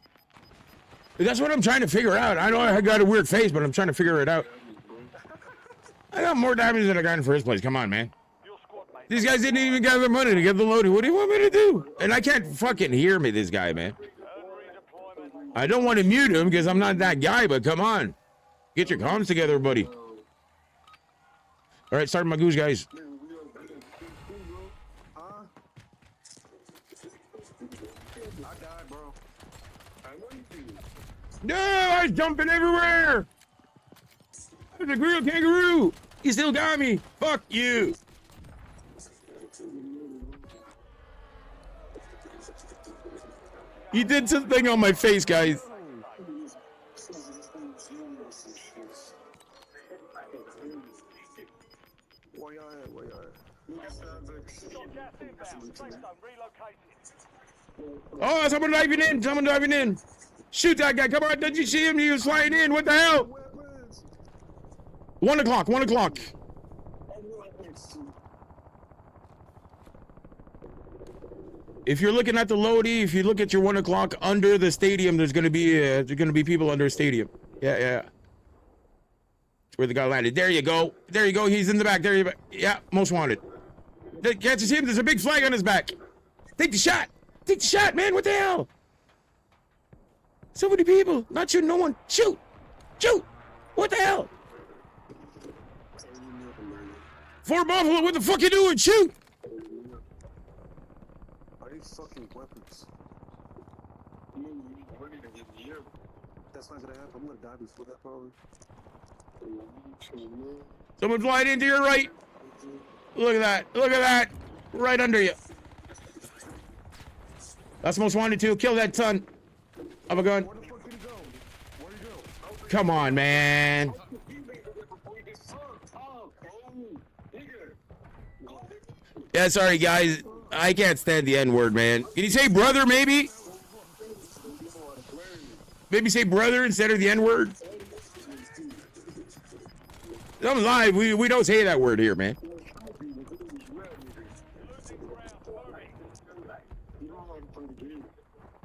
That's what I'm trying to figure out. I know I got a weird face, but I'm trying to figure it out. I got more damage than I got in the first place. Come on, man. Your squad mate. These guys didn't even gather money to get the loading. What do you want me to do? And I can't fucking hear me, this guy, man. Redeployment. I don't want to mute him because I'm not that guy, but come on. Get your comms together, buddy. All right, start my goose, guys. I died, bro. No, I was jumping everywhere. I was a real kangaroo. You still got me. Fuck you. You did something on my face, guys. Where y'all at? Where y'all at? Got gas inbound. Safe zone relocated. Oh, someone diving in. Someone diving in. Shoot that guy. Come on. Did you see him? He was flying in. What the hell? Weapons. 1 o'clock. 1 o'clock. If you're looking at the Lodi, if you look at your 1 o'clock under the stadium, there's gonna be people under the stadium. Yeah. That's where the guy landed. There you go. There you go. He's in the back. There you go. Yeah, most wanted. Can't you see him? There's a big flag on his back. Take the shot. Take the shot, man. What the hell? So many people. Not shooting no one. Shoot. Shoot. What the hell? Fort Buffalo, what the fuck you doing? Shoot. Are these fucking weapons? That's not gonna happen. I'm gonna die before that, probably. Someone flying into your right. Look at that. Look at that. Right under you. That's most wanted to. Kill that son of a gun. Where the fuck did he go? Where'd he go? Come on, man. Yeah, sorry, guys. I can't stand the N-word, man. Can you say brother, maybe? Maybe say brother instead of the N-word? I'm live. We don't say that word here, man.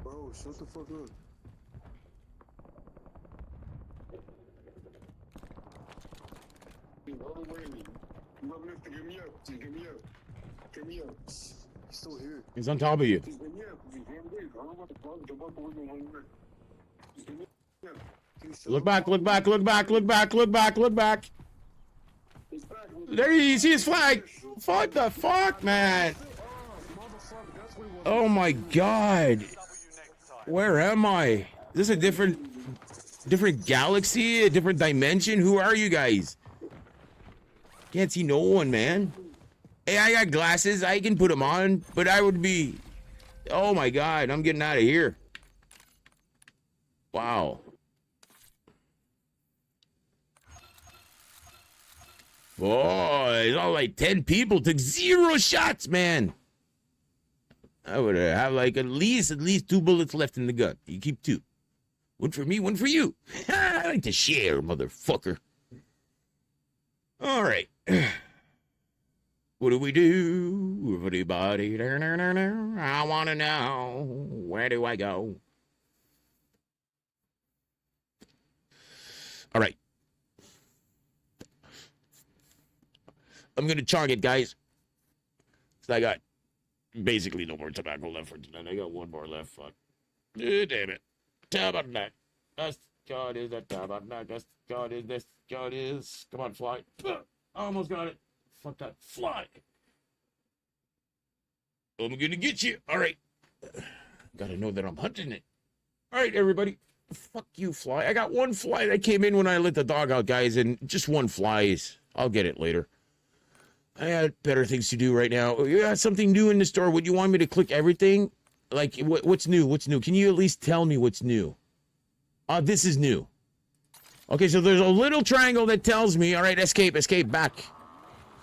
Bro, shut the fuck up. He's still here. He's on top of you. Look back, look back, look back, look back, look back, look back. There you see his flag. What the fuck, man? Oh my god. Where am I? Is this a different galaxy, a different dimension? Who are you guys? Can't see no one, man. Hey, I got glasses. I can put them on, but I would be... Oh my god, I'm getting out of here. Wow. Boy, all like 10 people took 0 shots, man. I would have like at least 2 bullets left in the gun. You keep 2. 1 for me, 1 for you. I like to share, motherfucker. All right. What do we do? Everybody, I want to know. Where do I go? All right. I'm going to chug it, guys. So I got basically no more tobacco left for tonight. I got 1 more left. Fuck. Damn it. tabernacle. Yes, God is a tabernacle. Yes, God is this. God is. Come on, fly. I almost got it. Fuck that. Fly. I'm gonna get you. All right. Gotta know that I'm hunting it. All right, everybody. Fuck you, fly. I got one fly that came in when I let the dog out, guys, and just one flies. I'll get it later. I got better things to do right now. You got something new in the store. Would you want me to click everything? Like, what's new? What's new? Can you at least tell me what's new? This is new. Okay, so there's a little triangle that tells me, all right, escape, back.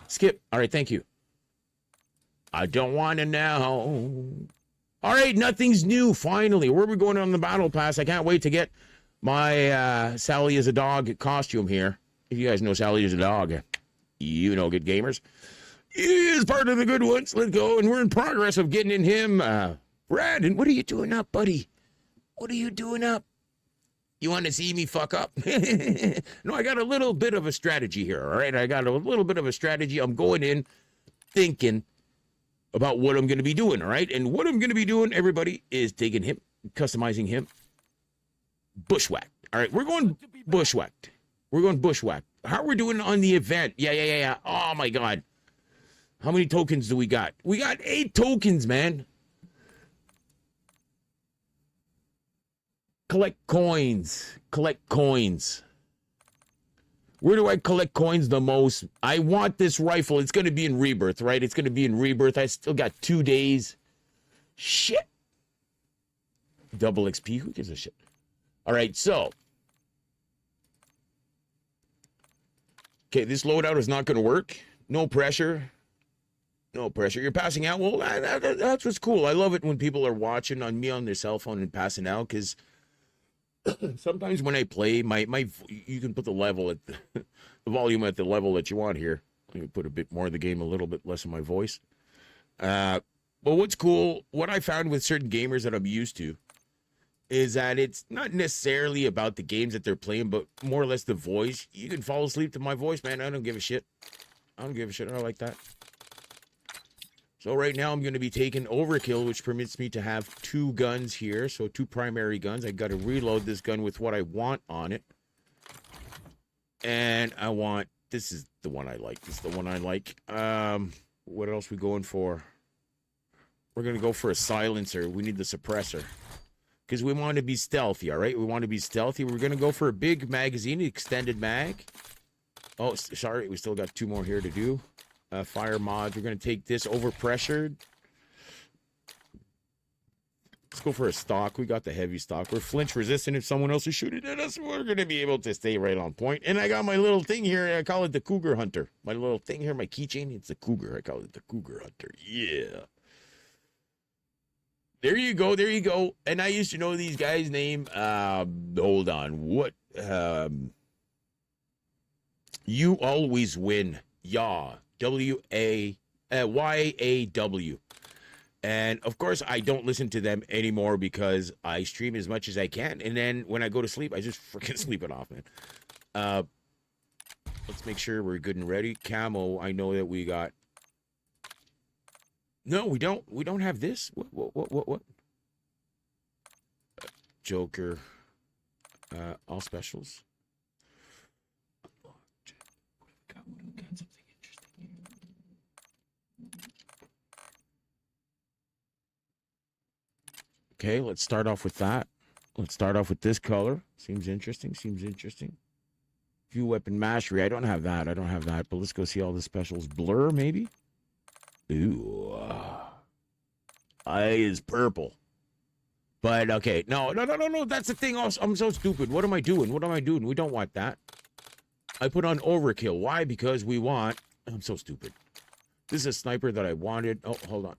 Skip. All right, thank you. I don't want to know. All right, nothing's new, finally. Where are we going on the battle pass? I can't wait to get my Sally is a dog costume here. If you guys know Sally is a dog, you know, good gamers. He is part of the good ones. Let's go, and we're in progress of getting in him. Brandon, what are you doing up, buddy? What are you doing up? You want to see me fuck up? No, I got a little bit of a strategy here, all right? I got a little bit of a strategy. I'm going in thinking about what I'm going to be doing, all right? And what I'm going to be doing, everybody, is taking him, customizing him, bushwhacked. All right, we're going bushwhacked. We're going bushwhacked. How are we doing on the event? Yeah. Oh, my God. How many tokens do we got? We got 8 tokens, man. Collect coins. Collect coins. Where do I collect coins the most? I want this rifle. It's going to be in Rebirth, right? It's going to be in Rebirth. I still got 2 days. Shit. Double XP. Who gives a shit? All right, so. Okay, this loadout is not going to work. No pressure. No pressure. You're passing out? Well, that's what's cool. I love it when people are watching on me on their cell phone and passing out, because sometimes when I play, my you can put the level at the volume at the level that you want here. Let me put a bit more of the game, a little bit less of my voice. But what's cool, what I found with certain gamers that I'm used to, is that it's not necessarily about the games that they're playing, but more or less the voice. You can fall asleep to my voice, man. I don't give a shit. I don't give a shit. I like that. So right now I'm going to be taking overkill, which permits me to have 2 guns here. So 2 primary guns. I got to reload this gun with what I want on it. And I want, this is the one I like. This is the one I like. What else we going for? We're going to go for a silencer. We need the suppressor, because we want to be stealthy, all right? We want to be stealthy. We're going to go for a big magazine, extended mag. Oh, sorry. We still got 2 more here to do. Fire mods. We're going to take this overpressured. Let's go for a stock. We got the heavy stock. We're flinch resistant if someone else is shooting at us. We're going to be able to stay right on point. And I got my little thing here. I call it the Cougar Hunter. My little thing here, my keychain. It's the Cougar. I call it the Cougar Hunter. Yeah. There you go. There you go. And I used to know these guys' name. Hold on. What? You always win. Yaw. W-A-Y-A-W. And of course, I don't listen to them anymore because I stream as much as I can. And then when I go to sleep, I just freaking sleep it off, man. Let's make sure we're good and ready. Camo, I know that we got. No, we don't. We don't have this. What? Joker. All specials. Got something interesting here. Okay, let's start off with that. Let's start off with this color. Seems interesting. View weapon mastery. I don't have that. But let's go see all the specials. Blur, maybe? Ooh. Eye is purple. But, okay. No. That's the thing. I'm so stupid. What am I doing? We don't want that. I put on overkill. Why? Because we want... I'm so stupid. This is a sniper that I wanted. Oh, hold on.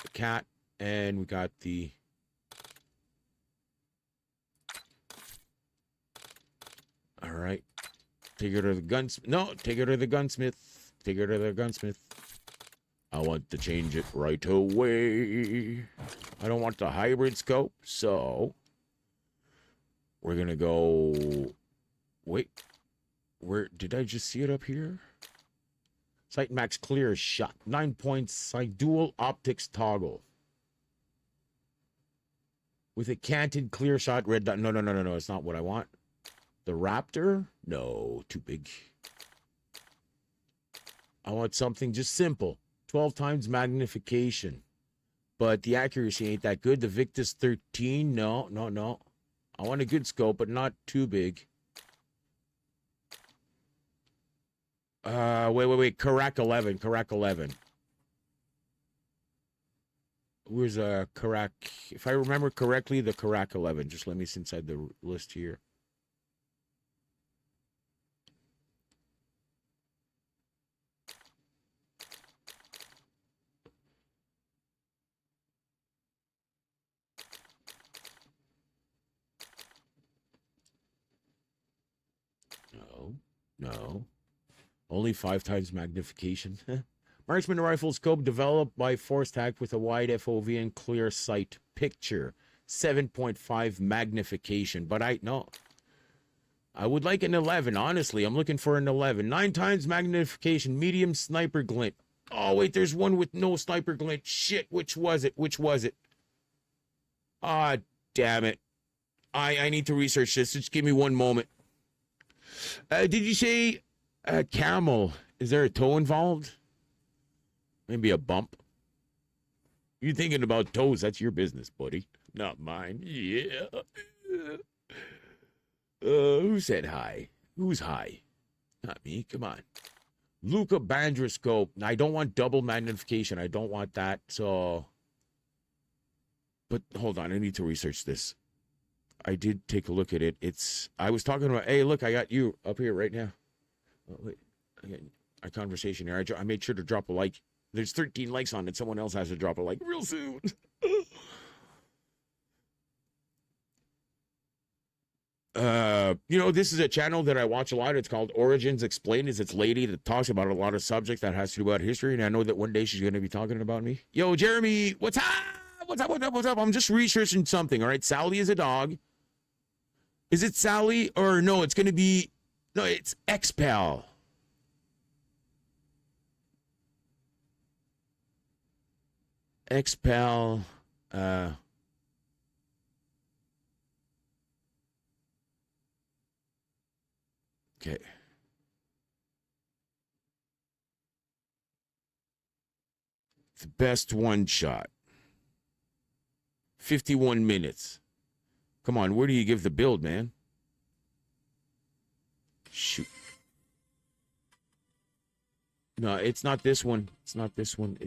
The cat. And we got the... All right. Take her to the gunsmith. No, take her to the gunsmith. I want to change it right away. I don't want the hybrid scope, so we're going to go... Wait. Where did I just see it up here? Sight max clear shot. 9 points. Sight dual optics toggle. with a canted clear shot red dot. No, it's not what I want. The Raptor? No, too big. I want something just simple. 12 times magnification. But the accuracy ain't that good. The Victus 13, no. I want a good scope, but not too big. Wait. Karak 11. Where's Karak? If I remember correctly, the Karak 11. Just let me see inside the list here. No. Only 5 times magnification. Marksman rifle scope developed by Force Tac with a wide FOV and clear sight picture. 7.5 magnification. But I would like an 11. Honestly, I'm looking for an 11. 9 times magnification. Medium sniper glint. Oh, wait, there's one with no sniper glint. Shit, which was it? Ah, damn it. I need to research this. Just give me one moment. Did you say camel? Is there a toe involved? Maybe a bump? You thinking about toes? That's your business, buddy. Not mine. Yeah. Who said hi? Who's hi? Not me. Come on. Luca Bandra scope. I don't want double magnification. I don't want that. So, but hold on. I need to research this. I did take a look at it. I was talking about, hey, look, I got you up here right now. Oh, wait, I got a conversation here. I made sure to drop a like. There's 13 likes on it. Someone else has to drop a like real soon. This is a channel that I watch a lot. It's called Origins Explained. It's lady that talks about a lot of subjects that has to do about history. And I know that one day she's going to be talking about me. Yo, Jeremy, what's up? What's up? I'm just researching something. All right. Sally is a dog. Is it Sally or no? It's going to be, no, it's Xpal. Xpal. Okay. The best one shot. 51 minutes. Come on, where do you give the build, man? Shoot. No, it's not this one. It's not this one.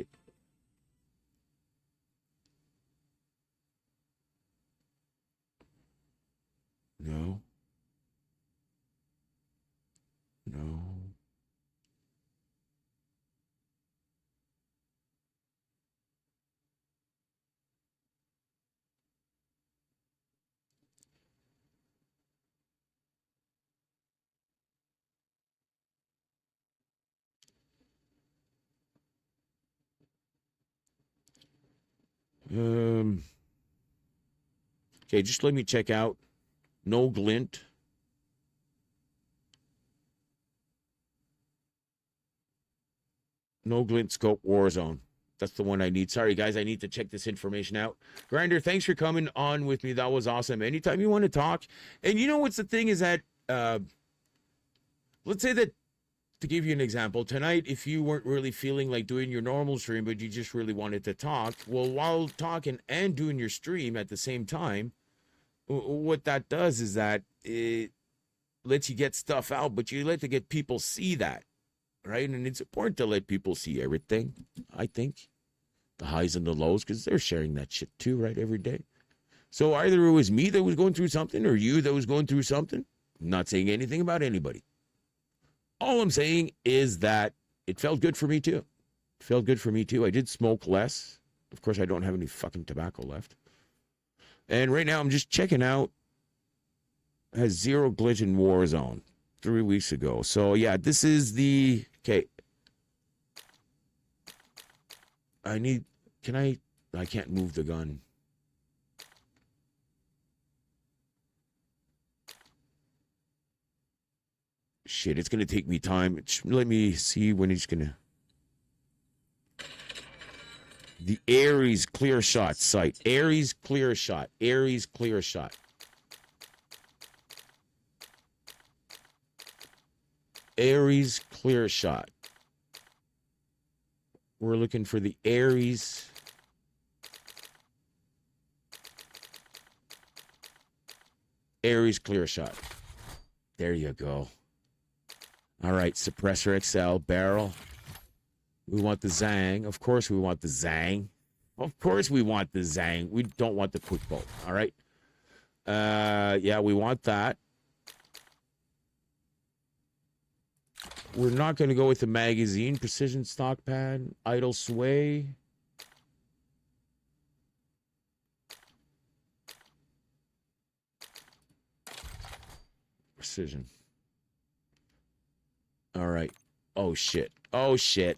No. Okay, just let me check out. No glint. No glint scope Warzone. That's the one I need. Sorry, guys, I need to check this information out. Grinder, thanks for coming on with me. That was awesome. Anytime you want to talk. And you know what's the thing is that, let's say that, to give you an example, tonight, if you weren't really feeling like doing your normal stream, but you just really wanted to talk, well, while talking and doing your stream at the same time, what that does is that it lets you get stuff out, but you let to get people see that, right? And it's important to let people see everything, I think. The highs and the lows, because they're sharing that shit too, right, every day. So either it was me that was going through something or you that was going through something. I'm not saying anything about anybody. All I'm saying is that it felt good for me too. It felt good for me too. I did smoke less. Of course, I don't have any fucking tobacco left. And right now, I'm just checking out. Has 0 glitch in Warzone 3 weeks ago. So yeah, this is the okay. I can't move the gun. Shit, it's gonna take me time. Let me see when he's gonna. The Aries clear shot site. Aries clear shot. Aries clear shot. Aries clear shot. We're looking for the Aries. Aries clear shot. There you go. All right, suppressor XL, barrel. We want the Zang. Of course we want the Zang. Of course we want the Zang. We don't want the quick bolt. All right. Yeah, we want that. We're not going to go with the magazine. Precision stock pad. Idle sway. Precision. All right. Oh, shit. Oh, shit.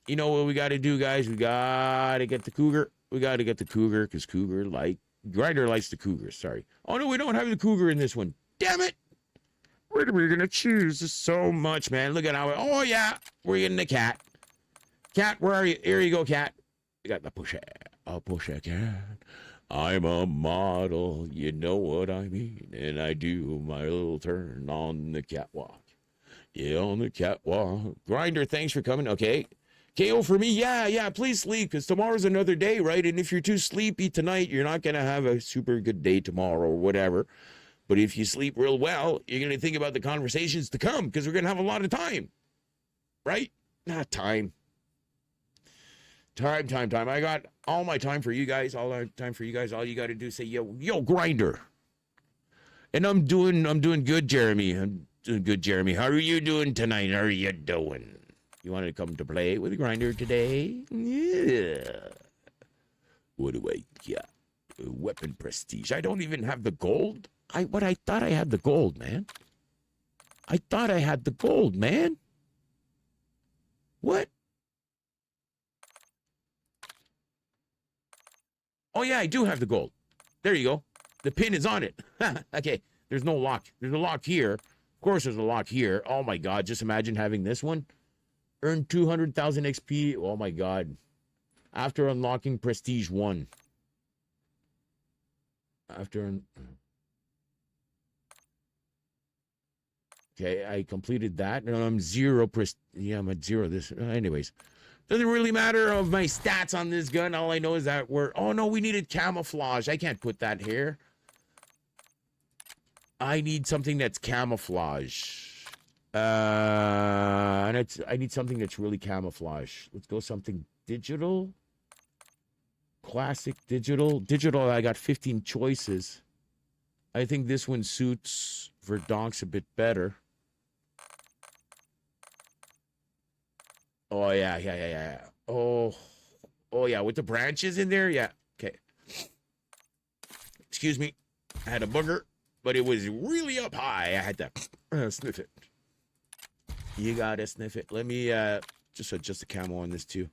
You know what we got to do, guys? We got to get the Cougar. We got to get the Cougar because Grinder likes the Cougar. Sorry. Oh, no, we don't have the Cougar in this one. Damn it. What are we going to choose? There's so much, man. Look at how... Oh, yeah. We're getting the cat. Cat, where are you? Here you go, cat. You got the pusher. I'll push a cat. I'm a model. You know what I mean. And I do my little turn on the catwalk. Yeah, on the catwalk. Grinder, thanks for coming. Okay. KO for me. Yeah. Please sleep because tomorrow's another day, right? And if you're too sleepy tonight, you're not going to have a super good day tomorrow or whatever. But if you sleep real well, you're going to think about the conversations to come because we're going to have a lot of time. Right? Not time. Time. I got all my time for you guys. All my time for you guys. All you got to do is say, yo, Grinder. And I'm doing good, Jeremy. I'm doing good, Jeremy. How are you doing tonight? How are you doing? You want to come to play with Grinder today? Yeah. What do I got? Weapon prestige. I don't even have the gold. I thought I had the gold, man. I thought I had the gold, man. What? Oh, yeah, I do have the gold. There you go. The pin is on it. Okay, there's no lock. There's a lock here. Of course there's a lock here. Oh, my God. Just imagine having this one. Earn 200,000 XP. Oh, my God. After unlocking Prestige 1. Okay, I completed that. And I'm zero. Yeah, I'm at zero. Anyways. Doesn't really matter of my stats on this gun. All I know is that oh no, we needed camouflage. I can't put that here. I need something that's camouflage. I need something that's really camouflage. Let's go something digital. Classic digital. Digital, I got 15 choices. I think this one suits Verdansk a bit better. Oh, yeah. Oh, yeah, with the branches in there? Yeah, okay. Excuse me. I had a booger, but it was really up high. I had to sniff it. You gotta sniff it. Let me just adjust the camo on this, too.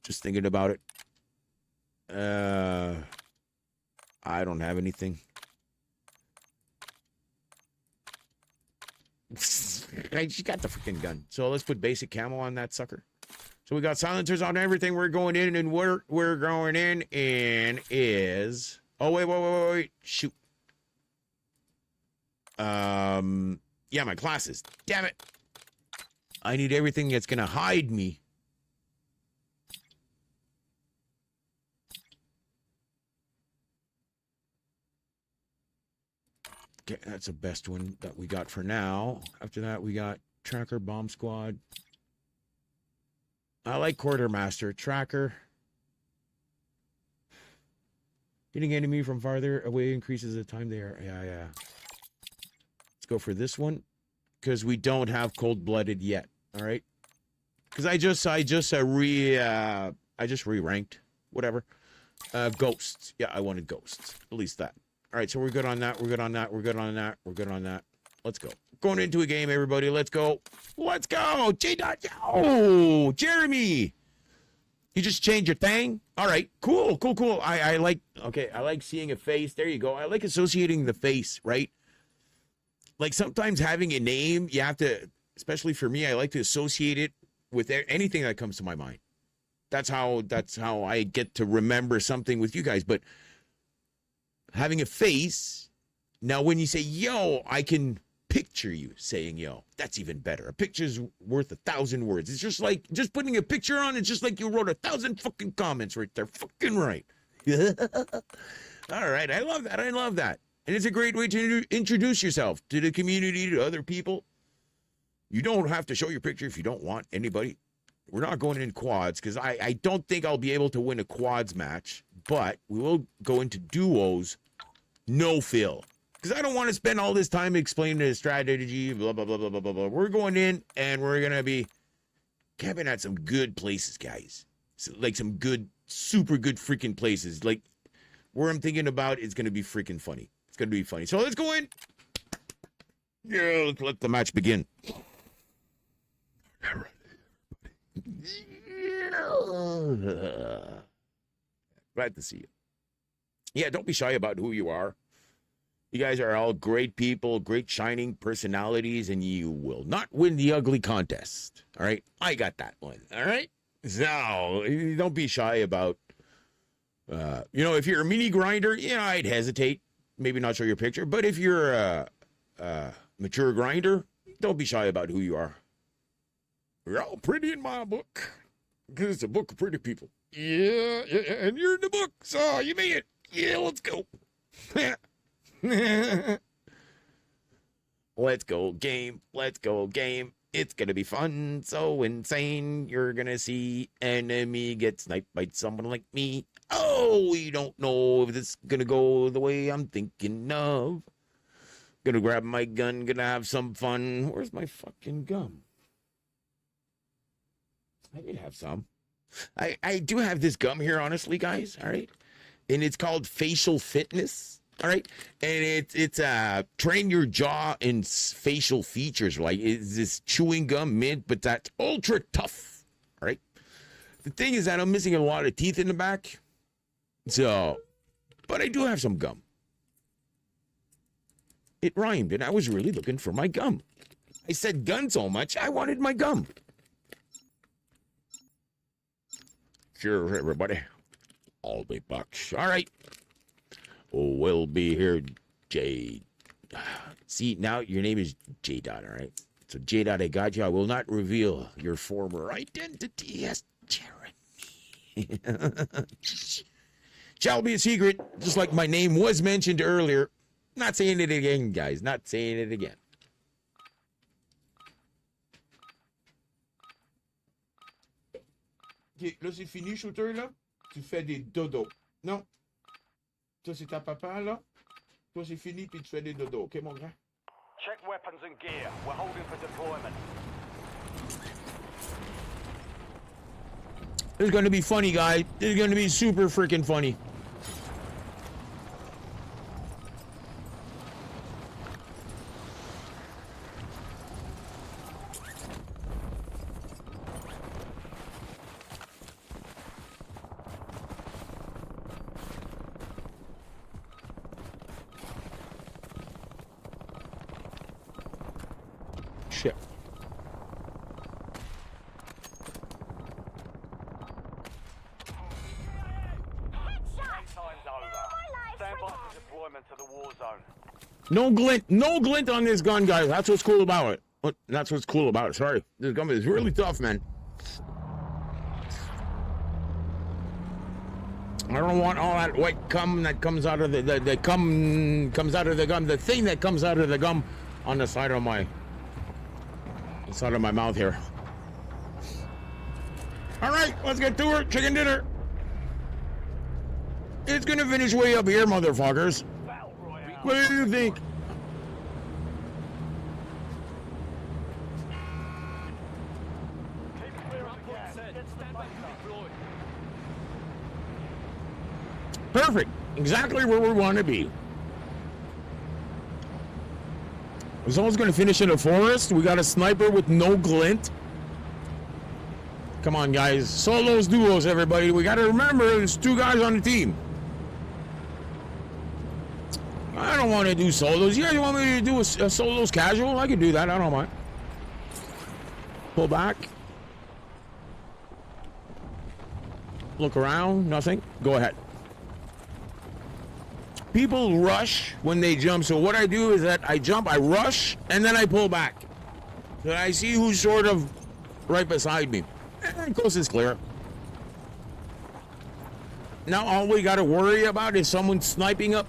Just thinking about it. I don't have anything. She got the freaking gun. So let's put basic camo on that sucker. So we got silencers on everything. We're going in, and we're going in is... Oh, wait. Shoot. Yeah, my glasses. Damn it. I need everything that's going to hide me. Okay, that's the best one that we got for now. After that, we got Tracker, Bomb Squad. I like Quartermaster. Tracker. Hitting enemy from farther away increases the time they are. Yeah. Let's go for this one. Because we don't have Cold-Blooded yet. All right? Because I just re-ranked. Whatever. Ghosts. Yeah, I wanted ghosts. At least that. All right, so we're good on that. We're good on that. Let's go. Going into a game, everybody. Let's go. Oh, Jeremy. You just changed your thing? All right, cool. I like seeing a face. There you go. I like associating the face, right? Like sometimes having a name, you have to, especially for me, I like to associate it with anything that comes to my mind. That's how I get to remember something with you guys. But having a face, now when you say yo, I can picture you saying yo. That's even better. A picture's worth 1,000 words. It's just like just putting a picture on. It's just like you wrote 1,000 fucking comments right there. Fucking right. All right, I love that. I love that. And it's a great way to introduce yourself to the community, to other people. You don't have to show your picture if you don't want anybody. We're not going in quads because I don't think I'll be able to win a quads match, but we will go into duos, no fill. Because I don't want to spend all this time explaining the strategy, blah, blah, blah, blah, blah, blah, blah. We're going in and we're going to be camping at some good places, guys. So, like some good, super good freaking places. Like where I'm thinking about is going to be freaking funny. It's going to be funny. So let's go in. Yeah, let's let the match begin. Glad to see you. Yeah, don't be shy about who you are. You guys are all great people, great shining personalities, and you will not win the ugly contest. All right? I got that one. All right? So, don't be shy about, if you're a mini grinder, yeah, I'd hesitate. Maybe not show your picture. But if you're a mature grinder, don't be shy about who you are. You're all pretty in my book. Because it's a book of pretty people. Yeah, and you're in the book. So, you made it. Yeah, let's go. Let's go game. Let's go game. It's gonna be fun, so insane. You're gonna see enemy get sniped by someone like me. Oh, we don't know if this is gonna go the way I'm thinking of. Gonna grab my gun, gonna have some fun. Where's my fucking gum? I did have some. I do have this gum here, honestly, guys. All right, and it's called Facial Fitness. All right, and it's train your jaw and facial features. Like it's this chewing gum mint, but that's ultra tough. All right. The thing is that I'm missing a lot of teeth in the back, so, but I do have some gum. It rhymed, and I was really looking for my gum. I said gun so much, I wanted my gum. Sure, everybody. I'll be back. All right. We'll be here, J. See, now your name is J. Dot, all right? So, J. Dot, I got you. I will not reveal your former identity as Jeremy. Shall be a secret, just like my name was mentioned earlier. Not saying it again, guys. Not saying it again. Ok, là, c'est fini, shooter, là? Tu fais des dodos. Non. Toi, c'est ta papa, là. Toi, c'est fini, puis tu fais des dodos. OK, mon grand? Check weapons and gear. We're holding for deployment. This is going to be funny, guys. This is going to be super freaking funny. Shit. Time's over. Stand by for deployment to the war zone. No glint on this gun, guys. That's what's cool about it. That's what's cool about it. Sorry. This gun is really tough, man. I don't want all that white cum that comes out of the cum comes out of the gum. The thing that comes out of the gum on the side of my mouth here. All right, let's get to it. Chicken dinner. It's gonna finish way up here, motherfuckers. What do you think? Keep clear of the gas. Stand by to deploy. Perfect. Exactly where we want to be. Someone's going to finish in a forest. We got a sniper with no glint. Come on, guys. Solos, duos, everybody. We got to remember there's two guys on the team. I don't want to do solos. You guys want me to do a solos casual? I can do that. I don't mind. Pull back. Look around, nothing. Go ahead. People rush when they jump, so what I do is that I jump, I rush, and then I pull back. Then I see who's sort of right beside me. And coast is clear. Now all we gotta worry about is someone sniping up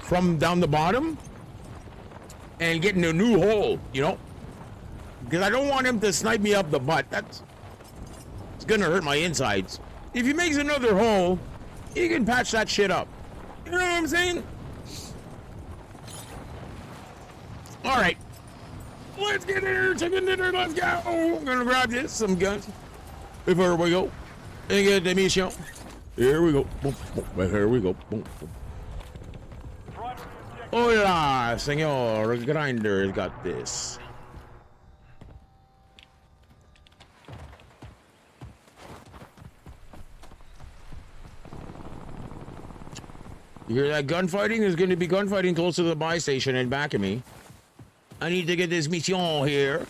from down the bottom and getting a new hole, you know? Because I don't want him to snipe me up the butt. It's gonna hurt my insides. If he makes another hole, he can patch that shit up. You know what I'm saying? All right. Let's get here, chicken dinner, let's go. I'm gonna grab this, some guns. Here we go. And get the mission. Here we go. Boom, boom. Here we go. Boom, boom. Hola, señor. Grinder's got this. You hear that gunfighting? There's going to be gunfighting close to the buy station in back of me. I need to get this mission here.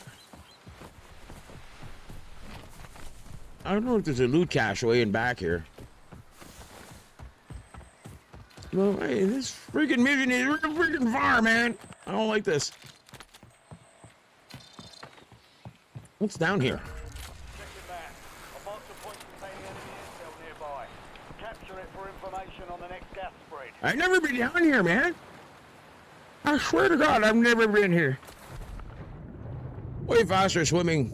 I don't know if there's a loot cache way in back here. Well, hey, this freaking mission is freaking far, man. I don't like this. What's down here? Check your map. I'll mark the points containing enemy intel nearby. Capture it for information on the next gas spread. I've never been down here, man. I swear to God, I've never been here. Way faster swimming.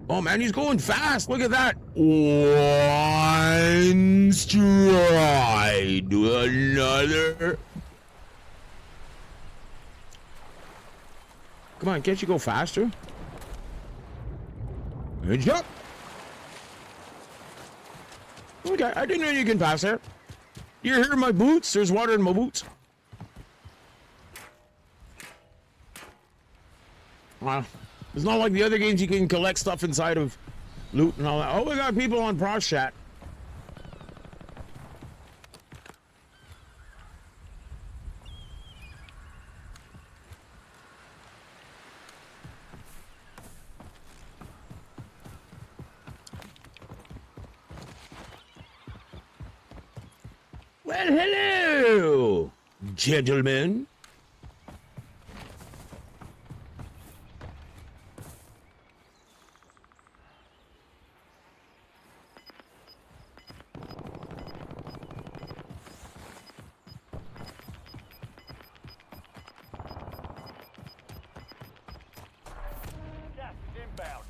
Oh, man, he's going fast. Look at that. One stride to another. Come on, can't you go faster? Good jump. Okay, I didn't know you can pass there. You hear my boots? There's water in my boots. Wow. It's not like the other games you can collect stuff inside of loot and all that. Oh, we got people on Prosh chat. Well, hello, gentlemen. Gas is inbound.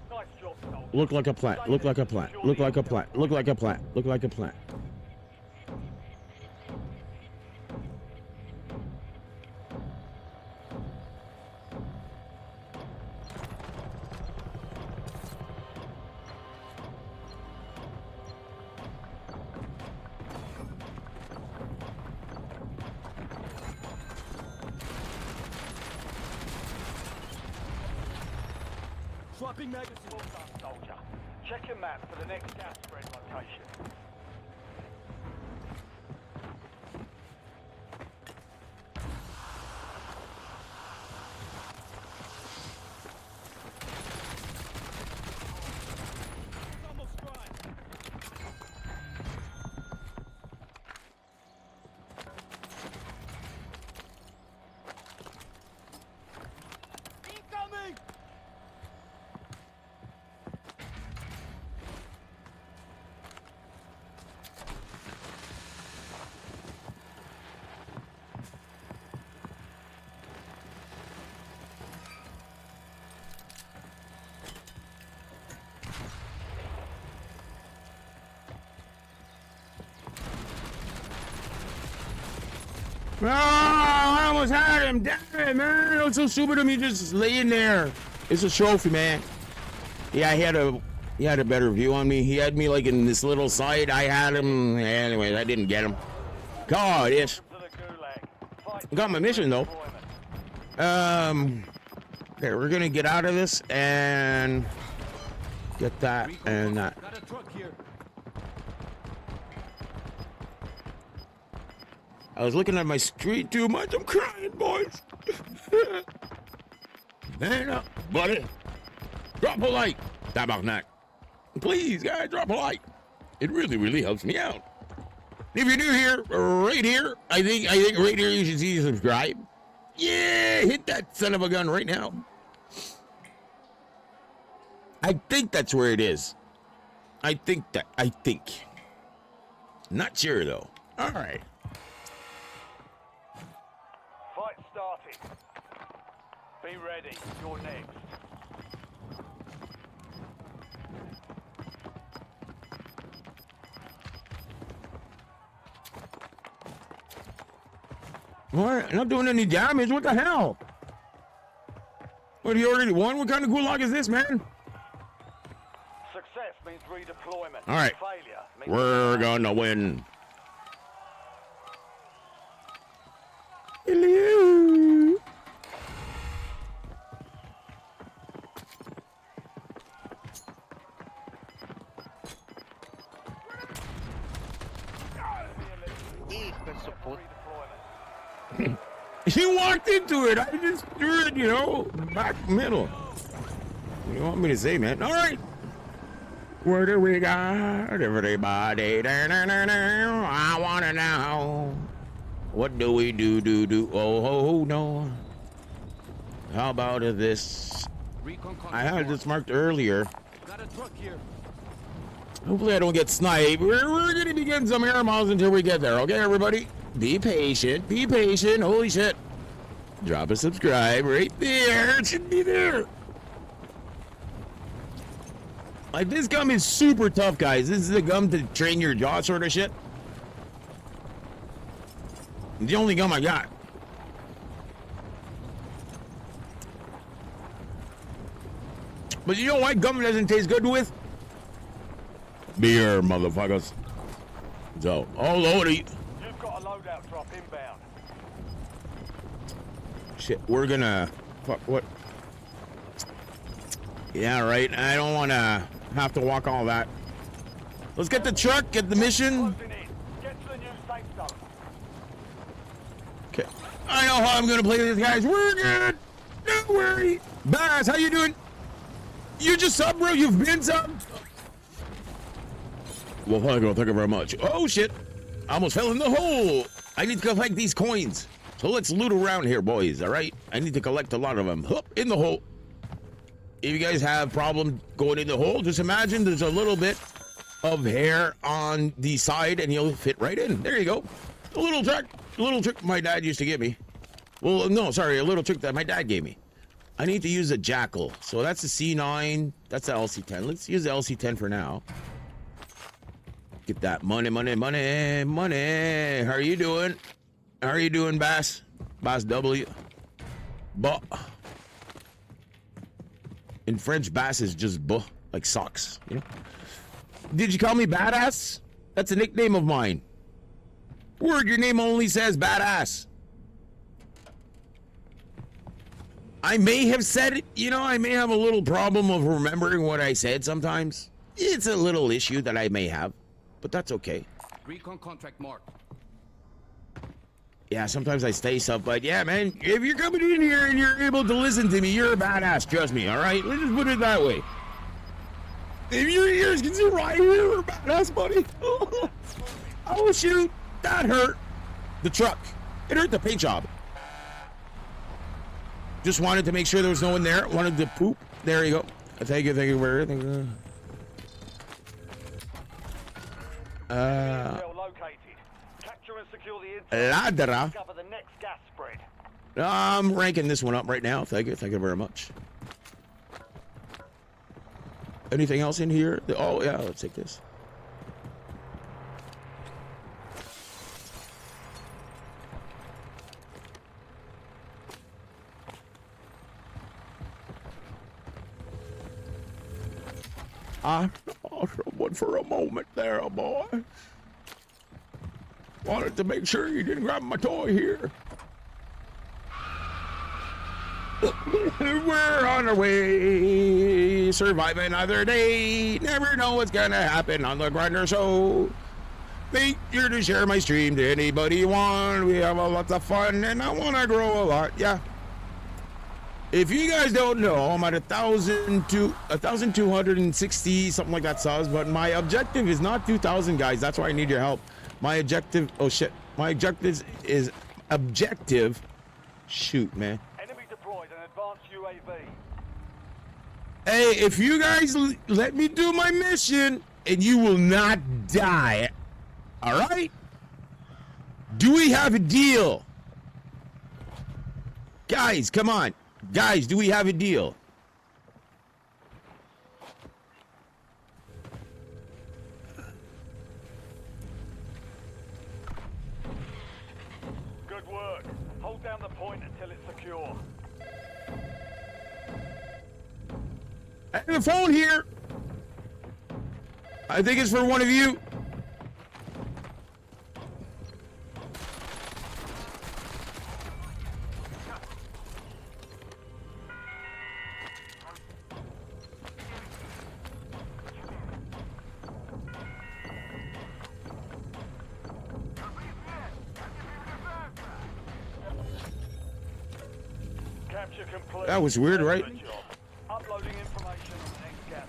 Nice job, soldier. Look like a plant. Look like a plant. Look like a plant. Look like a plant. Look like a plant. Swapping magazine. Well done, soldier. Check your map for the next gas spread location. Incoming! Oh, I almost had him. Damn it, man. It was so stupid of me just laying there. It's a trophy, man. Yeah, he had a better view on me. He had me like in this little side. I had him. Anyways, I didn't get him. God, yes. To the gulag. Fight Got my mission though. deployment. Okay, we're gonna get out of this and get that and that. Got a truck here. I was looking at my screen too much. I'm crying, boys. Man up, buddy. Drop a like. Tabarnak. Please, guys, drop a like. It really, really helps me out. If you're new here, right here, I think right here you should see subscribe. Yeah, hit that son of a gun right now. I think that's where it is. I think. Not sure though. All right. Fight started. Be ready. You're next. What? Not doing any damage. What the hell? What, you already won? What kind of gulag is this, man? Success means redeployment. All right. Failure means We're gonna win. Hello. You walked into it. I just threw it, back middle. What do you want me to say, man? All right. Where do we got everybody? I wanna know. What do we do? Oh no. How about this? I had this marked earlier. Got a truck here. Hopefully I don't get sniped. We're gonna be getting some air miles until we get there, okay, everybody? Be patient. Be patient. Holy shit. Drop a subscribe right there. It should be there. Like, this gum is super tough, guys. This is a gum to train your jaw sort of shit. The only gum I got. But you know what gum doesn't taste good with? Beer, motherfuckers. So, oh lordy. You've got a loadout drop inbound. Shit, we're gonna... Fuck, what? Yeah, right. I don't want to have to walk all that. Let's get the truck, get the mission. Closing in. Get to the new safe zone. Okay. I know how I'm gonna play this, guys. We're good. Don't worry. Bass, how you doing? You just sub, bro? You've been sub? Well, thank you very much. Oh, shit. I almost fell in the hole. I need to collect these coins. So let's loot around here, boys, all right? I need to collect a lot of them. Hup, in the hole. If you guys have problem going in the hole, just imagine there's a little bit of hair on the side and you'll fit right in. There you go. A little trick my dad used to give me. Well, no, sorry, a little trick that my dad gave me. I need to use a jackal. So that's the C9. That's the LC10. Let's use the LC10 for now. Get that money. How are you doing? How are you doing, Bass? Bass W. But in French, bass is just buh, like socks, you know? Did you call me badass? That's a nickname of mine. Word, your name only says badass. I may have said it, I may have a little problem of remembering what I said sometimes. It's a little issue that I may have, but that's okay. Recon contract marked. Yeah, sometimes I say stuff, but yeah, man, if you're coming in here and you're able to listen to me, you're a badass, trust me, all right? Let's just put it that way. If your ears can see right, you're a badass, buddy. Oh, shoot, that hurt. The truck, it hurt the paint job. Just wanted to make sure there was no one there. Wanted to poop. There you go. Thank you for everything. Ladra. I'm ranking this one up right now. Thank you very much. Anything else in here? Oh yeah, let's take this. I saw someone for a moment there, boy. Wanted to make sure you didn't grab my toy here. We're on our way, survive another day. Never know what's gonna happen on the Grinder Show. Be sure to share my stream to anybody you want. We have a lot of fun, and I want to grow a lot. Yeah. If you guys don't know, I'm at 1,260 something like that subs, but my objective is not 2,000 guys. That's why I need your help. My objective. Oh shit. My objective is objective. Shoot, man. Enemy deployed an advanced UAV. Hey, if you guys let me do my mission, and you will not die. All right? Do we have a deal? Guys, come on. Guys, do we have a deal? Good work. Hold down the point until it's secure. I have a phone here. I think it's for one of you. Capture complete. That was weird, right? Excellent job. Uploading information on next gas.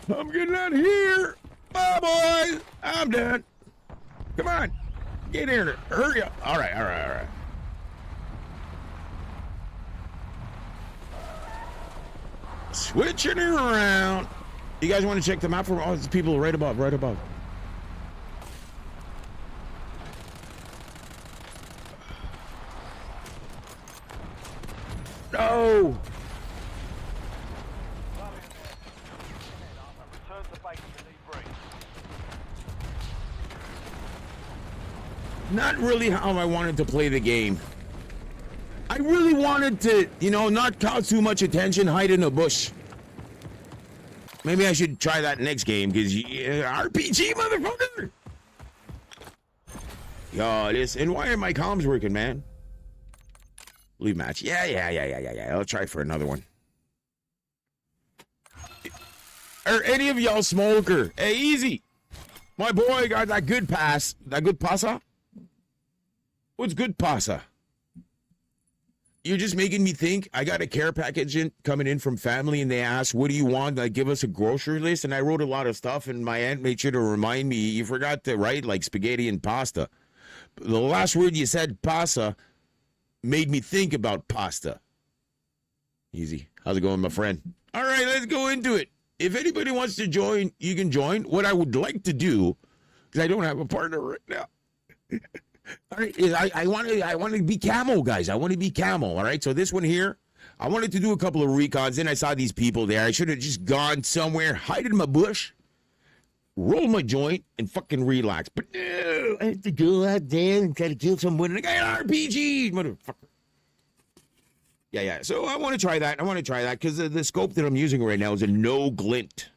I'm getting out of here. Bye, boys. I'm done. Come on. Get in there. Hurry up. All right, all right, all right. Switching it around. You guys want to check the map for all the people right above, right above. No. Return to base to debrief. Not really how I wanted to play the game. I really wanted to, you know, not cause too much attention, hide in a bush. Maybe I should try that next game, because RPG, motherfucker! Yo, this, and why are my comms working, man? Leave match. Yeah. I'll try for another one. Are any of y'all smoker? Hey, easy. My boy got that good pass. That good passa? What's good passa? You're just making me think. I got a care package coming in from family, and they asked, what do you want? Like, give us a grocery list. And I wrote a lot of stuff, and my aunt made sure to remind me, you forgot to write, like, spaghetti and pasta. The last word you said, pasta, made me think about pasta. Easy. How's it going, my friend? All right, let's go into it. If anybody wants to join, you can join. What I would like to do, because I don't have a partner right now. All right, is I want to be camo, guys. I want to be camo. All right, so this one here, I wanted to do a couple of recons. Then I saw these people there. I should have just gone somewhere, hide in my bush, roll my joint, and fucking relax. But no, I have to go out there and try to kill someone. And I got an RPG, motherfucker. Yeah. So I want to try that. Because the scope that I'm using right now is a no glint.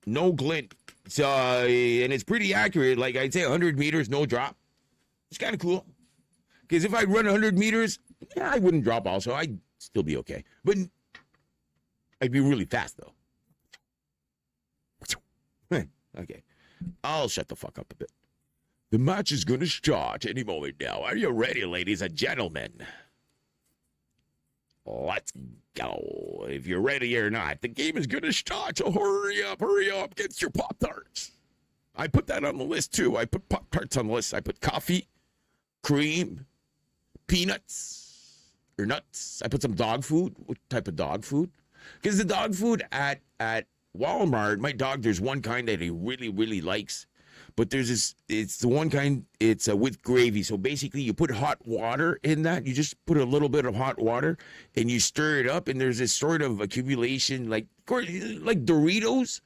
No glint. So, and it's pretty accurate. Like I'd say 100 meters, no drop. It's kind of cool. Because if I run 100 meters, yeah, I wouldn't drop also. I'd still be okay. But I'd be really fast, though. Okay. I'll shut the fuck up a bit. The match is going to start any moment now. Are you ready, ladies and gentlemen? Let's go. If you're ready or not, the game is going to start. So hurry up. Get your Pop-Tarts. I put that on the list, too. I put Pop-Tarts on the list. I put coffee, cream, peanuts, or nuts. I put some dog food. What type of dog food? Because the dog food at Walmart, my dog, there's one kind that he really, really likes. But there's this, it's the one kind, it's with gravy. So basically you put hot water in that. You just put a little bit of hot water and you stir it up. And there's this sort of accumulation, like Doritos,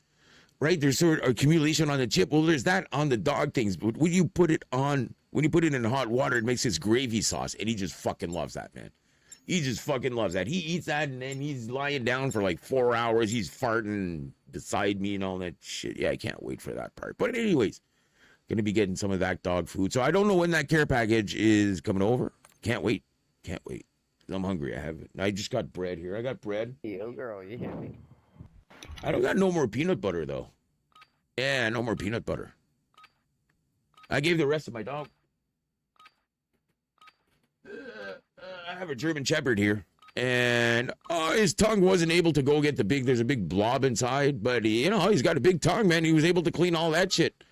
right? There's sort of accumulation on the chip. Well, there's that on the dog things. But when you put it in hot water, it makes this gravy sauce. And he just fucking loves that, man. He just fucking loves that. He eats that and then he's lying down for like 4 hours. He's farting beside me and all that shit. Yeah, I can't wait for that part. But anyways, gonna be getting some of that dog food. So I don't know when that care package is coming over. Can't wait. I'm hungry. I just got bread here. I got bread. Yo, girl, you hear me? I don't got no more peanut butter though. Yeah, no more peanut butter. I gave the rest of my dog. I have a German Shepherd here, and his tongue wasn't able to go get there's a big blob inside, but he's got a big tongue, man. He was able to clean all that shit.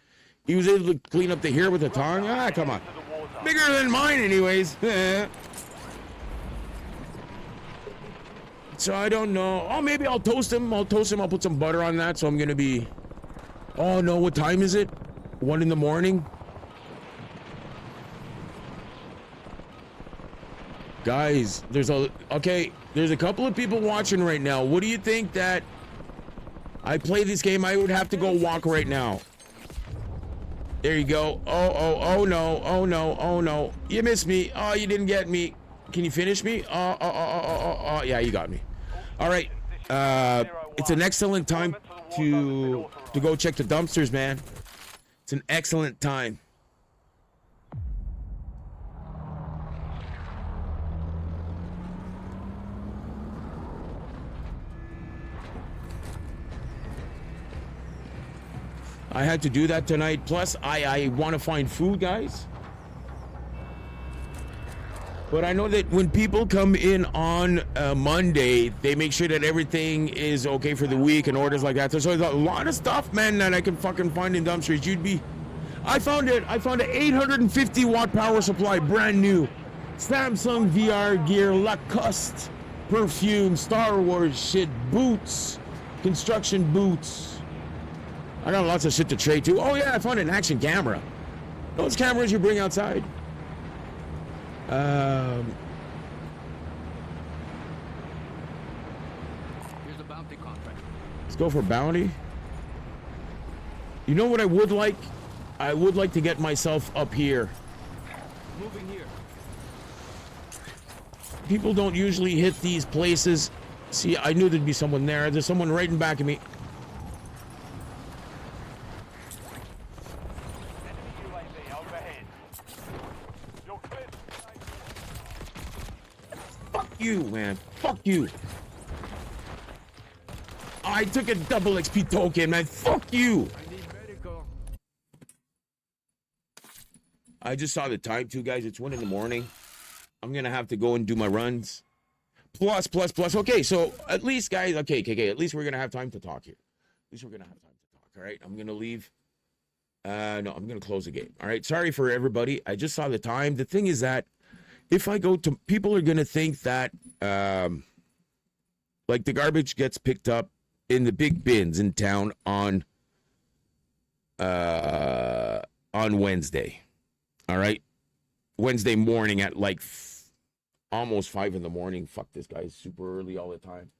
He was able to clean up the hair with the tongue. Come on. Bigger than mine anyways. So I don't know. Oh, maybe I'll toast him. I'll put some butter on that. So I'm going to be... Oh, no. What time is it? 1 in the morning? Guys, there's a couple of people watching right now. What do you think that I play this game? I would have to go walk right now. There you go. Oh no. You missed me. Oh, you didn't get me. Can you finish me? Yeah, you got me. All right. It's an excellent time to go check the dumpsters, man. It's an excellent time. I had to do that tonight. Plus, I want to find food, guys. But I know that when people come in on Monday, they make sure that everything is okay for the week and orders like that. So there's a lot of stuff, man, that I can fucking find in dumpsters. I found an 850 watt power supply, brand new. Samsung VR gear, Lacoste perfume, Star Wars shit, boots, construction boots. I got lots of shit to trade too. Oh yeah, I found an action camera. Those cameras you bring outside. Here's a bounty contract. Let's go for bounty. You know what I would like? I would like to get myself up here. Moving here. People don't usually hit these places. See, I knew there'd be someone there. There's someone right in back of me. Fuck you, man. Fuck you. I took a double XP token, man. Fuck you. I need medical. I just saw the time too, guys. It's 1 in the morning. I'm gonna have to go and do my runs. Plus. Okay, so at least, guys. Okay. At least we're gonna have time to talk here. At least we're gonna have time to talk. All right. I'm gonna leave. No, I'm gonna close the game. All right. Sorry for everybody. I just saw the time. The thing is that if I go to, people are gonna think that like the garbage gets picked up in the big bins in town on Wednesday. All right. Wednesday morning at like almost 5 in the morning. Fuck, this guy's super early all the time.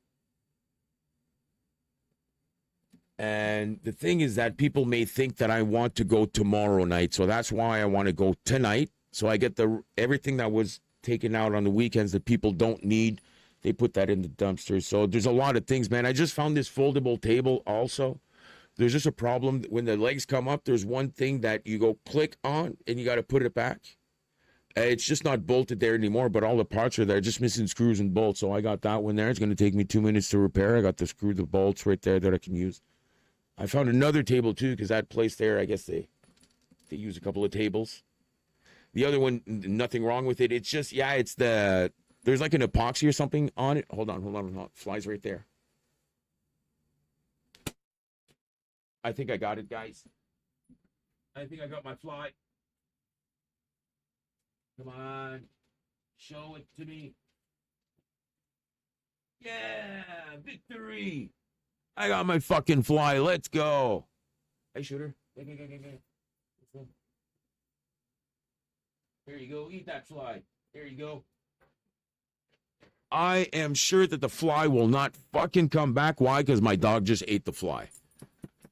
And the thing is that people may think that I want to go tomorrow night. So that's why I want to go tonight. So I get everything that was taken out on the weekends that people don't need. They put that in the dumpsters. So there's a lot of things, man. I just found this foldable table also. There's just a problem. When the legs come up, there's one thing that you go click on and you got to put it back. It's just not bolted there anymore, but all the parts are there, just missing screws and bolts. So I got that one there. It's going to take me 2 minutes to repair. I got the bolts right there that I can use. I found another table too, because that place there, I guess they use a couple of tables. The other one, nothing wrong with it. It's just, yeah, there's like an epoxy or something on it. Hold on. Flies right there. I think I got it, guys. I think I got my fly. Come on. Show it to me. Yeah, victory. I got my fucking fly. Let's go. Hey, shooter. Go. There you go. Eat that fly. There you go. I am sure that the fly will not fucking come back. Why? Because my dog just ate the fly.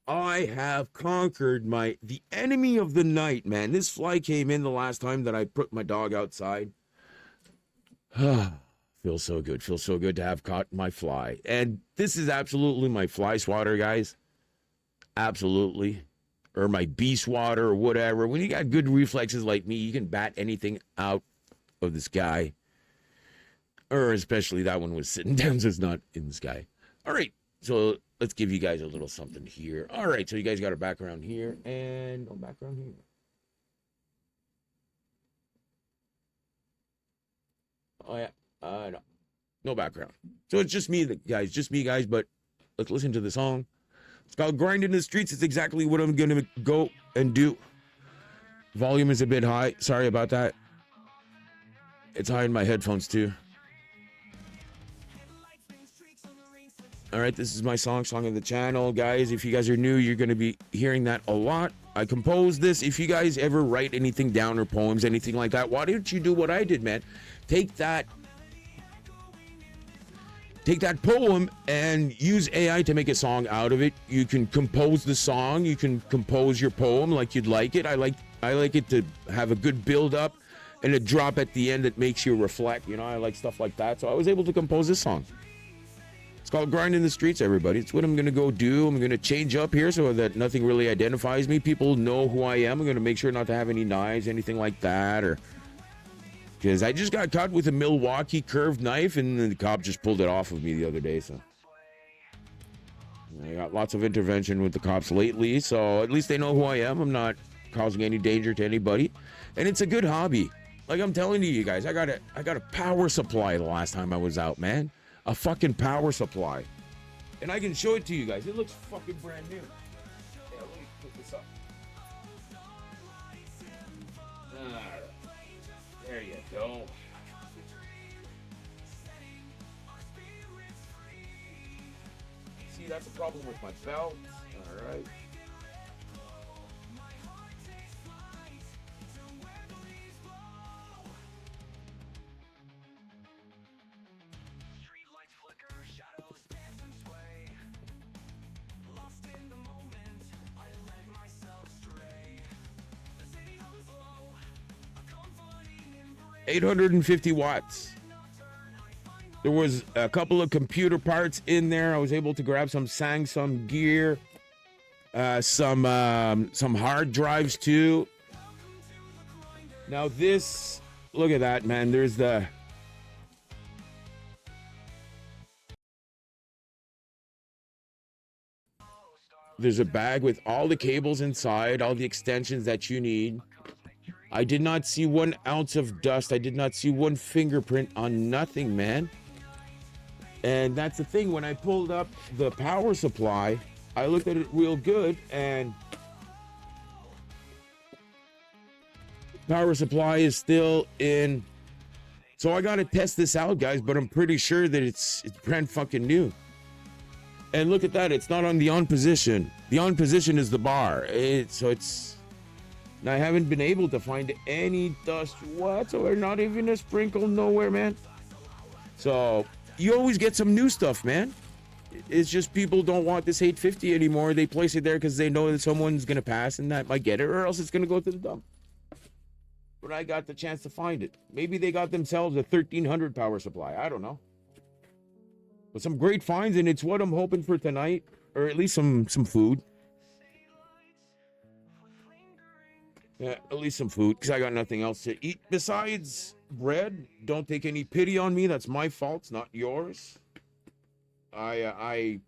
I have conquered the enemy of the night, man. This fly came in the last time that I put my dog outside. Feels so good. Feels so good to have caught my fly. And this is absolutely my fly swatter, guys. Absolutely. Or my bee swatter or whatever. When you got good reflexes like me, you can bat anything out of the sky. Or especially that one was sitting down, so it's not in the sky. All right, so let's give you guys a little something here. All right, so you guys got a background here and no background here. Oh yeah, no background. So it's just me, guys. But let's listen to the song. It's called "Grind in the Streets." It's exactly what I'm gonna go and do. Volume is a bit high. Sorry about that. It's high in my headphones too. All right, this is my song of the channel. Guys, if you guys are new, you're going to be hearing that a lot. I composed this. If you guys ever write anything down or poems, anything like that, why didn't you do what I did, man? Take that poem and use AI to make a song out of it. You can compose the song. You can compose your poem like you'd like it. I like it to have a good build up and a drop at the end that makes you reflect. You know, I like stuff like that. So I was able to compose this song. It's called "Grind in the Streets," everybody. It's what I'm going to go do. I'm going to change up here so that nothing really identifies me. People know who I am. I'm going to make sure not to have any knives, anything like that, or because I just got caught with a Milwaukee curved knife, and the cop just pulled it off of me the other day. So I got lots of intervention with the cops lately, so at least they know who I am. I'm not causing any danger to anybody, and it's a good hobby. Like I'm telling you guys, I got a power supply the last time I was out, man. A fucking power supply. And I can show it to you guys. It looks fucking brand new. Yeah, let me put this up. There you go. See, that's a problem with my belt. All right. $850 watts. There was a couple of computer parts in there. I was able to grab some Samsung gear, some hard drives too. Now this, look at that, man. There's a bag with all the cables inside, all the extensions that you need. I did not see 1 ounce of dust. I did not see one fingerprint on nothing, man. And that's the thing. When I pulled up the power supply, I looked at it real good, and power supply is still in. So I got to test this out, guys, but I'm pretty sure that it's brand fucking new. And look at that. It's not on the on position. The on position is the bar. And I haven't been able to find any dust whatsoever, not even a sprinkle nowhere, man. So you always get some new stuff, man. It's just people don't want this 850 anymore. They place it there because they know that someone's going to pass and that might get it, or else it's going to go to the dump. But I got the chance to find it. Maybe they got themselves a 1300 power supply. I don't know. But some great finds, and it's what I'm hoping for tonight, or at least some food. Yeah, at least some food, because I got nothing else to eat besides bread. Don't take any pity on me. That's my fault. It's not yours. I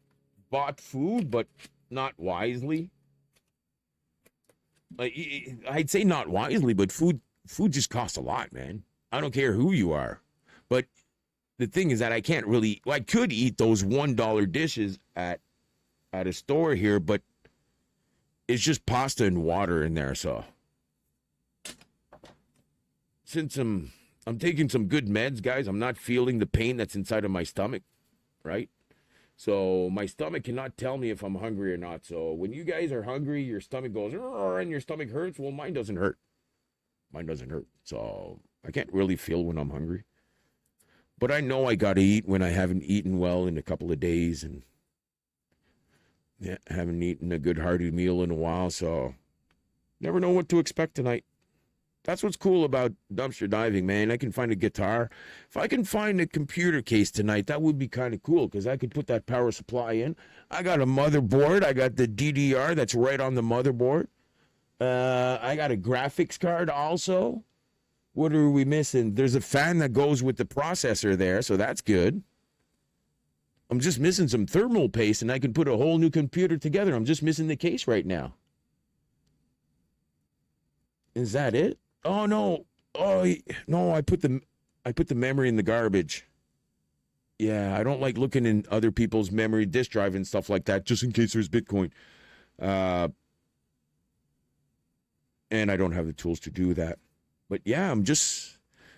bought food, but not wisely. Like, I'd say not wisely, but food just costs a lot, man. I don't care who you are. But the thing is that I can't really, I could eat those $1 dishes at a store here, but it's just pasta and water in there, so. Since I'm taking some good meds, guys, I'm not feeling the pain that's inside of my stomach, right? So my stomach cannot tell me if I'm hungry or not. So when you guys are hungry, your stomach goes, and your stomach hurts. Well, mine doesn't hurt. Mine doesn't hurt. So I can't really feel when I'm hungry. But I know I got to eat when I haven't eaten well in a couple of days. And yeah, haven't eaten a good hearty meal in a while. So never know what to expect tonight. That's what's cool about dumpster diving, man. I can find a guitar. If I can find a computer case tonight, that would be kind of cool because I could put that power supply in. I got a motherboard. I got the DDR that's right on the motherboard. I got a graphics card also. What are we missing? There's a fan that goes with the processor there, so that's good. I'm just missing some thermal paste, and I can put a whole new computer together. I'm just missing the case right now. Is that it? Oh no! Oh no! I put the memory in the garbage. Yeah, I don't like looking in other people's memory disk drive and stuff like that, just in case there's Bitcoin. And I don't have the tools to do that. But yeah, I'm just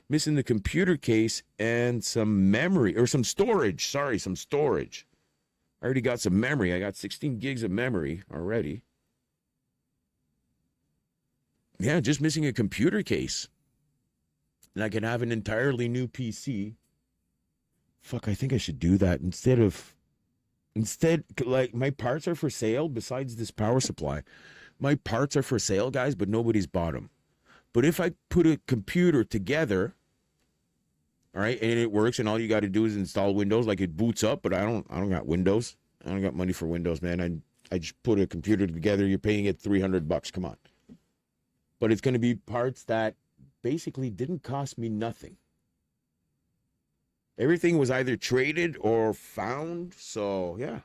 missing the computer case and some memory, or some storage. Sorry, some storage. I already got some memory. I got 16 gigs of memory already. Yeah, just missing a computer case. And I can have an entirely new PC. Fuck, I think I should do that instead, like, my parts are for sale besides this power supply. My parts are for sale, guys, but nobody's bought them. But if I put a computer together, all right, and it works, and all you got to do is install Windows, like it boots up, but I don't got Windows. I don't got money for Windows, man. I just put a computer together. You're paying it $300. Come on. But it's going to be parts that basically didn't cost me nothing. Everything was either traded or found. So, yeah.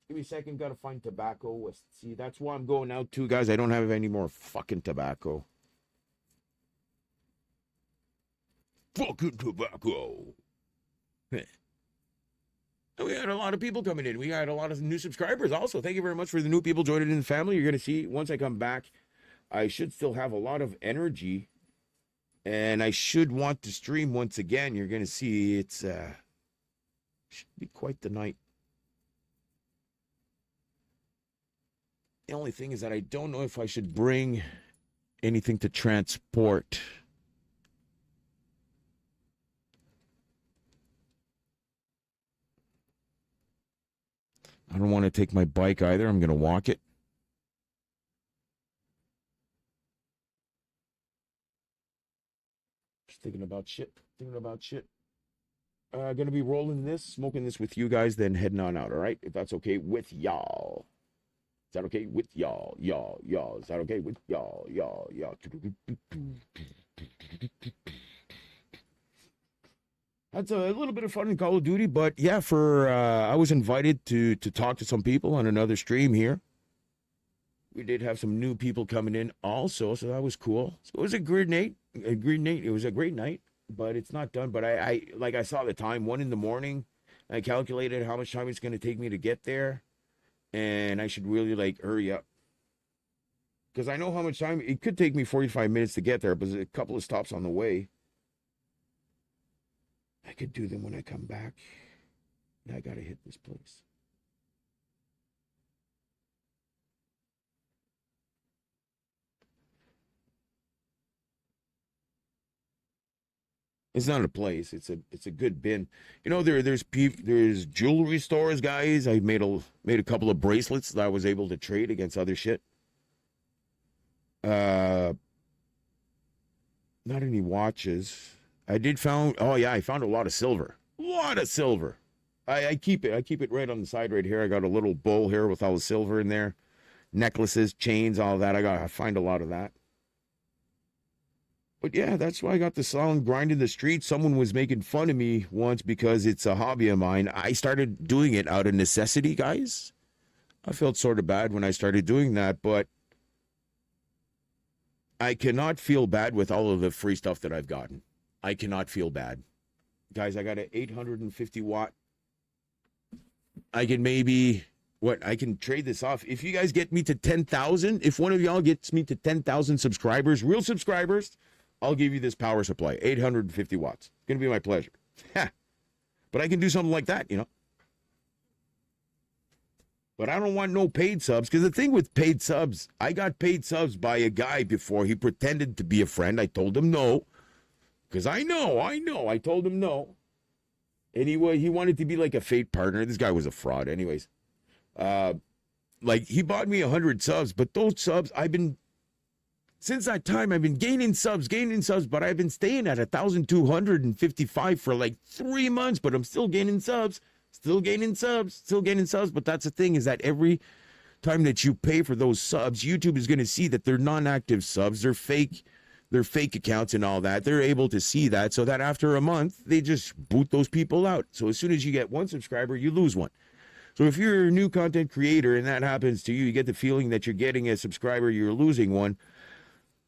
Give me a second. Got to find tobacco. See, that's why I'm going out too, guys. I don't have any more fucking tobacco. Fucking tobacco. And we had a lot of people coming in. We had a lot of new subscribers also. Thank you very much for the new people joining in the family. You're going to see once I come back, I should still have a lot of energy. And I should want to stream once again. You're going to see it's should be quite the night. The only thing is that I don't know if I should bring anything to transport. I don't want to take my bike either. I'm going to walk it. Just thinking about shit. Going to be rolling this, smoking this with you guys, then heading on out, all right? If that's okay with y'all. Is that okay with y'all? Y'all. Is that okay with y'all? That's a little bit of fun in Call of Duty, but yeah, I was invited to talk to some people on another stream here. We did have some new people coming in also, so that was cool. So it was a great night. It was a great night, but it's not done. But I saw the time, 1 a.m. I calculated how much time it's going to take me to get there, and I should really hurry up. Because I know how much time, it could take me 45 minutes to get there, but there's a couple of stops on the way. I could do them when I come back. Now I gotta hit this place. It's not a place. It's a good bin. You know, there's jewelry stores, guys. I made a couple of bracelets that I was able to trade against other shit. Not any watches. I found a lot of silver. I keep it right on the side right here. I got a little bowl here with all the silver in there. Necklaces, chains, all that. I find a lot of that. But yeah, that's why I got the song Grinding the Street. Someone was making fun of me once because it's a hobby of mine. I started doing it out of necessity, guys. I felt sort of bad when I started doing that, but I cannot feel bad with all of the free stuff that I've gotten. I cannot feel bad. Guys, I got an 850 watt. I can I can trade this off. If you guys get me to 10,000, if one of y'all gets me to 10,000 subscribers, real subscribers, I'll give you this power supply, 850 watts. It's going to be my pleasure. But I can do something like that, you know. But I don't want no paid subs, because the thing with paid subs, I got paid subs by a guy before. He pretended to be a friend. I told him no. Because I know. I told him no. And he wanted to be like a fake partner. This guy was a fraud. Anyways. He bought me 100 subs. But those subs, since that time, I've been gaining subs. But I've been staying at 1,255 for like 3 months. But I'm still gaining subs. But that's the thing, is that every time that you pay for those subs, YouTube is going to see that they're non-active subs. They're fake their fake accounts and all that, they're able to see that, so that after a month, they just boot those people out. So as soon as you get one subscriber, you lose one. So if you're a new content creator and that happens to you, you get the feeling that you're getting a subscriber, you're losing one.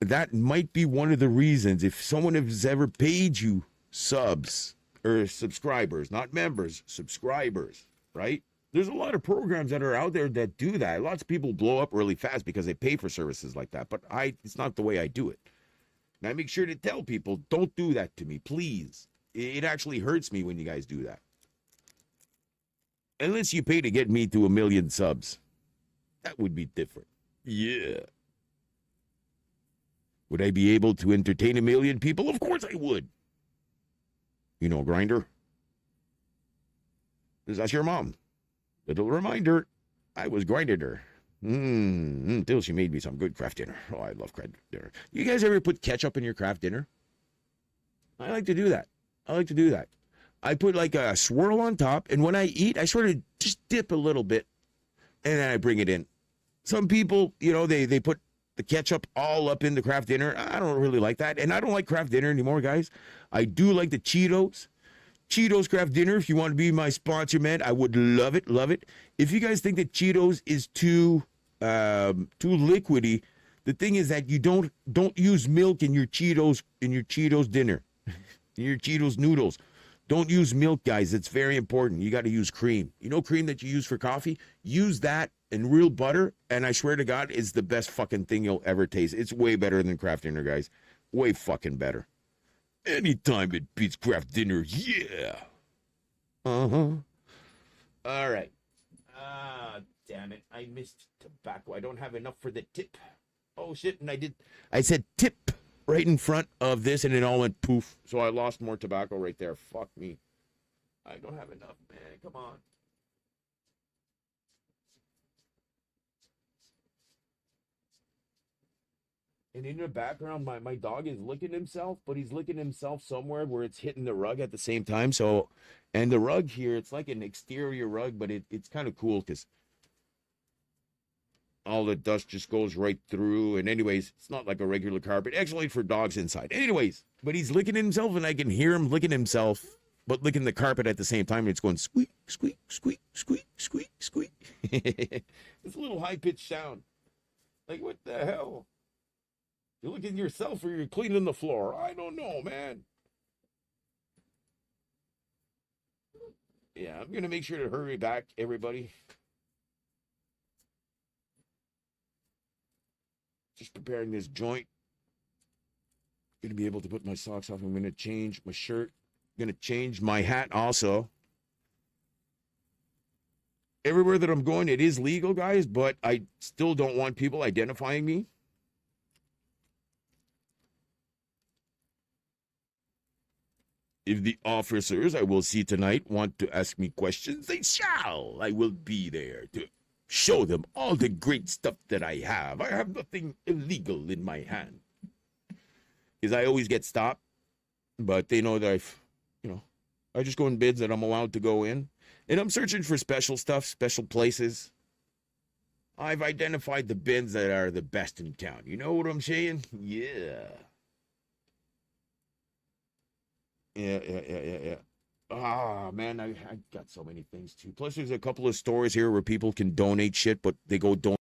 That might be one of the reasons. If someone has ever paid you subs or subscribers, not members, subscribers, right? There's a lot of programs that are out there that do that. Lots of people blow up really fast because they pay for services like that. But it's not the way I do it. And I make sure to tell people, don't do that to me, please. It actually hurts me when you guys do that. Unless you pay to get me to 1 million subs. That would be different. Yeah. Would I be able to entertain 1 million people? Of course I would. You know, Grinder. That's your mom. Little reminder, I was grinded her. Until she made me some good craft dinner. Oh, I love craft dinner. You guys ever put ketchup in your craft dinner? I like to do that. I put like a swirl on top, and when I eat, I sort of just dip a little bit, and then I bring it in. Some people, you know, they put the ketchup all up in the craft dinner. I don't really like that, and I don't like craft dinner anymore, guys. I do like the Cheetos. Cheetos craft dinner, if you want to be my sponsor, man, I would love it, love it. If you guys think that Cheetos is too liquidy, the thing is that you don't use milk in your Cheetos dinner, in your Cheetos noodles. Don't use milk, guys. It's very important. You got to use cream. You know cream that you use for coffee? Use that and real butter, and I swear to God, it's the best fucking thing you'll ever taste. It's way better than craft dinner, guys. Way fucking better. Anytime it beats craft dinner, yeah. Uh-huh. All right. Damn it. I missed tobacco. I don't have enough for the tip. Oh, shit. And I said tip right in front of this, and it all went poof. So I lost more tobacco right there. Fuck me. I don't have enough, man. Come on. And in the background, my dog is licking himself, but he's licking himself somewhere where it's hitting the rug at the same time. So, and the rug here, it's like an exterior rug, but it's kind of cool because all the dust just goes right through. And anyways, it's not like a regular carpet. Actually, for dogs inside. Anyways, but he's licking himself, and I can hear him licking himself, but licking the carpet at the same time. It's going squeak, squeak, squeak, squeak, squeak, squeak. It's a little high-pitched sound. Like, what the hell? You're looking at yourself or you're cleaning the floor? I don't know, man. Yeah, I'm going to make sure to hurry back, everybody. Just preparing this joint. Going to be able to put my socks off. I'm going to change my shirt. I'm going to change my hat also. Everywhere that I'm going, it is legal, guys, but I still don't want people identifying me. If the officers I will see tonight want to ask me questions, they shall. I will be there to show them all the great stuff that I have. I have nothing illegal in my hand. Because I always get stopped, but they know that I just go in bids that I'm allowed to go in. And I'm searching for special stuff, special places. I've identified the bins that are the best in town. You know what I'm saying? Yeah. Yeah. Ah, man, I got so many things, too. Plus, there's a couple of stores here where people can donate shit, but they go donate.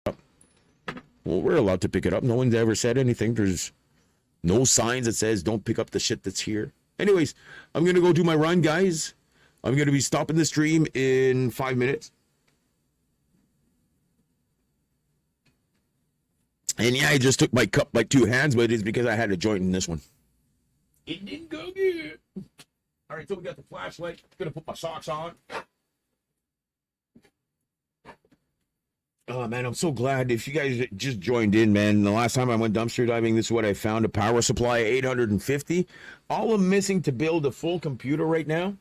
Well, we're allowed to pick it up. No one's ever said anything. There's no signs that says don't pick up the shit that's here. Anyways, I'm going to go do my run, guys. I'm going to be stopping the stream in 5 minutes. And yeah, I just took my cup by 2 hands, but it's because I had a joint in this one. It didn't go good. All right, so we got the flashlight. Gonna put my socks on. Oh, man, I'm so glad. If you guys just joined in, man, the last time I went dumpster diving, this is what I found. A power supply, 850. All I'm missing to build a full computer right now.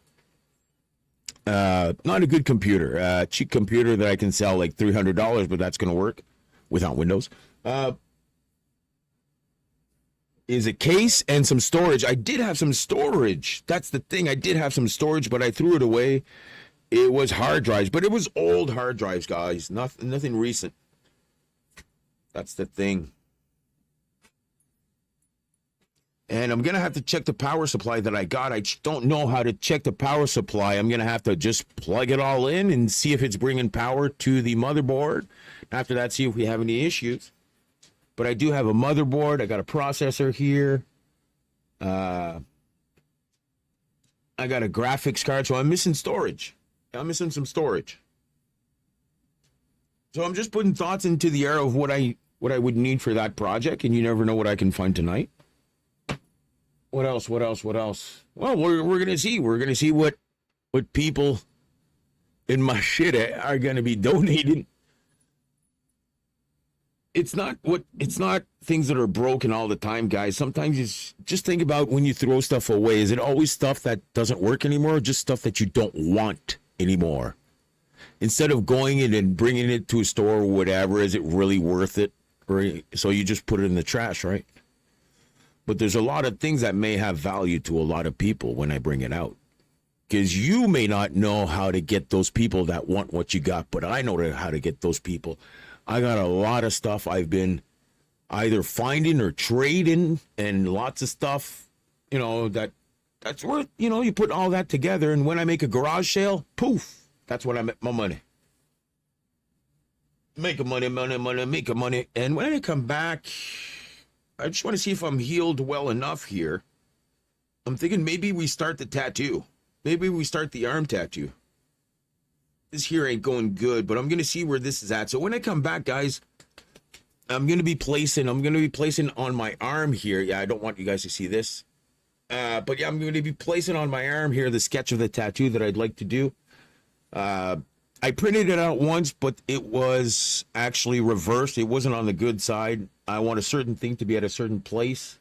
Not a good computer. A cheap computer that I can sell like $300, but that's going to work without Windows. Is a case and some storage. I did have some storage. That's the thing. I did have some storage, but I threw it away. It was hard drives, but it was old hard drives, guys. Nothing recent. That's the thing. And I'm going to have to check the power supply that I got. I just don't know how to check the power supply. I'm going to have to just plug it all in and see if it's bringing power to the motherboard. After that, see if we have any issues. But I do have a motherboard. I got a processor here. I got a graphics card, so I'm missing storage. I'm missing some storage. So I'm just putting thoughts into the air of what I would need for that project, and you never know what I can find tonight. What else? Well, we're gonna see. We're gonna see what people in my shit are gonna be donating. It's not things that are broken all the time, guys. Sometimes you just think about when you throw stuff away. Is it always stuff that doesn't work anymore, or just stuff that you don't want anymore? Instead of going in and bringing it to a store or whatever, is it really worth it? Or so you just put it in the trash, right? But there's a lot of things that may have value to a lot of people when I bring it out. Because you may not know how to get those people that want what you got, but I know how to get those people. I got a lot of stuff I've been either finding or trading, and lots of stuff, that's worth, you put all that together, and when I make a garage sale, poof, that's when I make my money. Make money. And when I come back, I just want to see if I'm healed well enough here. I'm thinking maybe we start the tattoo. Maybe we start the arm tattoo. This here ain't going good, but I'm going to see where this is at. So when I come back, guys, I'm going to be placing on my arm here. Yeah, I don't want you guys to see this. But yeah, I'm going to be placing on my arm here the sketch of the tattoo that I'd like to do. I printed it out once, but it was actually reversed. It wasn't on the good side. I want a certain thing to be at a certain place.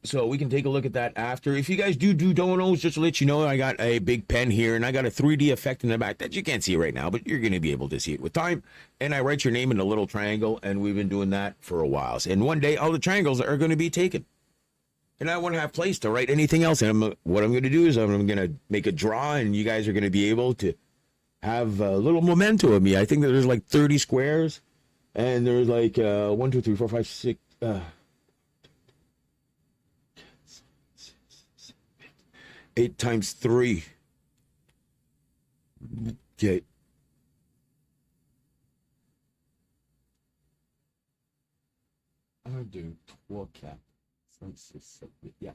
So we can take a look at that after. If you guys do donos, just to let you know, I got a big pen here, and I got a 3D effect in the back that you can't see right now, but you're going to be able to see it with time. And I write your name in a little triangle, and we've been doing that for a while. And one day, all the triangles are going to be taken. And I want to have place to write anything else. And what I'm going to do is I'm going to make a draw, and you guys are going to be able to have a little memento of me. I think that there's like 30 squares, and there's like 1, 2, 3, 4, 5, 6... 8 times 3. Okay. I'm going to do 12 cap. Yeah.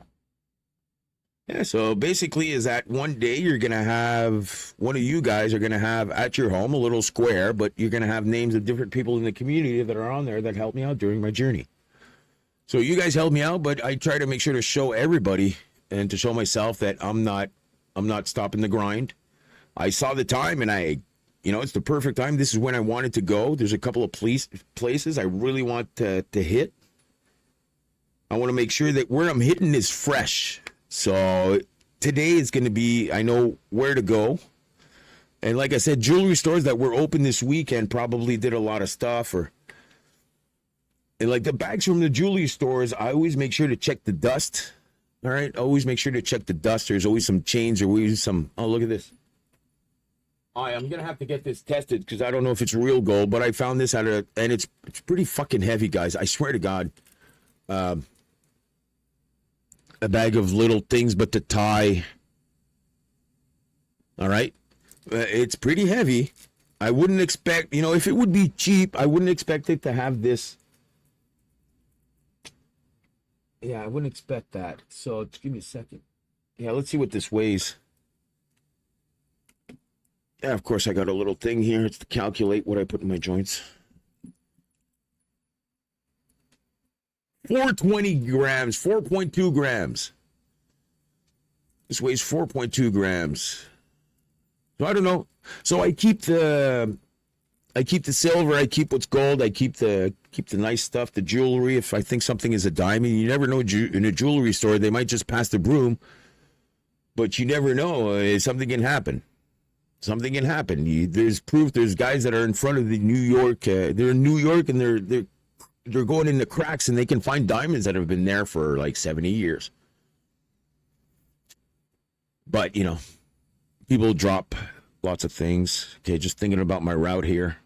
Yeah, so basically is that one day you're going to have, one of you guys are going to have at your home a little square, but you're going to have names of different people in the community that are on there that helped me out during my journey. So you guys helped me out, but I try to make sure to show everybody and to show myself that I'm not stopping the grind. I saw the time, and it's the perfect time. This is when I wanted to go. There's a couple of places I really want to hit. I want to make sure that where I'm hitting is fresh. So today is going to be, I know where to go. And like I said, jewelry stores that were open this weekend probably did a lot of stuff. And like the bags from the jewelry stores, I always make sure to check the dust. All right, always make sure to check the dust. There's always some chains or always some... Oh, look at this. I'm going to have to get this tested because I don't know if it's real gold, but I found this and it's pretty fucking heavy, guys. I swear to God. A bag of little things but to tie. All right. It's pretty heavy. I wouldn't expect, if it would be cheap, I wouldn't expect it to have this. Yeah, I wouldn't expect that. So just give me a second. Yeah, let's see what this weighs. Yeah, of course, I got a little thing here. It's to calculate what I put in my joints. 420 grams, 4.2 grams. This weighs 4.2 grams. So I don't know. So I keep the silver, I keep what's gold, I keep the nice stuff, the jewelry. If I think something is a diamond, you never know. In a jewelry store, they might just pass the broom, but you never know. Something can happen. Something can happen. There's proof. There's guys that are in front of the New York. They're in New York and they're going in the cracks, and they can find diamonds that have been there for like 70 years. But people drop lots of things. Okay, just thinking about my route here.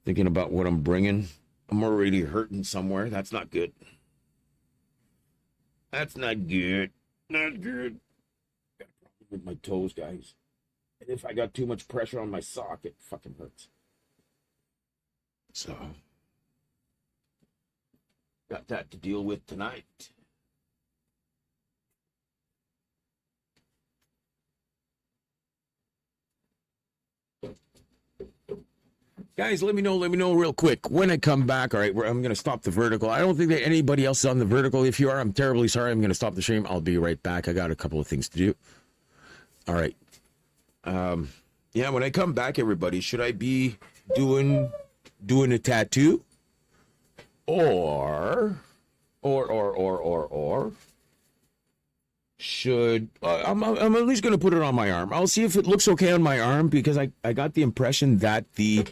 Thinking about what I'm bringing. I'm already hurting somewhere. That's not good. That's not good. Not good. Got a problem with my toes, guys. And if I got too much pressure on my sock, it fucking hurts. So, got that to deal with tonight. Guys, let me know real quick when I come back. All right, I'm going to stop the vertical. I don't think that anybody else is on the vertical. If you are, I'm terribly sorry. I'm going to stop the stream. I'll be right back. I got a couple of things to do. All right. Yeah, when I come back, everybody, should I be doing a tattoo? Or should I'm at least going to put it on my arm. I'll see if it looks okay on my arm, because I got the impression that the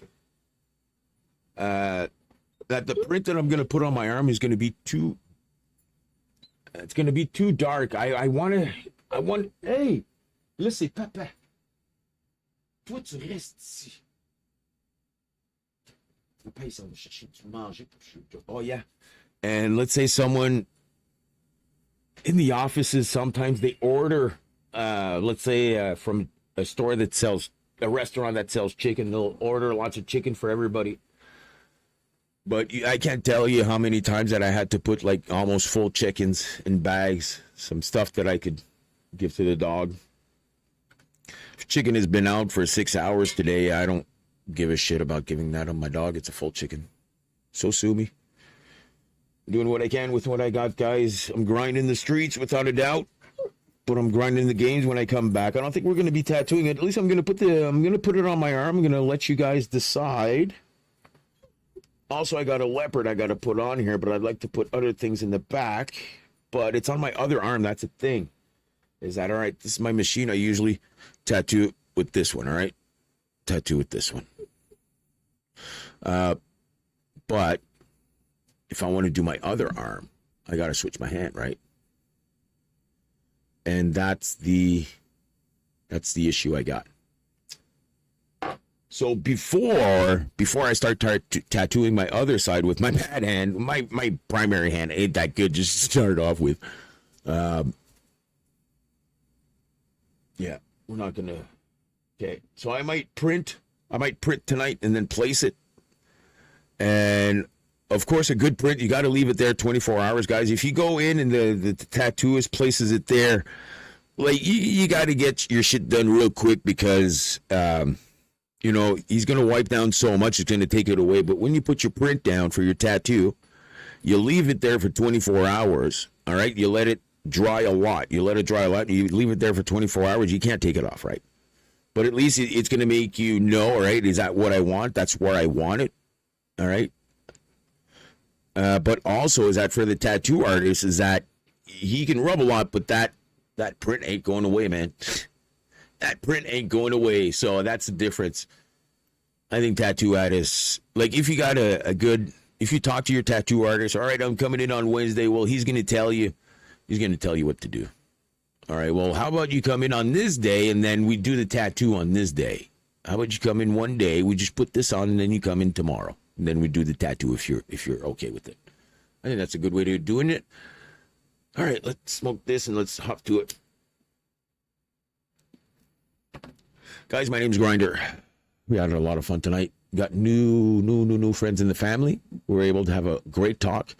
print that I'm going to put on my arm is going to be too dark. I want hey, laissez papa. Toi tu restes ici. Papa, il s'en va chercher du manger. Oh yeah. And let's say someone in the offices, sometimes they order, let's say from a store that sells, a restaurant that sells chicken, they'll order lots of chicken for everybody. But I can't tell you how many times that I had to put like almost full chickens in bags, some stuff that I could give to the dog. If chicken has been out for 6 hours today, I don't give a shit about giving that on my dog. It's a full chicken. So sue me. Doing what I can with what I got, guys. I'm grinding the streets without a doubt, but I'm grinding the games when I come back. I don't think we're going to be tattooing it. At least I'm going to put it on my arm. I'm going to let you guys decide. Also, I got a leopard I got to put on here, but I'd like to put other things in the back, but it's on my other arm. That's a thing. Is that all right? This is my machine. I usually tattoo with this one. All right. Tattoo with this one. But if I want to do my other arm, I got to switch my hand, right? And that's the issue I got. So before I start tattooing my other side with my bad hand, my primary hand ain't that good, just to start off with. Yeah, we're not going to. Okay, so I might print tonight and then place it. And of course, a good print, you got to leave it there 24 hours, guys. If you go in and the tattooist places it there, like you got to get your shit done real quick, because, you know, he's going to wipe down so much, it's going to take it away. But when you put your print down for your tattoo, you leave it there for 24 hours, all right? You let it dry a lot. You leave it there for 24 hours. You can't take it off, right? But at least it's going to make you know, all right, is that what I want? That's where I want it, all right? But also, is that for the tattoo artist, is that he can rub a lot, but that print ain't going away, man. That print ain't going away. So that's the difference. I think tattoo artists, like if you got if you talk to your tattoo artist, all right, I'm coming in on Wednesday. Well, he's going to tell you what to do. All right, well, how about you come in on this day and then we do the tattoo on this day? How about you come in one day, we just put this on, and then you come in tomorrow. And then we do the tattoo if you're okay with it. I think that's a good way to doing it. All right, let's smoke this and let's hop to it. Guys, my name's Grinder. We had a lot of fun tonight. Got new friends in the family. We were able to have a great talk.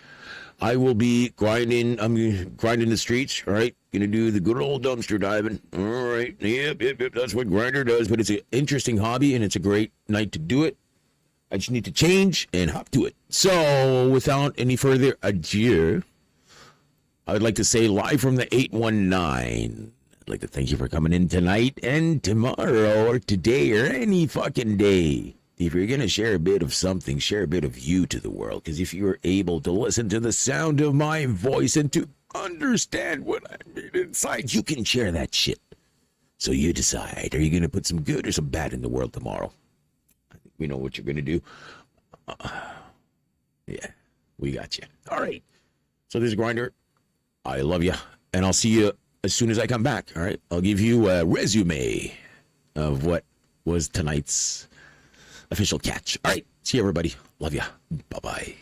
I will be grinding. I'm grinding the streets. All right, gonna do the good old dumpster diving. All right, yep. That's what Grinder does. But it's an interesting hobby, and it's a great night to do it. I just need to change and hop to it. So, without any further ado, I would like to say live from the 819. I'd like to thank you for coming in tonight and tomorrow or today or any fucking day. If you're going to share a bit of something, share a bit of you to the world. Because if you're able to listen to the sound of my voice and to understand what I mean inside, you can share that shit. So you decide, are you going to put some good or some bad in the world tomorrow? I think we know what you're going to do. Yeah, we got you. All right. So this is Grinder. I love you. And I'll see you as soon as I come back. All right. I'll give you a resume of what was tonight's official catch. All right. See you, everybody. Love you. Bye-bye.